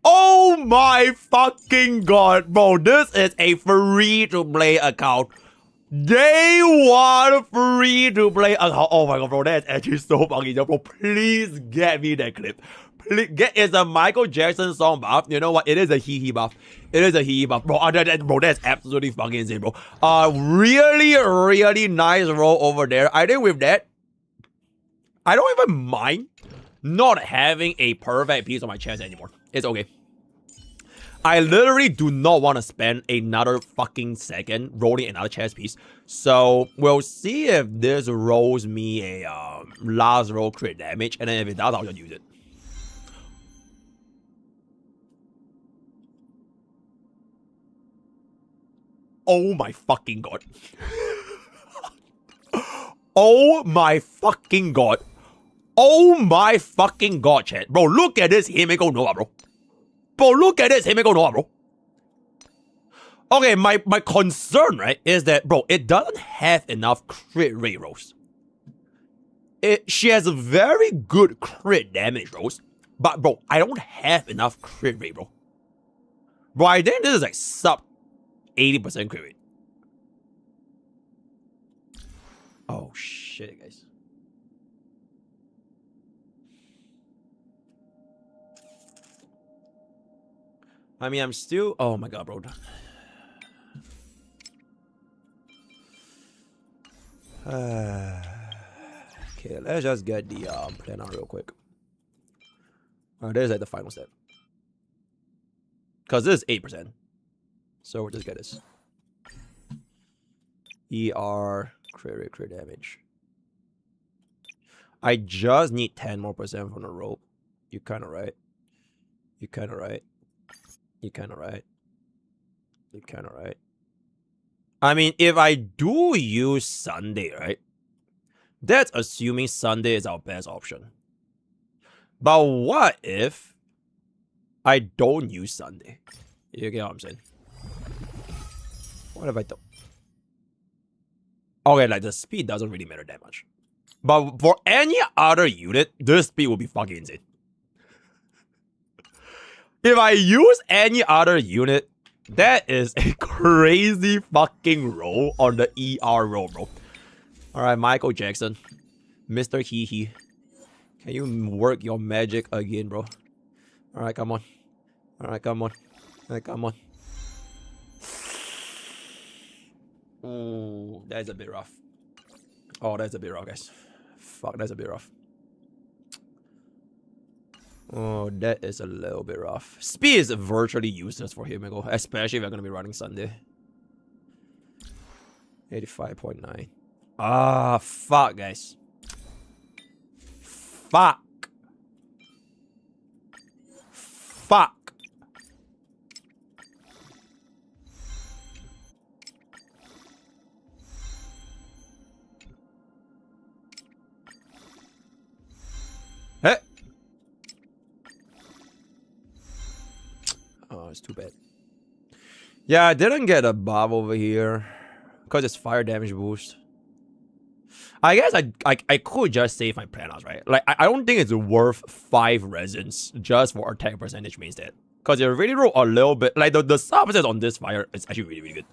Oh my fucking god, bro. This is a free-to-play account. Day 1 free-to-play account. Oh my god, bro. That is actually so fucking dope, bro. Please get me that clip. Please it's a Michael Jackson song buff. You know what? It is a hee buff. It is a hee buff, bro. Bro, that's absolutely fucking insane, bro. Really, really nice roll over there. I think with that, I don't even mind not having a perfect piece on my chest anymore. It's okay. I literally do not want to spend another fucking second rolling another chest piece. So we'll see if this rolls me a last roll crit damage, and then if it does, I'll just use it. Oh my fucking god. Oh my fucking god. Oh my fucking god, chat. Bro, look at this Himeko Nova, bro. Bro, look at this Himeko Nova, bro. Okay, my concern, right, is that, bro, it doesn't have enough crit rate rolls. She has a very good crit damage rolls, but, bro, I don't have enough crit rate, bro. Bro, I think this is like sub 80% crit rate. Oh, shit, guys. I mean, I'm still... Oh, my God, bro. Okay, let's just get the plan out real quick. There's like the final step. Because this is 8%. So we'll just get this. ER, crit damage. I just need 10 more percent from the rope. You're kind of right. You're kind of right. You're kind of right. You're kind of right. I mean, if I do use Sunday, right? That's assuming Sunday is our best option. But what if I don't use Sunday? You get what I'm saying? What if I don't? Okay, like the speed doesn't really matter that much. But for any other unit, this speed will be fucking insane. If I use any other unit, that is a crazy fucking roll on the ER roll, bro. Alright, Michael Jackson. Mr. Hee Hee. Can you work your magic again, bro? Alright, come on. Alright, come on. Alright, come on. Ooh, that's a bit rough. Oh, that's a bit rough, guys. Fuck, that's a bit rough. Oh, that is a little bit rough. Speed is virtually useless for Himeko, especially if you're going to be running Sunday. 85.9. Ah, fuck, guys. Fuck. Fuck. Hey. Oh, it's too bad. Yeah, I didn't get a buff over here because it's fire damage boost. I guess I could just save my planas, right? Like, I don't think it's worth 5 resins just for attack percentage main stat. Because you really roll a little bit. Like, the subset on this fire is actually really, really good.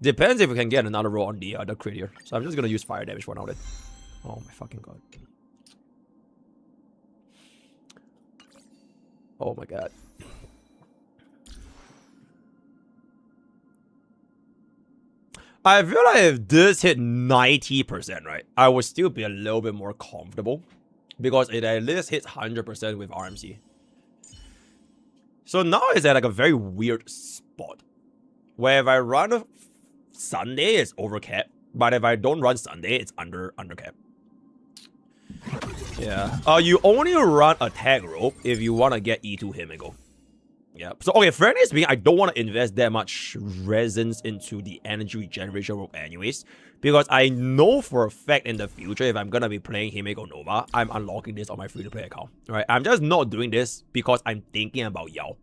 Depends if we can get another roll on the crit here. So I'm just going to use fire damage for now then. Oh my fucking god. Oh my god. I feel like if this hit 90%, right, I would still be a little bit more comfortable because it at least hits 100% with RMC. So now it's at like a very weird spot where if I run a Sunday, it's over cap, but if I don't run Sunday, it's under cap. Yeah. You only run attack rope if you want to get E2 Himeko. Yeah. So, okay, frankly speaking, I don't want to invest that much resins into the energy regeneration rope anyways. Because I know for a fact in the future, if I'm going to be playing Himeko Nova, I'm unlocking this on my free-to-play account. Right? I'm just not doing this because I'm thinking about y'all.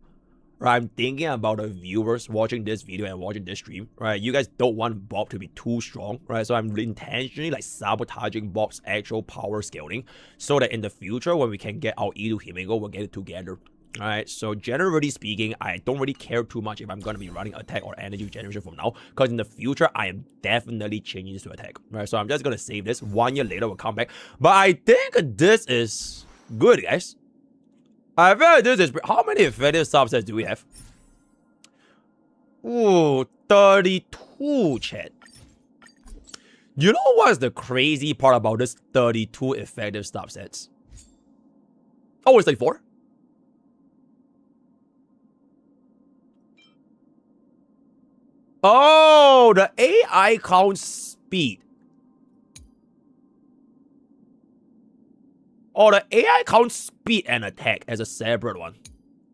Right? I'm thinking about the viewers watching this video and watching this stream. Right? You guys don't want Bob to be too strong. Right? So I'm intentionally like sabotaging Bob's actual power scaling. So that in the future, when we can get our E2 Himeko, we'll get it together. Alright, so generally speaking, I don't really care too much if I'm going to be running attack or energy generation from now. Because in the future, I am definitely changing this to attack. Right, so I'm just going to save this. 1 year later, we'll come back. But I think this is good, guys. I feel like this is... How many effective subsets do we have? Ooh, 32, chat. You know what's the crazy part about this 32 effective subsets? Oh, it's like 4? Oh, the AI counts speed. Oh, the AI counts speed and attack as a separate one.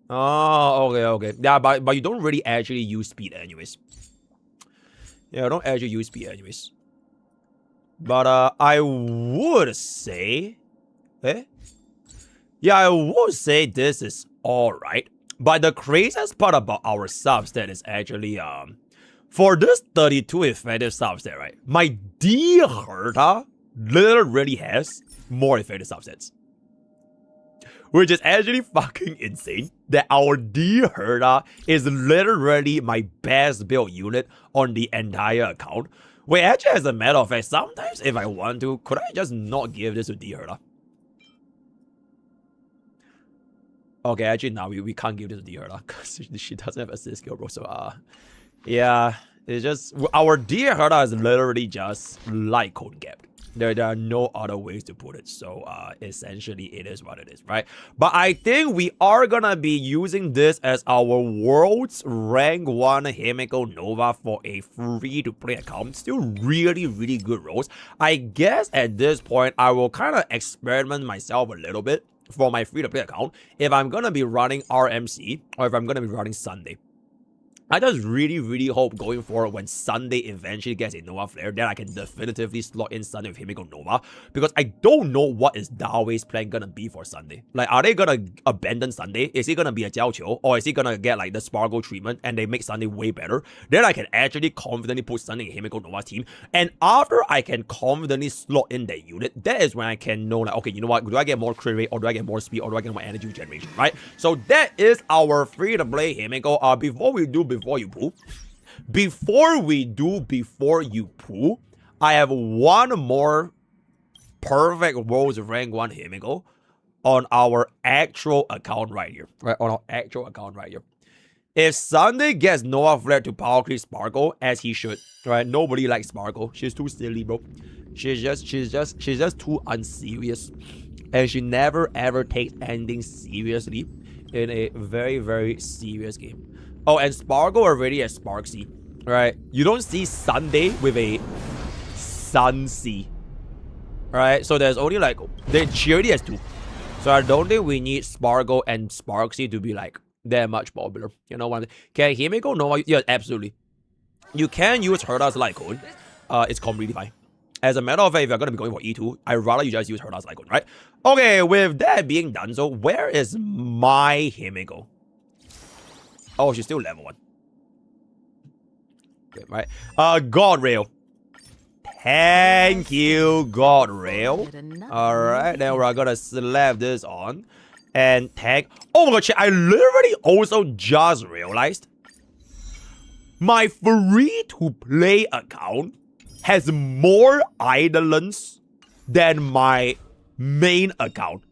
Oh, okay. Yeah, but you don't really actually use speed anyways. Yeah, I don't actually use speed anyways. But I would say... Eh? Yeah, I would say this is alright. But the craziest part about our substat is actually... For this 32 effective substat, right? My D Herta literally has more effective subsets. Which is actually fucking insane. That our D Herta is literally my best build unit on the entire account. Wait, actually, as a matter of fact, sometimes if I want to, could I just not give this to D Herta? Okay, actually, now we can't give this to D Herta because she doesn't have assist skill, bro. So, yeah, it's just our D Herta is literally just light code gap. There are no other ways to put it. So essentially it is what it is, right? But I think we are gonna be using this as our world's rank 1 Himeko Nova for a free-to-play account. Still really, really good rolls. I guess at this point I will kind of experiment myself a little bit for my free-to-play account if I'm gonna be running RMC or if I'm gonna be running Sunday. I just really, really hope going forward when Sunday eventually gets a Nova Flare, then I can definitively slot in Sunday with Himeko Nova. Because I don't know what is Dawei's plan gonna be for Sunday. Like, are they gonna abandon Sunday? Is he gonna be a Jiao Qiu? Or is he gonna get like the Sparkle treatment and they make Sunday way better? Then I can actually confidently put Sunday in Himeko Nova's team. And after I can confidently slot in that unit, that is when I can know like, okay, you know what? Do I get more crit rate or do I get more speed or do I get more energy regeneration, right? So that is our free-to-play Himeko. Before we do before you poo, I have one more perfect World's Rank 1 Himeko on our actual account right here. Right, on our actual account right here. If Sunday gets Nova Flare to Power Creep Sparkle, as he should, right? Nobody likes Sparkle. She's too silly, bro. She's just too unserious. And she never ever takes anything seriously in a very, very serious game. Oh, and Sparkle already has Sparksy, right? You don't see Sunday with a Sunsea, right? So there's only like, she already has 2. So I don't think we need Sparkle and Sparksy to be like that much popular. You know what I mean? Can Himeko Nova? Yeah, absolutely. You can use Herta's Light Cone. It's completely fine. As a matter of fact, if you're going to be going for E2, I'd rather you just use Herta's Light Cone, right? Okay, with that being done, so where is my Himeko? Oh, she's still level 1. Okay, right. God Rail. Thank you, God Rail. Alright, then we're gonna slap this on. And tag. Oh my god, shit, I literally also just realized my free-to-play account has more Eidolons than my main account.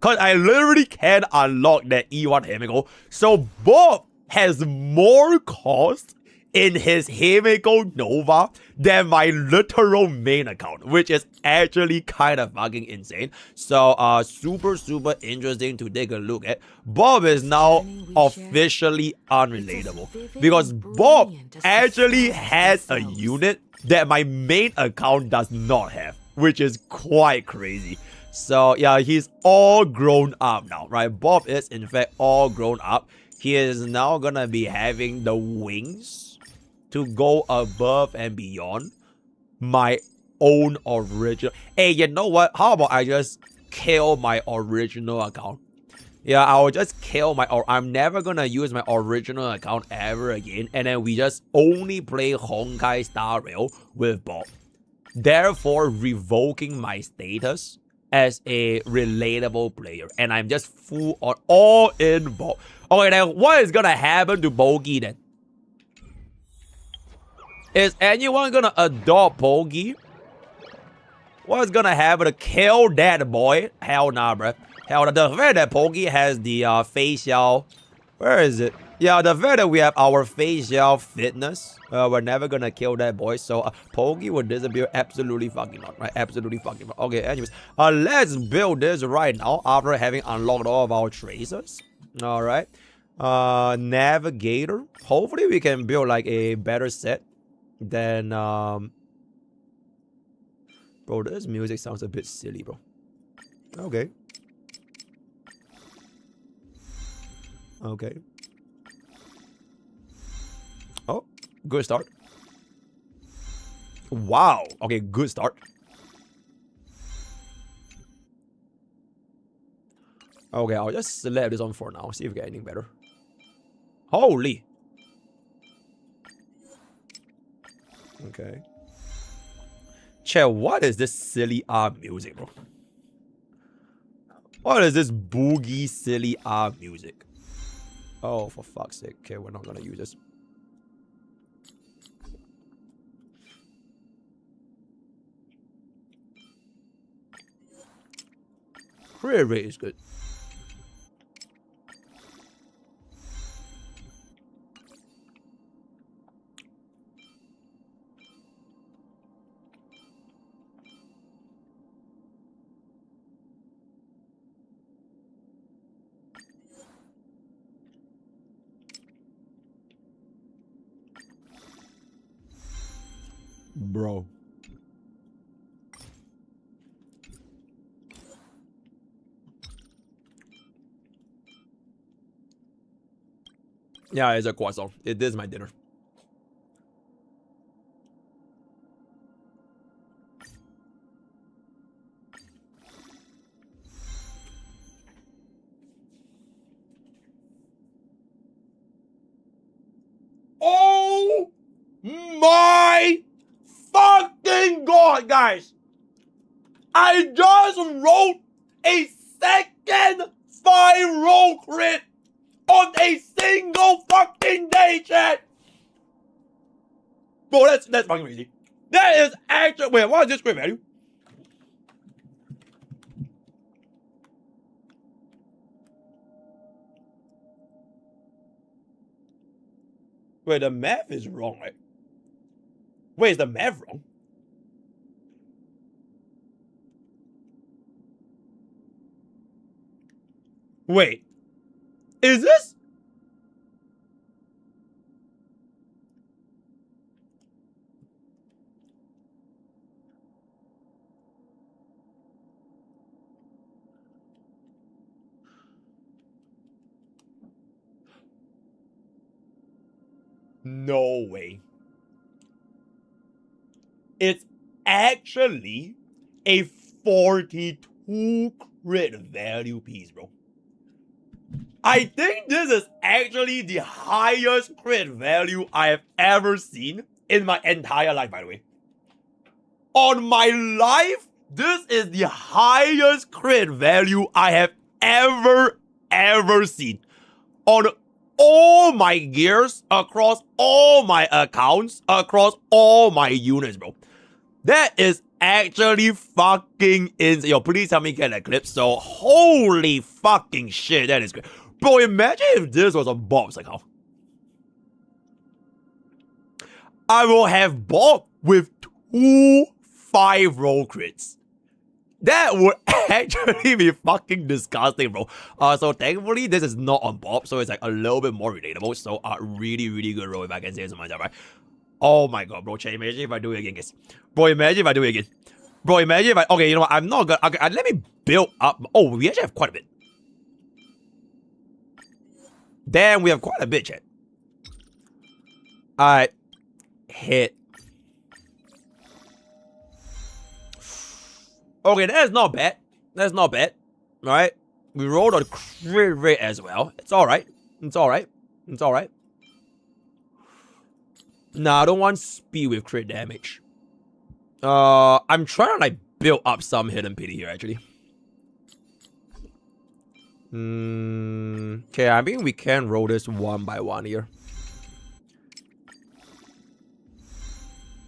Cause I literally can unlock that E1 Himeko. So both has more cost in his Himeko Nova than my literal main account, which is actually kind of fucking insane. So super interesting to take a look at. Bob is now officially unrelatable because Bob actually has a unit that my main account does not have, which is quite crazy. So yeah, he's all grown up now, right? Bob is in fact all grown up. He is now gonna be having the wings to go above and beyond my own original. Hey, you know what? How about I just kill my original account? Yeah, I will just kill my... I'm never gonna use my original account ever again. And then we just only play Honkai Star Rail with Bob. Therefore, revoking my status as a relatable player. And I'm just full on all in Bob. Okay, then what is gonna happen to Bogey then? Is anyone gonna adopt Bogey? What's gonna happen to kill that boy? Hell nah, bruh. Hell nah. The fact that Bogey has the facial... Where is it? Yeah, the fact that we have our facial fitness, we're never gonna kill that boy. So Pokey will disappear. Absolutely fucking not, right? Absolutely fucking not. Okay, anyways, let's build this right now after having unlocked all of our tracers. All right, navigator. Hopefully we can build like a better set than bro. This music sounds a bit silly, bro. Okay. Okay. Oh, good start. Wow. Okay, good start. Okay, I'll just slap this on for now. See if we get anything better. Holy. Okay. Chat, what is this silly music, bro? What is this boogie silly music? Oh, for fuck's sake. Okay, we're not gonna use this. Crit rate is good. Bro. Yeah, it's a croissant. It is my dinner. Oh my fucking god, guys! I just rolled a second 5-roll crit on a single fucking day, chat! Bro, that's fucking crazy. That is actually... Wait, what is this crit value? Wait, the math is wrong, right? Wait, is the math wrong? Wait. Is this? No way. It's actually a 42 crit value piece, bro. I think this is actually the highest crit value I have ever seen in my entire life, by the way. On my life, this is the highest crit value I have ever seen. On all my gears, across all my accounts, across all my units, bro. That is actually fucking insane. Yo, please help me get that clip. So, holy fucking shit, that is great. Bro, imagine if this was on Bob's account. I will have Bob with 2 5-roll crits. That would actually be fucking disgusting, bro. So thankfully, this is not on Bob, so it's like a little bit more relatable. So, really good roll if I can say so myself, right? Oh my god, bro. Chat, imagine if I do it again, guys. Bro, imagine if I do it again. Bro, imagine if I... Okay, you know what? I'm not gonna... Okay, let me build up... Oh, we actually have quite a bit. Damn, we have quite a bit, chat. Alright. Hit. Okay, that's not bad. That's not bad. Alright. We rolled a crit rate as well. It's alright. It's alright. It's alright. Nah, I don't want speed with crit damage. I'm trying to like build up some hidden pity here actually. Okay, I mean we can roll this one by one here.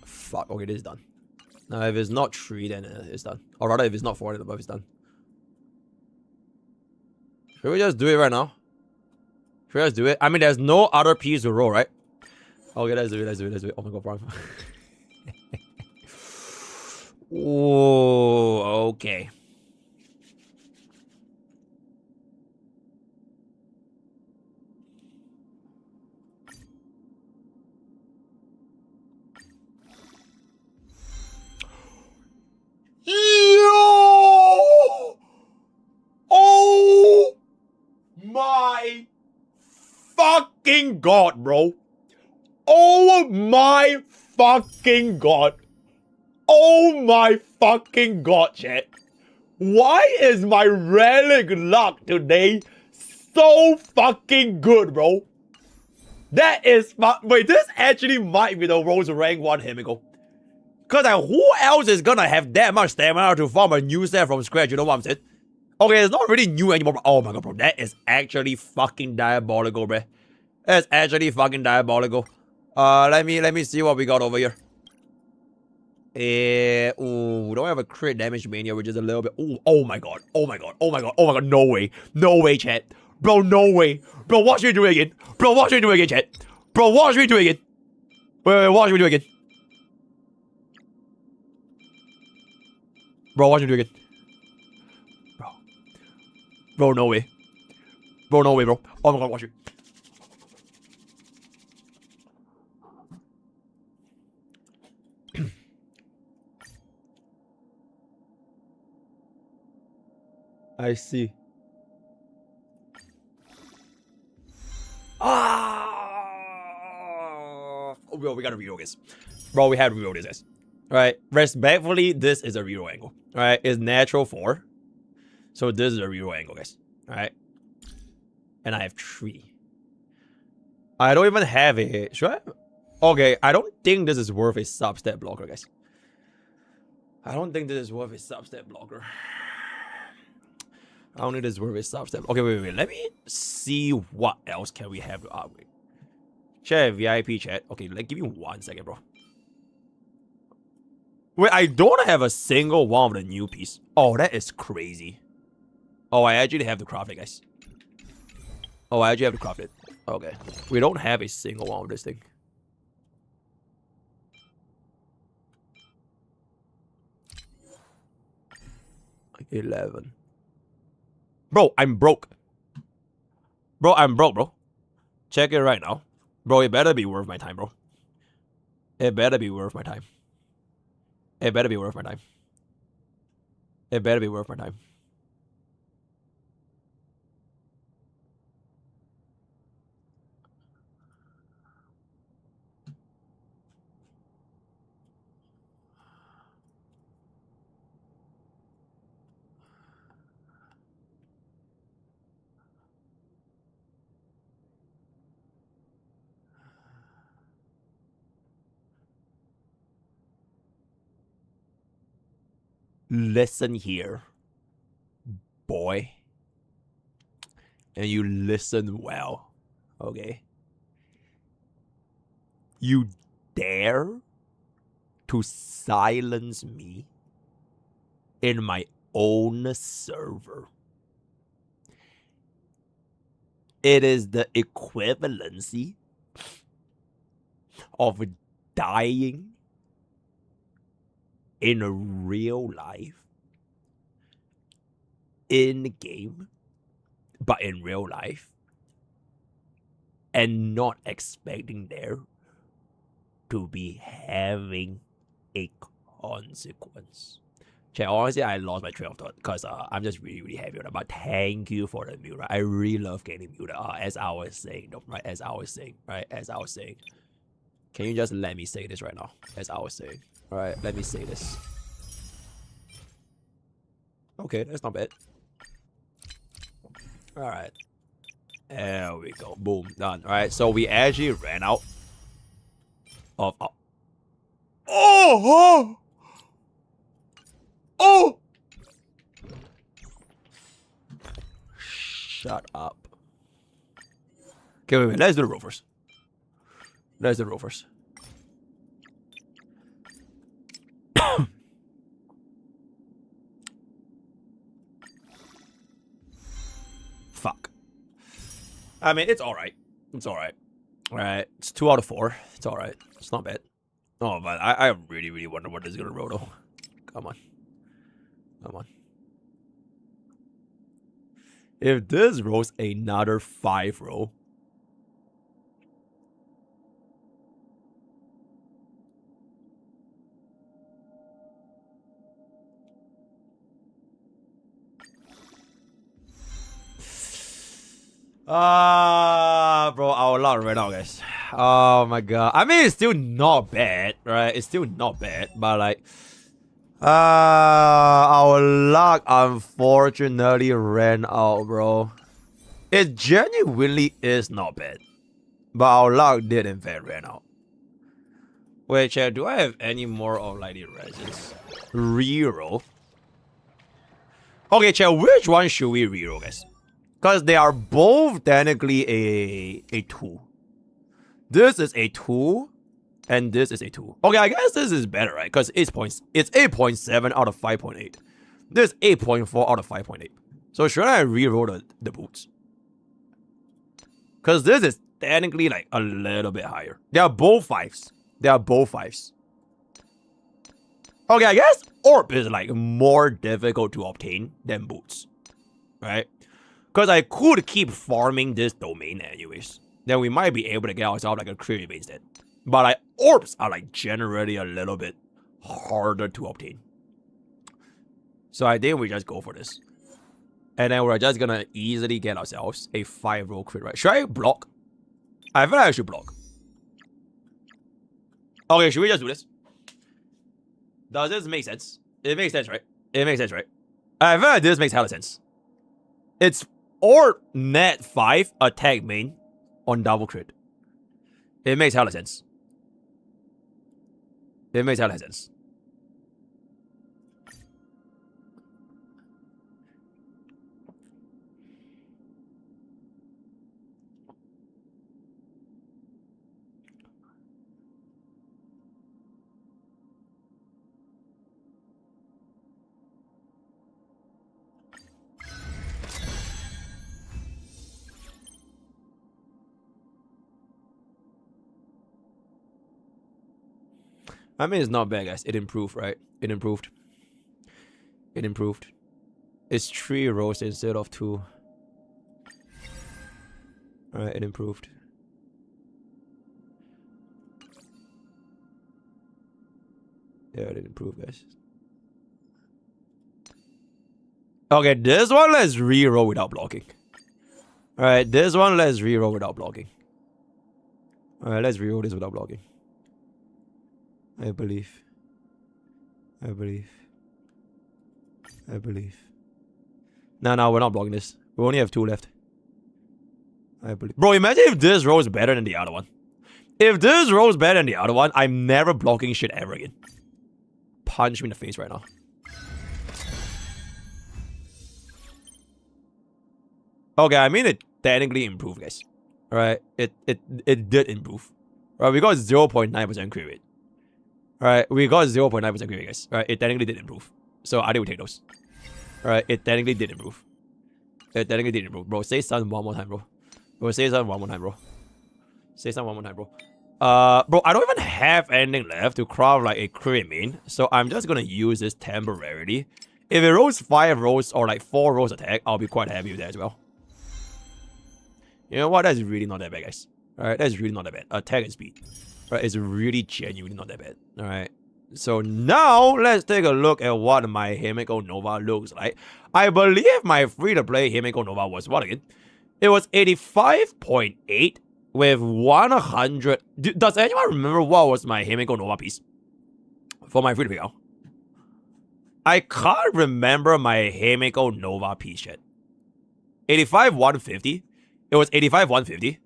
Fuck, okay, this is done. Now if it's not 3, then it's done. Or rather, if it's not 4, then above, it's done. Should we just do it right now? Should we just do it? I mean, there's no other piece to roll, right? Okay, let's do it. Oh my god, wrong. Oh, okay. Yo! Oh my fucking god, bro. Oh my fucking god. Oh my fucking god, chat. Why is my relic luck today so fucking good, bro? That is wait, this actually might be the Rose rank 1 Himiko. Cause like, who else is gonna have that much stamina to farm a new set from scratch, you know what I'm saying? Okay, it's not really new anymore, but oh my god, bro, that is actually fucking diabolical, bro. That's actually fucking diabolical. Let me see what we got over here. Ooh, we don't have a crit damage mania, which is a little bit. Ooh, oh my god, oh my god, oh my god, oh my god, no way, chat. Bro, no way. Bro, watch me do it again. Bro, watch me do it again, chat. Bro, watch me do it again. Wait, watch me do it again. Bro, watch me do it again. Bro, no way. Bro, no way, bro. Oh my god, watch it. I see. Bro, we gotta reroll this. Bro, we had to reroll this, guys. Alright, respectfully, this is a reroll angle. Alright, it's natural 4. So this is a reroll angle, guys. Alright. And I have 3. I don't even have a... Should I? Okay, I don't think this is worth a sub-step blocker, guys. I don't think this is worth a sub-step blocker. I don't think this is worth a sub-step. Okay, wait. Let me see what else can we have to upgrade. Chat, VIP chat. Okay, give me 1 second, bro. Wait, I don't have a single one of the new piece. Oh, that is crazy. Oh, I actually have to craft it, guys. Oh, I actually have to craft it. Okay. We don't have a single one of this thing. Like 11. Bro, I'm broke. Bro, I'm broke, bro. Check it right now. Bro, it better be worth my time, bro. It better be worth my time. It better be worth my time. It better be worth my time. Listen here, boy. And you listen well, okay? You dare to silence me in my own server. It is the equivalency of dying in real life, in game, but in real life, and not expecting there to be having a consequence. Chat, honestly, I lost my train of thought because I'm just really happy with it. But thank you for the mute. Right? I really love getting muted. As I was saying, right? As I was saying. Can you just let me say this right now? As I was saying. Alright, let me say this. Okay, that's not bad. Alright. There we go. Boom. Done. Alright, so we actually ran out of... Oh! Shut up. Okay, wait. Let's do the roll first. Fuck. I mean, it's alright. Alright. It's 2 out of 4. It's alright. It's not bad. Oh, but I really wonder what this is gonna roll though. Come on. If this rolls another 5 roll. Bro, our luck right now, guys. Oh my god. I mean, it's still not bad, right? It's still not bad, but like, Our luck unfortunately ran out, bro. It genuinely is not bad. But our luck did in fact ran out. Wait, chat, do I have any more of like the resins? Reroll. Okay, chat, which one should we reroll, guys? Because they are both technically a 2. This is a 2, and this is a 2. Okay, I guess this is better, right? Because it's 8.7 out of 5.8. This is 8.4 out of 5.8. So should I reroll the boots? Because this is technically like a little bit higher. They are both 5s. They are both 5s. Okay, I guess orb is like more difficult to obtain than boots. Right? Because I could keep farming this domain anyways. Then we might be able to get ourselves like a crit base instead. But like orbs are like generally a little bit harder to obtain. So I think we just go for this. And then we're just gonna easily get ourselves a 5-roll crit, right? Should I block? I feel like I should block. Okay, should we just do this? Does this make sense? It makes sense, right? It makes sense, right? I feel like this makes hella sense. It's orb net 5 attack main on double crit. It makes hella sense. It makes hella sense. I mean, it's not bad, guys. It improved, right? It improved. It improved. It's 3 rows instead of 2. Alright, it improved. Yeah, it improved, guys. Okay, this one let's reroll without blocking. Alright, this one let's reroll without blocking. Alright, let's reroll this without blocking. I believe. I believe. I believe. No, we're not blocking this. We only have 2 left. I believe. Bro, imagine if this row is better than the other one. If this row is better than the other one, I'm never blocking shit ever again. Punch me in the face right now. Okay, I mean it technically improved, guys. Alright, it did improve. Alright, we got 0.9% crit rate. Alright, we got 0.9% crit rate, guys. Alright, it technically did improve. So I think we take those. Alright, it technically did improve. It technically did improve. Bro, say something one more time, bro. Bro, say something one more time, bro. Say something one more time, bro. Bro, I don't even have anything left to craft like a crit main. So I'm just gonna use this temporarily. If it rolls 5 rolls or like 4 rolls attack, I'll be quite happy with that as well. You know what? That's really not that bad, guys. Alright, that's really not that bad. Attack and speed. Right, it's really genuinely not that bad. Alright. So now, let's take a look at what my Himeko Nova looks like. I believe my free-to-play Himeko Nova was what again? It was 85.8 with 100... Does anyone remember what was my Himeko Nova piece? For my free-to-play account? I can't remember my Himeko Nova piece yet. 85-150? It was 85-150.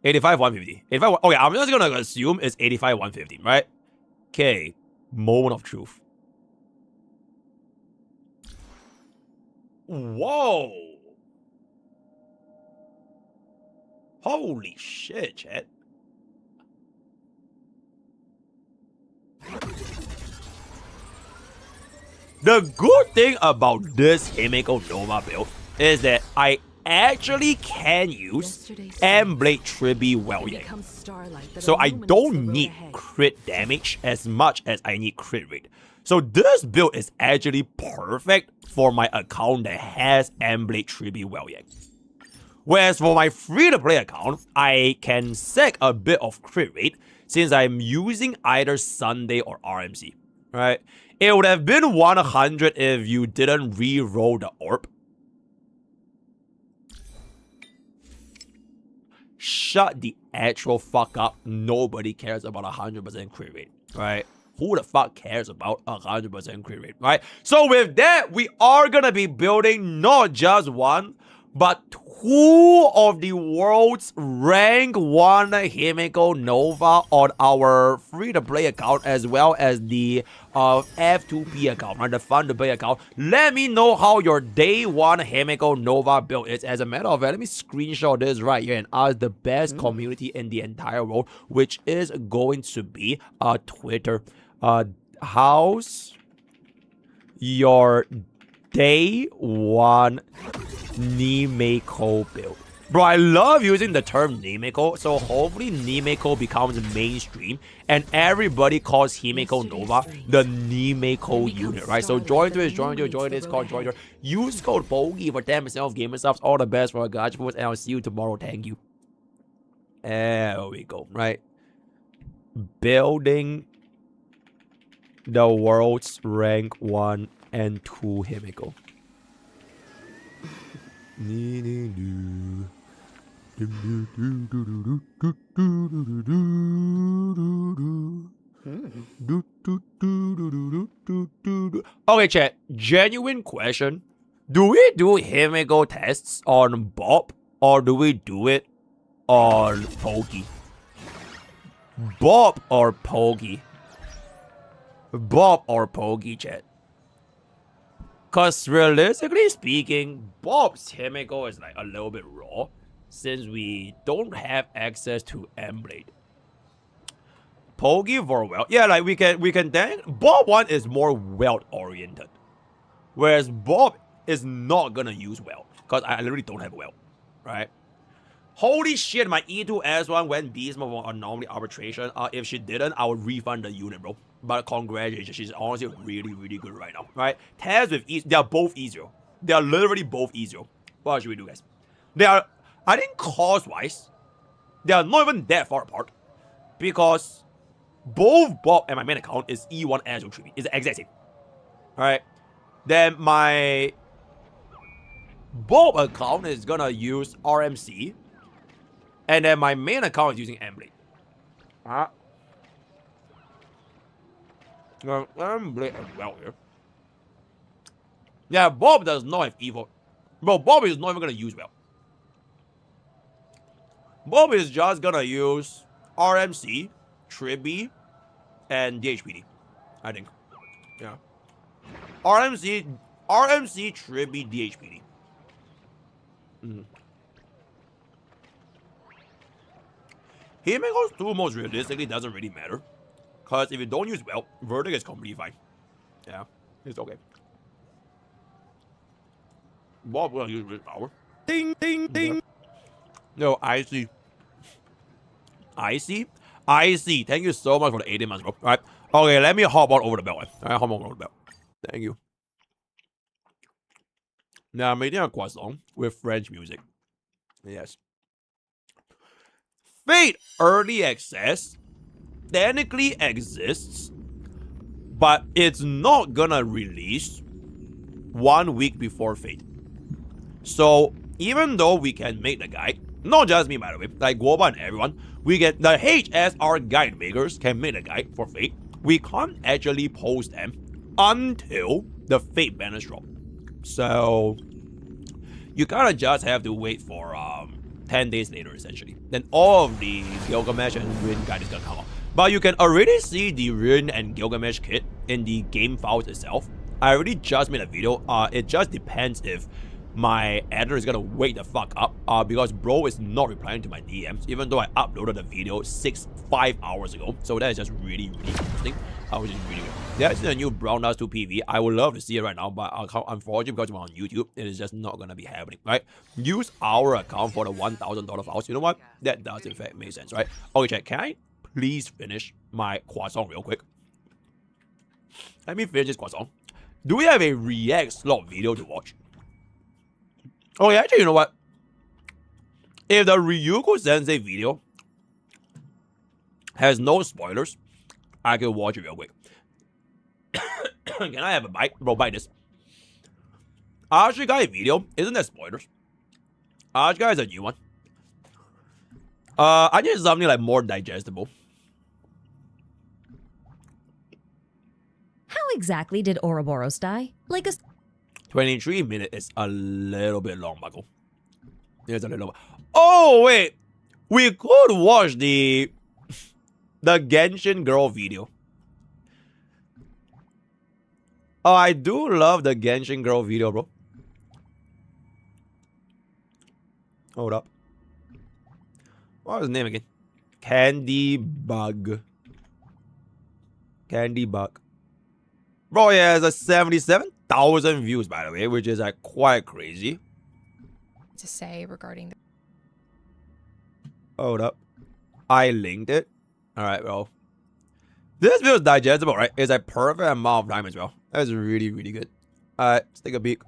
85-150. 85. Okay, I'm just gonna assume it's 85-150, right? Okay. Moment of truth. Whoa. Holy shit, chat. The good thing about this Himeko Nova build is that I actually can use Blade Tribute well yet. So I don't need crit damage as much as I need crit rate. So this build is actually perfect for my account that has Blade Tribute well yet. Whereas for my free-to-play account, I can sack a bit of crit rate since I'm using either Sunday or RMC. Right? It would have been 100 if you didn't re-roll the orb. Shut the actual fuck up. Nobody cares about 100% crit rate, right? who the fuck cares about 100% crit rate, right? So with that, we are gonna be building not just one, but two of the world's rank 1 Himeko Nova on our free-to-play account, as well as the F2P account, right? The fun-to-play account. Let me know how your day 1 Himeko Nova build is. As a matter of fact, let me screenshot this right here and ask the best community in the entire world, which is going to be Twitter. How's your day 1 Nimeko build? Bro, I love using the term Nimeko, so hopefully Nimeko becomes mainstream and everybody calls Himeko Nova the Nimeko unit, right? So join Twitch, join Discord, join use code POKE for 10% off gamer subs. All the best for our gacha and I'll see you tomorrow. Thank you. There we go, right? Building the world's rank 1 and 2 Himeko. Okay, chat. Genuine question. Do we do Himeko tests on Bob or do we do it on Poke? Bob or Poke? Bob or Poke, chat. Because realistically speaking, Bob's Himeko is like a little bit raw since we don't have access to Emblade. Poke for weld. Yeah, like we can then Bob 1 is more weld oriented. Whereas Bob is not gonna use weld. Because I literally don't have weld. Right? Holy shit, my E2 S1 went beast mode on anomaly arbitration. If she didn't, I would refund the unit, bro. But congratulations, she's honestly really, really good right now, right? Taz with E, they are both easier. They are literally both easier. What should we do, guys? They are, I think cost-wise, they are not even that far apart. Because both Bob and my main account is E1 and E3. It's the exact same. Alright? Then my Bob account is gonna use RMC. And then my main account is using Emblade. Emblade as well here. Yeah, Bob does not have evil. Bro, Bob is not even gonna use well. Bob is just gonna use RMC, Tribby, and DHPD. I think. Yeah. RMC, Tribby, DHPD. Himeko's 2 most realistically doesn't really matter. Because if you don't use well, Verdict is completely fine. Yeah, it's okay. Bob will use with power. Ding, ding, ding. No, I see. Thank you so much for the 18 months, bro. Alright. Okay, let me hop on over the bell. Alright, hop on over the bell. Thank you. Now I'm making a croissant with French music. Yes. Fate Early Access technically exists, but it's not gonna release 1 week before Fate. So even though we can make the guide, not just me by the way, like Guoba and everyone, we get the HSR guide makers can make the guide for Fate. We can't actually post them until the Fate banners drop. So you kind of just have to wait for 10 days later essentially. Then all of the Gilgamesh and Rin guide is gonna come out. But you can already see the Rin and Gilgamesh kit in the game files itself. I already just made a video. It just depends if my editor is gonna wake the fuck up. Because bro is not replying to my DMs, even though I uploaded the video 5 hours ago. So that is just really, really interesting. Which is really good. There's a new Brown Dust 2 PV. I would love to see it right now, but unfortunately, because we're on YouTube, it is just not gonna be happening, right? Use our account for the $1,000 voucher. You know what? That does in fact make sense, right? Okay, chat, can I please finish my croissant real quick? Let me finish this croissant. Do we have a react slot video to watch? Oh yeah, actually, you know what? If the Ryuko Sensei video has no spoilers, I can watch it real quick. Can I have a bite? Bro, bite this. Ashigai video, isn't that spoilers? Ashigai is a new one. I need something like more digestible. exactly did Ouroboros die? Like a 23 minutes is a little bit long, Michael. It's a little. Oh wait, we could watch the Genshin girl video. Oh, I do love the Genshin girl video, bro. Hold up. What was his name again? Candy Bug. Candy Bug. Bro, yeah, it's a 77,000 views, by the way, which is like quite crazy. To say regarding the Hold up. I linked it. Alright, bro. This video is digestible, right? It's a perfect amount of time as well. That's really, really good. Alright, let's take a peek.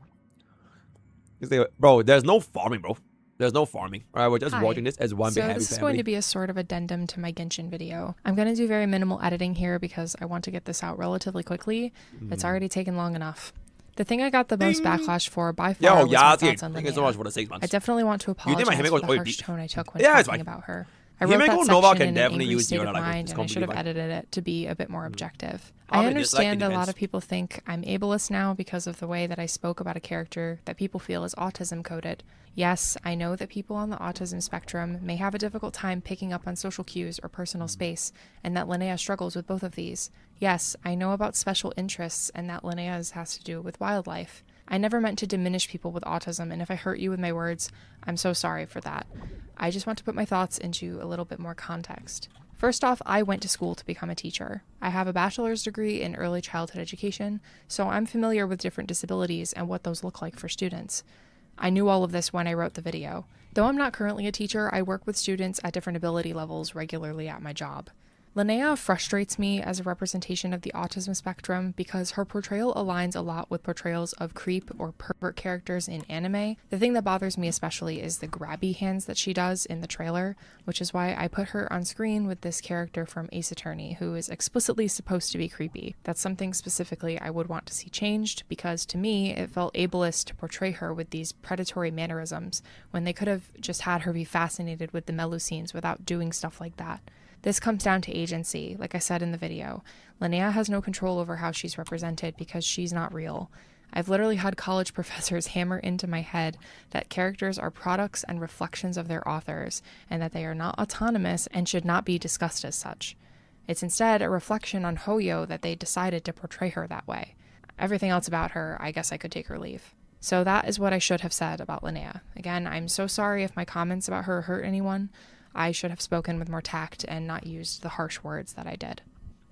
Bro, there's no farming, bro. There's no farming. Alright, we're just watching this as one big happy family. So this is going to be a sort of addendum to my Genshin video. I'm going to do very minimal editing here because I want to get this out relatively quickly. It's already taken long enough. The thing I got the most backlash for by far was my thoughts on Thank you so much for the 6 months. I definitely want to apologize for the harsh tone I took when talking about her. I wrote that section in an angry state of mind, and I should have edited it to be a bit more objective. I understand that a lot of people think I'm ableist now because of the way that I spoke about a character that people feel is autism coded. Yes, I know that people on the autism spectrum may have a difficult time picking up on social cues or personal space, and that Linnea struggles with both of these. Yes, I know about special interests and that Linnea's has to do with wildlife. I never meant to diminish people with autism, and if I hurt you with my words, I'm so sorry for that. I just want to put my thoughts into a little bit more context. First off, I went to school to become a teacher. I have a bachelor's degree in early childhood education, so I'm familiar with different disabilities and what those look like for students. I knew all of this when I wrote the video. Though I'm not currently a teacher, I work with students at different ability levels regularly at my job. Linnea frustrates me as a representation of the autism spectrum because her portrayal aligns a lot with portrayals of creep or pervert characters in anime. The thing that bothers me especially is the grabby hands that she does in the trailer, which is why I put her on screen with this character from Ace Attorney, who is explicitly supposed to be creepy. That's something specifically I would want to see changed, because to me, it felt ableist to portray her with these predatory mannerisms when they could have just had her be fascinated with the Melusines without doing stuff like that. This comes down to agency. Like I said in the video, Linnea has no control over how she's represented because she's not real. I've literally had college professors hammer into my head that characters are products and reflections of their authors, and that they are not autonomous and should not be discussed as such. It's instead a reflection on Hoyo that they decided to portray her that way. Everything else about her, I guess I could take or leave. So that is what I should have said about Linnea. Again, I'm so sorry if my comments about her hurt anyone. I should have spoken with more tact and not used the harsh words that I did.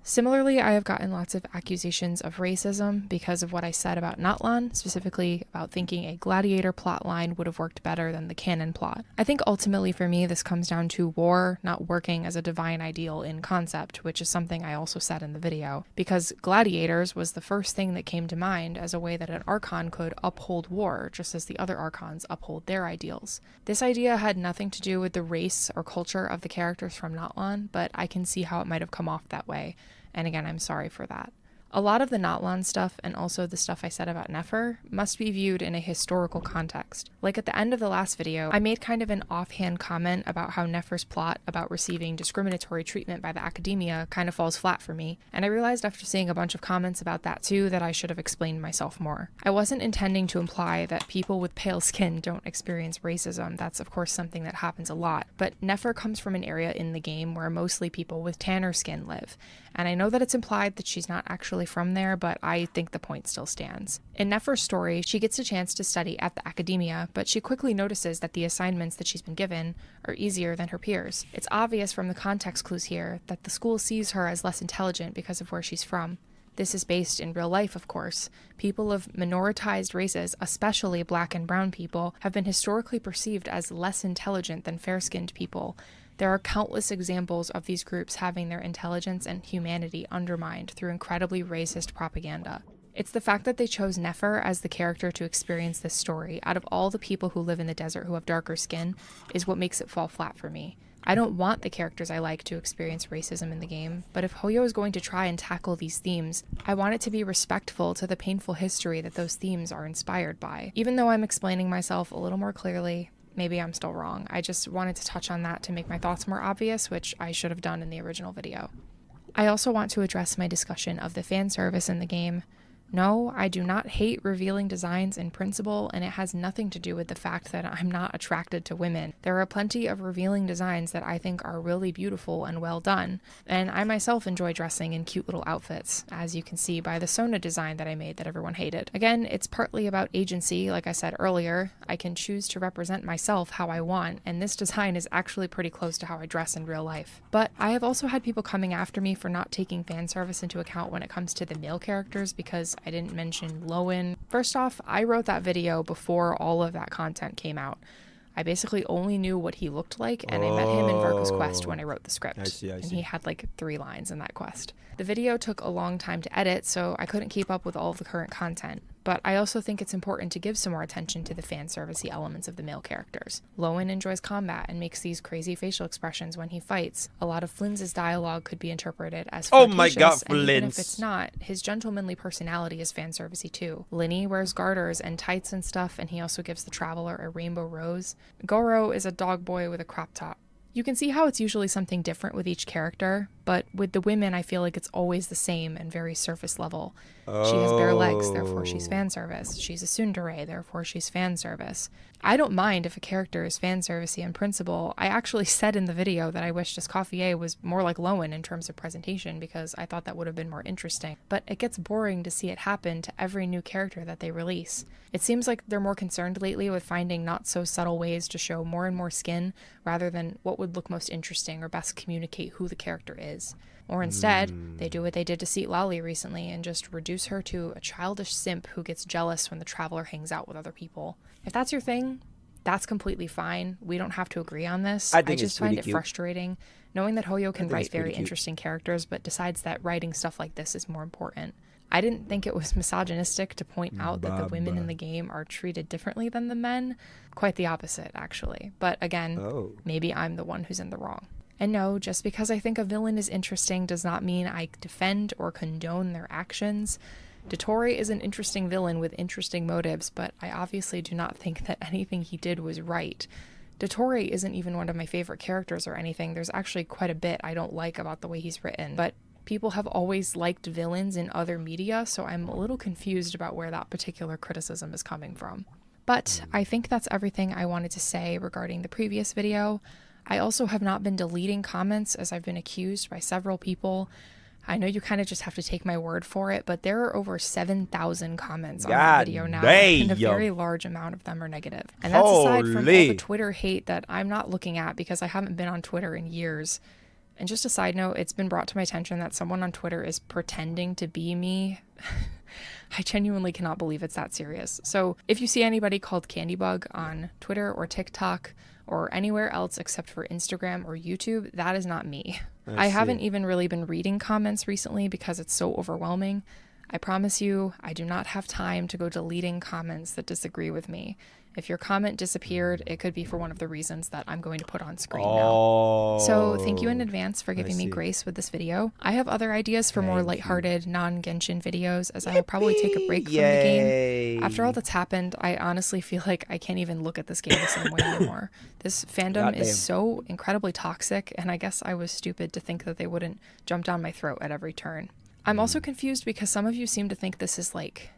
Similarly, I have gotten lots of accusations of racism because of what I said about Natlan, specifically about thinking a gladiator plotline would have worked better than the canon plot. I think ultimately for me this comes down to war not working as a divine ideal in concept, which is something I also said in the video, because gladiators was the first thing that came to mind as a way that an Archon could uphold war, just as the other Archons uphold their ideals. This idea had nothing to do with the race or culture of the characters from Natlan, but I can see how it might have come off that way. And again, I'm sorry for that. A lot of the Natlan stuff, and also the stuff I said about Nefer, must be viewed in a historical context. Like at the end of the last video, I made kind of an offhand comment about how Nefer's plot about receiving discriminatory treatment by the academia kind of falls flat for me, and I realized after seeing a bunch of comments about that too that I should have explained myself more. I wasn't intending to imply that people with pale skin don't experience racism. That's of course something that happens a lot, but Nefer comes from an area in the game where mostly people with tanner skin live, and I know that it's implied that she's not actually from there, but I think the point still stands. In Nefer's story, she gets a chance to study at the academia, but she quickly notices that the assignments that she's been given are easier than her peers. It's obvious from the context clues here that the school sees her as less intelligent because of where she's from. This is based in real life, of course. People of minoritized races, especially black and brown people, have been historically perceived as less intelligent than fair-skinned people. There are countless examples of these groups having their intelligence and humanity undermined through incredibly racist propaganda. It's the fact that they chose Nefer as the character to experience this story out of all the people who live in the desert who have darker skin is what makes it fall flat for me. I don't want the characters I like to experience racism in the game, but if Hoyo is going to try and tackle these themes, I want it to be respectful to the painful history that those themes are inspired by. Even though I'm explaining myself a little more clearly, maybe I'm still wrong. I just wanted to touch on that to make my thoughts more obvious, which I should have done in the original video. I also want to address my discussion of the fan service in the game. No, I do not hate revealing designs in principle, and it has nothing to do with the fact that I'm not attracted to women. There are plenty of revealing designs that I think are really beautiful and well done, and I myself enjoy dressing in cute little outfits, as you can see by the Sona design that I made that everyone hated. Again, it's partly about agency, like I said earlier. I can choose to represent myself how I want, and this design is actually pretty close to how I dress in real life. But I have also had people coming after me for not taking fan service into account when it comes to the male characters, because I didn't mention Lowen. First off, I wrote that video before all of that content came out. I basically only knew what he looked like, and I met him in Varka's quest when I wrote the script. I see. And he had like 3 lines in that quest. The video took a long time to edit, so I couldn't keep up with all of the current content. But I also think it's important to give some more attention to the fan servicey elements of the male characters. Lowen enjoys combat and makes these crazy facial expressions when he fights. A lot of Flynn's dialogue could be interpreted as flirtatious, my god, and even if Flynn's. it's not, his gentlemanly personality is fan servicey too. Linny wears garters and tights and stuff, and he also gives the Traveler a rainbow rose. Goro is a dog boy with a crop top. You can see how it's usually something different with each character, but with the women I feel like it's always the same and very surface level. She has bare legs, therefore she's fan service. She's a tsundere, therefore she's fan service. I don't mind if a character is fan servicey in principle. I actually said in the video that I wished Escoffier was more like Lowen in terms of presentation because I thought that would have been more interesting. But it gets boring to see it happen to every new character that they release. It seems like they're more concerned lately with finding not so subtle ways to show more and more skin rather than what would look most interesting or best communicate who the character is. Or instead, they do what they did to Seat Lally recently and just reduce her to a childish simp who gets jealous when the Traveler hangs out with other people. If that's your thing, that's completely fine. We don't have to agree on this. I just find it frustrating knowing that Hoyo can write very interesting characters but decides that writing stuff like this is more important. I didn't think it was misogynistic to point out that the women in the game are treated differently than the men. Quite the opposite, actually. But again, maybe I'm the one who's in the wrong. And no, just because I think a villain is interesting does not mean I defend or condone their actions. Dottore is an interesting villain with interesting motives, but I obviously do not think that anything he did was right. Dottore isn't even one of my favorite characters or anything. There's actually quite a bit I don't like about the way he's written, but people have always liked villains in other media, so I'm a little confused about where that particular criticism is coming from. But I think that's everything I wanted to say regarding the previous video. I also have not been deleting comments as I've been accused by several people. I know you kind of just have to take my word for it, but there are over 7,000 comments on that video now, and a very large amount of them are negative. And that's aside from all the Twitter hate that I'm not looking at because I haven't been on Twitter in years. And just a side note, it's been brought to my attention that someone on Twitter is pretending to be me. I genuinely cannot believe it's that serious. So if you see anybody called Candybug on Twitter or TikTok or anywhere else except for Instagram or YouTube, that is not me. I haven't even really been reading comments recently because it's so overwhelming. I promise you, I do not have time to go deleting comments that disagree with me. If your comment disappeared, it could be for one of the reasons that I'm going to put on screen now. So thank you in advance for giving me grace with this video. I have other ideas for more lighthearted, non-Genshin videos, as I will probably take a break from the game. After all that's happened, I honestly feel like I can't even look at this game the same way anymore. This fandom is so incredibly toxic, and I guess I was stupid to think that they wouldn't jump down my throat at every turn. I'm also confused because some of you seem to think this is like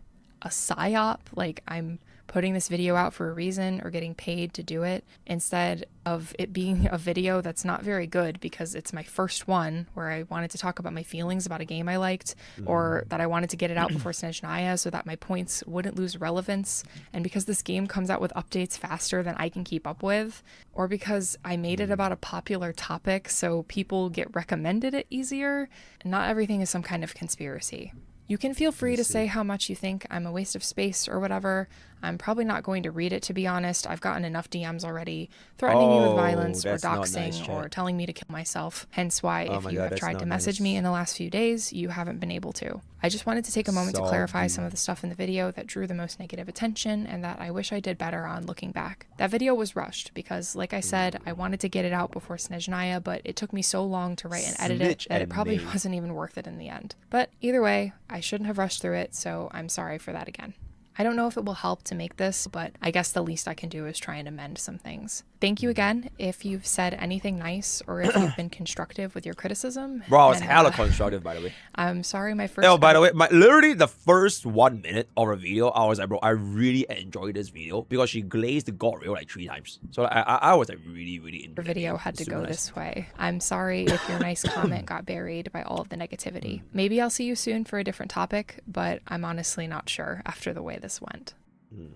a psyop, like I'm putting this video out for a reason or getting paid to do it, instead of it being a video that's not very good because it's my first one where I wanted to talk about my feelings about a game I liked, or that I wanted to get it out before Snezhnaya so that my points wouldn't lose relevance, and because this game comes out with updates faster than I can keep up with, or because I made it about a popular topic so people get recommended it easier. Not everything is some kind of conspiracy. You can feel free to say how much you think I'm a waste of space or whatever. I'm probably not going to read it, to be honest. I've gotten enough DMs already threatening me with violence or doxing or telling me to kill myself. Hence why if you have tried to message me in the last few days, you haven't been able to. I just wanted to take a moment to clarify some of the stuff in the video that drew the most negative attention and that I wish I did better on looking back. That video was rushed because, like I said, I wanted to get it out before Snezhnaya, but it took me so long to write and edit it that it probably wasn't even worth it in the end. But either way, I shouldn't have rushed through it, so I'm sorry for that again. I don't know if it will help to make this, but I guess the least I can do is try and amend some things. Thank you again if you've said anything nice or if you've been constructive with your criticism. Bro, I was hella constructive, by the way. I'm sorry, my first... Oh, by the way, literally the first 1 minute of a video, I was like, bro, I really enjoyed this video because she glazed the god rail like 3 times. So I was like really into the video had to go this way. I'm sorry if your nice comment got buried by all of the negativity. Maybe I'll see you soon for a different topic, but I'm honestly not sure after the way this went.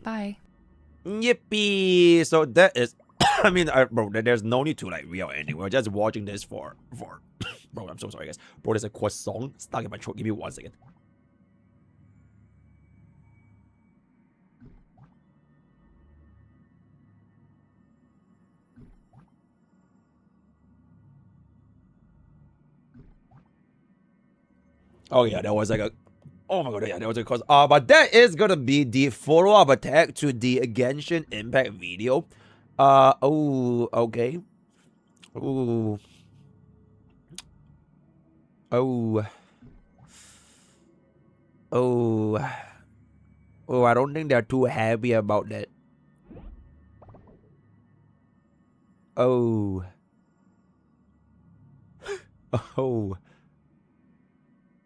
Bye. Yippee! So that is... I mean, bro, there's no need to like real ending. We're just watching this for... Bro, I'm so sorry, guys. Bro, there's a croissant stuck in my throat. Give me 1 second. Oh yeah, that was like a... Oh my god, yeah, that was a cause. But that is gonna be the follow-up attack to the Genshin Impact video. Oh, okay. Ooh. Oh. Oh. Oh, I don't think they're too happy about that. Oh. Oh.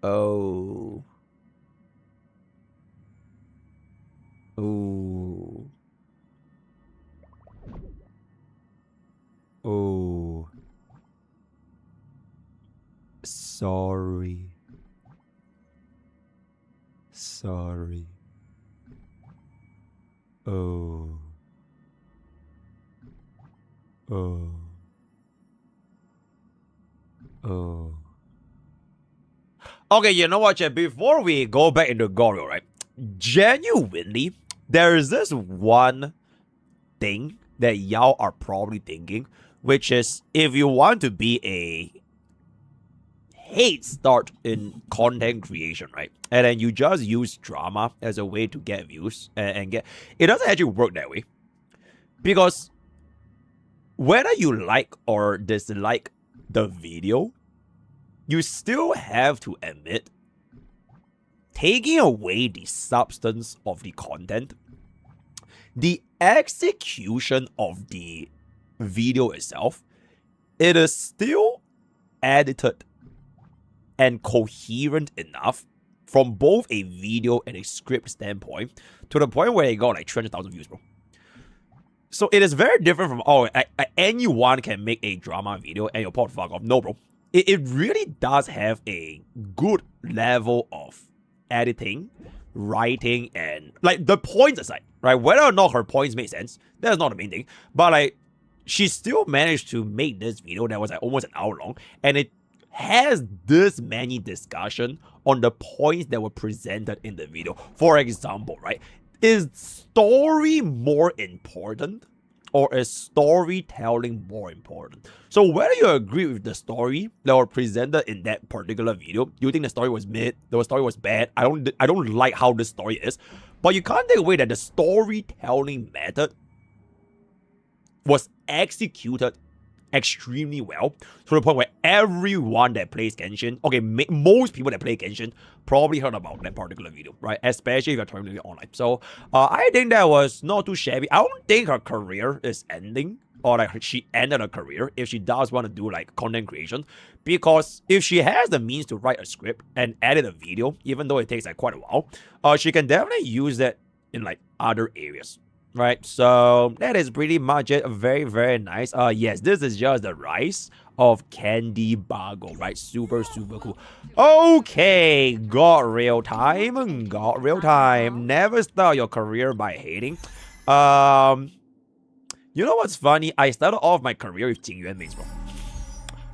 Oh. Oh. Oh. Sorry. Sorry. Oh. Oh. Oh. Okay, you know what, chat? Before we go back into Goryo, right? Genuinely, there is this one thing that y'all are probably thinking, which is if you want to be a head start in content creation, right? And then you just use drama as a way to get views and get... It doesn't actually work that way. Because whether you like or dislike the video, you still have to admit, taking away the substance of the content, the execution of the video itself, it is still edited and coherent enough from both a video and a script standpoint to the point where it got like 300,000 views, bro. So it is very different from, oh, anyone can make a drama video and you'll pop fuck off. No, bro. It really does have a good level of editing, writing, and like the points aside, right? Whether or not her points make sense, that's not the main thing. But like, she still managed to make this video that was like almost an hour long, and it has this many discussion on the points that were presented in the video. For example, right? Is story more important or is storytelling more important? So whether you agree with the story that were presented in that particular video, you think the story was mid, the story was bad, I don't like how this story is, but you can't take away that the storytelling method was executed extremely well to the point where everyone that plays Genshin, okay, most people that play Genshin probably heard about that particular video, right? Especially if you're trying to do it online. So I think that was not too shabby. I don't think her career is ending, or like she ended her career if she does want to do like content creation, because if she has the means to write a script and edit a video, even though it takes like quite a while, she can definitely use that in like other areas. Right, so that is pretty much it. Very, very nice. Yes, this is just the rise of Candy Bago, right? Super, super cool. Okay, got real time. Got real time. Never start your career by hating. You know what's funny? I started off my career with Jingyuan mains, bro.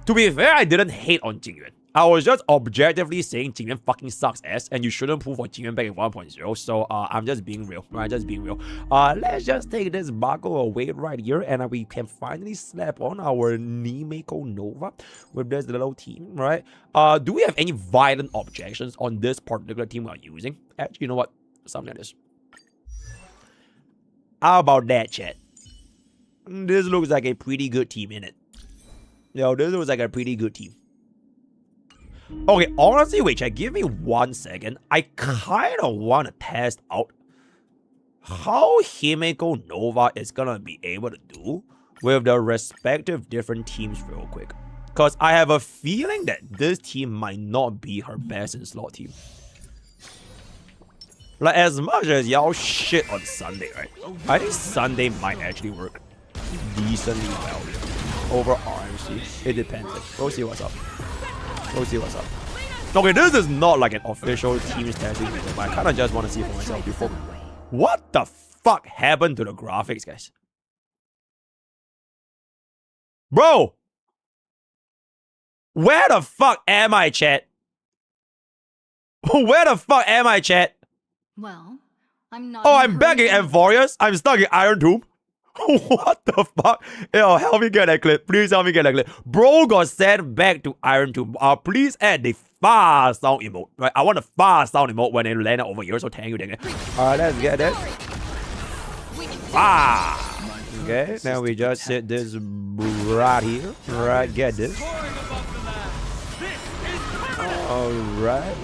To be fair, I didn't hate on Jingyuan. I was just objectively saying Jingyuan fucking sucks ass, and you shouldn't pull for Jingyuan back in 1.0, so I'm just being real, right? Just being real. Let's just take this Bago away right here, and we can finally slap on our Nimeko Nova with this little team, right? Do we have any violent objections on this particular team we're using? Actually, you know what? Something like this. How about that, chat? This looks like a pretty good team, innit? Yo, this looks like a pretty good team. Okay, honestly, wait, chat, give me 1 second. I kind of want to test out how Himeko Nova is gonna be able to do with the respective different teams real quick. Because I have a feeling that this team might not be her best in slot team. Like, as much as y'all shit on Sunday, right? I think Sunday might actually work decently well over RMC. It depends. We'll see what's up. We'll see what's up. Okay, this is not like an official teams testing video, but I kind of just want to see for myself before. What the fuck happened to the graphics, guys? Bro! Where the fuck am I, chat? Where the fuck am I, chat? Well, I'm not. Oh, I'm back in Amphorius. I'm stuck in Iron Tomb. What the fuck? Yo, help me get that clip. Please help me get that clip. Bro got sent back to Iron Tomb. Please add the fast sound emote. Right? I want a fast sound emote when it landed over here. So thank you. Alright, let's get that. Okay, now we just hit this right here. Right, get this. Alright.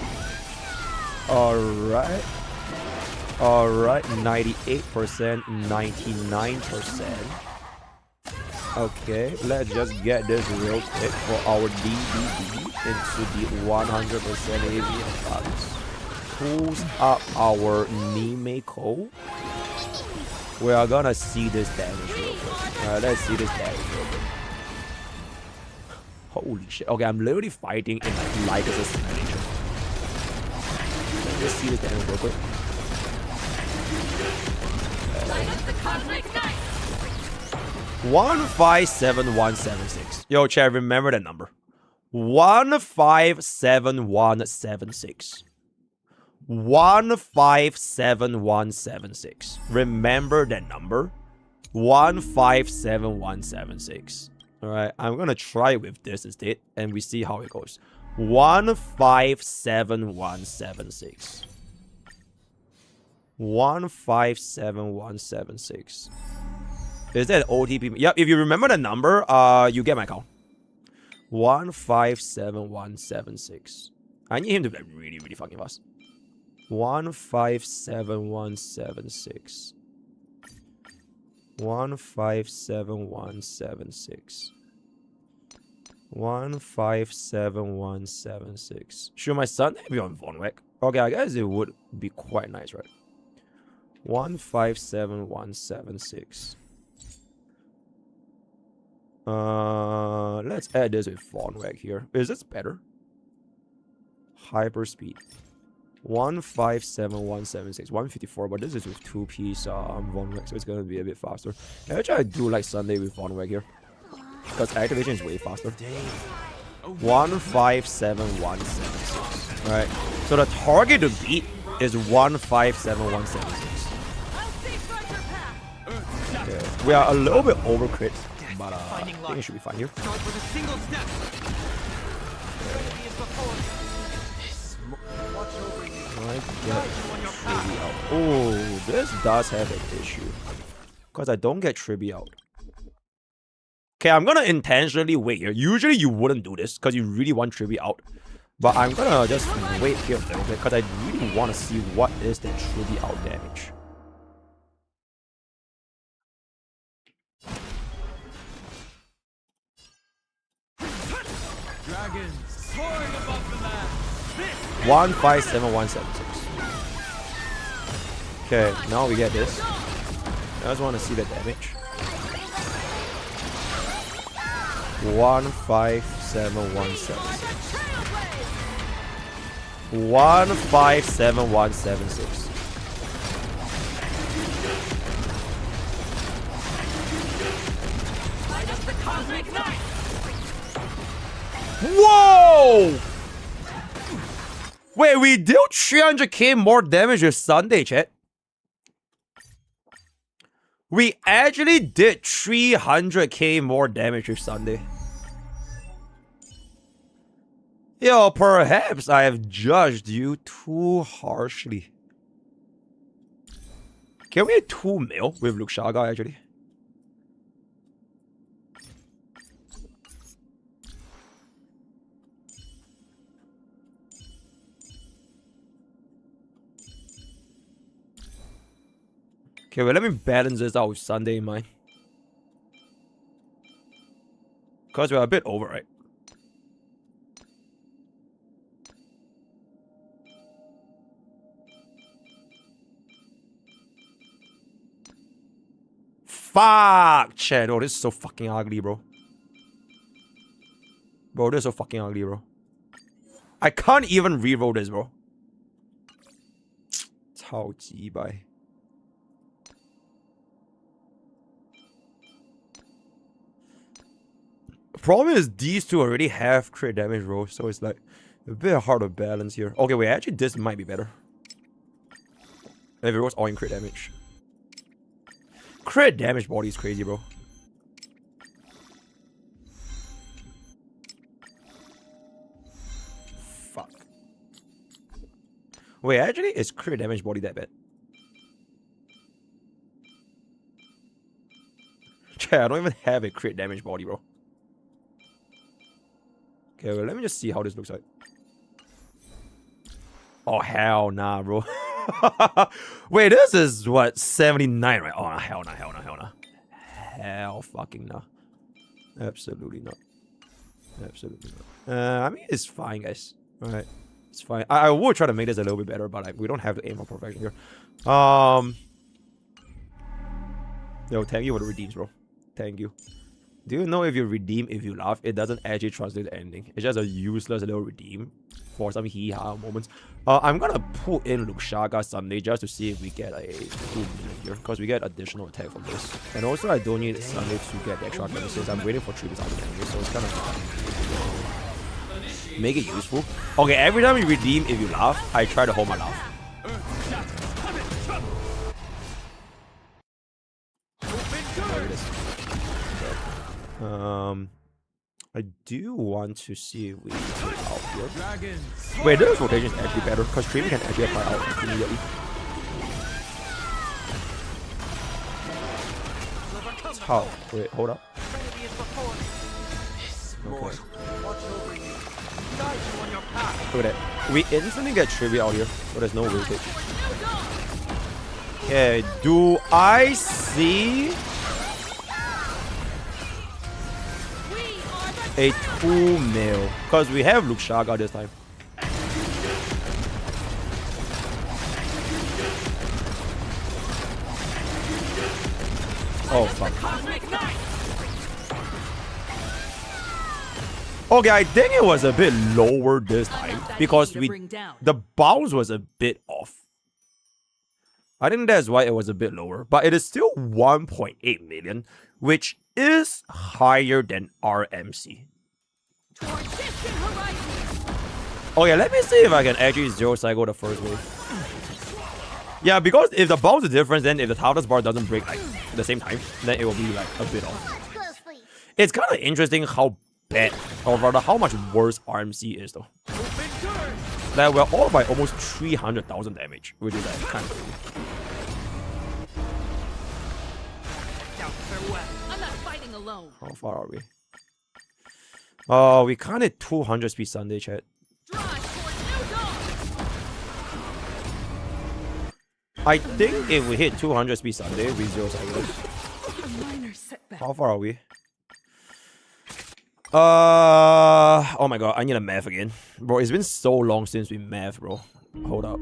Alright. Alright, 98%, 99%. Okay, let's just get this real quick for our DDD into the 100% AV funds. Pulls up our Nimeko. We are gonna see this damage real quick. Alright, let's see this damage real quick. Holy shit. Okay, I'm literally fighting in like as a simulation. Let's see this damage real quick. 157176. Yo, chat, remember that number. 157176. 157176. Remember that number. 157176. Alright, I'm gonna try with this instead, and we see how it goes. 157176. 157176. Is that OTP? Yep, if you remember the number, you get my account. 157176. I need him to be really, really fucking fast. 157176. 157176. 157176. Should my son be on Vonwek? Okay, I guess it would be quite nice, right? 157176. Let's add this with Vonwek here. Is this better? Hyperspeed. 157176. 154, but this is with 2-piece Vonwek, so it's gonna be a bit faster. Actually, I do like Sunday with Vonwek here, because activation is way faster. 157176. Alright, so the target to beat is 157176. Okay. We are a little bit over crit, but I think it should be fine here. Oh, this does have an issue, because I don't get Tribby out. Okay, I'm gonna intentionally wait here. Usually you wouldn't do this because you really want Tribby out, but I'm gonna just wait here a little bit because I really want to see what is the Tribby out damage. Dragons soaring above the land. 157176. Okay, now we get this. I just want to see the damage. 157176. 157176. Whoa! Wait, we dealt 300k more damage with Sunday, chat. We actually did 300k more damage with Sunday. Yo, perhaps I have judged you too harshly. Can we hit 2 mil with Luxaga actually? Okay, well, let me balance this out with Sunday in mind. Because we're a bit over, right? Fuck, chat. Oh, this is so fucking ugly, bro. Bro, this is so fucking ugly, bro. I can't even reroll this, bro. 超级白. Problem is these two already have crit damage, bro. So it's like a bit hard to balance here. Okay, wait, actually this might be better. If it was all in crit damage. Crit damage body is crazy, bro. Fuck. Wait, actually, is crit damage body that bad? Yeah, I don't even have a crit damage body, bro. Okay, well, let me just see how this looks like. Oh, hell nah, bro. Wait, this is what, 79, right? Oh, no, hell nah, hell nah, hell nah. Hell fucking nah. Absolutely not. Absolutely not. I mean, it's fine, guys. Alright. It's fine. I will try to make this a little bit better, but we don't have to aim for perfection here. Yo, thank you for the redeems, bro. Thank you. Do you know if you redeem, if you laugh, it doesn't actually translate to anything. It's just a useless little redeem for some hee-ha moments. I'm gonna put in Luxaga Sunday just to see if we get a 2 million here, because we get additional attack from this. And also I don't need Sunday to get the extra damage since I'm waiting for 3 bits out of the enemy, so it's kind of make it useful. Okay, every time you redeem, if you laugh, I try to hold my laugh. I do want to see if we can out here. Wait, this rotation is actually better because Stream can actually apply out immediately. How? Wait, hold up. Okay. Look at that. We instantly get trivia out here, so there's no wastage. Okay, do I see a 2 mil? Because we have Luxaga this time. Oh, fuck. Okay, I think it was a bit lower this time because the bounce was a bit off. I think that's why it was a bit lower, but it is still 1.8 million, which is higher than RMC. Okay, let me see if I can actually zero cycle the first wave. Yeah, because if the bounce is different, then if the toughness bar doesn't break like at the same time, then it will be like a bit off. It's kind of interesting how bad, or rather how much worse RMC is though. Like we're all by almost 300,000 damage, which is like kind of crazy. How far are we? Oh, we can't hit 200 speed Sunday, chat. I think if we hit 200 speed Sunday, we zero cycle. How far are we? Oh my god, I need a math again. Bro, it's been so long since we math, bro. Hold up.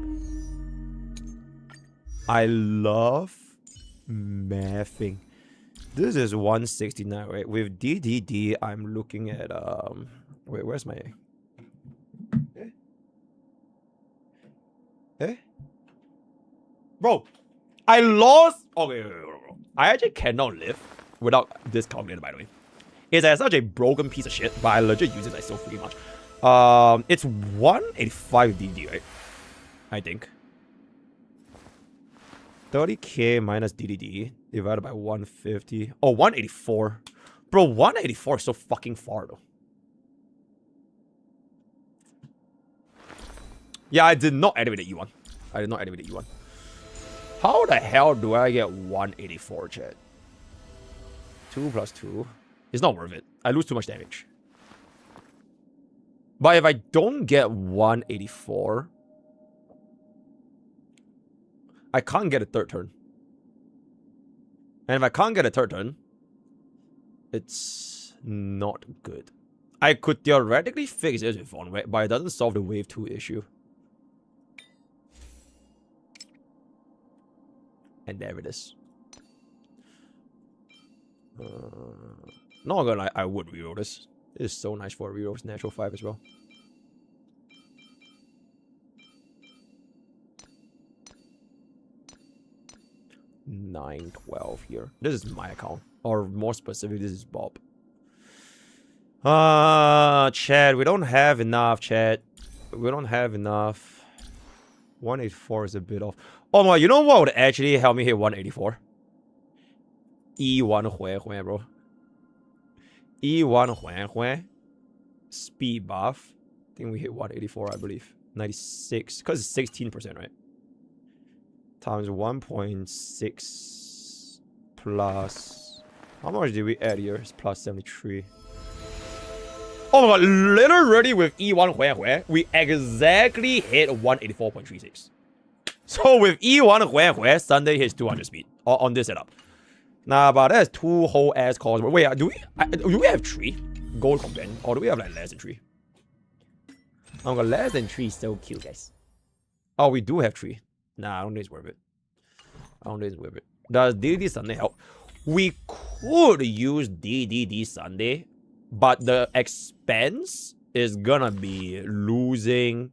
I love mathing. This is 169, right? With DDD, I'm looking at wait, where's my Bro, I lost. Okay, bro. I actually cannot live without this calculator, by the way. It's such a broken piece of shit, but I legit use it like so freaking much. It's 185 DD, right? I think. 30k minus DDD divided by 150. Oh, 184. Bro, 184 is so fucking far, though. Yeah, I did not activate the E1. I did not activate the E1. How the hell do I get 184, chat? 2 plus 2. It's not worth it. I lose too much damage. But if I don't get 184, I can't get a third turn. And if I can't get a third turn, it's not good. I could theoretically fix this with one way, but it doesn't solve the wave 2 issue. And there it is. Not gonna lie, I would reroll this. This is so nice for a reroll. It's natural 5 as well. $9.12 here. This is my account. Or more specific, this is Bob. Chat, we don't have enough, chat. We don't have enough. 184 is a bit off. Oh my, you know what would actually help me hit 184? E1 Hui, bro. E1 Hui. Speed buff. I think we hit 184, I believe. 96. Because it's 16%, right? Times 1.6 plus... How much did we add here? It's plus 73. Oh my god, literally with E1 Hui, we exactly hit 184.36. So with E1 Hui, Sunday hits 200 speed on this setup. Nah, but that's 2 whole ass calls. Wait, do we have 3 gold companion? Or do we have like less than 3? Oh god, less than 3 is so cute, guys. Oh, we do have 3. Nah, I don't think it's worth it. Does DDD Sunday help? We could use DDD Sunday, but the expense is gonna be losing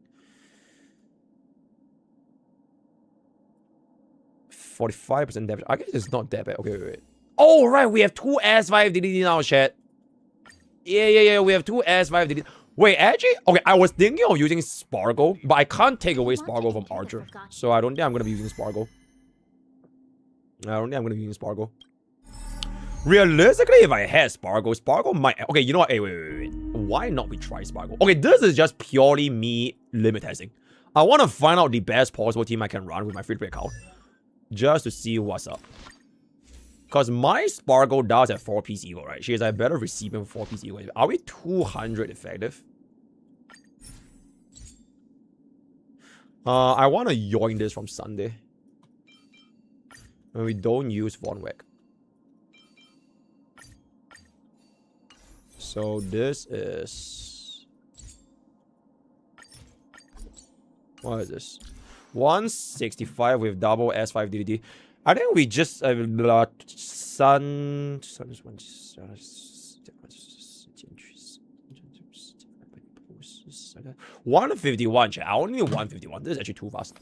45% damage. I guess it's not that bad. Okay, wait. Oh, right, we have 2 S5 DDD now, chat. Yeah, we have 2 S5 DDD. Wait, actually, okay, I was thinking of using Sparkle, but I can't take away Sparkle from Archer. So I don't think I'm gonna be using Sparkle. Realistically, if I had Sparkle might... Okay, you know what? Hey, wait. Why not we try Sparkle? Okay, this is just purely me limit testing. I want to find out the best possible team I can run with my free-to-play account. Just to see what's up. Because my Sparkle does have 4-piece Eagle, right? She has a better receiving 4-piece Eagle. Are we 200 effective? I want to yoink this from Sunday. And we don't use Von Weck. So this is... What is this? 165 with double S5 DDD. I think we just... Sun is 151, chat. I only need 151. This is actually too fast.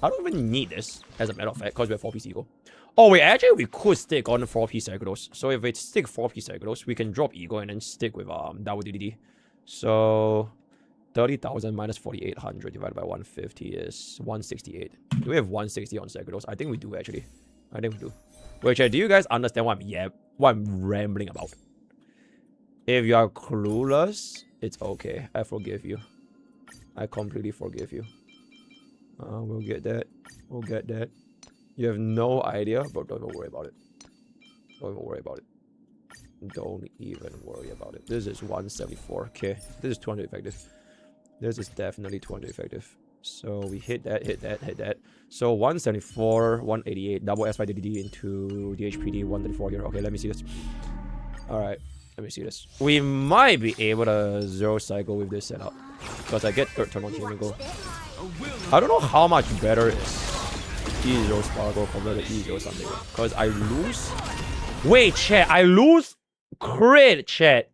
I don't even need this, as a matter of fact, because we have 4-piece Eagle. Oh, wait, actually, we could stick on 4-piece Cerberus. So if we stick 4-piece Cerberus, we can drop Eagle and then stick with double DDD. So 30,000 minus 4,800 divided by 150 is 168. Do we have 160 on Cerberus? I think we do, actually. I think we do. Wait, chat, do you guys understand what I'm rambling about? If you are clueless, it's okay. I forgive you. I completely forgive you. We'll get that. You have no idea, but don't even worry about it. Don't even worry about it. This is 174. Okay, this is 200 effective. This is definitely 200 effective. So we hit that. So 174, 188, double S5 DDD into DHPD 134 here. Okay, let me see this. Alright, let me see this. We might be able to zero cycle with this setup. Because I get third turn on Nimeko. I don't know how much better it is E0 Sparkle compared to E0 something. Because I lose... Wait, chat. I lose crit, chat.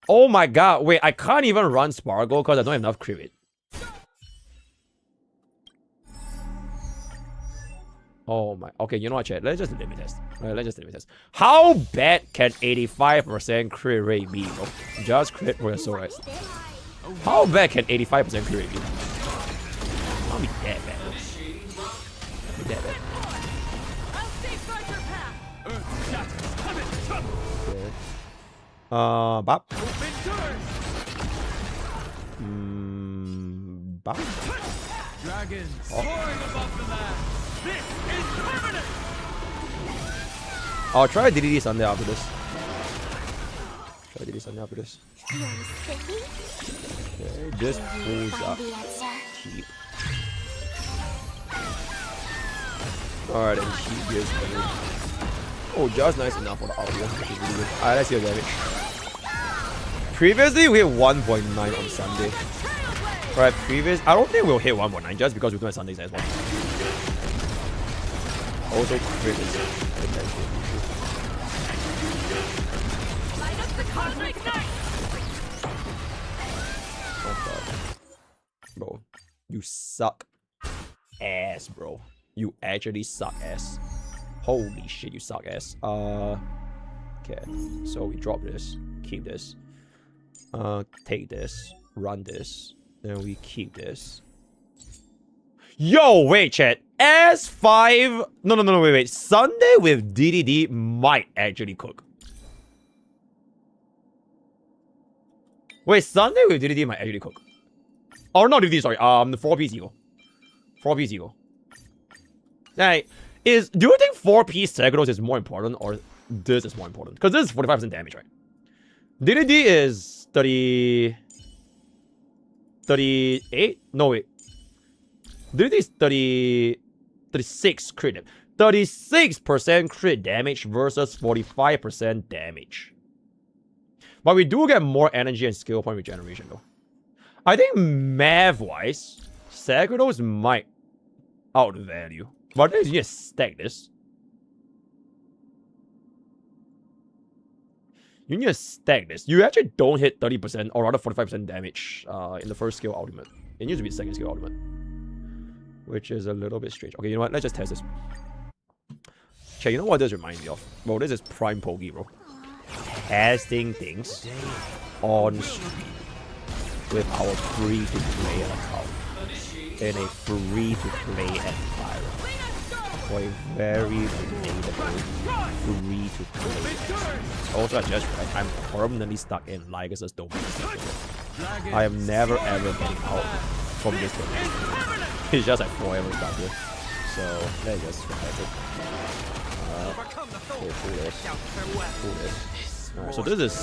Oh my god. Wait, I can't even run Sparkle because I don't have enough crit. Oh my... Okay, you know what, chat? Let's just limit test. Alright, let's just limit test. How bad can 85% crit rate be, bro? Just crit for your soul, right? How bad can 85% crit rate be? I'll be that bad. Bop. Bop. Dragons soaring above the land. This is permanent. I'll try DDD Sunday after this. Okay, this pulls up. Keep. Alright, then keep this. Oh, just nice enough for the audio, which is really good. Alright, let's see the damage. Previously, we hit 1.9 on Sunday. Right, I don't think we'll hit 1.9 just because we do have Sundays as well. Also, crit is potential issue. Oh god. Bro, you suck ass, bro. You actually suck ass. Holy shit, you suck ass. Okay, so we drop this, keep this. Take this, run this, then we keep this. Yo, wait, chat. S5. No, wait. Sunday with DDD might actually cook. Wait, Sunday with DDD might actually cook. Oh, not DDD, sorry. The 4-piece eagle. 4-piece eagle. Hey, do you think 4-piece Segros is more important or this is more important? Because this is 45% damage, right? DDD is 38? No, wait. DDD is 36 crit damage. 36% crit damage versus 45% damage. But we do get more energy and skill point regeneration, though. I think math-wise, Sagros might outvalue. But then you need to stack this. You need to stack this. You actually don't hit 30% or rather 45% damage in the first skill ultimate. It needs to be the second skill ultimate. Which is a little bit strange. Okay, you know what? Let's just test this. Okay, you know what this reminds me of? Bro, this is prime Pokke, bro. Testing things on stream with our free-to-play account in a free-to-play environment. For a very relatable free-to-play experience. Also, I just realized I'm permanently stuck in Lygus' domain. I am never ever getting out from this domain. It's just like forever stuck here. So, let's just test it. Okay, pull this. Pull this. Alright, so this is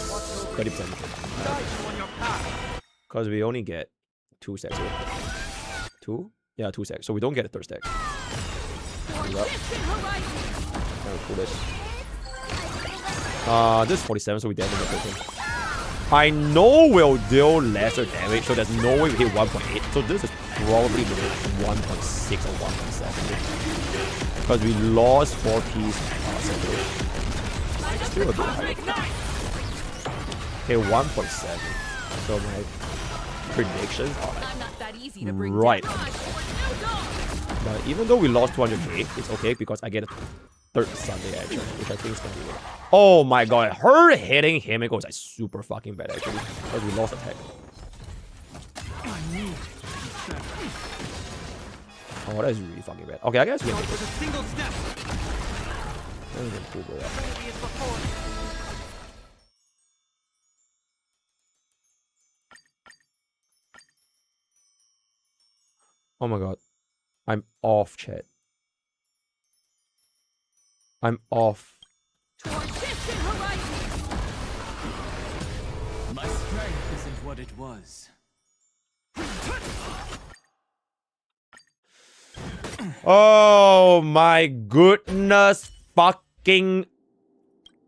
30%. Because we only get 2 stacks here. 2? Yeah, 2 stacks. So we don't get a third stack. Up. Pull this. This is 47, so we definitely get 13. I know we'll deal lesser damage, so there's no way we hit 1.8. So this is probably 1.6 or 1.7. Because we lost 4-piece seconds. Still a bit higher. Okay, 1.7. So my predictions are like right. But even though we lost 200k, it's okay because I get a third Sunday action, which I think is gonna be good. Oh my god, her hitting Nimeko is like super fucking bad actually. Because we lost attack. Oh, that is really fucking bad. Okay, I guess we can make this. Oh my god. I'm off, chat. I'm off. My strength isn't what it was. Oh my goodness fucking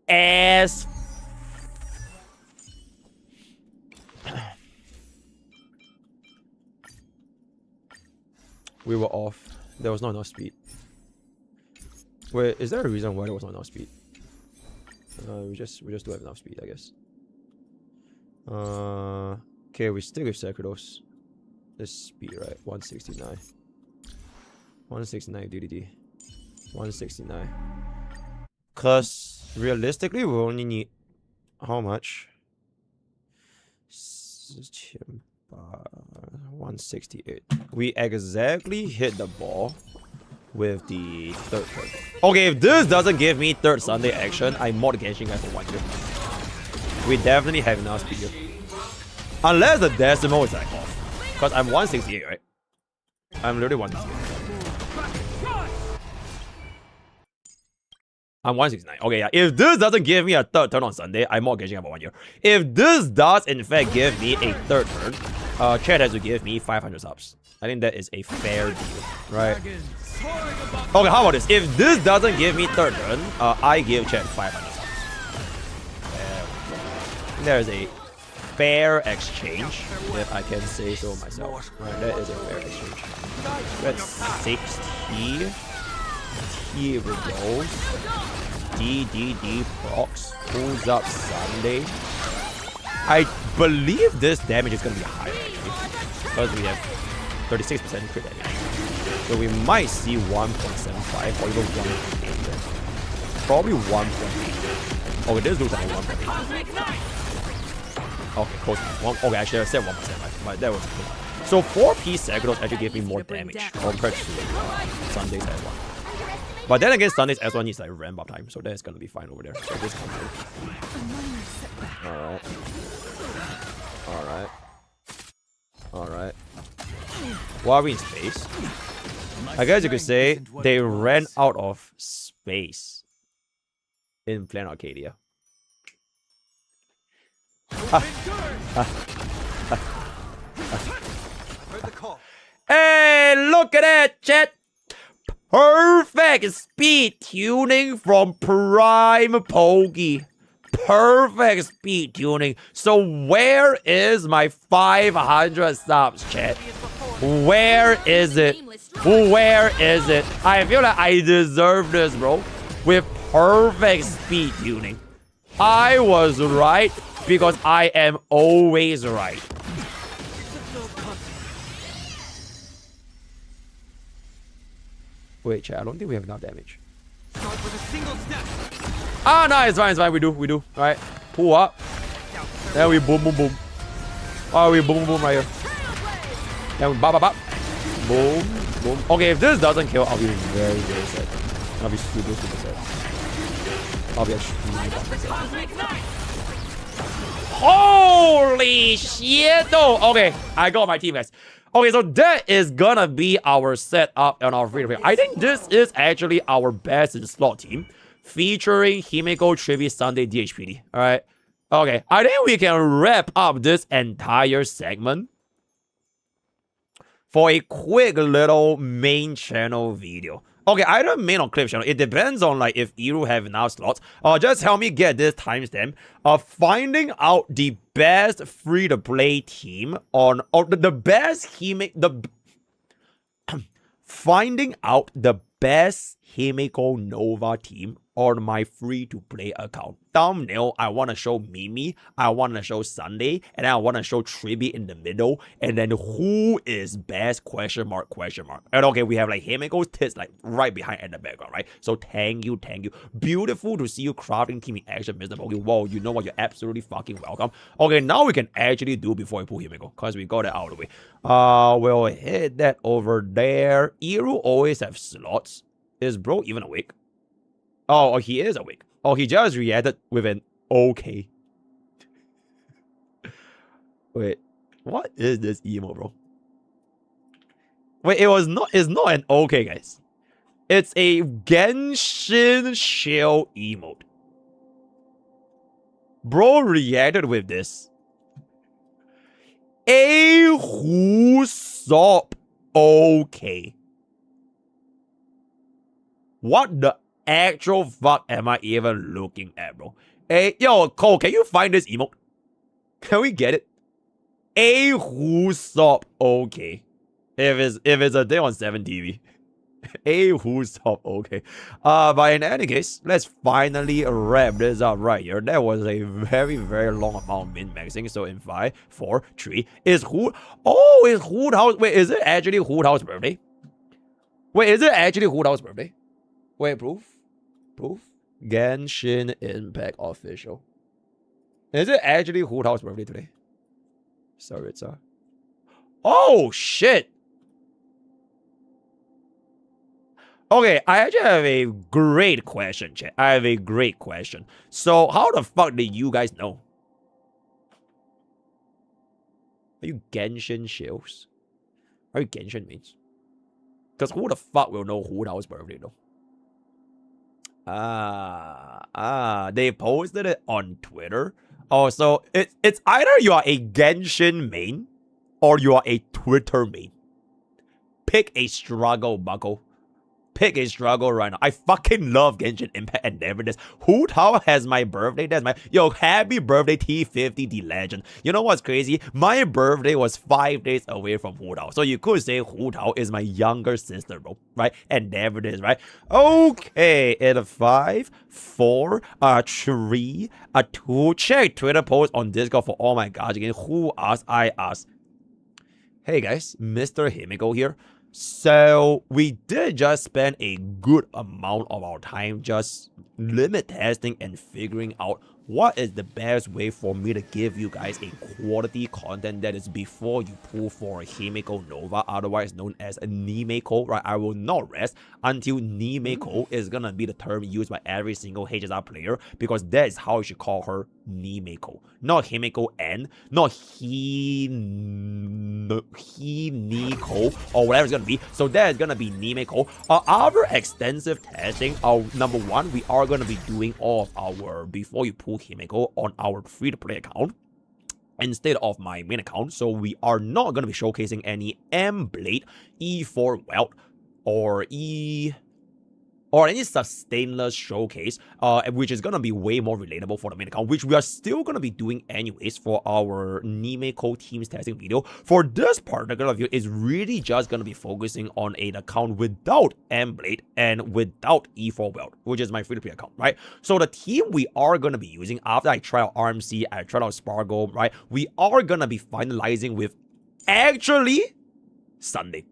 ass. We were off. There was not enough speed. Wait, is there a reason why there was not enough speed? We just do have enough speed, I guess. Okay, we stick with Sekredos. This speed, right? 169. 169 DDD. 169. Cause realistically, we only need how much? 168. We exactly hit the ball with the third turn. Okay, if this doesn't give me third Sunday action, I'm mod Genshin guy for 1 year. We definitely have enough speed here. Unless the decimal is like off. Because I'm 168, right? I'm literally 168. I'm 169. Okay, yeah. If this doesn't give me a third turn on Sunday, I'm mod Genshin for 1 year. If this does in fact give me a third turn, Chad has to give me 500 subs. I think that is a fair deal, right? Okay, how about this? If this doesn't give me third turn, I give Chet 500 subs. There's a fair exchange, if I can say so myself. Right, that is a fair exchange. That's 60. Here we go. DDD procs. Pulls up Sunday. I believe this damage is going to be higher, actually. Because we have 36% crit damage. So we might see 1.75 or even 1.8. Probably 1.8. Oh, this looks like 1.8. Okay, close. Okay, actually I said 1%. Right? That was close. So 4P Sagros actually gave me more damage compared to Sunday's S1. But then again, Sunday's S1 needs like ramp up time, so that's gonna be fine over there. So this comes in. Alright. Alright. Alright. Why are we in space? I guess you could say they ran out of space in Planet Arcadia. Hey, look at that, chat! Perfect speed tuning from Prime Poke. Perfect speed tuning. So where is my 500 subs, chat? Where is it? Where is it? I feel like I deserve this, bro. With perfect speed tuning. I was right because I am always right. Wait, chat, I don't think we have enough damage. Ah, no, it's fine, We do. Alright, pull up. Then we boom. Oh, we boom right here. Then we bop. Boom. Okay, if this doesn't kill, I'll be very sad. I'll be super sad. I'll be extremely fucking sad. Holy shit, though. Okay, I got my team, guys. Okay, so that is gonna be our setup and our free-to-play. I think this is actually our best in slot team, featuring Himeko, Trivi, Sunday, DHPD. All right. Okay, I think we can wrap up this entire segment for a quick little main channel video. Okay, either main or clip channel. It depends on like if Iru have enough slots. Just help me get this timestamp. Finding out the best free-to-play team on, or the best finding out the best Himeko Nova team on my free-to-play account. Thumbnail, I want to show Mimi, I want to show Sunday, and then I want to show Tribi in the middle, and then who is best, question mark. And okay, we have like Himeko's tits like right behind in the background, right? So thank you. Beautiful to see you crafting team in action, MrPokke. Whoa, you know what? You're absolutely fucking welcome. Okay, now we can actually do before we pull Himeko, because we got it out of the way. We'll hit that over there. Iru always have slots. Is bro even awake? Oh, he is awake. Oh, he just reacted with an okay. Wait, what is this emo, bro? Wait, it's not an okay, guys. It's a Genshin Shell emote. Bro reacted with this. A who sop okay. What the actual fuck am I even looking at, bro? Hey, yo, Cole, can you find this emote? Can we get it? A who stop okay. If it's a day on 7 TV. A who stop okay. But in any case, let's finally wrap this up right here. That was a very, very long amount of min-maxing. So in 5, 4, 3, is Hood. Oh, is Hood House. Wait, is it actually Hood House birthday? Wait, is it actually Hood House birthday? Wait, proof? Genshin Impact official. Is it actually Hood House birthday today? Sorry, it's oh shit! Okay, I actually have a great question, chat. I have a great question. So, how the fuck did you guys know? Are you Genshin Shields? Are you Genshin mains? Because who the fuck will know Hood House birthday though? They posted it on Twitter. Oh, so it's either you are a Genshin main or you are a Twitter main. Pick a struggle, bucko. pick a struggle right now. I fucking love Genshin Impact and everything. Hu Tao has my birthday. That's my happy birthday T50 the legend. You know what's crazy? My birthday was 5 days away from Hu Tao. So you could say Hu Tao is my younger sister, bro. Right? And there it is, right? Okay, in a 5, 4, 3, 2. Check Twitter post on Discord for all my gods again. Who asked? I asked. Hey guys, Mr. Himeko here. So we did just spend a good amount of our time just limit testing and figuring out what is the best way for me to give you guys a quality content that is before you pull for Himeko Nova, otherwise known as Nimeko, right? I will not rest until Nimeko is gonna be the term used by every single HSR player, because that is how you should call her, Nimeko. Not Himeko N, not Nimeko, or whatever it's gonna be. So that is gonna be Nimeko. After extensive testing, number one, we are gonna be doing all of our before you pull Himeko on our free-to-play account instead of my main account. So we are not going to be showcasing any M-Blade, E4 Welt, or any sustainless showcase, which is going to be way more relatable for the main account, which we are still going to be doing anyways for our Nimeko teams testing video. For this particular video, it's really just going to be focusing on an account without M-Blade and without E4 Welt, which is my free-to-play account, right? So the team we are going to be using after I try out RMC, I tried out Spargo, right? We are going to be finalizing with actually Sunday.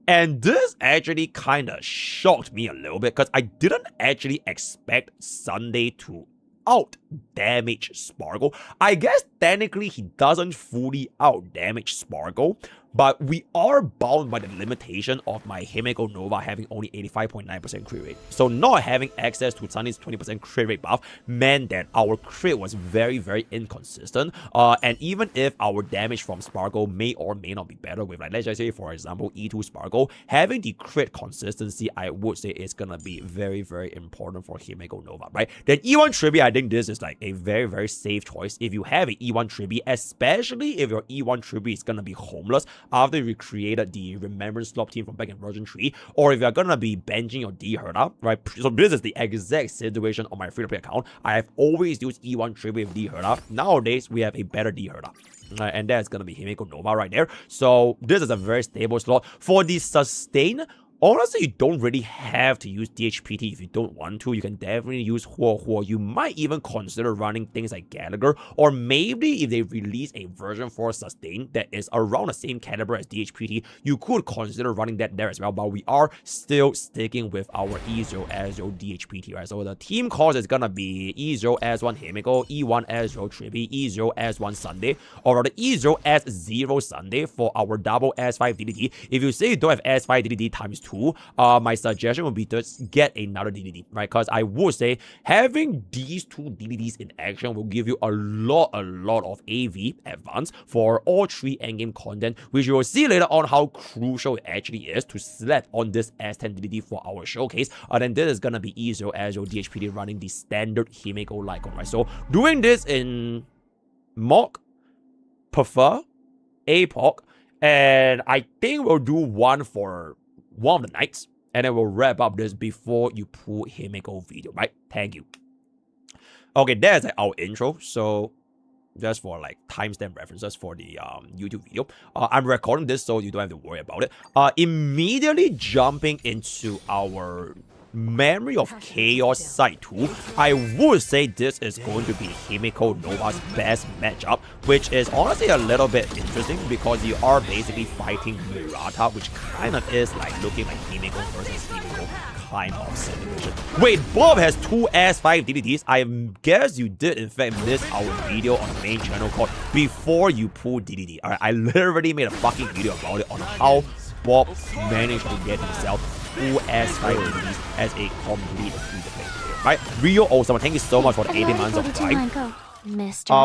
And this actually kind of shocked me a little bit because I didn't actually expect Sunday to out damage Spargo. I guess technically he doesn't fully out damage Spargo, but we are bound by the limitation of my Himeko Nova having only 85.9% crit rate. So not having access to Sunny's 20% crit rate buff meant that our crit was very, very inconsistent. And even if our damage from Spargo may or may not be better with, like, let's just say, for example, E2 Spargo, having the crit consistency, I would say, is gonna be very, very important for Himeko Nova, right? Then E1 Tribby, I think this is like a very, very safe choice. If you have an E1 Tribby, especially if your E1 Tribby is gonna be homeless after you created the Remembrance Slop team from back in version 3, or if you're gonna be benching your D Herda, right? So this is the exact situation on my free-to-play account. I have always used E1 Tribby with D Herda. Nowadays, we have a better D Herda. And that's gonna be Himeko Nova right there. So this is a very stable slot. For the sustain, honestly, you don't really have to use DHPT if you don't want to. You can definitely use Huo. You might even consider running things like Gallagher, or maybe if they release a version 4 sustain that is around the same caliber as DHPT, you could consider running that there as well. But we are still sticking with our E0 S0 DHPT, right? So the team cost is gonna be E0 S1 Himeko, E1 S0 Tribby, E0 S1 Sunday, or the E0 S0 Sunday for our double S5 DDD. If you say you don't have S5 DDD times 2, my suggestion would be to get another DDD, right? Because I would say having these two DDDs in action will give you a lot of AV advance for all 3 endgame content, which you will see later on how crucial it actually is to select on this S10 DDD for our showcase. Then this is gonna be E0 S0 DHPT running the standard Himeko Lycon, right? So doing this in Mock, Prefer, APOC, and I think we'll do one for one of the nights, and then we'll wrap up this before you pull Himeko video, right? Thank you. Okay, that's like our intro. So just for like timestamp references for the YouTube video, I'm recording this so you don't have to worry about it. Immediately jumping into our Memory of Chaos Side 2, I would say this is going to be Himeko Nova's best matchup, which is honestly a little bit interesting because you are basically fighting Murata, which kind of is like looking like Himeko versus Himeko kind of situation. Wait, Bob has 2 S5 DDDs. I guess you did in fact miss our video on the main channel called Before You Pull DDD. Alright, I literally made a fucking video about it on how Bob managed to get himself 2 S5 DDDs as a complete free-to-play player. Right? Rio Osama, thank you so much for the 80 months of Prime.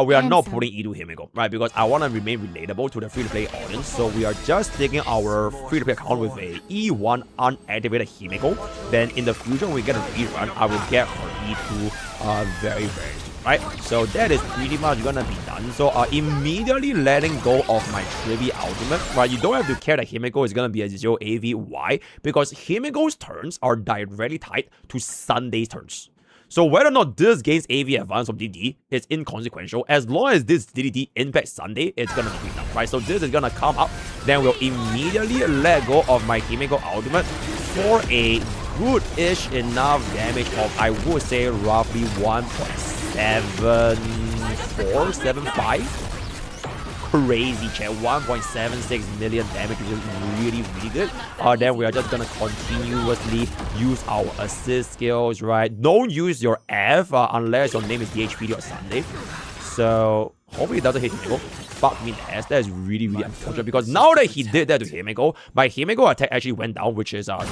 We are not putting E2 Himeko, right? Because I want to remain relatable to the free-to-play audience. So we are just taking our free-to-play account with a E1 unactivated Himeko. Then in the future, when we get a rerun, I will get her E2 very, very soon. right? So that is pretty much gonna be done. So immediately letting go of my Trivi ultimate, right? You don't have to care that Himeko is gonna be a 0 AV. Why? Because Himeko's turns are directly tied to Sunday's turns. So whether or not this gains AV advance from DD is inconsequential. As long as this DDD impacts Sunday, it's gonna be enough, right? So this is gonna come up. Then we'll immediately let go of my Himeko ultimate for a good-ish enough damage of, I would say, roughly 1.7475. Crazy chat, 1.76 million damage, which is really good. Then we are just gonna continuously use our assist skills, right? Don't use your F unless your name is DHPD or Sunday. So hopefully it doesn't hit Himeko. Fuck me in the ass. That is really unfortunate, because now that he did that to Himeko, my Himeko attack actually went down, which is not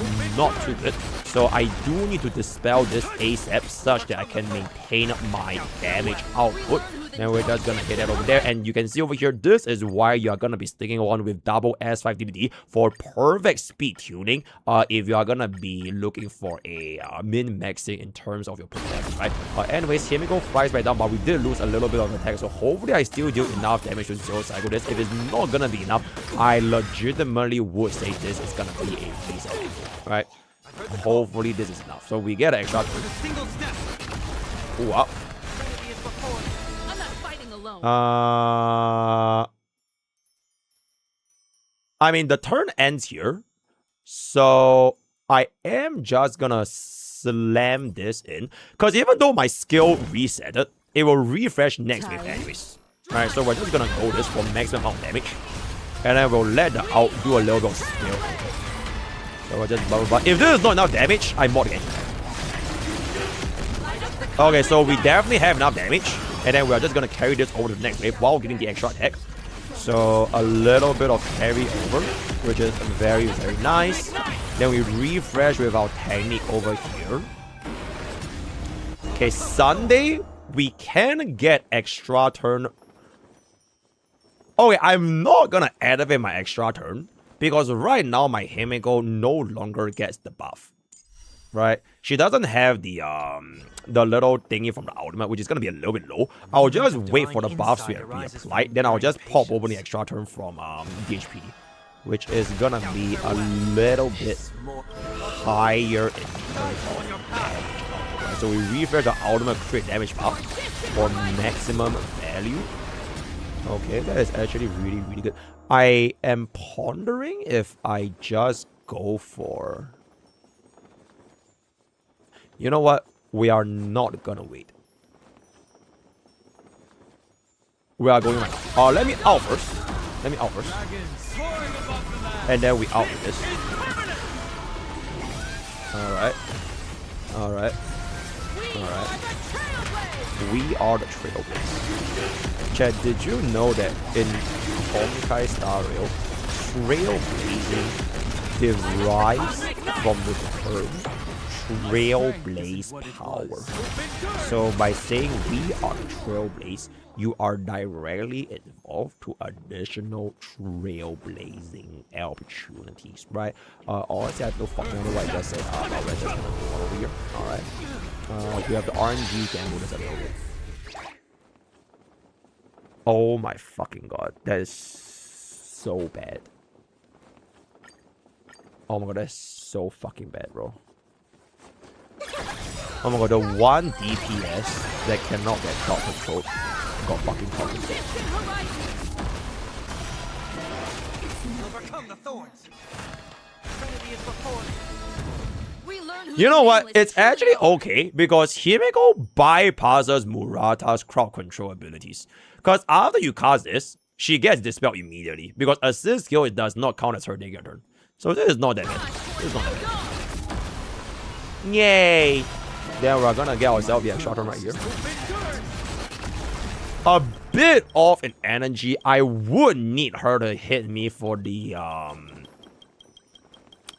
too good. So I do need to dispel this ASAP such that I can maintain my damage output. Then we're just gonna hit that over there, and you can see over here, this is why you're gonna be sticking on with double S5 DDD for perfect speed tuning if you are gonna be looking for a min-maxing in terms of your performance, right? Anyways, Himeko flies right down, but we did lose a little bit of attack, so hopefully I still deal enough damage to zero cycle this. If it's not gonna be enough, I legitimately would say this is gonna be a reset, right? Hopefully this is enough. So we get an extra turn. Ooh, up. I mean, the turn ends here, so I am just gonna slam this in, because even though my skill resetted, it will refresh next wave anyways. Alright, so we're just gonna go this for maximum amount of damage, and then we'll let the out do a little bit of skill. So we'll just blah blah blah. If this is not enough damage, I mod again. Okay, so we definitely have enough damage. And then we're just going to carry this over to the next wave while getting the extra attack. So a little bit of carry over, which is very nice. Then we refresh with our technique over here. Okay, Sunday, we can get extra turn. Okay, I'm not going to activate my extra turn, because right now my Himeko no longer gets the buff. Right? She doesn't have the little thingy from the ultimate, which is going to be a little bit low. I'll just wait for the buffs to be applied. Then I'll just pop open the extra turn from DHPD, which is going to be a little bit higher in terms of damage. Right? So we refresh the ultimate crit damage buff for maximum value. Okay, that is actually really good. I am pondering if I just go for... You know what? We are not gonna wait. We are going right now. Let me out first. And then we out with this. Alright. We are the trailblazers. Chad, did you know that in Honkai Star Rail, trailblazing derives from the term trailblaze power? So by saying we are trailblaze, you are directly involved to additional trailblazing opportunities, right? Honestly, I have no fucking idea what I just said. But we're just gonna go over here. Alright. We have the RNG gamble that's available. Oh my fucking god. That is so bad. Oh my god, that's so fucking bad, bro. Oh my god, the one DPS that cannot get top control got fucking top control. You know what? It's actually okay, because Himeko bypasses Murata's crowd control abilities. Because after you cast this, she gets dispelled immediately, because assist skill it does not count as her taking a turn. So this is not that bad. Yay! Then we're gonna get ourselves the extra turn right here. A bit off in energy. I would need her to hit me for the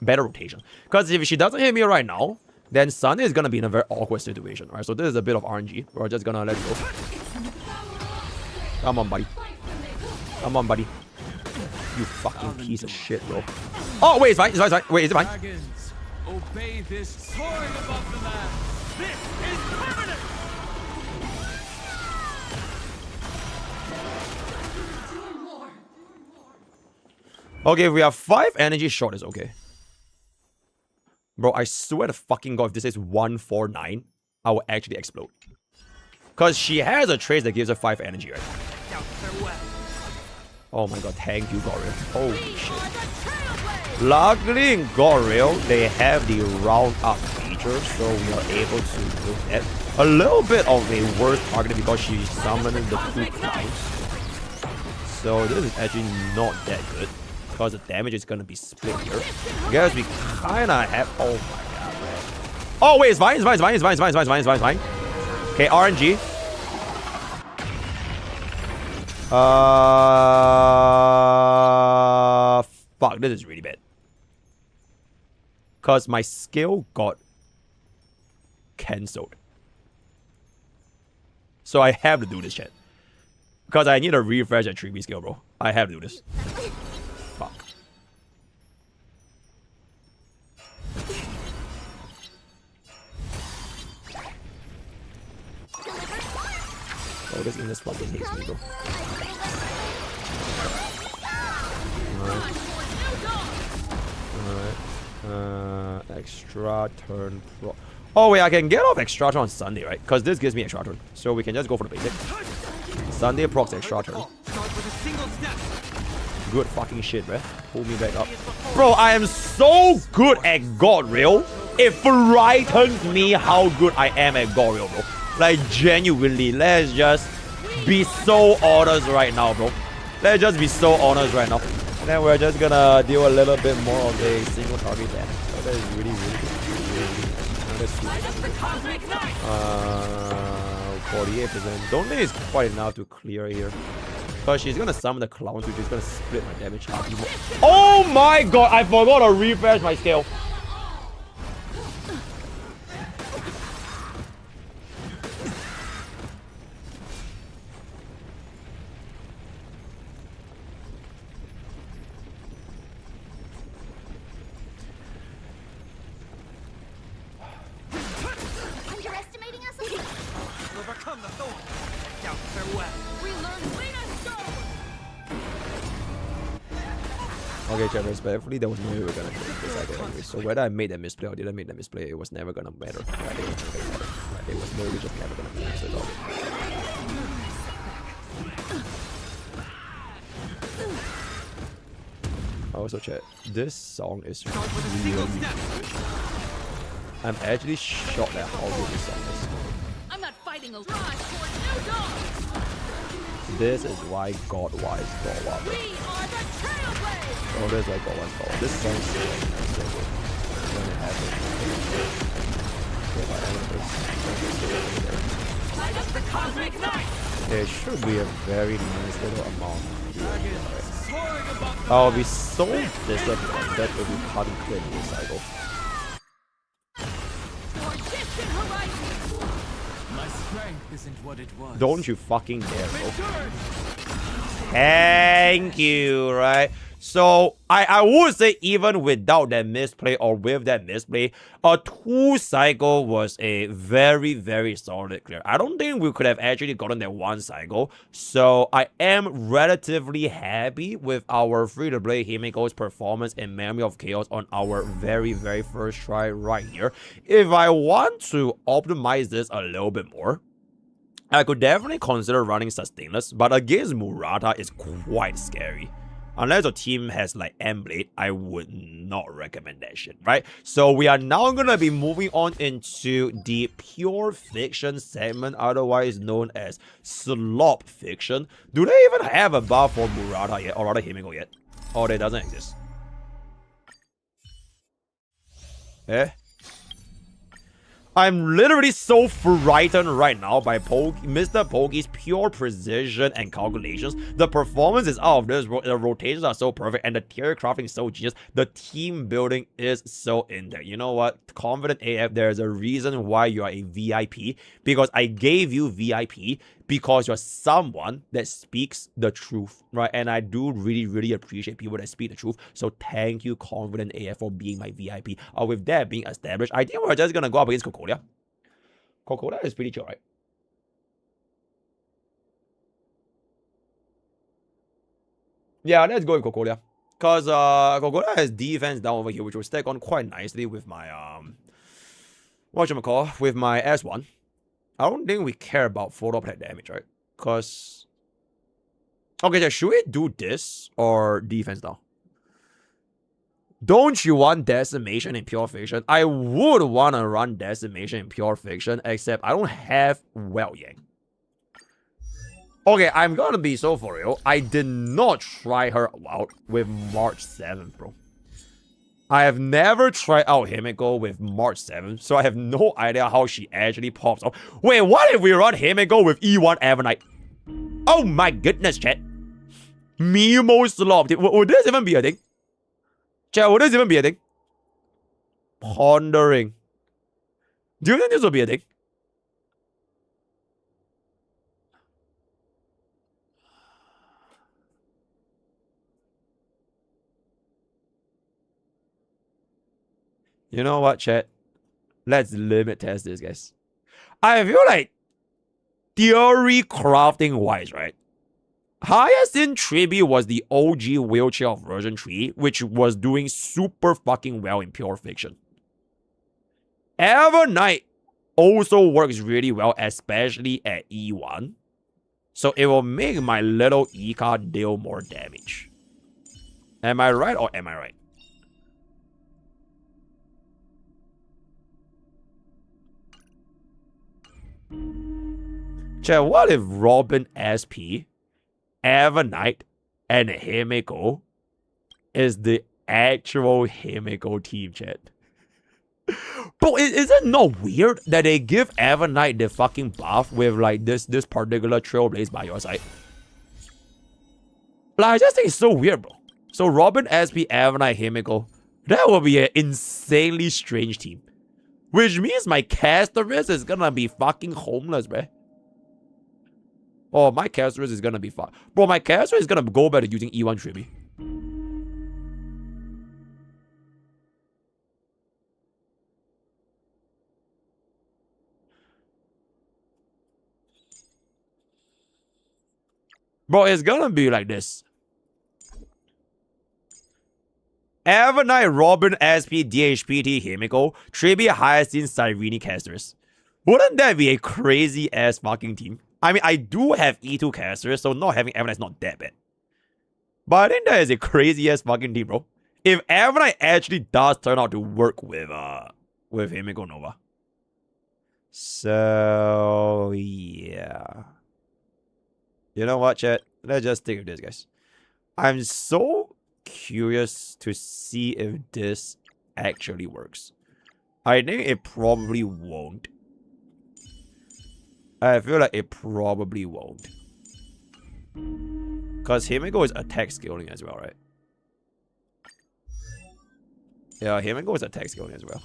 better rotation. Because if she doesn't hit me right now, then Sunday is gonna be in a very awkward situation, right? So this is a bit of RNG. We're just gonna let it go. Come on, buddy. You fucking piece of shit, bro. Oh, wait, it's fine. Wait, is it fine? Obey this soaring above the land. This is permanent. Okay, if we have 5 energy short, is okay. Bro, I swear to fucking god, if this is 149, I will actually explode. Because she has a trace that gives her 5 energy, right? Oh my god, thank you, Goril. Holy shit. Luckily in Goril, they have the round up feature, so we are able to do that. A little bit of a worse target because she summoned the 2 clowns. So this is actually not that good. Because the damage is gonna be split here. I guess we kinda have. Oh my god, man. Oh wait, it's fine, it's fine, it's fine, it's fine, it's fine, it's fine, it's fine, it's fine. Okay, RNG. Fuck, this is really bad. Because my skill got cancelled. So I have to do this shit. Because I need a refresh at 3B skill, bro. I have to do this. Fuck. Oh, this Innes fucking hates me, bro. Alright. Extra turn pro. Oh wait, I can get off extra turn on Sunday, right? Because this gives me extra turn. So we can just go for the basic. Sunday procs extra turn. Good fucking shit, bro. Pull me back up. Bro, I am so good at God Rail. It frightens me how good I am at God Rail, bro. Like, genuinely, let's just be so honest right now, bro. Let's just be so honest right now. And then we're just gonna deal a little bit more of a single target damage. So that is really, really good. 48%. Don't think it's quite enough to clear here. Because she's gonna summon the clowns, which is gonna split my damage half even. Oh my god, I forgot to refresh my scale. Underestimating us? Overcome the thorn. Now farewell. We learn Okay, chat, respectfully, there was no way we were gonna hit this cycle anyway. So whether I made that misplay or didn't make that misplay, it was never gonna matter. Right? It was never gonna matter. Right? It was literally just never gonna matter. So it's all good. Also, chat, this song is really I'm actually shocked at how good this song is. I'm not fighting a drive for new dawn. This is why God wise God Wild. Oh, there's like God wise God. This song is so nice, so good. When it happens. There should be a very nice little amount here. I'll be so disappointed if we can't clear this cycle. My strength isn't what it was. Don't you fucking dare, bro. Thank you, right? So, I would say even without that misplay or with that misplay, a 2 cycle was a very, very solid clear. I don't think we could have actually gotten that 1 cycle. So, I am relatively happy with our free-to-play Himeko's performance in Memory of Chaos on our very, very first try right here. If I want to optimize this a little bit more, I could definitely consider running Sustainless, but against Murata, it's quite scary. Unless your team has like M-Blade, I would not recommend that shit, right? So we are now going to be moving on into the Pure Fiction segment, otherwise known as Slop Fiction. Do they even have a buff for Murata yet, or rather Himeko yet? Or it doesn't exist? Eh? I'm literally so frightened right now by MrPokke's pure precision and calculations. The performance is out of this world. The rotations are so perfect, and the tier crafting is so genius. The team building is so in there. You know what? Confident AF, there's a reason why you are a VIP. Because I gave you VIP because you're someone that speaks the truth, right? And I do really, really appreciate people that speak the truth. So thank you, Confident AF, for being my VIP. With that being established, I think we're just gonna go up against Kokolia. Kokolia is pretty chill, right? Yeah, let's go with Kokolia. Because Gogoda has defense down over here, which will stack on quite nicely with my whatchamacall, with my S1. I don't think we care about photo plate damage, right? Because okay, so should we do this or defense down? Don't you want decimation in pure fiction? I would want to run decimation in pure fiction, except I don't have Well Yang. Okay, I'm gonna be so for real. I did not try her out with March 7th, bro. I have never tried out Himeko with March 7th, so I have no idea how she actually pops up. Wait, what if we run Himeko with E1 Evernight? Oh my goodness, chat. Mimo Slop. Would this even be a thing? Chat, would this even be a thing? Pondering. Do you think this will be a thing? You know what, chat? Let's limit test this, guys. I feel like theory crafting wise, right? Hyacinth Tribi was the OG wheelchair of version 3, which was doing super fucking well in pure fiction. Evernight also works really well, especially at E1. So it will make my little E card deal more damage. Am I right or am I right? Chat, what if Robin SP, Evernight, and Himeko is the actual Himeko team, chat? Bro, is it not weird that they give Evernight the fucking buff with like this particular Trailblaze by your side? Like, I just think it's so weird, bro. So Robin, SP, Evernight, Himeko, that will be an insanely strange team. Which means my Casterus is gonna be fucking homeless, bruh. Oh, my Casterus is gonna be fucked. Bro, my Casterus is gonna go back to using E1 Tribi. Bro, it's gonna be like this. Evernight, Robin, SP, DHPT, Himeko, Tribi, Hyacinth, Cyrene, Casterus. Wouldn't that be a crazy ass fucking team? I mean, I do have E2 Casterus, so not having Evernight is not that bad. But I think that is a crazy ass fucking team, bro. If Evernight actually does turn out to work with Himeko Nova. So yeah. You know what, chat? Let's just stick with this, guys. I'm so curious to see if this actually works. I think it probably won't. I feel like it probably won't. Because Himeko is attack scaling as well, right? Yeah, Himeko is attack scaling as well.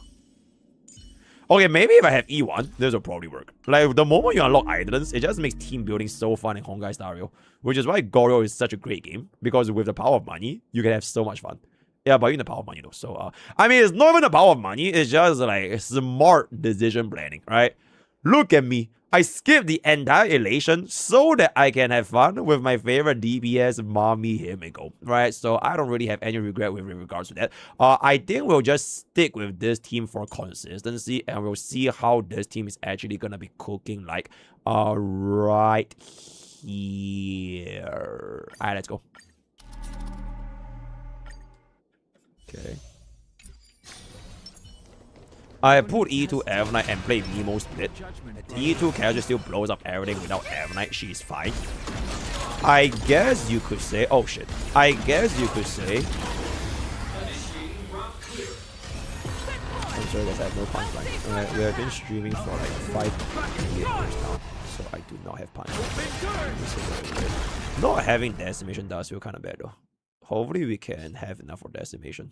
Okay, maybe if I have E1, this will probably work. Like, the moment you unlock Idolins, it just makes team building so fun in Honkai Star Rail. Which is why Goryo is such a great game. Because with the power of money, you can have so much fun. Yeah, but you need the power of money though. So, I mean, it's not even the power of money. It's just like smart decision planning, right? Look at me. I skipped the entire elation so that I can have fun with my favorite DPS, Mommy Himeko, right? So I don't really have any regret with regards to that. I think we'll just stick with this team for consistency, and we'll see how this team is actually gonna be cooking like right here. Alright, let's go. Okay. I put E2 Evernight and play Nemo Split. E2 character still blows up everything without Evernight. She's fine. I guess you could say... Oh shit. I guess you could say... I'm sorry guys, I have no punchline. We have been streaming for like 5 years now. So I do not have punchline. Not having decimation does feel kind of bad though. Hopefully we can have enough for decimation.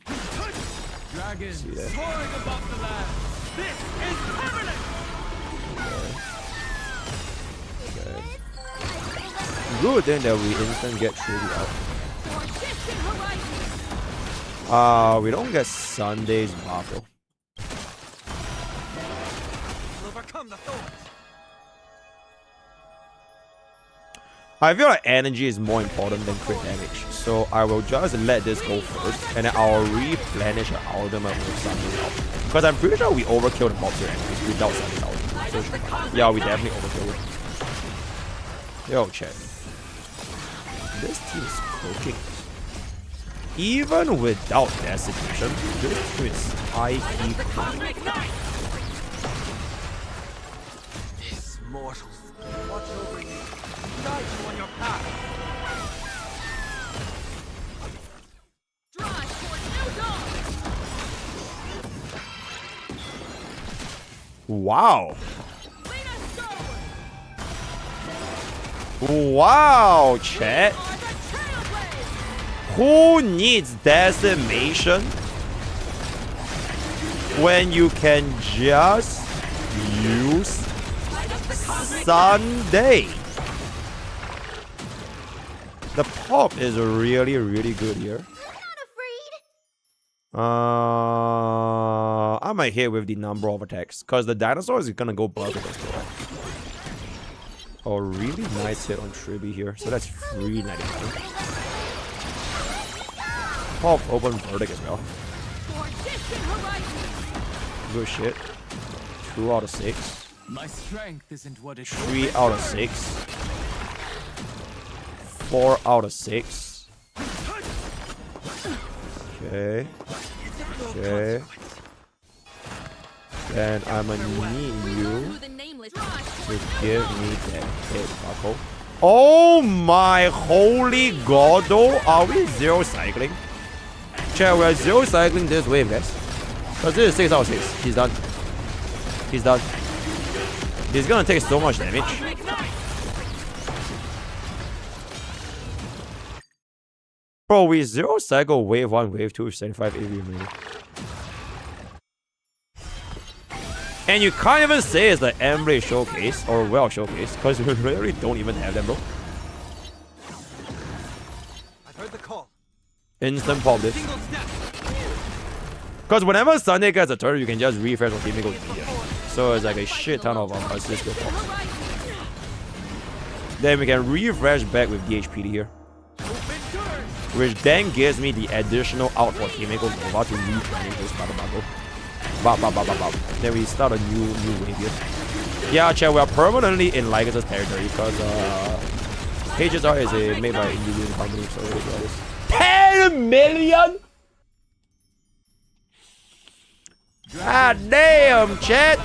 Dragons soaring above the land. This is permanent. Okay. Good then that we instant get Tribi out. We don't get Sunday's buff though. I feel like energy is more important than crit damage. So I will just let this go first. And then I'll replenish an ultimate with Sunday's out. Because I'm pretty sure we overkill the mobs here anyways without Sunday's out. So yeah, we definitely overkill it. Yo, check. This team is cooking. Even without Desecration, this team is high-key cooking. These mortals watch over you, guide you on your path. Drive towards new dawn. Wow. Wow, chat. Who needs decimation when you can just use Sunday? The pop is really, really good here. I might hit with the number of attacks because the dinosaur is gonna go bug against the right. Oh, really nice hit on Triby here. So that's 399. Pop open verdict as well. Good shit. 2 out of 6. My strength isn't what it 3 out of 6. 4 out of 6. Okay. Okay. Then I'm gonna need you to give me that hit buckle. Oh my holy god though! Are we zero cycling? Chat, we're zero cycling this wave, guys. Because this is 6 out of 6. He's done. He's done. He's gonna take so much damage. Bro, we zero cycle wave 1, wave 2, 75 AV remaining. And you can't even say it's the Emblem showcase or well showcase because we literally don't even have them, bro. I've heard the call. Instant pop this. Because whenever Sunday gets a turn, you can just refresh on Nimeko. So it's like a shit ton of assist skill pops. Then we can refresh back with DHPD here. Which then gives me the additional out for Nimeko Nova to replenish this battle bubble. Then we start a new wave here. Yeah, chat, we are permanently in Lycus' territory because HSR is made by an Indian company, so it is what it is. 10 million? God damn, chat.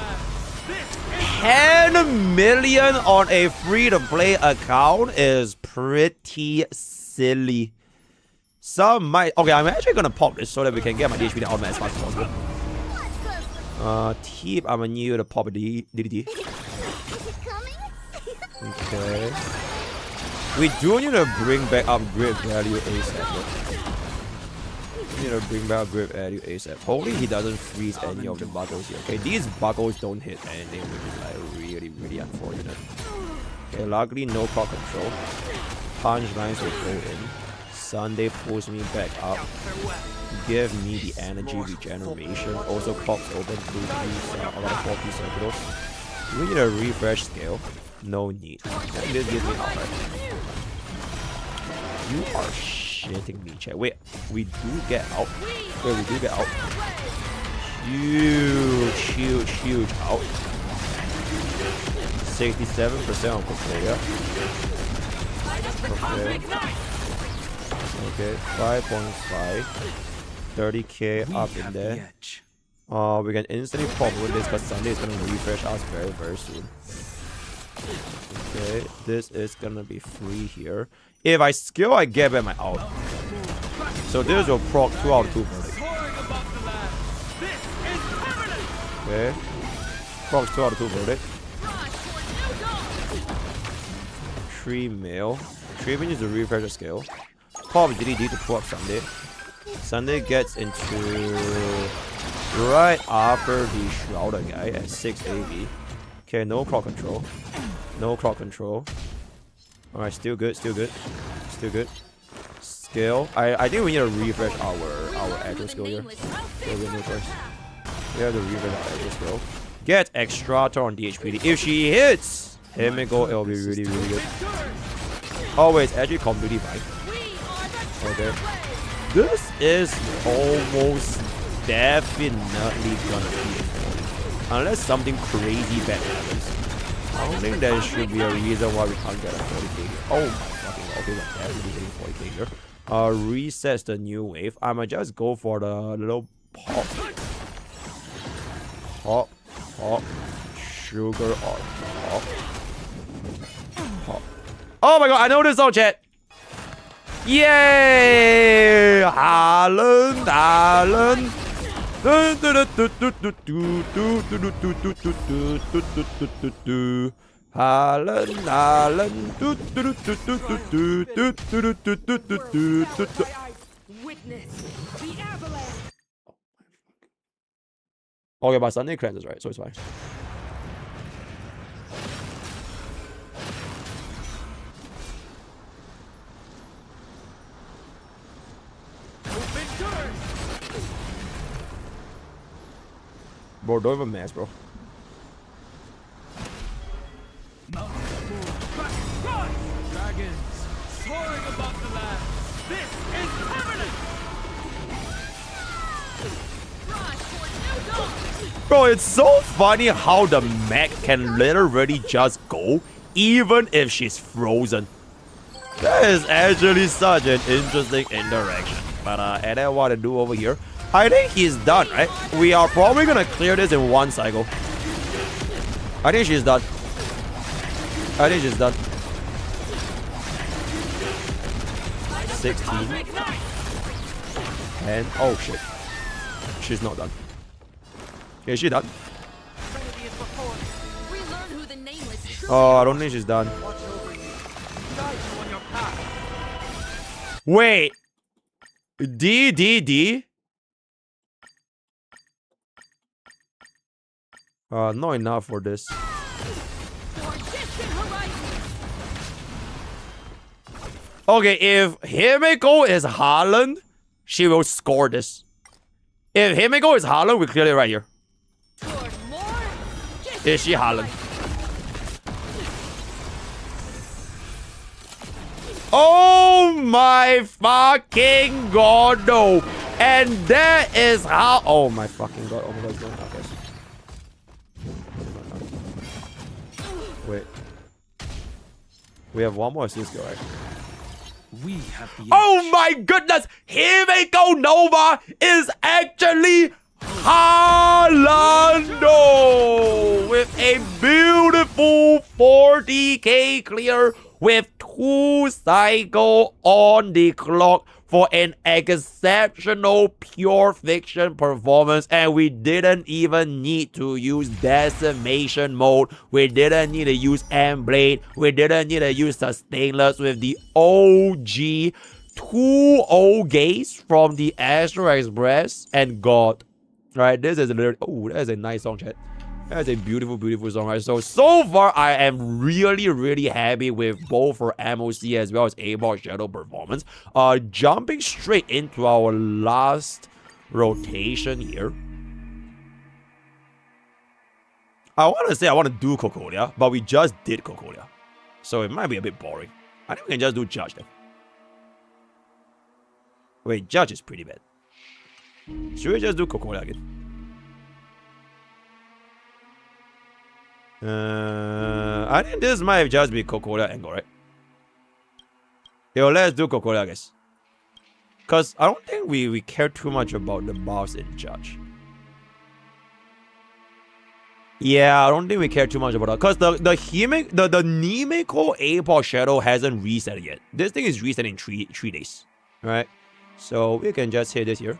10 million on a free-to-play account is pretty silly. Some might... Okay, I'm actually gonna pop this so that we can get my DHP out as fast as possible. Teep, I'm gonna need you to pop a DDD. Okay. We do need to bring back up grid value ASAP. We need to bring back grid value ASAP. Hopefully he doesn't freeze any of the buckles here. Okay, these buckles don't hit anything, which is like really, really unfortunate. Okay, luckily no clock control. Punch lines will go in. Sunday pulls me back up. Give me the energy regeneration. Also pops open to these around 40 circles. We need a refresh scale. No need. And this gives me outright. You are shitting me, chat. Wait, we do get out. Wait, we do get out. Huge out. 67% on control, yeah. Okay, 5.5. 30k up in there. We can instantly pop with this because Sunday is gonna refresh us very, very soon. Okay, this is gonna be free here. If I skill, I get back my out. So this will proc 2 out of 2 verdict. Okay. Proc 2 out of 2 verdict. 3 mil. 3 needs to refresh the skill. Pop DDD to pull up Sunday. Sunday gets into right after the Shrouder guy at 6 AV. Okay, no clock control. No clock control. Alright, still good. Still good. Skill. I think we need to refresh our actual skill here. Okay, we have no choice. We have to refresh our actual skill. Get extra turn on DHPD. If she hits Nimeko, it'll be really, really good. Oh wait, it's actually completely fine. Okay. This is almost definitely gonna be important. Unless something crazy bad happens. I don't think there should be a reason why we can't get a 40k here. Oh my fucking god. Okay, we're definitely getting 40k here. Resets the new wave. I might just go for the little pop. Pop. Pop. Sugar on top. Pop. Oh my god, I know this song, chat. Yay! Haaland, Haaland. Haaland, Haaland. Okay, but Sunday cleanses, right? So it's fine. Bro, don't even mess, bro. Dragons soaring above the land. This is permanent. Bro, it's so funny how the mech can literally just go even if she's frozen. That is actually such an interesting interaction. But and then what to do over here? I think he's done, right? We are probably gonna clear this in one cycle. I think she's done. I think she's done. 16. And oh shit. She's not done. Is she done? Oh, I don't think she's done. Wait. D. Not enough for this. Okay, if Himeko is Haaland, she will score this. If Himeko is Haaland, we clear it right here. Is she Haaland? Oh my fucking god, no. And that is how... Oh my fucking god. Oh my god, it's going up, guys. Wait. We have one more assist go, right? We have the oh my goodness! Himeko Nova is actually Haalando with a beautiful 40k clear with 2 cycle on the clock for an exceptional pure fiction performance, and we didn't even need to use decimation mode. We didn't need to use M-Blade. We didn't need to use sustainless with the OG 2-0 gaze from the Astro Express and God. Right, this is literally... Oh, that is a nice song, chat. That's a beautiful, beautiful song, right? So far, I am really happy with both her MOC as well as A-Ball Shadow performance. Jumping straight into our last rotation here. I want to say I want to do Cocolia, but we just did Cocolia. So it might be a bit boring. I think we can just do Judge then. Wait, Judge is pretty bad. Should we just do Cocolia again? I think this might just be Cocolia angle, right? Yo, let's do Cocolia, guys. Because I don't think we care too much about the buffs in Judge. Yeah, I don't think we care too much about that. Because the Nimeko A-Ball Shadow hasn't reset yet. This thing is reset in 3 days. Right? So we can just hit this here.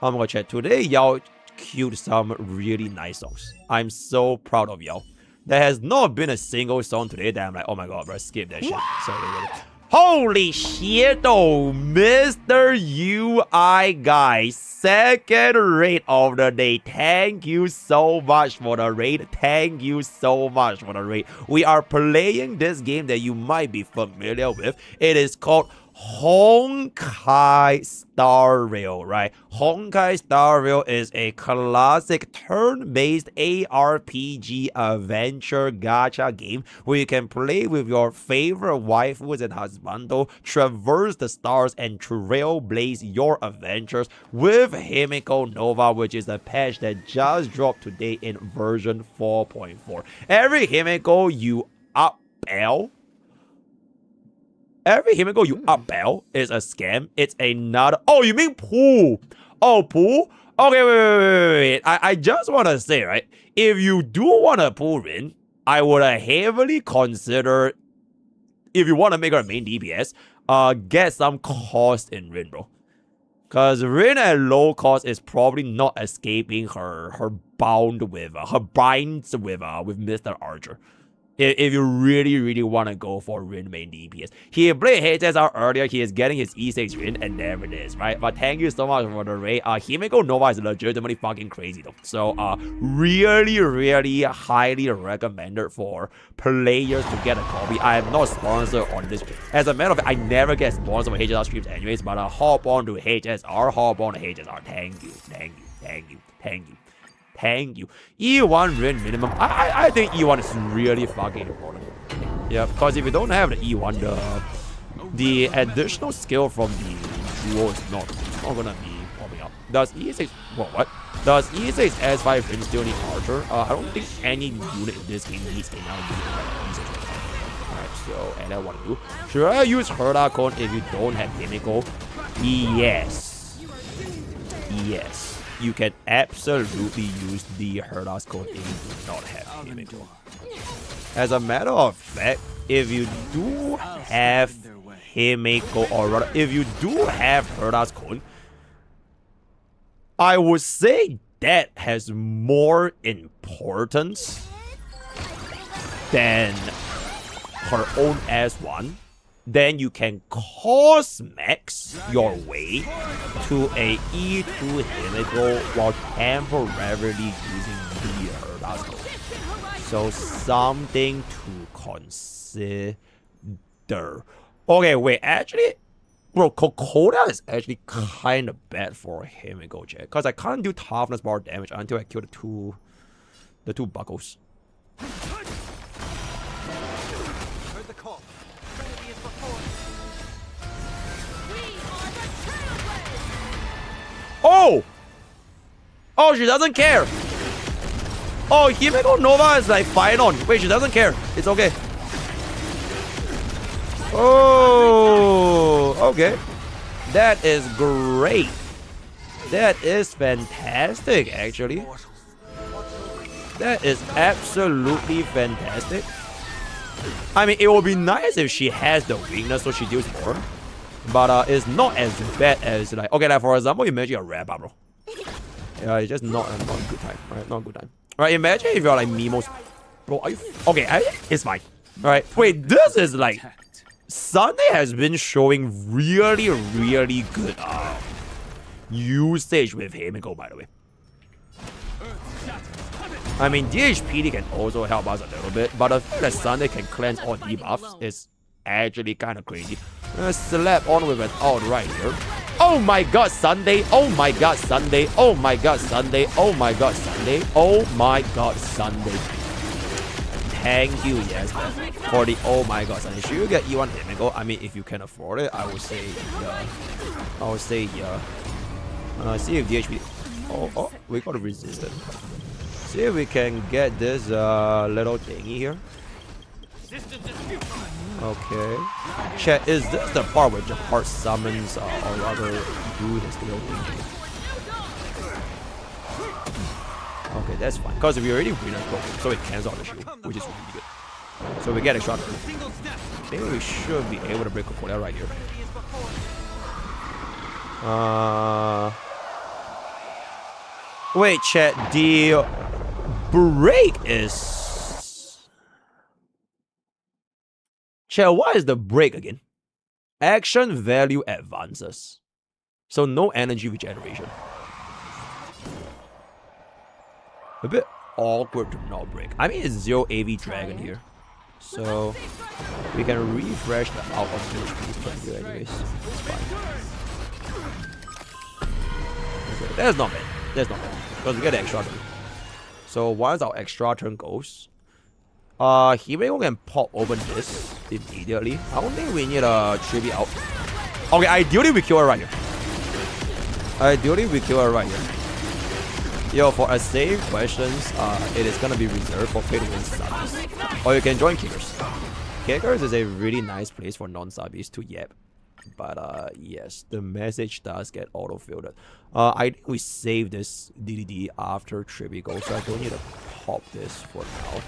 I'm gonna check. Today, Yao queued some really nice songs. I'm so proud of Yao. There has not been a single song today that I'm like, oh my god, bro, skip that shit. Sorry. Holy shit, oh, Mr. UI guy, second raid of the day. Thank you so much for the raid. Thank you so much for the raid. We are playing this game that you might be familiar with. It is called Honkai Star Rail, right? Honkai Star Rail is a classic turn-based ARPG adventure gacha game where you can play with your favorite waifus and husbando, traverse the stars, and trailblaze your adventures with Himeko Nova, which is a patch that just dropped today in version 4.4. Every Himeko you upbell, every Himeko you upbell is a scam. It's another... Oh, you mean pool? Oh, pool? Okay, wait. I just want to say, right? If you do want to pull Rin, I would heavily consider... If you want to make her main DPS, get some cost in Rin, bro. Because Rin at low cost is probably not escaping her binds with Mr. Archer. If you really want to go for Rin main DPS. He played HSR earlier, he is getting his E6 Rin, and there it is, right? But thank you so much for the raid. Himeko Nova is legitimately fucking crazy though. So really highly recommended for players to get a copy. I am not sponsored on this. As a matter of fact, I never get sponsored for HSR streams anyways, but hop on to HSR, hop on to HSR. Thank you. Thank you. E1 Rin minimum. I think E1 is really fucking important. Yeah, because if you don't have the E1, the additional skill from the duo is not gonna be popping up. Does E6 what? Does E6 S5 Rin still need Archer? I don't think any unit in this game needs another unit like E6. Alright, so and I want to do. Should I use Herdacon if you don't have Nimeko? Yes. You can absolutely use the Herdas code if you do not have Nimeko. As a matter of fact, if you do have Himeko, or rather, if you do have Herdas code, I would say that has more importance than her own S1. Then you can cost max your way to a E2 Himeko while temporarily using the Herdas code. So something to consider. Okay, wait, actually, bro, Kokoda is actually kind of bad for Himeko, chat, because I can't do toughness bar damage until I kill the two buckles. Heard the call. Trinity is before us. Oh! Oh, she doesn't care. Oh, Himeko Nova is like fine on. Wait, she doesn't care. It's okay. Oh, okay. That is great. That is fantastic, actually. That is absolutely fantastic. I mean, it would be nice if she has the weakness so she deals more. But it's not as bad as like, okay, like for example, imagine a Rabba, bro. Yeah, it's just not a good time, right? Not a good time. Right, imagine if you're like Mimos. Bro, are you... Okay, it's fine. Alright, wait, this is like... Sunday has been showing really good usage with Himeko, by the way. I mean, DHPD can also help us a little bit, but the fact that Sunday can cleanse all debuffs is actually kind of crazy. Slap on with an ult right here. Oh my god, Sunday! Oh my god, Sunday! Oh my god, Sunday! Oh my god, Sunday! Oh my god, Sunday! Thank you, yes, for the oh my god, Sunday. Should you get E1 Himeko? I mean, if you can afford it, I would say yeah. I would say yeah. See if DHP. Oh, we gotta resist it. See if we can get this little thingy here. Okay. Chat, is this the part where Japart summons or rather do his little thingy? Okay, that's fine. Because we already win a broken, so it cancels out the shield, which is really good. So we get a shot. Maybe we should be able to break a Korea right here. Wait, chat, the break is... Chat, what is the break again? Action value advances. So no energy regeneration. A bit awkward to not break. I mean, it's 0 AV Dragon here. So we can refresh the out of this turn here anyways. It's fine. Okay, that's not bad. That's not bad. Because we get the extra turn. So once our extra turn goes, Nimeko can pop open this immediately. I don't think we need a tribute out. Okay, ideally we kill her right here. Yo, for a save questions, it is gonna be reserved for pay to win subs. Or you can join Kickers. Kickers is a really nice place for non-subbies to yap. But yes, the message does get auto-filled. I think we save this DDD after Tribby goes, so I don't need to pop this for now.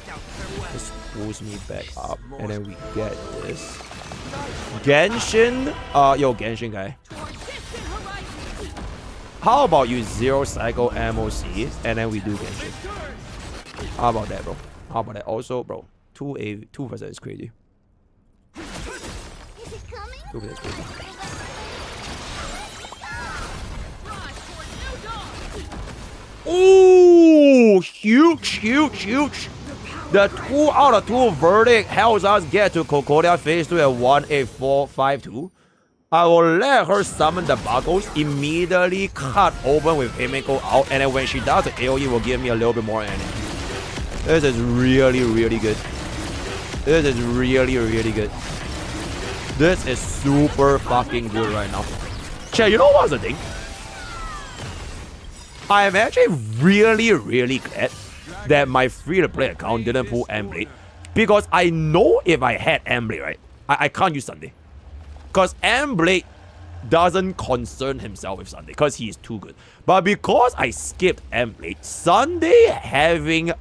This pulls me back up, and then we get this. Genshin, yo, Genshin guy. How about you 0 cycle MOC, and then we do Genshin? How about that, bro? How about that? Also, bro, 2% is crazy. 2% is crazy. Ooh, huge. The 2 out of 2 verdict helps us get to Kokoda phase 2 at 18452. I will let her summon the buckles, immediately cut open with Nimeko out, and then when she does the AoE, will give me a little bit more energy. This is really good. This is really good. This is super fucking good right now. Chat, you know what's the thing? I am actually really glad that my free-to-play account didn't pull Emblade, because I know if I had Emblade, right, I can't use Sunday. Because Emblade doesn't concern himself with Sunday, because he is too good. But because I skipped Emblade, Sunday having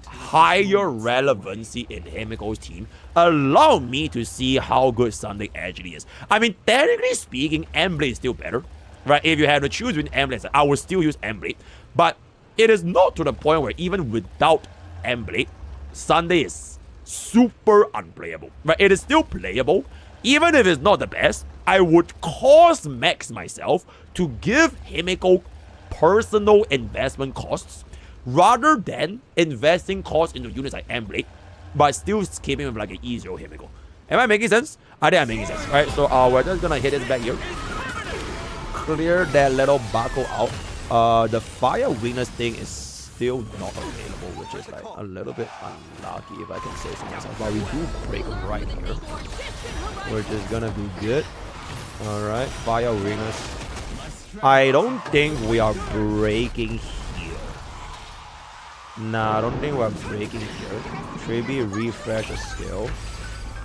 higher relevancy in Nimeko's team allowed me to see how good Sunday actually is. I mean, technically speaking, Emblade is still better. Right, if you had to choose between Emblade, I would still use Emblade. But it is not to the point where even without Emblade, Sunday is super unplayable. Right, it is still playable. Even if it's not the best, I would cost max myself to give Nimeko personal investment costs rather than investing costs into units like Emblade, but still keeping with like an E0 Nimeko. Am I making sense? I think I'm making sense. Right, so we're just gonna hit this back here. Clear that little buckle out. The fire weakness thing is still not available, which is like a little bit unlucky if I can say so myself. But we do break right here, which is gonna be good. Alright, fire weakness. I don't think we are breaking here. Nah, I don't think we're breaking here. Triby refresh a skill.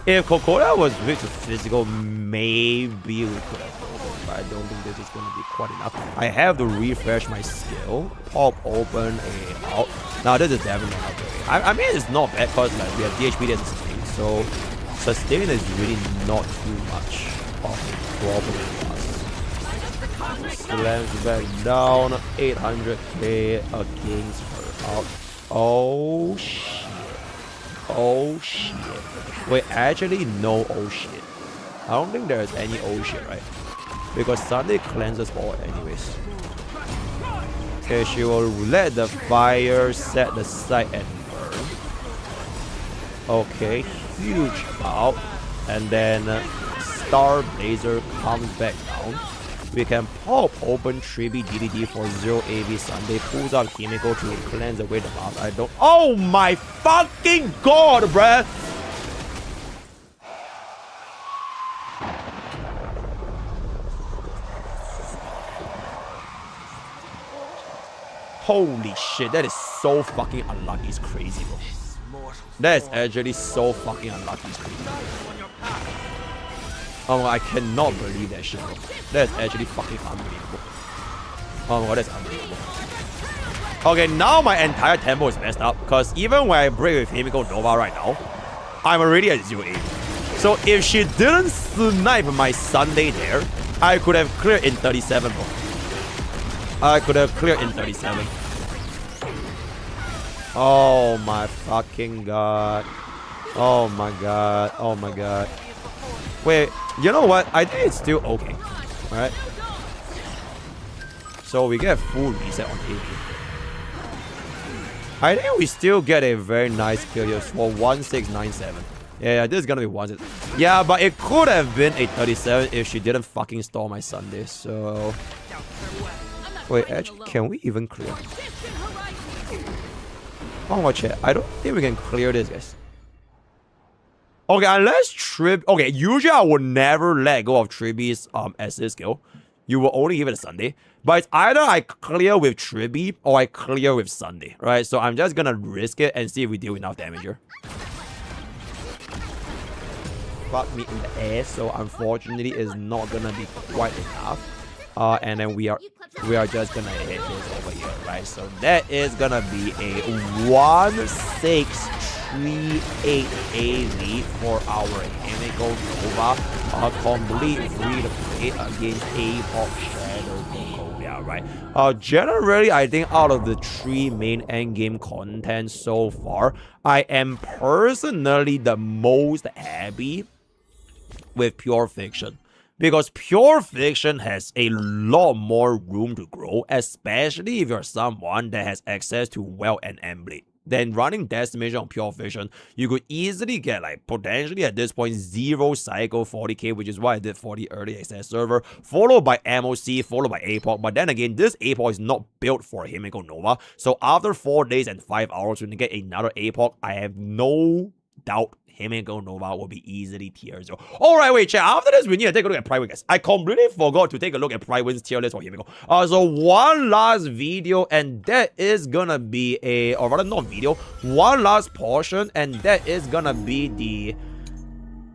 If Kokoda was weak to physical, maybe we could have broken, but I don't think this is going to be quite enough. I have to refresh my skill, pop open a out. Now this is definitely not great. I mean, it's not bad because like we have DHP as a sustain, so sustain is really not too much of a problem for us. Slams back down, 800k against her out. Oh shit. Oh shit. Wait, actually no oh shit. I don't think there's any oh shit, right? Because Sunday cleanses all anyways. Okay, she will let the fire set the site and burn. Okay, huge out. And then Star Blazer comes back down. We can pop open Triby DDD for 0 AV Sunday. Pulls out Nimeko to cleanse away the buff. I don't. Oh my fucking god, bruh! Holy shit, that is so fucking unlucky. It's crazy, bro. That is actually so fucking unlucky. It's crazy. Oh, I cannot believe that shit, bro. That's actually fucking unbelievable. Oh my god, that's unbelievable. Okay, now my entire tempo is messed up, because even when I break with Nimeko Nova right now, I'm already at 0-8. So if she didn't snipe my Sunday there, I could have cleared in 37, bro. I could have cleared in 37. Oh my fucking god. Oh my god. Oh my god. Wait, you know what? I think it's still okay. Alright. So we get full reset on AV. I think we still get a very nice kill here for 1697. Yeah, this is gonna be one. Yeah, but it could have been a 37 if she didn't fucking stall my Sunday. So wait, actually, can we even clear? Oh my chat, I don't think we can clear this, guys. Okay, unless Trib. Okay, usually I would never let go of Tribby's assist skill. You will only give it a Sunday. But it's either I clear with Tribby or I clear with Sunday, right? So I'm just gonna risk it and see if we deal enough damage here. Fuck me in the ass, so unfortunately it's not gonna be quite enough. And then we are just gonna hit this over here, right? So that is gonna be a 1-6-3-8 AV for our Nimeko Nova. A complete free to play against A-Pop Shadow Sokovia, right? Generally, I think out of the 3 main endgame content so far, I am personally the most happy with Pure Fiction. Because Pure Fiction has a lot more room to grow, especially if you're someone that has access to Well and Emblade. Then running Decimation on Pure Fiction, you could easily get like potentially at this point 0 cycle 40k, which is why I did 40 early access server, followed by MOC, followed by APOC. But then again, this APOC is not built for Himeko Nova. So after 4 days and 5 hours, when you get another APOC, I have no doubt Himeko Nova will be easily tier 0. Alright, wait, chat. After this, we need to take a look at Pride Win, guys. I completely forgot to take a look at Pride Win's tier list for Himeko. So one last video, and that is gonna be a, or rather not video, one last portion, and that is gonna be the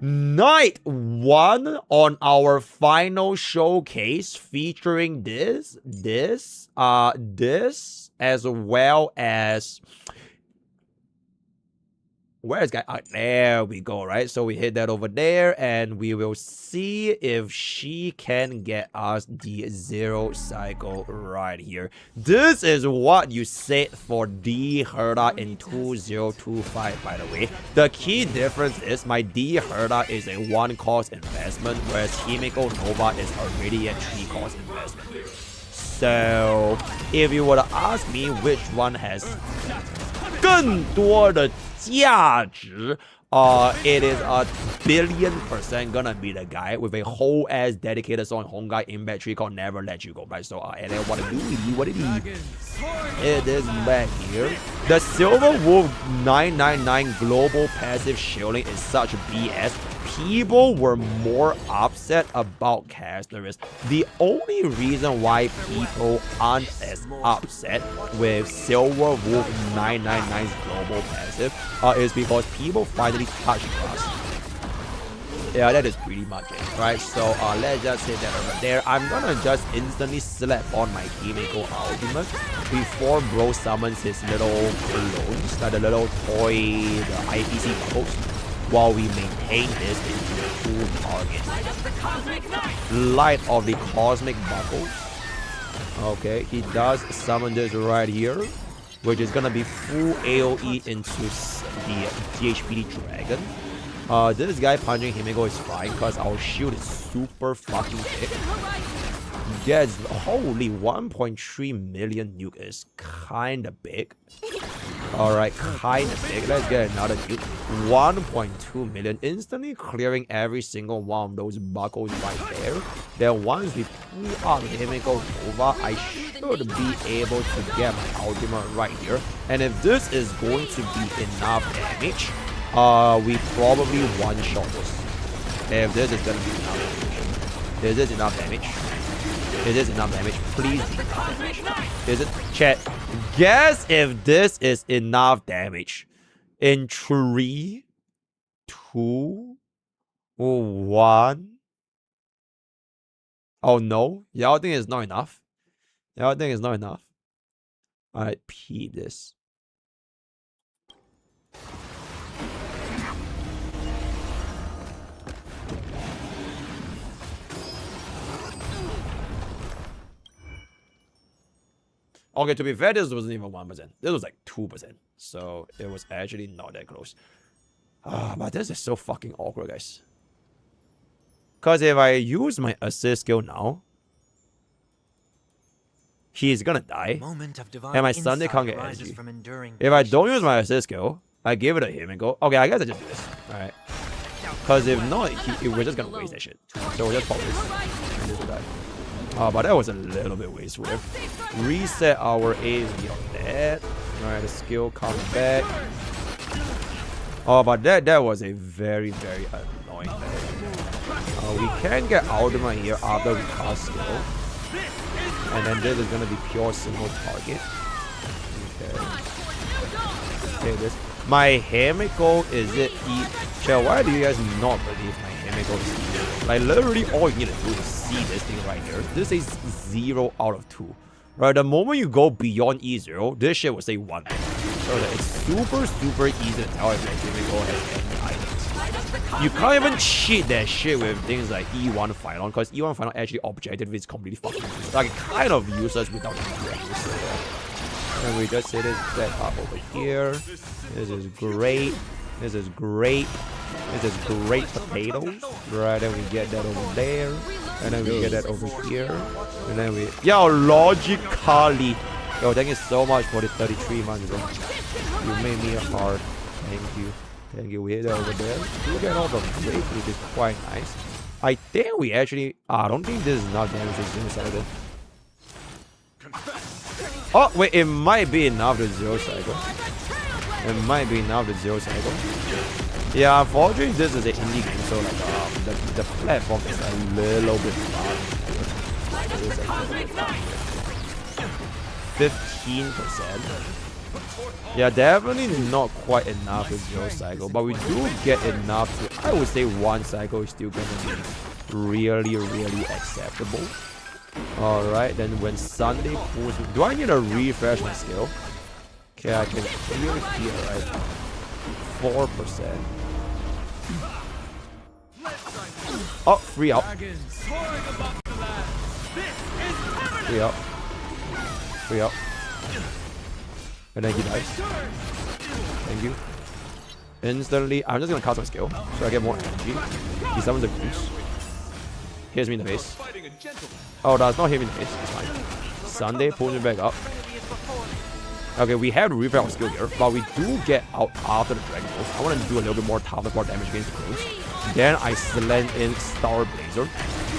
night 1 on our final showcase featuring this, as well as... Where's guy? There we go, right? So we hit that over there, and we will see if she can get us the 0 cycle right here. This is what you set for D Herda in 2025, by the way. The key difference is my D Herda is a 1-cost investment, whereas Himeko Nova is already a 3-cost investment. So if you were to ask me which one has 更多的价值, it is a billion% gonna be the guy with a whole ass dedicated song Hongai in battery called Never Let You Go, right? So and then what it is back here. The Silver Wolf 999 global passive shielding is such BS. People were more upset about Casterus. The only reason why people aren't as upset with Silver Wolf 999's global passive is because people finally touched us. Yeah, that is pretty much it, right? So let's just hit that over there. I'm gonna just instantly slap on my Himeko ultimate before bro summons his little clones, like the little toy, the IPC bubbles, while we maintain this into the full target. Light of the Cosmic Bubbles. Okay, he does summon this right here, which is gonna be full AoE into the THPD Dragon. This guy punching Himeko is fine because our shield is super fucking big. Yes, holy 1.3 million nuke is kinda big. Alright, kinda big. Let's get another nuke. 1.2 million, instantly clearing every single one of those buckles right there. Then once we pull out Himeko Nova, I should be able to get my ultimate right here. And if this is going to be enough damage, we probably one-shot this. If this is gonna be enough damage. Is this enough damage? Is this enough damage? Please be enough damage. Is it? Chat, guess if this is enough damage. In 3, 2, 1. Oh no? Y'all think it's not enough? Y'all think it's not enough? Alright, P this. Okay, to be fair, this wasn't even 1%. This was like 2%. So it was actually not that close. But this is so fucking awkward, guys. Because if I use my assist skill now, he's gonna die. And my Sunday can't get SG. If I don't use my assist skill, I give it a him and go, okay, I guess I just do this. Alright. Because if not, we're just gonna waste that shit. So we'll just pop this. And this will die. But that was a little bit wasteful. Reset our AV on that. Alright, the skill comes back. But that was a very, very annoying thing. We can get Ultima here after we cast skill. And then this is gonna be pure single target. Okay. Okay, this. My Himeko, is it Chat, why do you guys not believe my Himeko is E0? Like, literally all you need to do is see this thing right here. This is 0 out of 2. Right, the moment you go beyond E0, this shit will say 1. So that it's super, super easy to tell if my Himeko has any items. You can't even cheat that shit with things like E1 Final, because E1 Final actually objectively is completely fucking useless. Like, kind of useless without E1. And we just set this back up over here. This is great. This is great. This is great potatoes. Right, then we get that over there. And then we get that over here. And then we... Yo, logically. Yo, thank you so much for the 33 months, bro. You made me a heart. Thank you. Thank you. We hit that over there. We get all the break, which is quite nice. I think we actually... I don't think this is not damage inside of it. Oh, wait, it might be enough to 0 cycle. It might be enough to 0 cycle. Yeah, unfortunately, this is an indie game, so like the platform is a little bit far. 15%. Yeah, definitely not quite enough to 0 cycle, but we do get enough to, I would say 1 cycle is still gonna be really, really acceptable. Alright, then when Sunday pulls... Do I need to refresh my skill? Okay, I can clear here, right? 4%. Oh, free out. Free out. Free out. And then he dies. Thank you. Instantly, I'm just gonna cast my skill so I get more energy. He summons a goose. Hits me in the face. Oh, that's not hit me in the face. It's fine. Sunday pulls me back up. Okay, we have to refresh our skill here, but we do get out after the Dragon Pulse. I want to do a little bit more toughness, more damage against the clones. Then I slam in Star Blazer.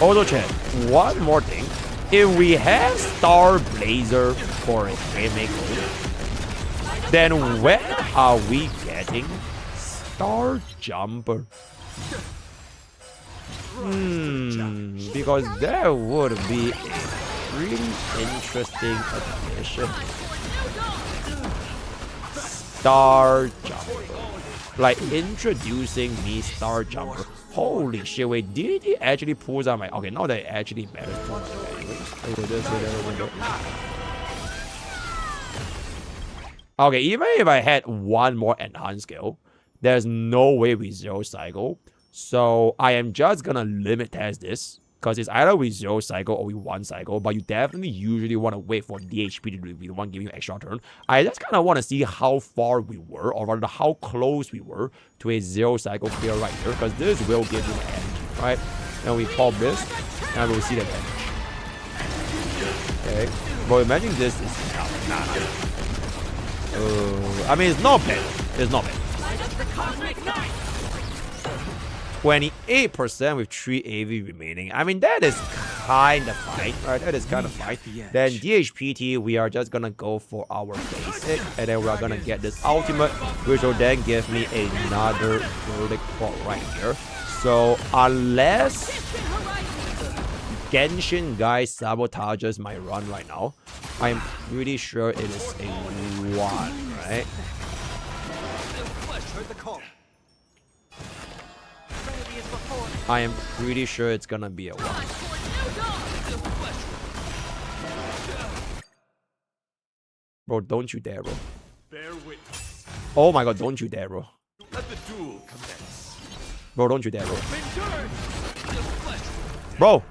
Also, chat, one more thing. If we have Star Blazer for a Nimeko, then when are we getting Star Jumper? Because that would be a really interesting addition. Star Jumper. Like introducing me Star Jumper. Holy shit, wait, did he actually pull out my... Okay, now that it actually matters too much anyways. Okay, even if I had one more enhanced skill, there's no way we 0 cycle. So I am just gonna limit test this. Because it's either we 0 cycle or we 1 cycle. But you definitely usually want to wait for DHP to be the one giving you extra turn. I just kind of want to see how far we were, or rather how close we were to a 0 cycle clear right here. Because this will give you the energy, right? And we pop this, and we'll see the damage. Okay. But imagine this is... Nah. I mean, it's not bad. It's not bad. 28% with 3 AV remaining. I mean, that is kind of fine, right? That is kind of fine. Then DHPT, we are just gonna go for our basic, and then we are gonna get this ultimate, which will then give me another verdict crawl right here. So unless Genshin guy sabotages my run right now, I'm pretty sure it is a 1, right? I am pretty sure it's gonna be a 1. Bro, don't you dare, bro. Oh my god, don't you dare, bro. Bro, don't you dare, bro. Bro!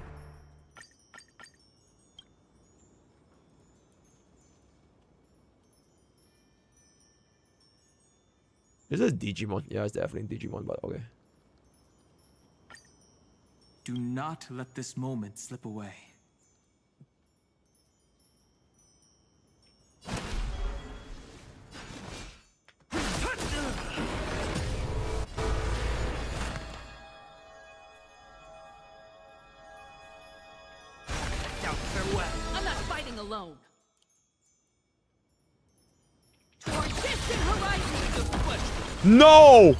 Is this Digimon? Yeah, it's definitely Digimon, but okay. Do not let this moment slip away. alone. For distant horizons. No!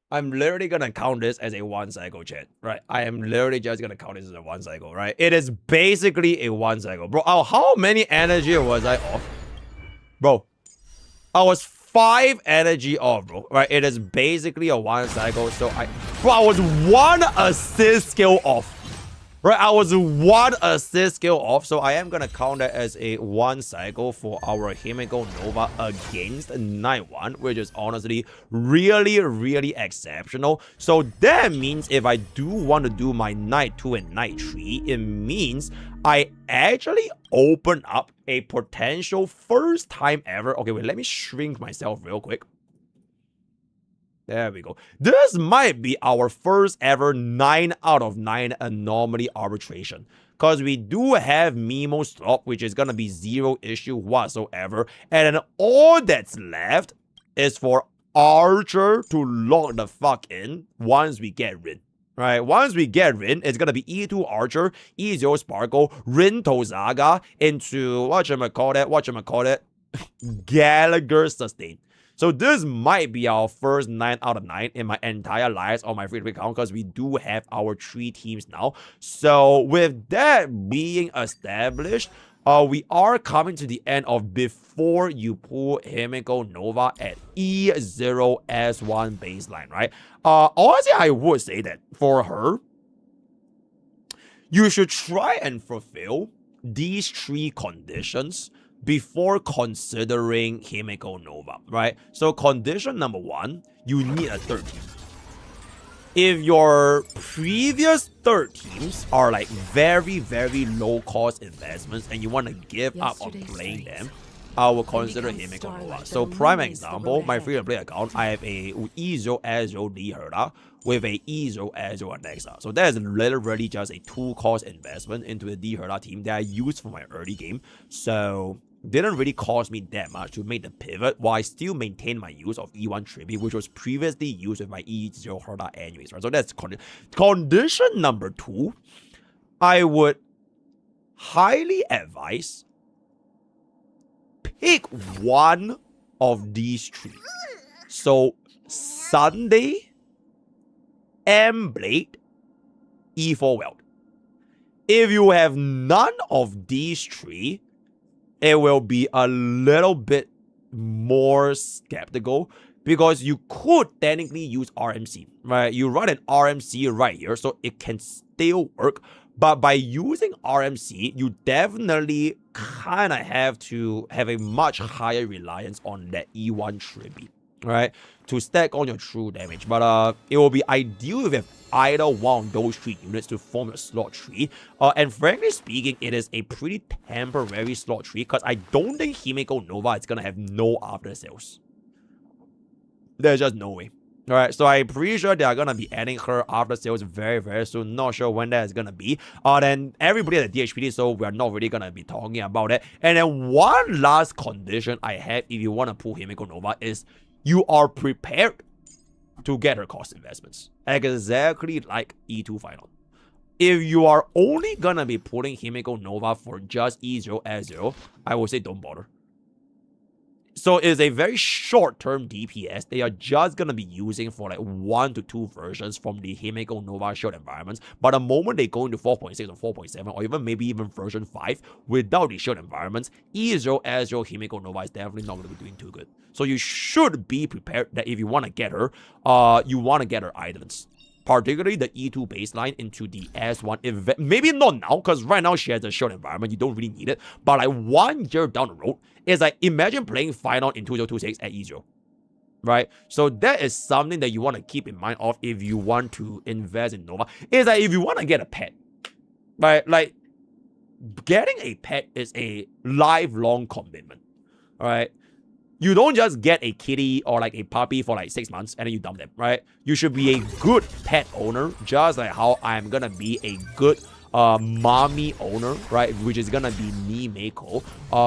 I'm literally gonna count this as a 1 cycle, chat, right? I am literally just gonna count this as a 1 cycle, right? It is basically a 1 cycle. Bro, how many energy was I off? Bro, I was 5 energy off, bro, right? It is basically a 1 cycle, so I was 1 assist skill off. Right, I was 1 assist skill off, so I am gonna count that as a 1 cycle for our Himeko Nova against Night 1, which is honestly really exceptional. So that means if I do want to do my Night 2 and Night 3, it means I actually open up a potential first time ever. Okay, wait, let me shrink myself real quick. There we go. This might be our first ever 9 out of 9 anomaly arbitration. Because we do have Mimo slot, which is going to be 0 issue whatsoever. And then all that's left is for Archer to lock the fuck in once we get Rin. Right, once we get Rin, it's going to be E2 Archer, E0 Sparkle, Rin Tozaga into, whatchamacallit, Gallagher Sustain. So this might be our first 9 out of 9 in my entire lives on my free-to-play account because we do have our 3 teams now. So with that being established, we are coming to the end of before you pull Himeko Nova at E0S1 baseline, right? Honestly, I would say that for her, you should try and fulfill these 3 conditions before considering Himeko Nova, right? So condition number 1, you need a third team. If your previous third teams are like very low cost investments and you want to give up on playing them, I will consider Himeko Nova. So prime example, my free-to-play account, I have a E0 Azure D Herda with a E0 Azure Nexa. So that is literally just a 2 cost investment into the D Herda team that I used for my early game. So didn't really cost me that much to make the pivot while I still maintain my use of E1 Tribute, which was previously used with my E0 Herda anyways, right? So that's condition number 2. I would highly advise pick one of these 3. So Sunday, M-Blade, E4 Weld. If you have none of these 3, it will be a little bit more skeptical because you could technically use RMC, right? You run an RMC right here, so it can still work. But by using RMC, you definitely kind of have to have a much higher reliance on that E1 tribute, right? To stack on your true damage. But it will be ideal if you have either one of those 3 units to form your slot 3. And frankly speaking, it is a pretty temporary slot 3 because I don't think Himeko Nova is going to have no after sales. There's just no way. Alright, so I'm pretty sure they are going to be adding her after sales very soon. Not sure when that is going to be. Then everybody at the DHPD, so we're not really going to be talking about it. And then one last condition I have if you want to pull Himeko Nova is you are prepared to get her cost investments. Exactly like E2 Final. If you are only going to be pulling Himeko Nova for just E0 S0, I would say don't bother. So it's a very short-term DPS they are just going to be using for like 1 to 2 versions from the Himeko Nova short environments. But the moment they go into 4.6 or 4.7 or even even version 5 without the short environments, E0 S0 Himeko Nova is definitely not going to be doing too good. So you should be prepared that if you want to get her, you want to get her items. Particularly the E2 baseline into the S1 event. Maybe not now, because right now she has a short environment. You don't really need it. But like 1 year down the road, it's like imagine playing Final in 2026 at E0. Right? So that is something that you want to keep in mind of if you want to invest in Nova. It's like if you want to get a pet. Right? Like getting a pet is a lifelong commitment. Alright? You don't just get a kitty or like a puppy for like 6 months and then you dump them, right? You should be a good pet owner, just like how I'm gonna be a good mommy owner, right? Which is gonna be Nimeko.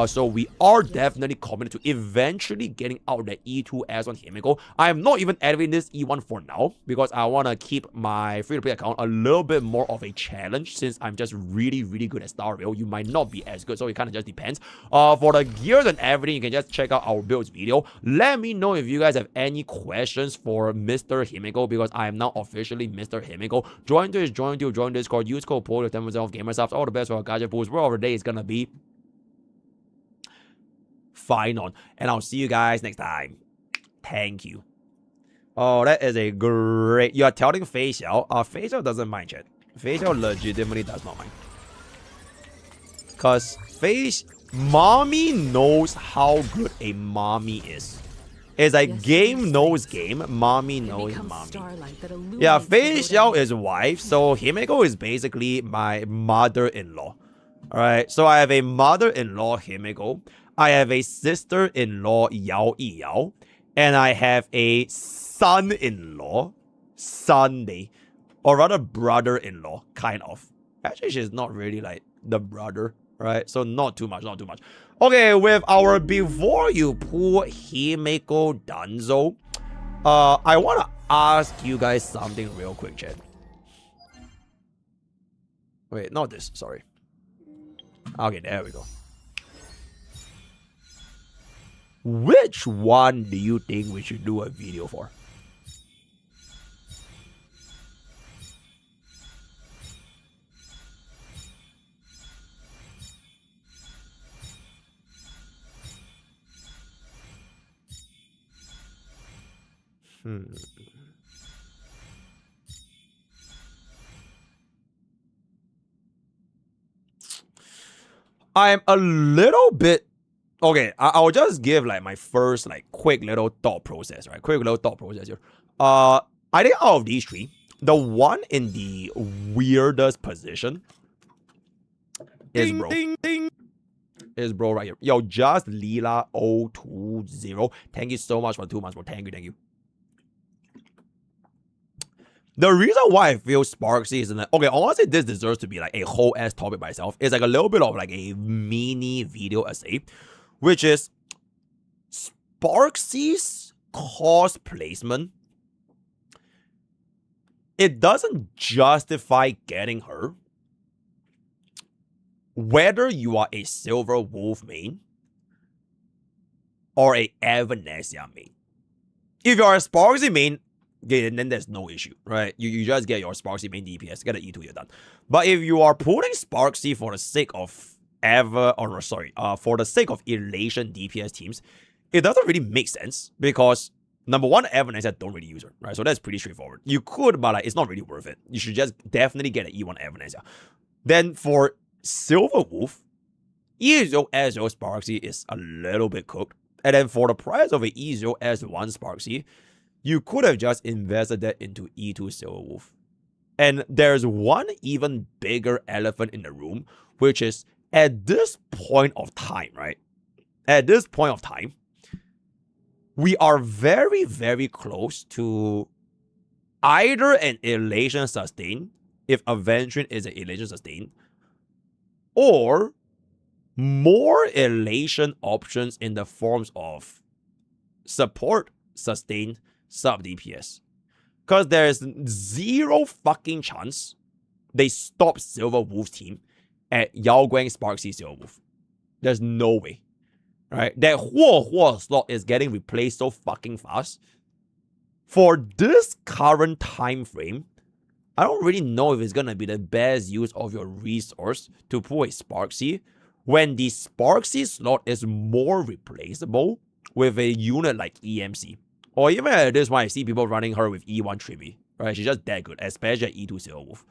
So we are definitely committed to eventually getting out the E2 as on Himeko. I am not even editing this E1 for now because I want to keep my free-to-play account a little bit more of a challenge since I'm just really, really good at Star Rail. You might not be as good, so it kind of just depends. For the gears and everything, you can just check out our builds video. Let me know if you guys have any questions for Mr. Himeko because I am now officially Mr. Himeko. Join Twitch, join YouTube, join Discord, use code POL with 10% off gamer subs. All the best for our gadget pools. Where our day is gonna be fine on. And I'll see you guys next time. Thank you. Oh, that is a great... You're telling Fei Xiao. Fei Xiao doesn't mind, chat. Fei Xiao legitimately does not mind. Because mommy knows how good a mommy is. It's like game knows game, mommy knows mommy. Yeah, Fei Xiao is wife, so Himeko is basically my mother-in-law. Alright, so I have a mother-in-law, Himeko. I have a sister-in-law, Yao Yiyao. And I have a son-in-law, Sunday. Or rather, brother-in-law, kind of. Actually, she's not really like the brother, right? So not too much, not too much. Okay, with our before you pull Himeko Danzo, I want to ask you guys something real quick, chat. Wait, not this, sorry. Okay, there we go. Which one do you think we should do a video for? I'm a little bit... Okay, I'll just give like my first like quick little thought process, right? Quick little thought process here. I think out of these three, the one in the weirdest position is bro. Is bro right here. Yo, just Lila 020. Thank you so much for 2 months, bro. Thank you, thank you. The reason why I feel Sparksy is okay, honestly, this deserves to be like a whole ass topic by itself. It's like a little bit of like a mini video essay, which is Sparksy's cost placement. It doesn't justify getting her, whether you are a Silver Wolf main or a Evanesia main. If you are a Sparksy main, okay, then there's no issue, right? You just get your Sparksy main DPS, get an E2, you're done. But if you are putting Sparksy for the sake of for the sake of Elation DPS teams, it doesn't really make sense because number one, Evanesia don't really use her, right? So that's pretty straightforward. You could, but like, it's not really worth it. You should just definitely get an E1 Evanesia. Then for Silver Wolf, E0 S0 Sparksy is a little bit cooked. And then for the price of an E0 S1 Sparksy, you could have just invested that into E2 Silver Wolf. And there's one even bigger elephant in the room, which is at this point of time, right? At this point of time, we are very, very close to either an Elation sustain, if Avenging is an Elation sustain, or more Elation options in the forms of support, sustain, sub DPS. Because there's zero fucking chance they stop Silver Wolf's team at Yao Guang Sparksy Silver Wolf. There's no way. Right? That Huo slot is getting replaced so fucking fast. For this current time frame, I don't really know if it's gonna be the best use of your resource to pull a Sparksy when the Sparksy slot is more replaceable with a unit like EMC. Or even at this point, I see people running her with E1 Trivi, right? She's just that good, especially at E2 Silver Wolf.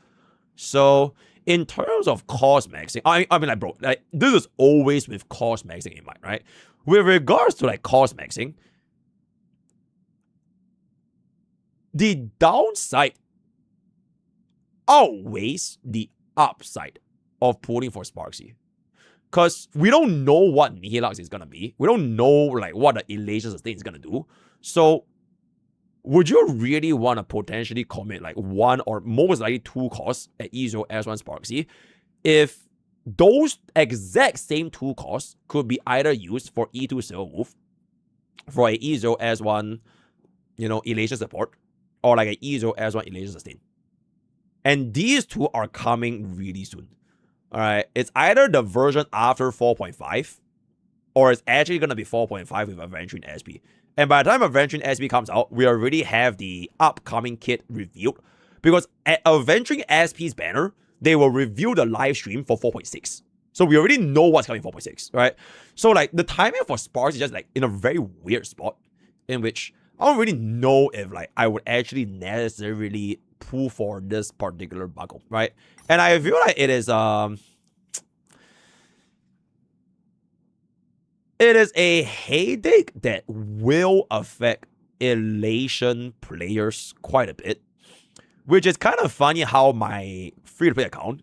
So, in terms of cost maxing, I mean, like, bro, like, this is always with cost maxing in mind, right? With regards to, like, cost maxing, the downside outweighs the upside of pulling for Sparksy. Because we don't know what Nihilux is going to be. We don't know, like, what the Elation Sustain is going to do. So, would you really want to potentially commit like 1 or most likely 2 costs at E0 S1 Sparksy if those exact same 2 costs could be either used for E2 Silver Wolf, for a E0 S1, elation support, or like a E0 S1 elation sustain. And these 2 are coming really soon. Alright, it's either the version after 4.5, or it's actually going to be 4.5 with Adventuring SP. And by the time Adventuring SP comes out, we already have the upcoming kit revealed. Because at Adventuring SP's banner, they will reveal the live stream for 4.6. So we already know what's coming 4.6, right? So like the timing for Sparks is just like in a very weird spot in which I don't really know if like I would actually necessarily pull for this particular buckle, right? And I feel like it is a headache that will affect elation players quite a bit, which is kind of funny how my free-to-play account,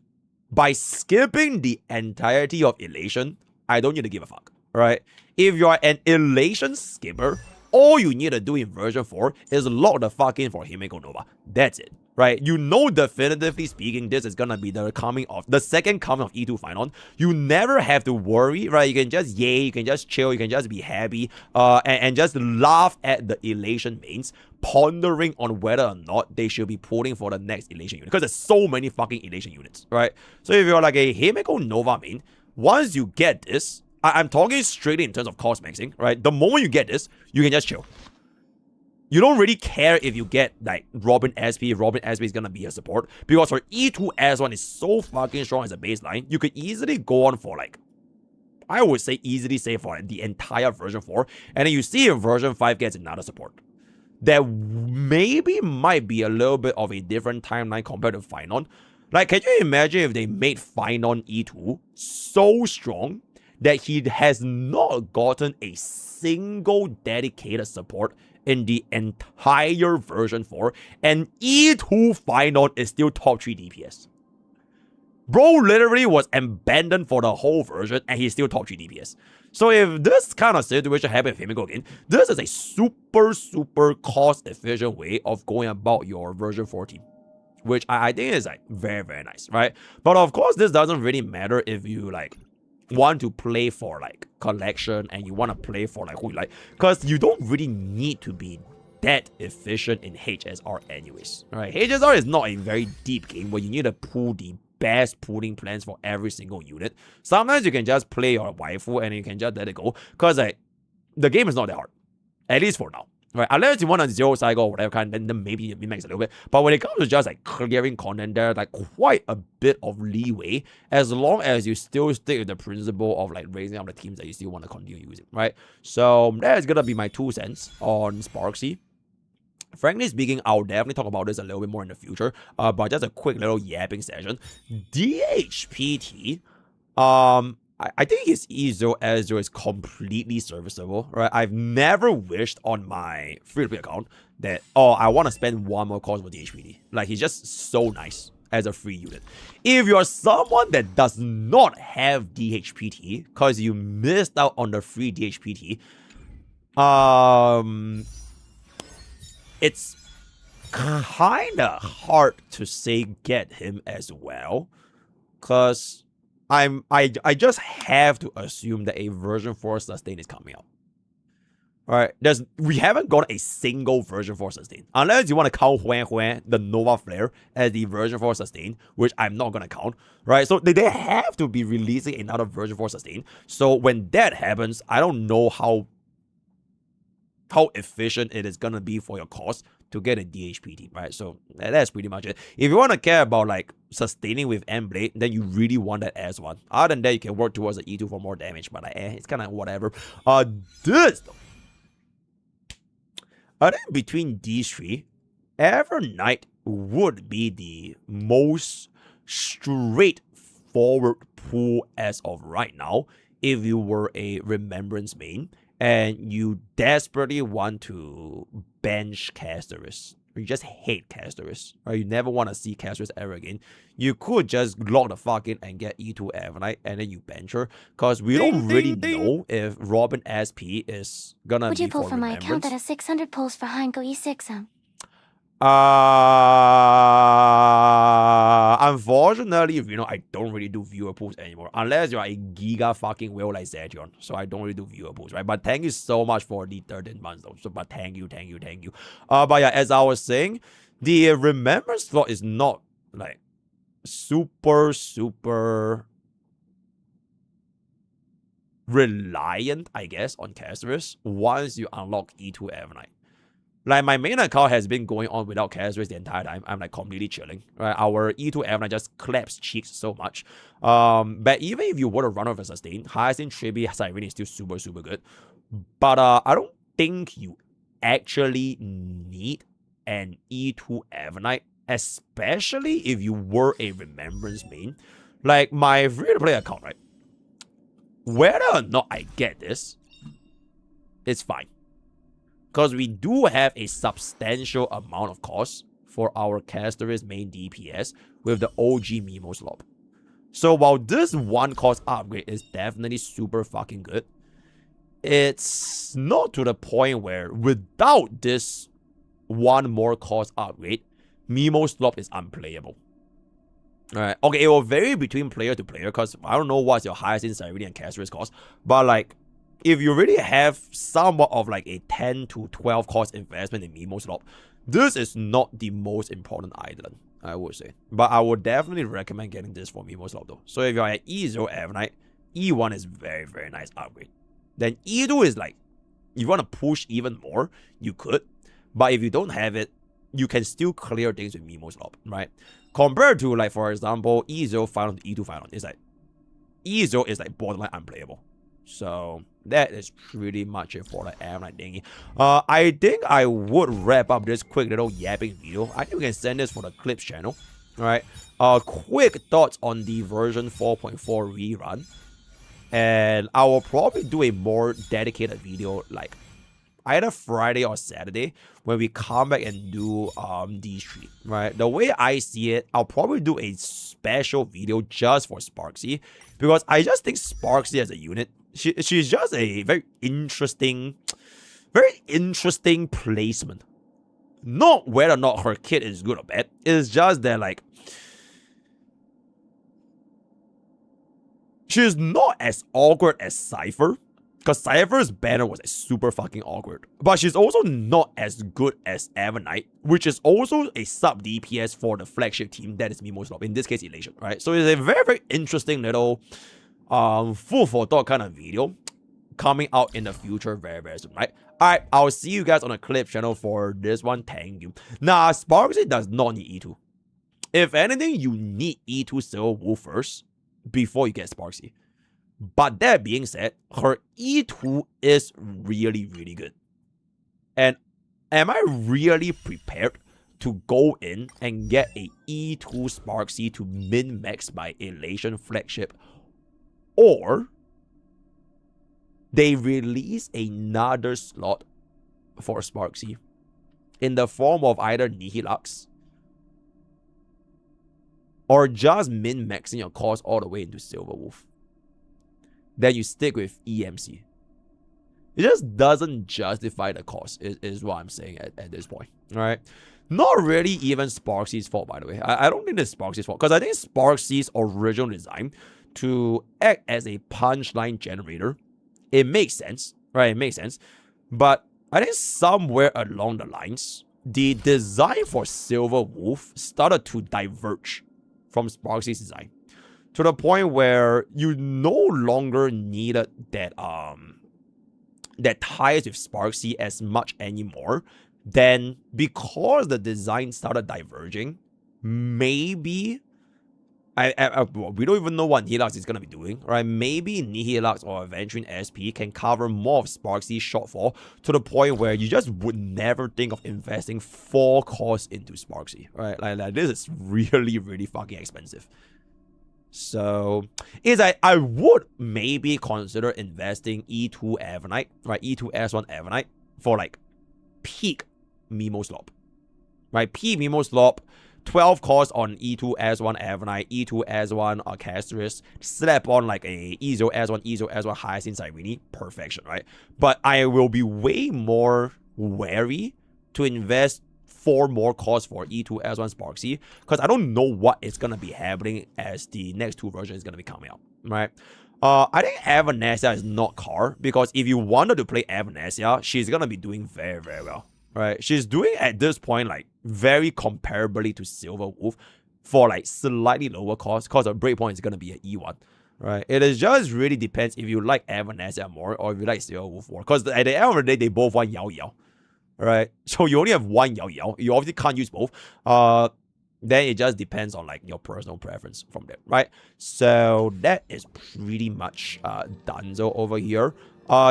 by skipping the entirety of elation, I don't need to give a fuck, right? If you're an elation skipper, all you need to do in version 4 is log the fuck in for Himeko Nova. That's it, right? You know, definitively speaking, this is gonna be the second coming of E2 Final. You never have to worry, right? You can just yay, you can just chill, you can just be happy, and just laugh at the elation mains, pondering on whether or not they should be pulling for the next elation unit, because there's so many fucking elation units, right? So if you're like a Himeko Nova main, once you get this, I'm talking straight in terms of cost maxing, right? The moment you get this, you can just chill. You don't really care if you get like Robin SP. Robin SP is gonna be a support, because for E2 S1 is so fucking strong as a baseline. You could easily go on for like, I would say easily say for like the entire version 4, and then you see if version 5 gets another support. That maybe might be a little bit of a different timeline compared to Finon. Like, can you imagine if they made Finon E2 so strong that he has not gotten a single dedicated support in the entire version 4, and E2 Final is still top 3 DPS. Bro literally was abandoned for the whole version, and he's still top 3 DPS. So if this kind of situation happens with Himeko again, this is a super cost-efficient way of going about your version 4 team, which I think is like very nice, right? But of course, this doesn't really matter if you like want to play for like collection and you want to play for like who you like, because you don't really need to be that efficient in HSR anyways, right? HSR is not a very deep game where you need to pull the best pulling plans for every single unit. Sometimes you can just play your waifu and you can just let it go, because like the game is not that hard, at least for now, right? Unless you want a 0 cycle or whatever kind, then maybe it makes a little bit. But when it comes to just like clearing content, there's like quite a bit of leeway, as long as you still stick with the principle of like raising up the teams that you still want to continue using, right? So that's gonna be my 2 cents on Sparksy. Frankly speaking, I'll definitely talk about this a little bit more in the future, but just a quick little yapping session. DHPT, I think his E0 S0 is completely serviceable, right? I've never wished on my free-to-play account that, oh, I want to spend 1 more cost for DHPT. Like, he's just so nice as a free unit. If you're someone that does not have DHPT because you missed out on the free DHPT, it's kind of hard to say get him as well, because I just have to assume that a version 4 sustain is coming out. Alright, we haven't got a single version 4 sustain. Unless you want to count Huan, the Nova Flare, as the version 4 sustain, which I'm not gonna count. Right, so they have to be releasing another version 4 sustain. So when that happens, I don't know how efficient it is gonna be for your cost to get a DHPT, right? So that's pretty much it. If you want to care about like sustaining with Endblade, then you really want that S1. Other than that, you can work towards the E2 for more damage, but like, it's kind of whatever. This though, I think between these 3, Evernight would be the most straightforward pull as of right now if you were a Remembrance main and you desperately want to bench casters, or you just hate casters, right? You never want to see casters ever again, you could just log the fuck in and get E2 Evernite and then you bench her, because we don't really know if Robin SP is gonna Would be you pull for from my account that remembrance. has 600 pulls for Hanko E6? Unfortunately, you know, I don't really do viewer pools anymore unless you're a giga fucking whale like Zetion. So I don't really do viewer pools, right? But thank you so much for the 13 months though. So, but thank you. But yeah, as I was saying, the remembrance slot is not like super reliant, I guess, on casters once you unlock E2 Evernite. Like, my main account has been going on without casters the entire time. I'm like completely chilling, right? Our E2 Evernite just claps cheeks so much. But even if you were to run over sustain, Hyacinth Tribi Siren is still super good. But I don't think you actually need an E2 Evernite, especially if you were a remembrance main. Like, my free-to-play account, right? Whether or not I get this, it's fine. Because we do have a substantial amount of cost for our Caster's main DPS with the OG Mimo slop. So while this one cost upgrade is definitely super fucking good, it's not to the point where without this one more cost upgrade, Mimo slop is unplayable. Alright, okay, it will vary between player to player because I don't know what's your highest in Cyrene and Caster's cost, but like, if you really have somewhat of like a 10 to 12 cost investment in Mimo slot, this is not the most important item, I would say. But I would definitely recommend getting this for Mimo slot though. So if you're at E0 Evernite, E1 is very nice upgrade. Then E2 is like, if you want to push even more, you could. But if you don't have it, you can still clear things with Mimo slot, right? Compared to like, for example, E0 final to E2 final, it's like, E0 is like borderline unplayable. So that is pretty much it for the Evernite thingy. I think I would wrap up this quick little yapping video. I think we can send this for the Clips channel. Alright. Quick thoughts on the version 4.4 rerun. And I will probably do a more dedicated video like either Friday or Saturday when we come back and do these three, right? The way I see it, I'll probably do a special video just for Sparksy because I just think Sparksy as a unit, she's just a very interesting placement. Not whether or not her kit is good or bad, it's just that like she's not as awkward as Cypher. Because Cypher's banner was super fucking awkward. But she's also not as good as Evernite, which is also a sub DPS for the flagship team that is Mimo slop. In this case, Elation, right? So it's a very interesting little food for thought kind of video coming out in the future very soon, right? Alright, I'll see you guys on the Clip channel for this one. Thank you. Nah, Sparksy does not need E2. If anything, you need E2 Silver Wolf first before you get Sparksy. But that being said, her E2 is really good. And am I really prepared to go in and get a E2 Sparksy to min-max my Elation flagship? Or they release another slot for Sparksy in the form of either Nihilux or just min-maxing your cost all the way into Silver Wolf. Then you stick with EMC. It just doesn't justify the cost, is what I'm saying at this point. Alright? Not really even Sparksy's fault, by the way. I don't think it's Sparksy's fault. Because I think Sparksy's original design to act as a punchline generator, it makes sense. Right? It makes sense. But I think somewhere along the lines, the design for Silver Wolf started to diverge from Sparksy's design. To the point where you no longer needed that that ties with Sparksy as much anymore. Then because the design started diverging, maybe we don't even know what Nihilux is gonna be doing, right? Maybe Nihilux or Adventuring SP can cover more of Sparksy's shortfall to the point where you just would never think of investing 4 costs into Sparksy, right? Like this is really fucking expensive. So, I would maybe consider investing E2 Evernite, right? E2 S1 Evernite for like peak Mimo slop. right? P Mimo Slop, 12 cost on E2 S1 Avenite, E2 S1 Castris, slap on like a E0 S1, E0 S1 Hyacinth Irene, perfection, right? But I will be way more wary to invest 4 more costs for E2 S1 Sparksy, because I don't know what is going to be happening as the next 2 versions is going to be coming out, right? I think Evanesia is not car, because if you wanted to play Evanesia, she's going to be doing very, very well, right? She's doing at this point like very comparably to Silver Wolf for like slightly lower cost, because her breakpoint is going to be an E1, right? It is just really depends if you like Evanesia more or if you like Silver Wolf more, because at the end of the day, they both want Yao Yao, right? So you only have one Yao Yao. You obviously can't use both. Then it just depends on like your personal preference from there, right? So that is pretty much donezo over here.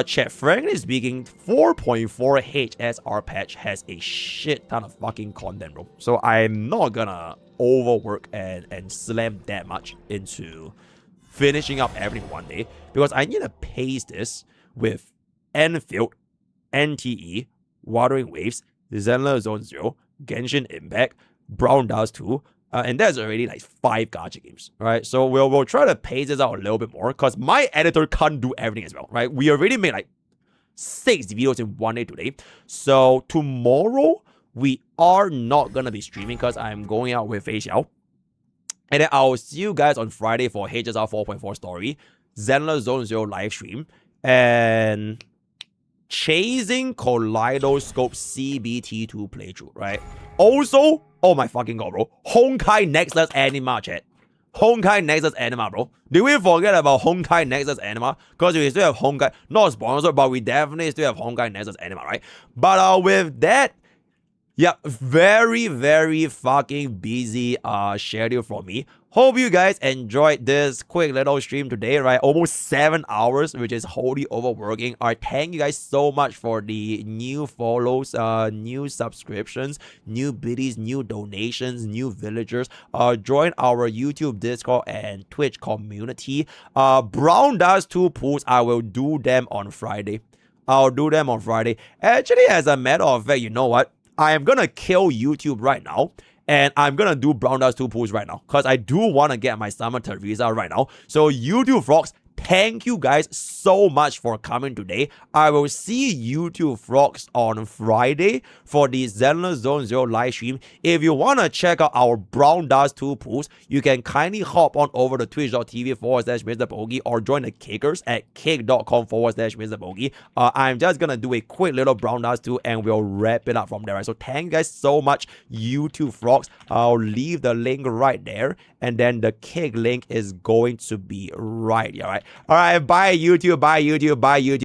Chat, frankly speaking, 4.4 HSR patch has a shit ton of fucking content, bro. So I'm not gonna overwork and slam that much into finishing up everything one day, because I need to pace this with Enfield, NTE, Wuthering Waves, Zenler Zone 0, Genshin Impact, Brown Dust 2, and that's already like 5 gacha games, right? So we'll try to pace this out a little bit more, because my editor can't do everything as well, right? We already made like 6 videos in one day today. So tomorrow, we are not going to be streaming because I'm going out with Facial. And then I'll see you guys on Friday for HSR 4.4 story, Zenler Zone 0 live stream, and Chasing Kaleidoscope CBT2 playthrough, right? Also, oh my fucking god, bro. Honkai Nexus Anima, chat. Honkai Nexus Anima, bro. Did we forget about Honkai Nexus Anima? Because we still have Honkai, not sponsored, but we definitely still have Honkai Nexus Anima, right? But with that, yeah, very, very fucking busy schedule for me. Hope you guys enjoyed this quick little stream today, right? Almost 7 hours, which is wholly overworking. Thank you guys so much for the new follows, new subscriptions, new biddies, new donations, new villagers. Join our YouTube, Discord, and Twitch community. Brown Dust 2 pools, I will do them on Friday. I'll do them on Friday. Actually, as a matter of fact, you know what? I am gonna kill YouTube right now, and I'm gonna do Brown Dust 2 pools right now, because I do want to get my Summer Teresa right now. So YouTube Frogs, thank you guys so much for coming today. I will see YouTube Frogs on Friday for the Zenler Zone 0 live stream. If you want to check out our Brown Dust 2 pools, you can kindly hop on over to twitch.tv/MrPokke or join the kickers at kick.com/MrPokke. I'm just going to do a quick little Brown Dust 2 and we'll wrap it up from there. Right? So thank you guys so much, YouTube Frogs. I'll leave the link right there, and then the kick link is going to be right here, right? All right, bye YouTube, bye YouTube, bye YouTube.